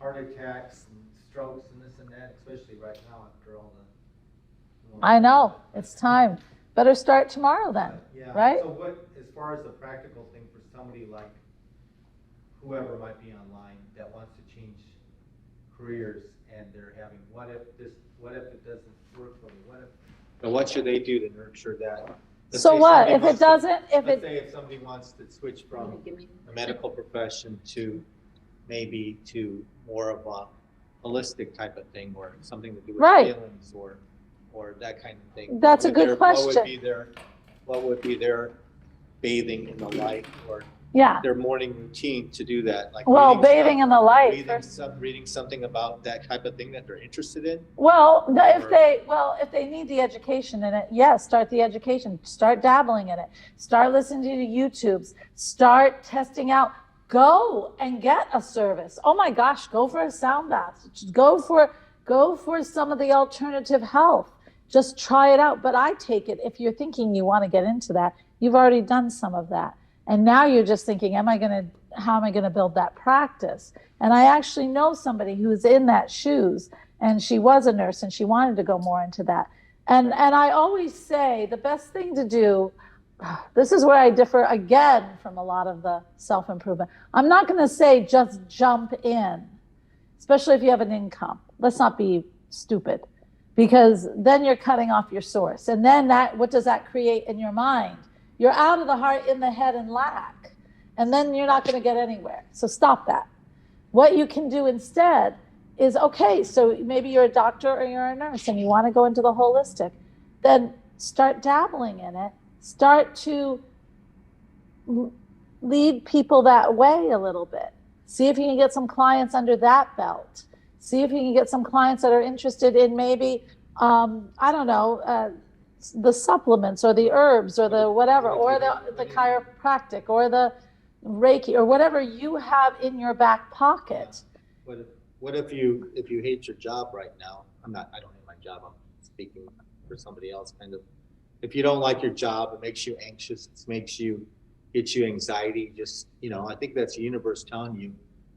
heart attacks and strokes and this and that, especially right now after all the... I know. It's time. Better start tomorrow then, right? So what, as far as the practical thing for somebody like whoever might be online that wants to change careers and they're having, what if it doesn't work for me? What should they do to nurture that? Let's so what if it doesn't? Let's say if somebody wants to switch from a medical profession to maybe to more of a holistic type of thing, or something to do with feelings, or that kind of thing. That's a good question. What would be their bathing in the light, or their morning routine to do that? Like bathing in the light. Reading something about that type of thing that they're interested in. If they need the education in it, start the education. Start dabbling in it. Start listening to YouTubes. Start testing out. Go and get a service. Oh my gosh, go for a sound bath. Go for some of the alternative health. Just try it out. But I take it, if you're thinking you want to get into that, you've already done some of that. And now you're just thinking, how am I gonna build that practice? And I actually know somebody who's in that shoes, and she was a nurse and she wanted to go more into that. And I always say the best thing to do, this is where I differ again from a lot of the self-improvement. I'm not gonna say just jump in, especially if you have an income. Let's not be stupid, because then you're cutting off your source. And then what does that create in your mind? You're out of the heart, in the head, and lack. And then you're not gonna get anywhere. So stop that. What you can do instead is, okay, so maybe you're a doctor or you're a nurse and you wanna go into the holistic, then start dabbling in it. Start to lead people that way a little bit. See if you can get some clients under that belt. See if you can get some clients that are interested in maybe, I don't know, the supplements or the herbs or the whatever, or the chiropractic or the Reiki or whatever you have in your back pocket. What if you hate your job right now? I don't hate my job. I'm speaking for somebody else, kind of. If you don't like your job, it makes you anxious. It gets you anxiety. Just, I think that's the universe telling you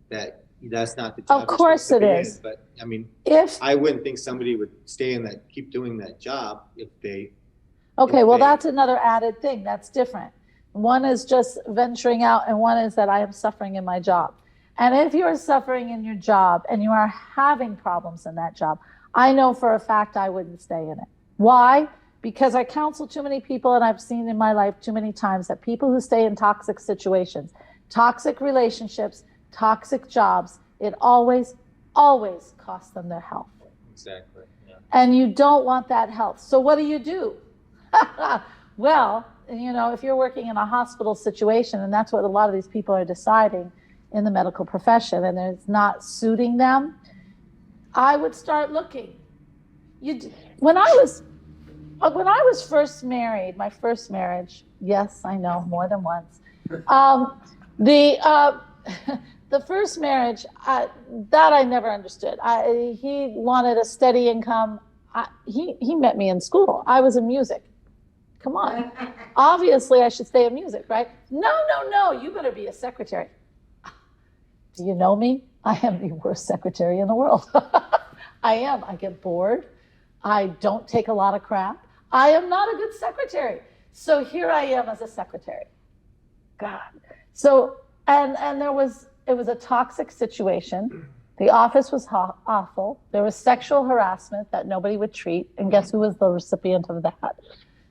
that that's not the job. Of course it is. But I mean, if I wouldn't think somebody would keep doing that job if they. Okay, well, that's another added thing. That's different. One is just venturing out, and one is that I am suffering in my job. And if you are suffering in your job and you are having problems in that job, I know for a fact I wouldn't stay in it. Why? Because I counsel too many people, and I've seen in my life too many times that people who stay in toxic situations, toxic relationships, toxic jobs, it always, always costs them their health. Exactly. Yeah. And you don't want that health. So what do? Well, if you're working in a hospital situation, and that's what a lot of these people are deciding in the medical profession, and it's not suiting them, I would start looking. When I was first married, my first marriage, yes, I know, more than once. The first marriage, that I never understood. He wanted a steady income. He met me in school. I was in music. Come on. Obviously, I should stay in music, right? No, you better be a secretary. Do you know me? I am the worst secretary in the world. I am. I get bored. I don't take a lot of crap. I am not a good secretary. So here I am as a secretary. God. So, and it was a toxic situation. The office was awful. There was sexual harassment that nobody would treat. And guess who was the recipient of that?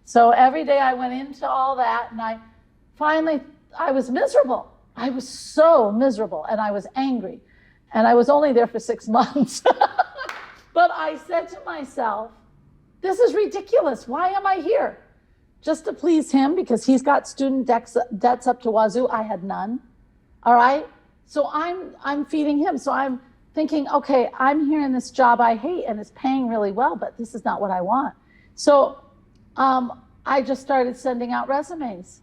So every day I went into all that, and I was miserable. I was so miserable, and I was angry. And I was only there for 6 months. But I said to myself, this is ridiculous. Why am I here? Just to please him, because he's got student debts up to wazoo. I had none. All right? So I'm feeding him. So I'm thinking, okay, I'm here in this job I hate, and it's paying really well, but this is not what I want. So I just started sending out resumes.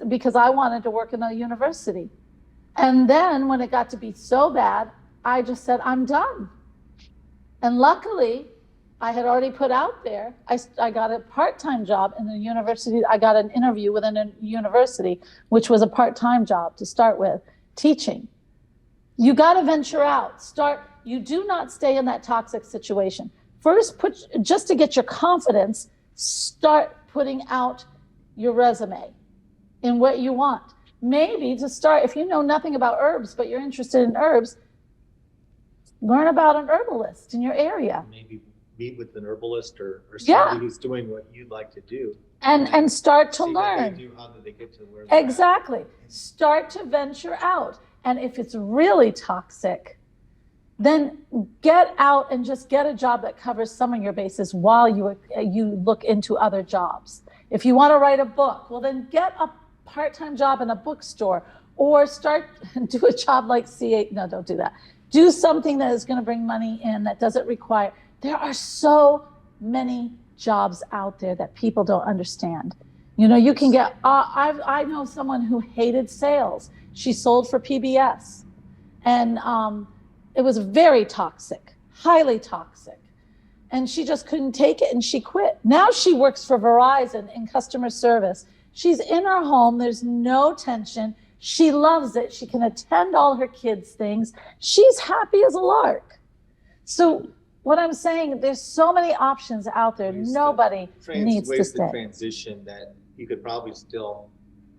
Because I wanted to work in a university. And then when it got to be so bad, I just said, I'm done. And luckily, I had already put out there, I got a part-time job in the university. I got an interview within a university, which was a part-time job to start with, teaching. You got to venture out. You do not stay in that toxic situation. First, just to get your confidence, start putting out your resume in what you want. Maybe to start, if you know nothing about herbs, but you're interested in herbs, learn about an herbalist in your area. Maybe meet with an herbalist or somebody who's doing what you'd like to do. And start to see learn. What they do, how do they get to where they're Exactly. Start to venture out. And if it's really toxic, then get out and just get a job that covers some of your bases while you look into other jobs. If you want to write a book, well, then get a part-time job in a bookstore, or start and do a job like CA. No, don't do that. Do something that is going to bring money in, that doesn't require. There are so many jobs out there that people don't understand. You can get, I know someone who hated sales. She sold for PBS, and it was very toxic, highly toxic. And she just couldn't take it, and she quit. Now she works for Verizon in customer service. She's in her home. There's no tension. She loves it. She can attend all her kids' things. She's happy as a lark. So what I'm saying, there's so many options out there. Nobody needs to stay. Transition that you could probably still,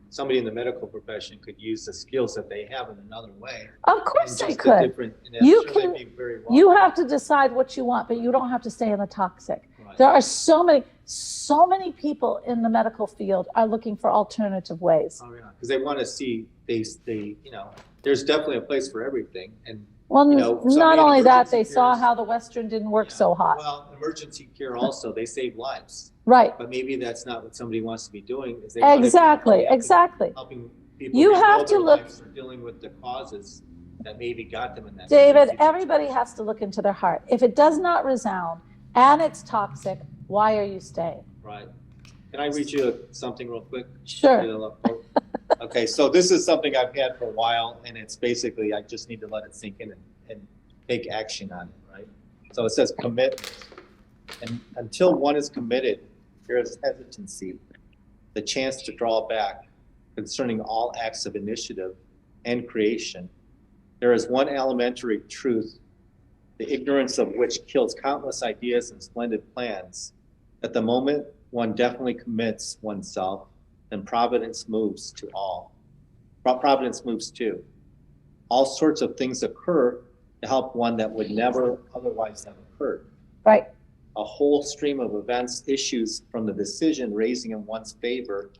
somebody in the medical profession could use the skills that they have in another way. Of course they could. You have to decide what you want, but you don't have to stay in the toxic. Right. There are so many people in the medical field are looking for alternative ways. Oh yeah, because they want to see, there's definitely a place for everything. And well, not only that, they saw how the Western didn't work so hot. Well, emergency care also, they save lives. Right. But maybe that's not what somebody wants to be doing. Is they exactly. Helping people you have to look. Or dealing with the causes that maybe got them in that David, situation. everybody has to look into their heart. If it does not resound and it's toxic, why are you staying? Right. Can I read you something real quick? Sure. Okay, so this is something I've had for a while, and it's basically I just need to let it sink in and take action on it, right? So it says commitment. And until one is committed, there is hesitancy, the chance to draw back concerning all acts of initiative and creation. There is one elementary truth, the ignorance of which kills countless ideas and splendid plans. At the moment one definitely commits oneself, then providence moves to all. Providence moves too. All sorts of things occur to help one that would never otherwise have occurred. Right. A whole stream of events issues from the decision raising in one's favor,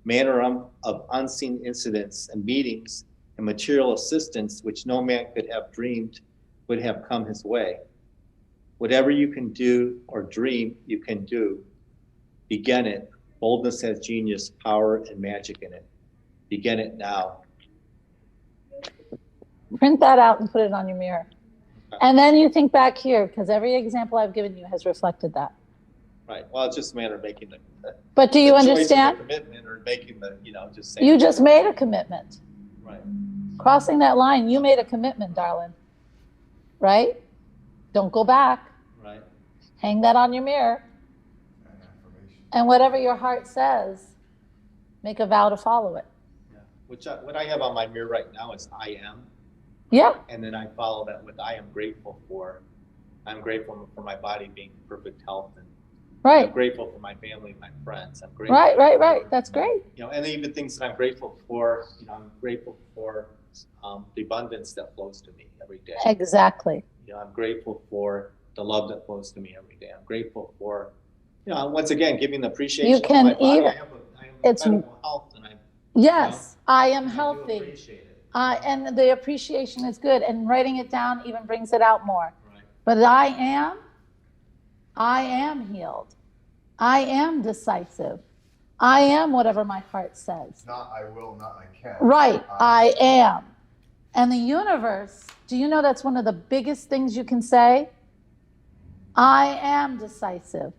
manner of unseen incidents and meetings and material assistance which no man could have dreamed would have come his way. Whatever you can do or dream, you can do. Begin it. Boldness has genius, power, and magic in it. Begin it now. Print that out and put it on your mirror. And then you think back here, because every example I've given you has reflected that. Right. Well, it's just a matter of making the But do you understand? The commitment or making the, just saying. You just made a commitment. Right. Crossing that line, you made a commitment, darling. Right? Don't go back. Right. Hang that on your mirror. And whatever your heart says, make a vow to follow it. Yeah. What I have on my mirror right now is I am. Yeah. And then I follow that with I am grateful for. I'm grateful for my body being in perfect health, and right. I'm grateful for my family and my friends. I'm grateful. Right. That's great. And even things that I'm grateful for. I'm grateful for the abundance that flows to me every day. Exactly. I'm grateful for the love that flows to me every day. I'm grateful for, once again, giving the appreciation. You can to my body. even. I have incredible health, and yes, I am I do healthy. appreciate it. And the appreciation is good, and writing it down even brings it out more. Right. But I am healed. I am decisive. I am whatever my heart says. Not I will, not I can. Right, I am. And the universe, do you know that's one of the biggest things you can say? I am decisive.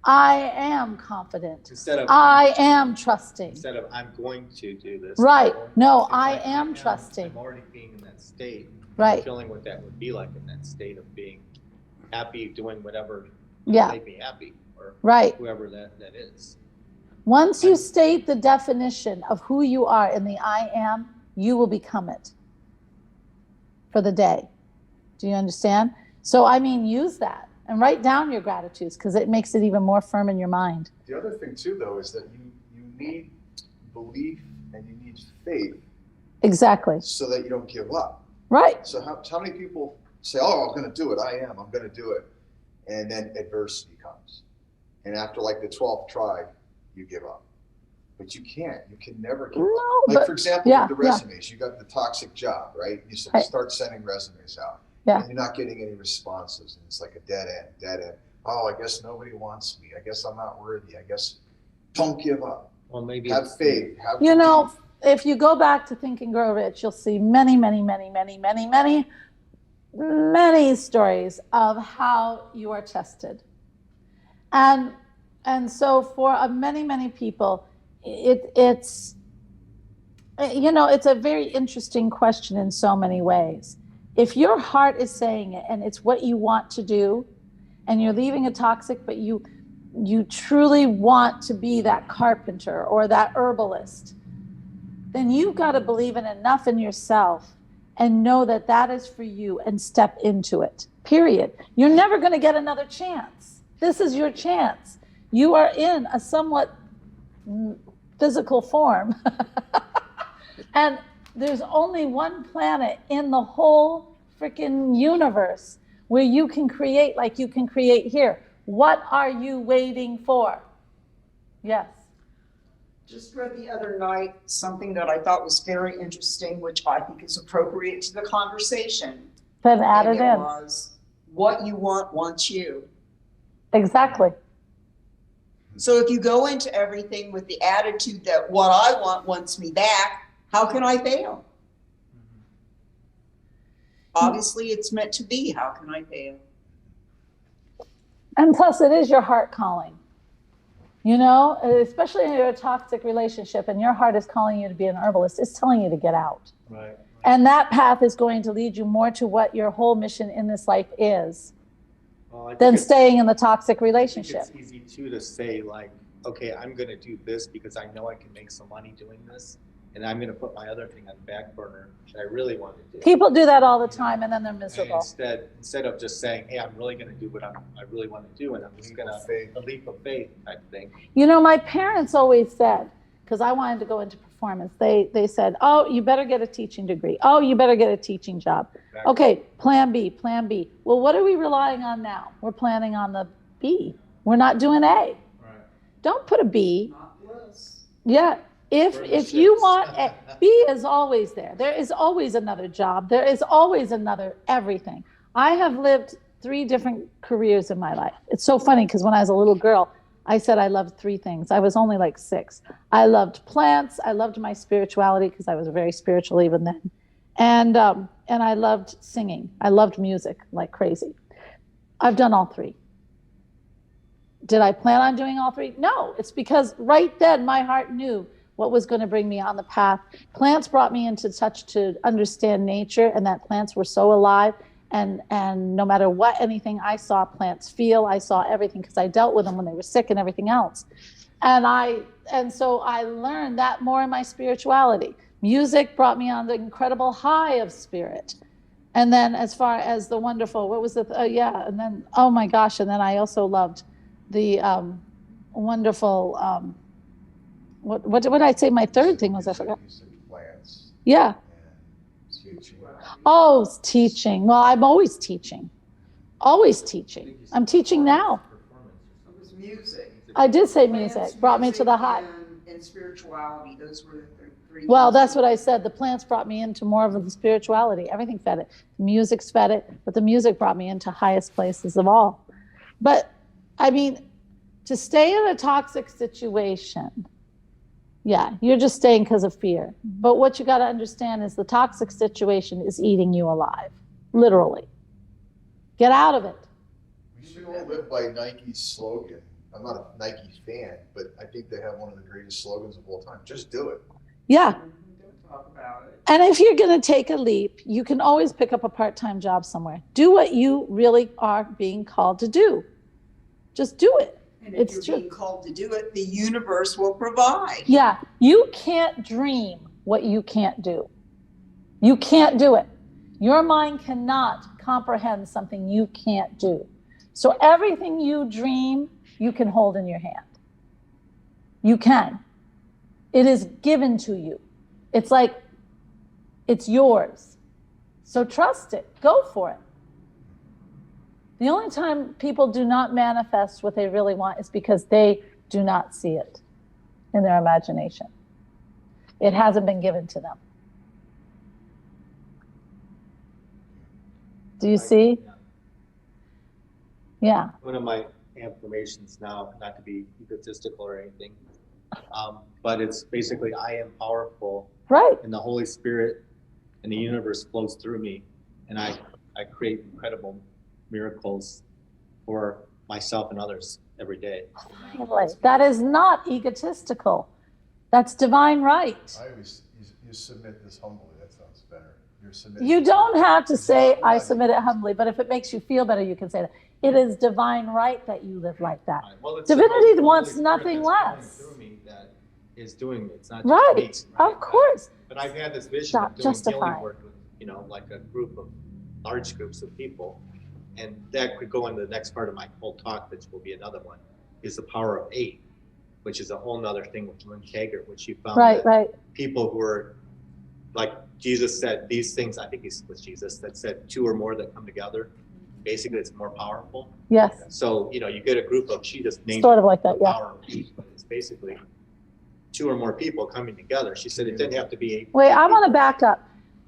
I am confident. I am trusting. Instead of I'm going to do this. Right. No, I am trusting. I'm already being in that state. Right. Feeling what that would be like in that state of being happy, doing whatever yeah. make me happy, or right. whoever that is. Once you state the definition of who you are in the I am, you will become it for the day. Do you understand? So, use that. And write down your gratitudes, because it makes it even more firm in your mind. The other thing too, though, is that you need belief and you need faith. Exactly. So that you don't give up. Right. So how many people say, "Oh, I'm going to do it. I'm going to do it," and then adversity comes, and after like the 12th try, you give up. But you can't. You can never give up. For example, with the resumes, you got the toxic job, right? You start sending resumes out. Yeah. And you're not getting any responses, and it's like a dead end. Oh, I guess nobody wants me. I guess I'm not worthy. I guess don't give up. Well, maybe have faith. Have belief. If you go back to Think and Grow Rich, you'll see many stories of how you are tested. And so for many people, it's a very interesting question in so many ways. If your heart is saying it and it's what you want to do, and you're leaving a toxic, but you truly want to be that carpenter or that herbalist, then you've got to believe in enough in yourself and know that that is for you and step into it, period. You're never going to get another chance. This is your chance. You are in a somewhat physical form. And there's only one planet in the whole freaking universe where you can create like you can create here. What are you waiting for? Yes. Just read the other night something that I thought was very interesting, which I think is appropriate to the conversation. Then add it in. Was, what you want wants you. Exactly. So if you go into everything with the attitude that what I want wants me back, how can I fail? obviously it's meant to be. How can I fail? And plus, it is your heart calling. You know, especially in a toxic relationship and your heart is calling you to be an herbalist, it's telling you to get out. Right. And that path is going to lead you more to what your whole mission in this life is than staying in the toxic relationship. It's easy too to say like, okay, I'm going to do this because I know I can make some money doing this, and I'm going to put my other thing on the back burner that I really want to do. People do that all the time, and then they're miserable. And instead of just saying, hey, I'm really going to do what I really want to do, and I'm just going to a leap of faith type thing. You know, my parents always said, because I wanted to go into performance, they said, oh, you better get a teaching degree. Oh, you better get a teaching job. Exactly. Okay, plan B, plan B. Well, what are we relying on now? We're planning on the B. We're not doing A. Right. Don't put a B. Not less. Yeah. If you want A, B is always there. There is always another job. There is always another everything. I have lived 3 different careers in my life. It's so funny because when I was a little girl, I said I loved 3 things. I was only like 6. I loved plants. I loved my spirituality because I was very spiritual even then. And I loved singing. I loved music like crazy. I've done all 3. Did I plan on doing all 3? No, it's because right then my heart knew what was going to bring me on the path. Plants brought me into touch to understand nature, and that plants were so alive. And no matter what, anything I saw plants feel, I saw everything because I dealt with them when they were sick and everything else. And so I learned that more in my spirituality. Music brought me on the incredible high of spirit. And then as far as the wonderful, what was the, and then, oh my gosh. And then I also loved the wonderful, what did I say? My third thing was, I forgot. Plants. Yeah. Teaching. Oh, teaching. Well, I'm always teaching. Always teaching. I'm teaching now. It was music. I did say music. Brought me to the high. And spirituality. Those were the 3. Well, that's what I said. The plants brought me into more of the spirituality. Everything fed it. The music's fed it, but the music brought me into highest places of all. But, I mean, to stay in a toxic situation, yeah, you're just staying because of fear. But what you got to understand is the toxic situation is eating you alive, literally. Get out of it. We should all live by Nike's slogan. I'm not a Nike fan, but I think they have one of the greatest slogans of all time. Just do it. Yeah. Don't talk about it. And if you're going to take a leap, you can always pick up a part-time job somewhere. Do what you really are being called to do. Just do it. And if you're being called to do it, the universe will provide. Yeah, you can't dream what you can't do. You can't do it. Your mind cannot comprehend something you can't do. So everything you dream, you can hold in your hand. You can. It is given to you. It's like, it's yours. So trust it. Go for it. The only time people do not manifest what they really want is because they do not see it in their imagination. It hasn't been given to them. Do you see? Yeah. One of my affirmations now, not to be egotistical or anything, but it's basically, I am powerful. Right. And the Holy Spirit and the universe flows through me, and I create incredible miracles for myself and others every day. Really? That is not egotistical. That's divine right. I always, you submit this humbly. That sounds better. You're submitting. You don't have to say, I submit it humbly, but if it makes you feel better, you can say that. It is divine right that you live like that. Well, Divinity wants nothing less. Through me that is doing it. It's not Right. just me, right? Of course. But I've had this vision Stop of doing justifying. healing work with, like a group of large groups of people. And that could go into the next part of my whole talk, which will be another one, is the power of 8, which is a whole nother thing with Lynn Kager, which she found that people who are, like Jesus said, these things, I think it was Jesus that said 2 or more that come together, basically it's more powerful. Yes. So, you get a group of, she just named Sort of like that, the yeah. power of 8, but it's basically 2 or more people coming together. She said it didn't have to be 8. Wait, I want to back up.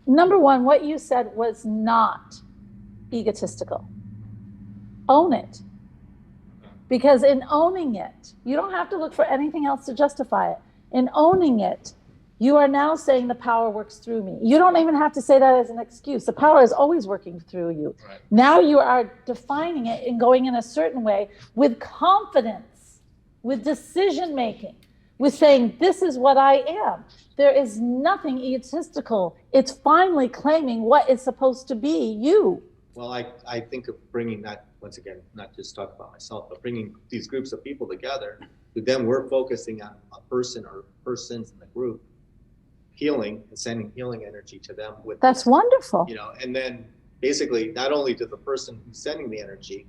Number one, what you said was not egotistical. Own it. Because in owning it, you don't have to look for anything else to justify it. In owning it, You are now saying the power works through me. You don't even have to say that as an excuse. The power is always working through you. Right. Now you are defining it and going in a certain way with confidence, with decision making, with saying, this is what I am. There is nothing egotistical. It's finally claiming what is supposed to be you. Well, I think of bringing that, once again, not just talk about myself, but bringing these groups of people together, who then we're focusing on a person or persons in the group, healing and sending healing energy to them with That's wonderful. You know, and then basically not only does the person who's sending the energy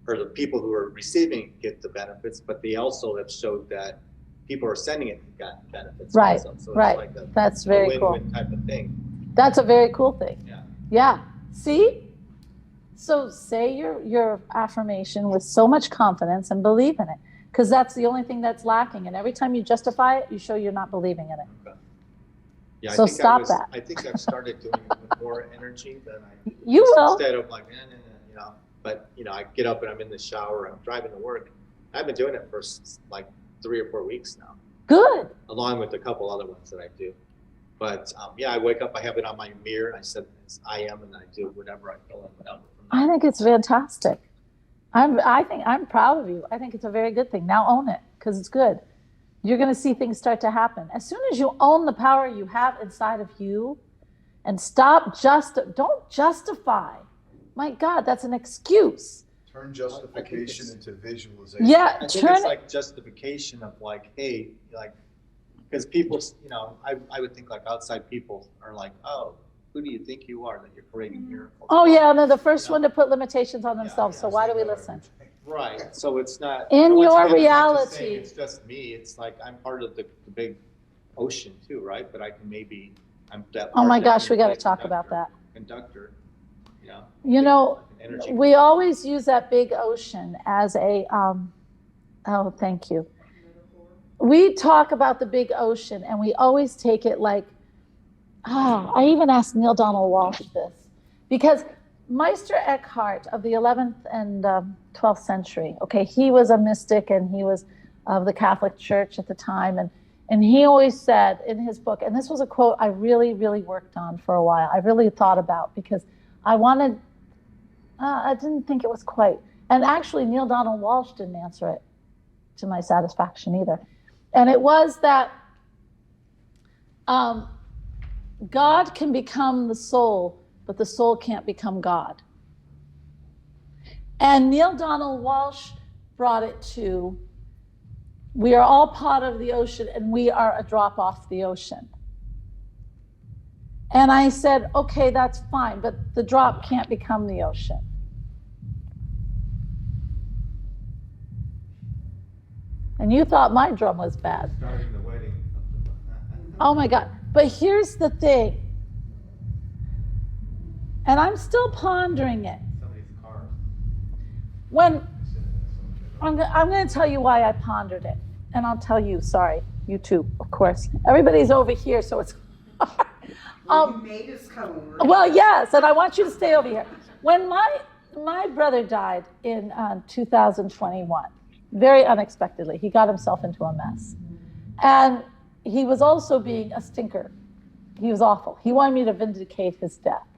or the people who are receiving get the benefits, but they also have showed that people who are sending it have gotten benefits. Right, Also. So right. it's like That's very a cool. win-win type of thing. That's a very cool thing. Yeah. Yeah. See? So say your affirmation with so much confidence and believe in it, because that's the only thing that's lacking. And every time you justify it, you show you're not believing in it. Okay. Yeah, So I think stop that. I think I've started doing it with more energy than I You just will. Instead of like, you know, but you know, I get up and I'm in the shower, I'm driving to work. I've been doing it for like 3 or 4 weeks now. Good. Along with a couple other ones that I do. But yeah, I wake up, I have it on my mirror. I said, I am, and I do whatever I feel and whatever. I think it's fantastic. I think I'm proud of you. I think it's a very good thing. Now own it, because it's good. You're going to see things start to happen. As soon as you own the power you have inside of you and don't justify. My God, that's an excuse. Turn justification into visualization. Yeah, I think it's like justification of like, hey, like, because people, you know, I would think like outside people are like, oh, who do you think you are that you're creating miracles? Oh yeah, and they're the first one to put limitations on themselves. So why do we listen? Right. So it's not In once your again, it's not just reality. saying it's just me. It's like I'm part of the big ocean too, right? But I can maybe I'm that. Oh my part gosh, that we got to can talk play about that. conductor. You know. You know, energy. we always use that big ocean as a, oh, thank you. We talk about the big ocean and we always take it like, I even asked Neil Donald Walsh this, because Meister Eckhart of the 11th and 12th century, okay, he was a mystic and he was of the Catholic Church at the time. And he always said in his book, and this was a quote I really, really worked on for a while. I really thought about because I didn't think it was quite. And actually, Neil Donald Walsh didn't answer it to my satisfaction either. And it was that God can become the soul, but the soul can't become God. And Neil Donald Walsh brought it to, we are all part of the ocean and we are a drop off the ocean. And I said, okay, that's fine, but the drop can't become the ocean. And you thought my drum was bad. Starting the wedding. Oh my God. But here's the thing. And I'm still pondering it. Somebody's car. When I'm going to tell you why I pondered it. And I'll tell you, sorry, you too, of course. Everybody's over here, so it's hard. You made us come over. Well, yes, and I want you to stay over here. When my brother died in 2021, very unexpectedly, he got himself into a mess. And he was also being a stinker. He was awful. He wanted me to vindicate his death.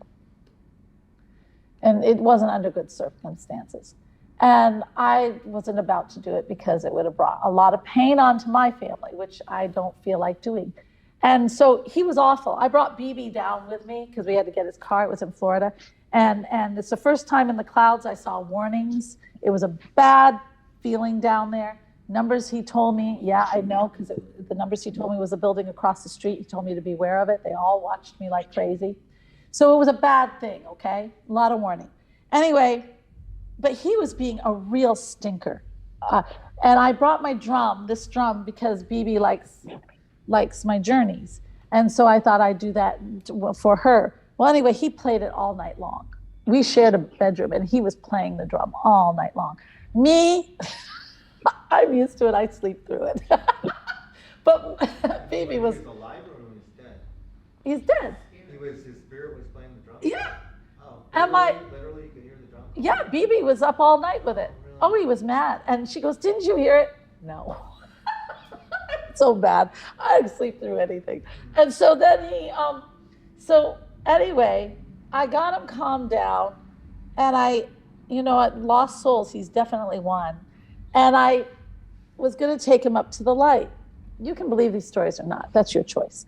And it wasn't under good circumstances. And I wasn't about to do it because it would have brought a lot of pain onto my family, which I don't feel like doing. And so he was awful. I brought BB down with me because we had to get his car. It was in Florida. And it's the first time in the clouds I saw warnings. It was a bad feeling down there. Numbers he told me, yeah, I know, because the numbers he told me was a building across the street. He told me to beware of it. They all watched me like crazy. So it was a bad thing, okay? A lot of warning. Anyway, but he was being a real stinker. And I brought my this drum, because BB likes my journeys. And so I thought I'd do that for her. Well, anyway, he played it all night long. We shared a bedroom and he was playing the drum all night long. Me, I'm used to it. I sleep through it. But BB was. He's alive or he's dead? He's dead. His spirit was playing the drum? Yeah. Oh, And literally you could hear the drum? Yeah, BB was up all night with it. Oh, he was mad. And she goes, didn't you hear it? No. so bad. I'd sleep through anything. And so then so anyway, I got him calmed down, and at Lost Souls, he's definitely one. And I was going to take him up to the light. You can believe these stories or not. That's your choice.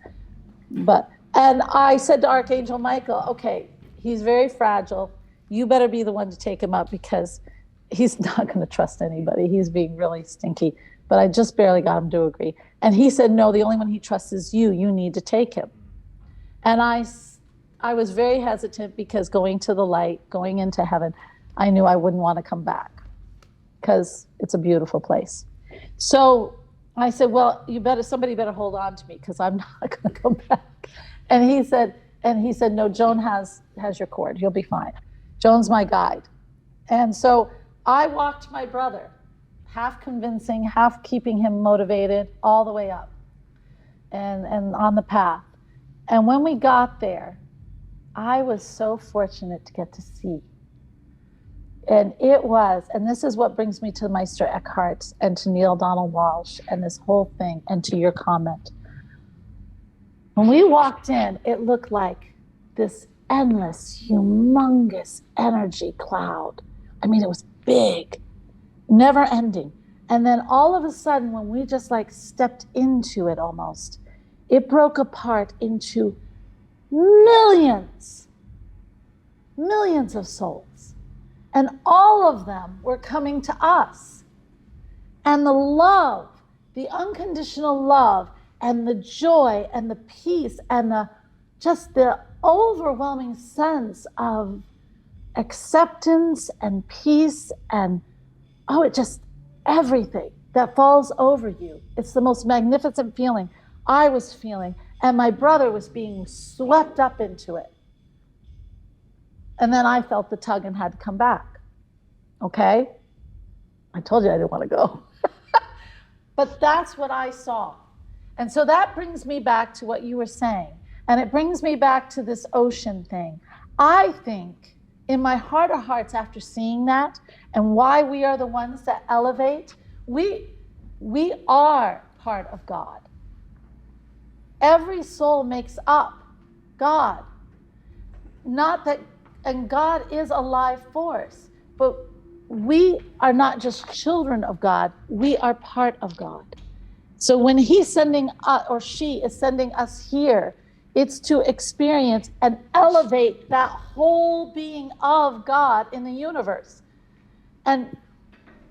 And I said to Archangel Michael, okay, he's very fragile. You better be the one to take him up because he's not going to trust anybody. He's being really stinky. But I just barely got him to agree. And he said, no, the only one he trusts is you. You need to take him. And I was very hesitant because going to the light, going into heaven, I knew I wouldn't want to come back because it's a beautiful place. So I said, well, somebody better hold on to me because I'm not going to come back. And he said, no, Joan has your cord. You'll be fine. Joan's my guide. And so I walked my brother, half convincing, half keeping him motivated, all the way up and on the path. And when we got there, I was so fortunate to get to see. And this is what brings me to Meister Eckhart and to Neil Donald Walsh and this whole thing and to your comment. When we walked in, it looked like this endless, humongous energy cloud. I mean, it was big, never ending. And then all of a sudden, when we just stepped into it almost, it broke apart into millions of souls. And all of them were coming to us. And the love, the unconditional love, and the joy, and the peace, and the overwhelming sense of acceptance and peace, and everything that falls over you. It's the most magnificent feeling I was feeling, and my brother was being swept up into it. And then I felt the tug and had to come back. Okay? I told you I didn't want to go. But that's what I saw. And so that brings me back to what you were saying. And it brings me back to this ocean thing. I think in my heart of hearts, after seeing that and why we are the ones that elevate, we are part of God. Every soul makes up God. And God is a live force, but we are not just children of God, we are part of God. So when he's sending us, or she is sending us here, it's to experience and elevate that whole being of God in the universe. And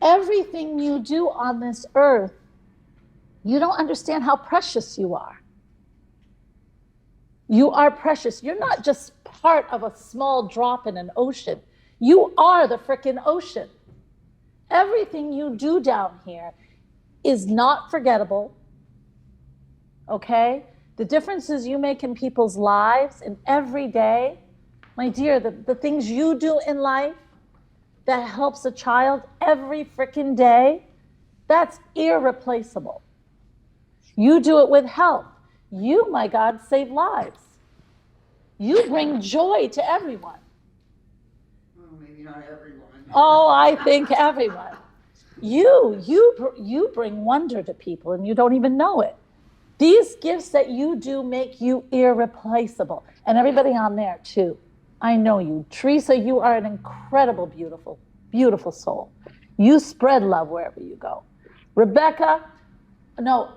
everything you do on this earth, you don't understand how precious you are. You are precious. You're not just part of a small drop in an ocean. You are the frickin' ocean. Everything you do down here is not forgettable, okay? The differences you make in people's lives in every day, my dear, the things you do in life that helps a child every frickin' day, that's irreplaceable. You do it with health. You, my God, save lives. You bring joy to everyone. Maybe not everyone. Oh, I think everyone. You bring wonder to people and you don't even know it. These gifts that you do make you irreplaceable. And everybody on there too. I know you. Teresa, you are an incredible, beautiful, beautiful soul. You spread love wherever you go. Rebecca, oh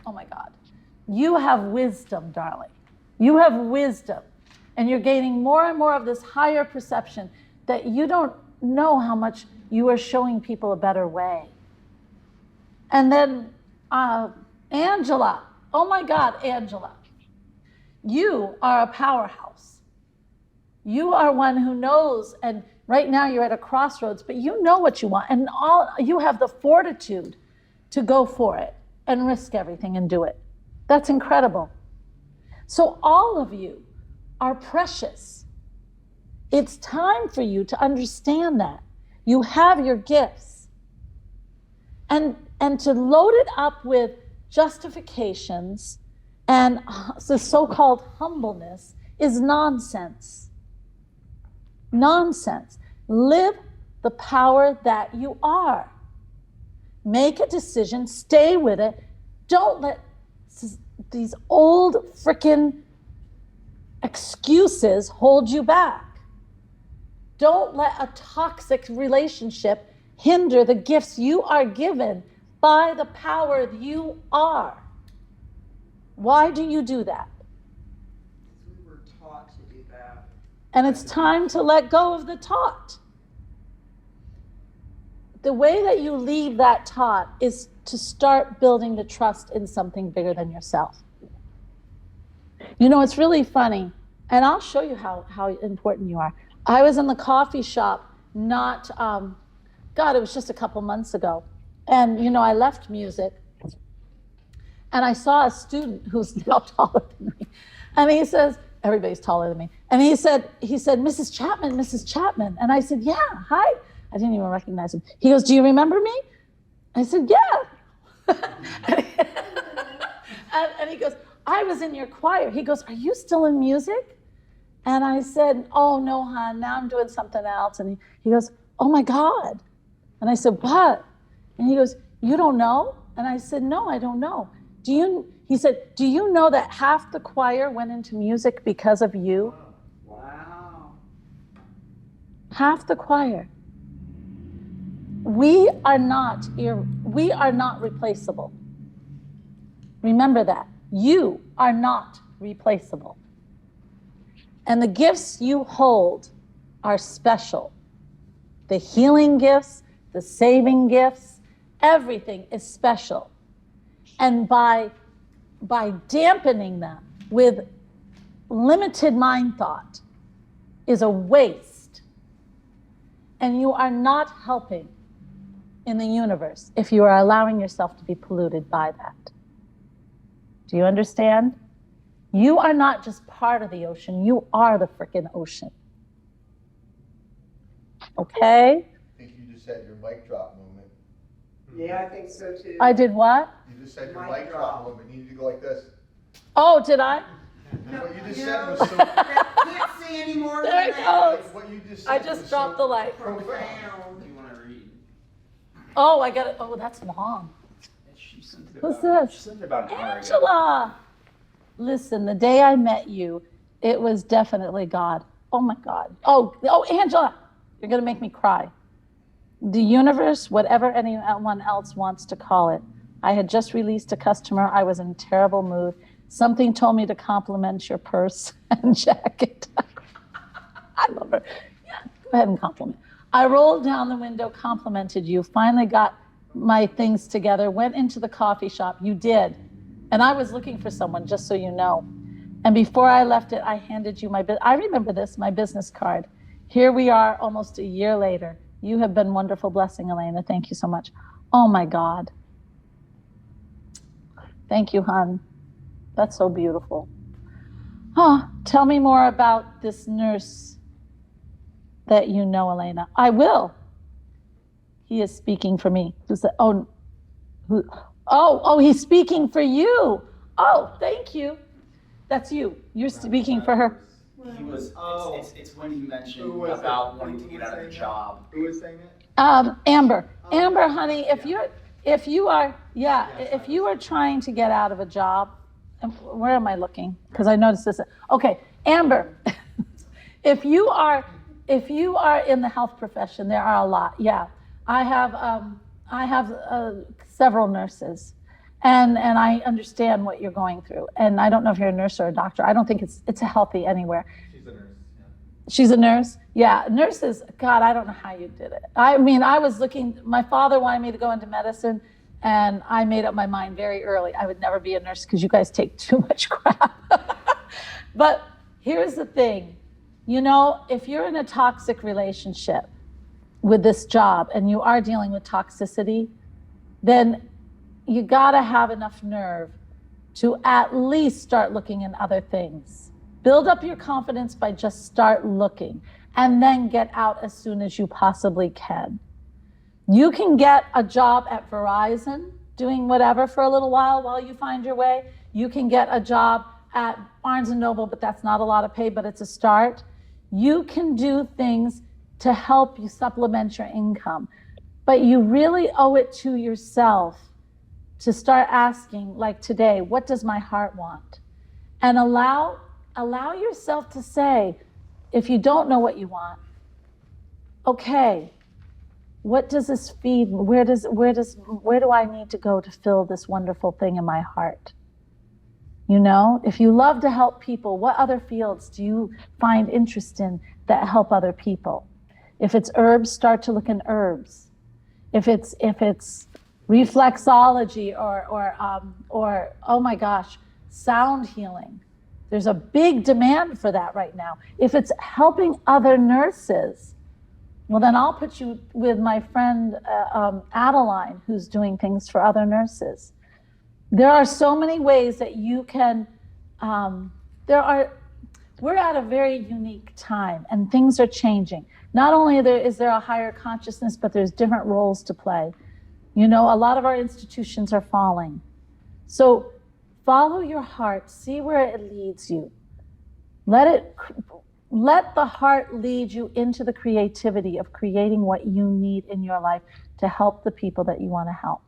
my God. You have wisdom, darling. You have wisdom. And you're gaining more and more of this higher perception that you don't know how much you are showing people a better way. And then Angela, oh my God, Angela, you are a powerhouse. You are one who knows, and right now you're at a crossroads, but you know what you want, and you have the fortitude to go for it and risk everything and do it. That's incredible. So all of you are precious. It's time for you to understand that. You have your gifts. And to load it up with justifications and the so-called humbleness is nonsense. Nonsense. Live the power that you are. Make a decision, stay with it, Don't let these old frickin' excuses hold you back. Don't let a toxic relationship hinder the gifts you are given by the power you are. Why do you do that? We were taught to do that. And it's time to let go of the taught. The way that you leave that taught is to start building the trust in something bigger than yourself. You know, it's really funny, and I'll show you how important you are. I was in the coffee shop it was just a couple months ago. And, you know, I left music, and I saw a student who's now taller than me. And he says, everybody's taller than me. And he said, Mrs. Chapman, Mrs. Chapman. And I said, yeah, hi. I didn't even recognize him. He goes, do you remember me? I said, yeah. and he goes, I was in your choir. He goes, are you still in music? And I said, oh, no, hon, now I'm doing something else. And he goes, oh, my God. And I said, what? And he goes, you don't know? And I said, no, I don't know. He said, do you know that half the choir went into music because of you? Wow. Half the choir. We are not replaceable. Remember that. You are not replaceable. And the gifts you hold are special. The healing gifts, the saving gifts, everything is special. And by dampening them with limited mind thought is a waste. And you are not helping in the universe if you are allowing yourself to be polluted by that. Do you understand? You are not just part of the ocean, you are the frickin' ocean. Okay? I think you just had your mic drop moment. Yeah, I think so too. I did what? You just said your mic drop moment. You need to go like this. Oh, did I? What you just said was so Can't see any more There than it that. goes. what you just said I just was dropped so the light. Profound. You want to read? Oh, I got it. Oh, that's long. She sent it Who's about- this? She sent it about an hour ago. Angela! Listen, the day I met you, it was definitely God. Oh my God. Oh, Angela, you're going to make me cry. The universe, whatever anyone else wants to call it. I had just released a customer. I was in a terrible mood. Something told me to compliment your purse and jacket. I love her. Yeah, go ahead and compliment. I rolled down the window, complimented you, finally got my things together, went into the coffee shop. You did. And I was looking for someone, just so you know. And before I left it, I handed you I remember this, my business card. Here we are almost a year later. You have been wonderful blessing, Elena. Thank you so much. Oh my God. Thank you, hon. That's so beautiful. Tell me more about this nurse that you know, Elena. I will. He is speaking for me. He's speaking for you. Oh, thank you. That's you. You're speaking for her. He was. It's when he mentioned about wanting to get out of the job. Who was saying it? Amber. Amber, honey, if you are trying to get out of a job, where am I looking? Because I noticed this. Okay, Amber, if you are in the health profession, there are a lot. Yeah, I have several nurses, and I understand what you're going through. And I don't know if you're a nurse or a doctor. I don't think it's healthy anywhere. She's a nurse. Yeah. She's a nurse? Yeah, nurses, God, I don't know how you did it. I mean, I was looking, my father wanted me to go into medicine, and I made up my mind very early. I would never be a nurse because you guys take too much crap. But here's the thing. You know, if you're in a toxic relationship with this job and you are dealing with toxicity, then you gotta have enough nerve to at least start looking in other things. Build up your confidence by just start looking, and then get out as soon as you possibly can. You can get a job at Verizon doing whatever for a little while you find your way. You can get a job at Barnes & Noble, but that's not a lot of pay, but it's a start. You can do things to help you supplement your income, but you really owe it to yourself to start asking, like today, what does my heart want? And allow yourself to say, if you don't know what you want, okay, what does this feed? Where do I need to go to fill this wonderful thing in my heart? You know, if you love to help people, what other fields do you find interest in that help other people? If it's herbs, start to look in herbs. If it's reflexology or oh my gosh, sound healing. There's a big demand for that right now. If it's helping other nurses, well, then I'll put you with my friend Adeline, who's doing things for other nurses. There are so many ways that you can, we're at a very unique time and things are changing. Not only is there a higher consciousness, but there's different roles to play. You know, a lot of our institutions are falling. So follow your heart, see where it leads you. Let the heart lead you into the creativity of creating what you need in your life to help the people that you want to help.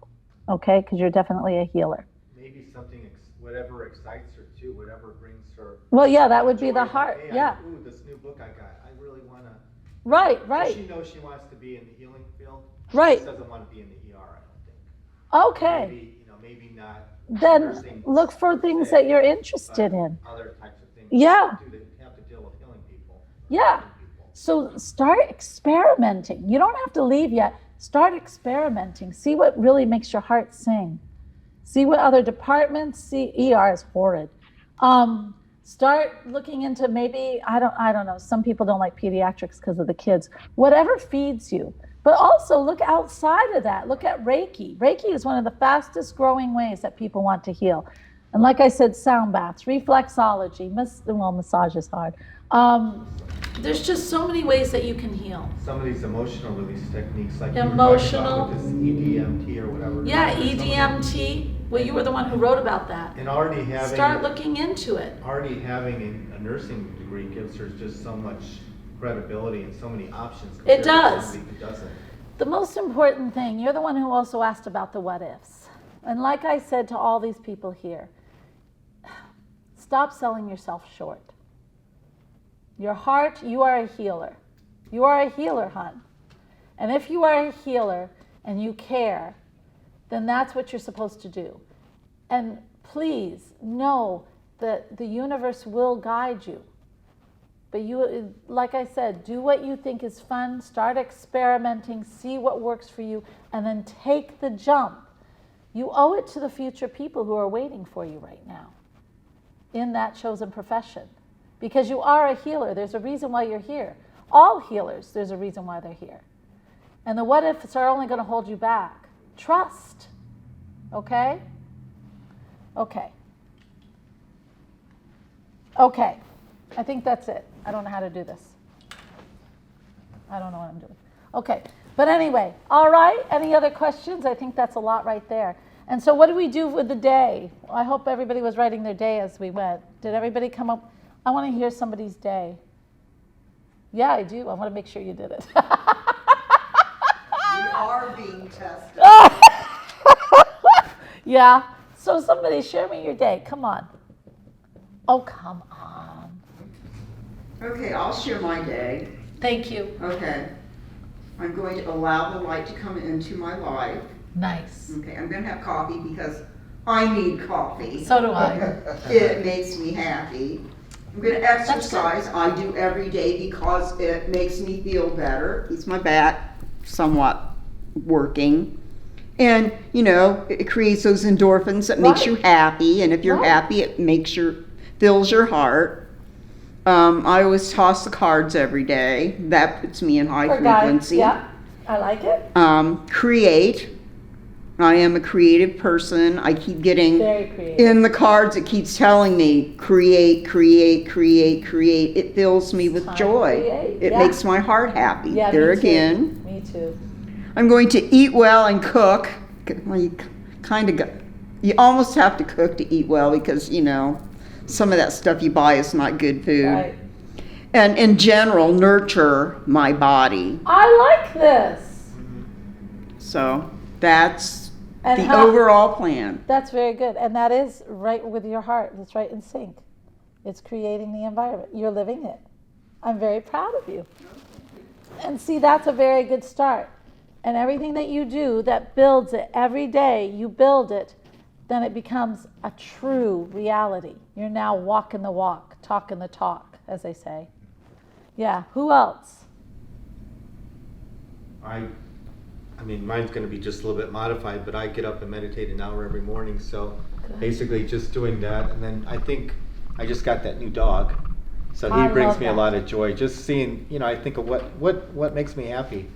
Okay? Because you're definitely a healer. Maybe something, whatever excites her too, whatever brings her. Well, yeah, that would be the heart. Hey, yeah. Ooh, this new book I got, I really want to. Right. She knows she wants to be in the healing field. Right. She doesn't want to be in the ER, I don't think. Okay. Maybe not. Then look for things that you're interested in. Other types of things. Yeah. Have to deal with healing people. Yeah. So start experimenting. You don't have to leave yet. Start experimenting. See what really makes your heart sing. See what other departments. ER is horrid. Start looking into maybe, I don't know, some people don't like pediatrics because of the kids. Whatever feeds you. But also look outside of that. Look at Reiki. Reiki is one of the fastest growing ways that people want to heal. And like I said, sound baths, reflexology, massage is hard. There's just so many ways that you can heal. Some of these emotional release techniques, like emotional, you were talking about with this EDMT or whatever. Yeah, EDMT. Well, you were the one who wrote about that. And already having start looking into it. Already having a nursing degree gives her just so much credibility and so many options. It does. To somebody who doesn't. The most important thing, you're the one who also asked about the what ifs. And like I said to all these people here, stop selling yourself short. Your heart, you are a healer. You are a healer, hon. And if you are a healer and you care, then that's what you're supposed to do. And please know that the universe will guide you. But you, like I said, do what you think is fun, start experimenting, see what works for you, and then take the jump. You owe it to the future people who are waiting for you right now in that chosen profession. Because you are a healer. There's a reason why you're here. All healers, there's a reason why they're here. And the what ifs are only going to hold you back. Trust. Okay? Okay. Okay. I think that's it. I don't know how to do this. I don't know what I'm doing. Okay. But anyway, all right. Any other questions? I think that's a lot right there. And so what do we do with the day? I hope everybody was writing their day as we went. Did everybody come up? I want to hear somebody's day. Yeah, I do. I want to make sure you did it. We are being tested. Yeah. So somebody share me your day. Come on. Oh, come on. Okay, I'll share my day. Thank you. Okay. I'm going to allow the light to come into my life. Nice. Okay, I'm going to have coffee because I need coffee. So do I. It makes me happy. I'm going to exercise. I do every day because it makes me feel better. Keeps my back somewhat working. And, you know, it creates those endorphins that makes you happy. And if you're happy, it fills your heart. I always toss the cards every day. That puts me in high frequency. Yeah, I like it. Create. I am a creative person. I keep getting in the cards. It keeps telling me create, create, create, create. It fills me with joy. It makes my heart happy. Yeah, there me again. Too. Me too. I'm going to eat well and cook. Well, you almost have to cook to eat well because, you know, some of that stuff you buy is not good food. Right. And in general, nurture my body. I like this. So that's And the overall plan. That's very good. And that is right with your heart. It's right in sync. It's creating the environment. You're living it. I'm very proud of you. And see, that's a very good start. And everything that you do that builds it, every day you build it, then it becomes a true reality. You're now walking the walk, talking the talk, as they say. Yeah, who else? I mean, mine's going to be just a little bit modified, but I get up and meditate an hour every morning. So basically just doing that. And then I think I just got that new dog. So he brings me a lot of joy. Just seeing, I think of what makes me happy.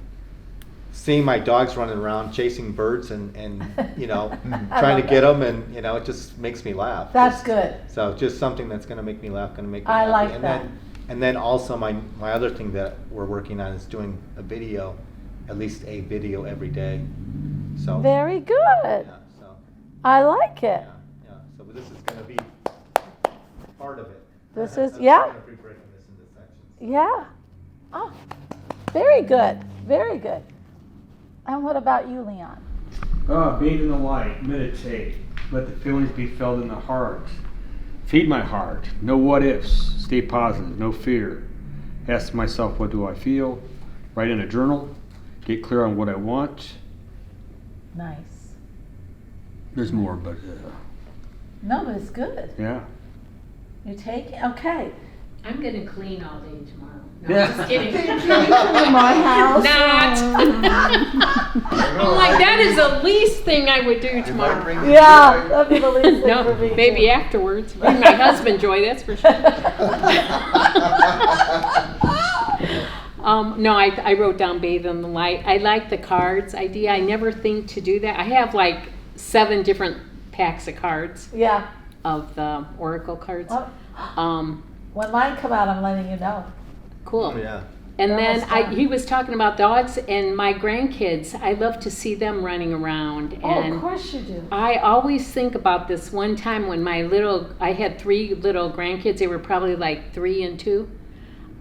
Seeing my dogs running around, chasing birds and trying to get them. And, it just makes me laugh. That's good. So just something that's going to make me laugh, going to make me I happy. like that. And then also my other thing that we're working on is doing a video. At least a video every day. So very good. Yeah, so I like it. Yeah. So this is going to be part of it. This is I'm gonna be breaking this into sections. Yeah. Oh, very good. Very good. And what about you, Leon? Bathe in the light, meditate, let the feelings be felt in the heart. Feed my heart. No what ifs. Stay positive. No fear. Ask myself, what do I feel? Write in a journal. Get clear on what I want. Nice. There's more, but no, but it's good. Yeah. You take okay. I'm gonna clean all day tomorrow. No, Yeah. I'm just kidding. In my house. I'm like, that is the least thing I would do tomorrow. Yeah, that'd be the least thing No, for me. maybe afterwards. Bring my husband joy, that's for sure. No, I wrote down bathe in the light. I like the cards idea. I never think to do that. I have like 7 different packs of cards. Yeah. Of the Oracle cards. When mine come out, I'm letting you know. Cool. Oh, yeah. And They're then almost done. he was talking about dogs and my grandkids. I love to see them running around. Oh, And of course you do. I always think about this one time when I had 3 little grandkids. They were probably like 3 and 2.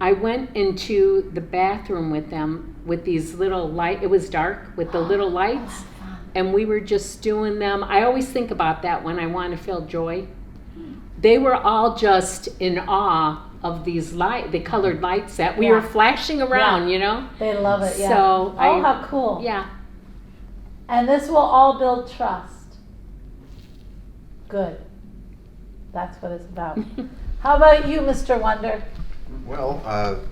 I went into the bathroom with them with these little it was dark with the little lights, and we were just doing them. I always think about that when I want to feel joy. They were all just in awe of these the colored lights that we were flashing around, They love it, yeah. So how cool. Yeah. And this will all build trust. Good. That's what it's about. How about you, Mr. Wonder? Well,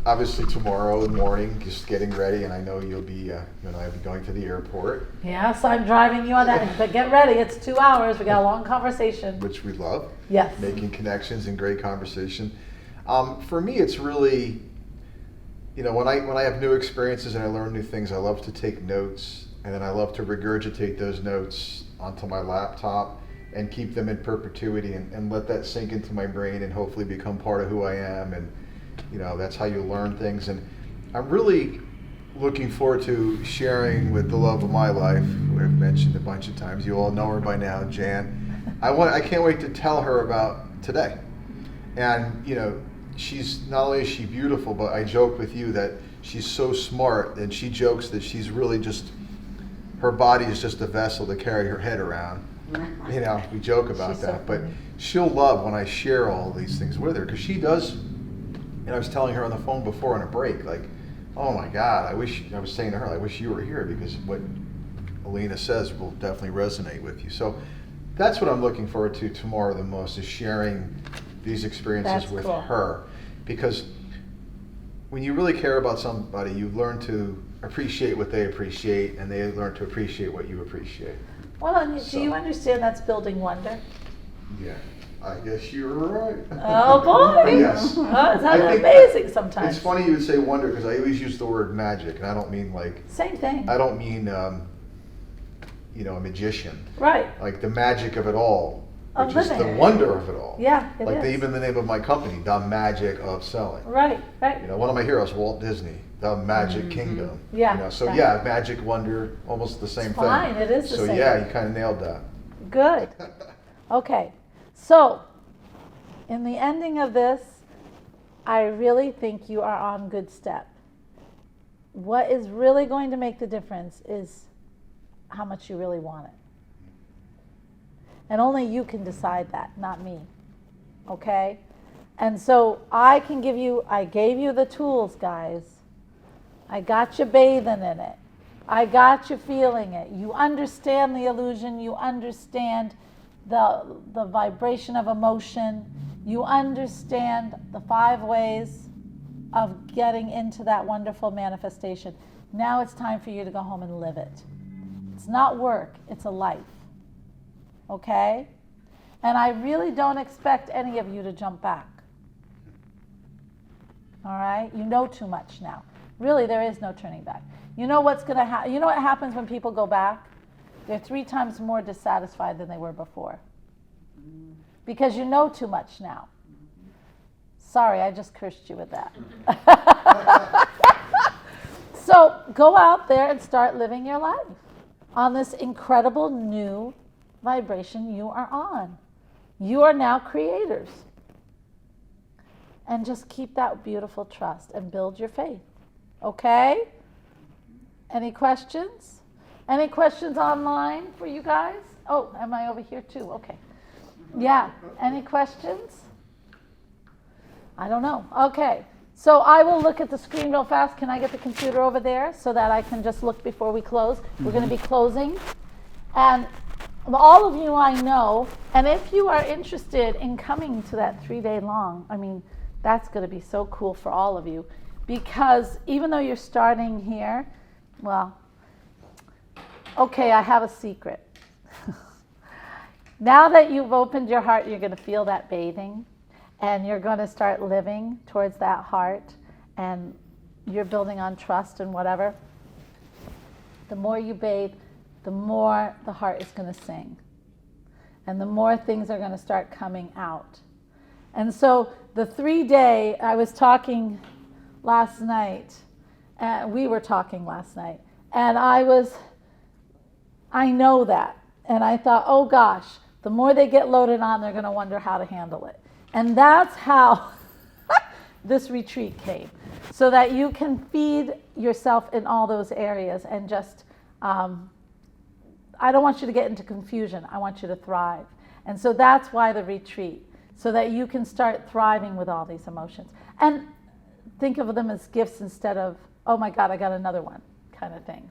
obviously tomorrow morning, just getting ready, and I know you and I will be going to the airport. Yes, I'm driving you on that, but get ready. It's 2 hours. We got a long conversation. Which we love. Yes. Making connections and great conversation. For me, it's really, when I have new experiences and I learn new things, I love to take notes, and then I love to regurgitate those notes onto my laptop and keep them in perpetuity and let that sink into my brain and hopefully become part of who I am. And that's how you learn things. And I'm really looking forward to sharing with the love of my life, who I've mentioned a bunch of times. You all know her by now, Jan. I can't wait to tell her about today. And she's not only is she beautiful, but I joke with you that she's so smart, and she jokes that she's really just, her body is just a vessel to carry her head around. We joke about that, but she'll love when I share all these things with her, because she does. And I was telling her on the phone before on a break, like, oh my God, I was saying to her, I wish you were here, because what Alena says will definitely resonate with you. So that's what I'm looking forward to tomorrow the most, is sharing these experiences with her. Because when you really care about somebody, you learn to appreciate what they appreciate, and they learn to appreciate what you appreciate. Well, do you understand that's building wonder? Yeah. I guess you're right. Oh boy! Yes. Oh, it's amazing sometimes. It's funny you would say wonder, because I always use the word magic, and I don't mean like. Same thing. I don't mean, a magician. Right. Like the magic of it all, which is the living. wonder of it all. Yeah, it like is. even the name of my company, The Magic of Selling. Right. One of my heroes, Walt Disney, The Magic Kingdom. Yeah. So yeah, magic, wonder, almost the same thing. Fine, it is the same. So yeah, you kind of nailed that. Good. Okay. So, in the ending of this, I really think you are on good step. What is really going to make the difference is how much you really want it. And only you can decide that, not me. Okay? And so I gave you the tools, guys. I got you bathing in it. I got you feeling it. You understand the illusion. You understand the vibration of emotion. You understand the 5 ways of getting into that wonderful manifestation. Now it's time for you to go home and live it. It's not work, it's a life. Okay? And I really don't expect any of you to jump back. All right? You know too much now. Really, there is no turning back. You know what's going to happen? You know what happens when people go back? They're 3 times more dissatisfied than they were before. Because you know too much now. Sorry, I just cursed you with that. So go out there and start living your life on this incredible new vibration you are on. You are now creators. And just keep that beautiful trust and build your faith. Okay? Any questions? Any questions online for you guys? Oh, am I over here too? Okay. Yeah. Any questions? I don't know. Okay. So I will look at the screen real fast. Can I get the computer over there so that I can just look before we close? We're going to be closing. And all of you I know, and if you are interested in coming to that 3-day long, I mean, that's going to be so cool for all of you. Because even though you're starting here, well, okay, I have a secret. Now that you've opened your heart, you're going to feel that bathing. And you're going to start living towards that heart. And you're building on trust and whatever. The more you bathe, the more the heart is going to sing. And the more things are going to start coming out. And so the 3-day, I was talking last night. We were talking last night. And I know that. And I thought, oh gosh, the more they get loaded on, they're going to wonder how to handle it. And that's how this retreat came. So that you can feed yourself in all those areas and just, I don't want you to get into confusion. I want you to thrive. And so that's why the retreat. So that you can start thriving with all these emotions. And think of them as gifts instead of, oh my God, I got another one kind of thing.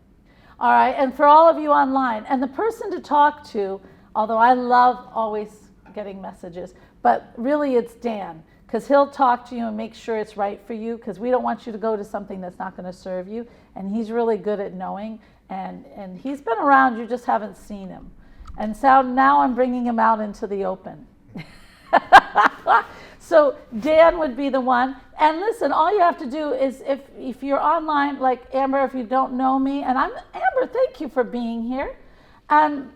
All right, and for all of you online, and the person to talk to, although I love always getting messages, but really it's Dan, because he'll talk to you and make sure it's right for you, because we don't want you to go to something that's not going to serve you, and he's really good at knowing, and he's been around, you just haven't seen him. And so now I'm bringing him out into the open. So Dan would be the one. And listen, all you have to do is if you're online, like Amber, if you don't know me, and I'm Amber, thank you for being here. And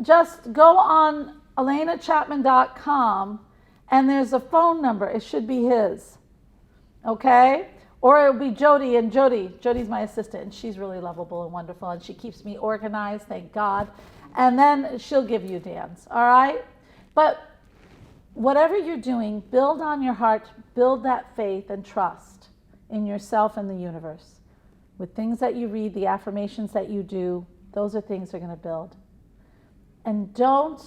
just go on alenachapman.com and there's a phone number. It should be his. Okay? Or it'll be Jody, and Jody's my assistant, and she's really lovable and wonderful, and she keeps me organized, thank God. And then she'll give you Dan's, all right? But whatever you're doing, build on your heart, build that faith and trust in yourself and the universe. With things that you read, the affirmations that you do, those are things they're going to build. And don't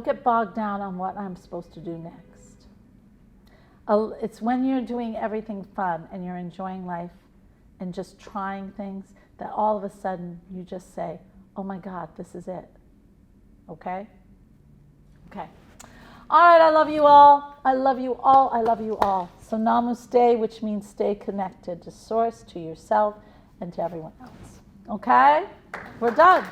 get bogged down on what I'm supposed to do next. It's when you're doing everything fun and you're enjoying life and just trying things that all of a sudden you just say, oh my God, this is it. Okay? Okay. All right, I love you all. I love you all. I love you all. So namaste, which means stay connected to source, to yourself, and to everyone else. Okay? We're done.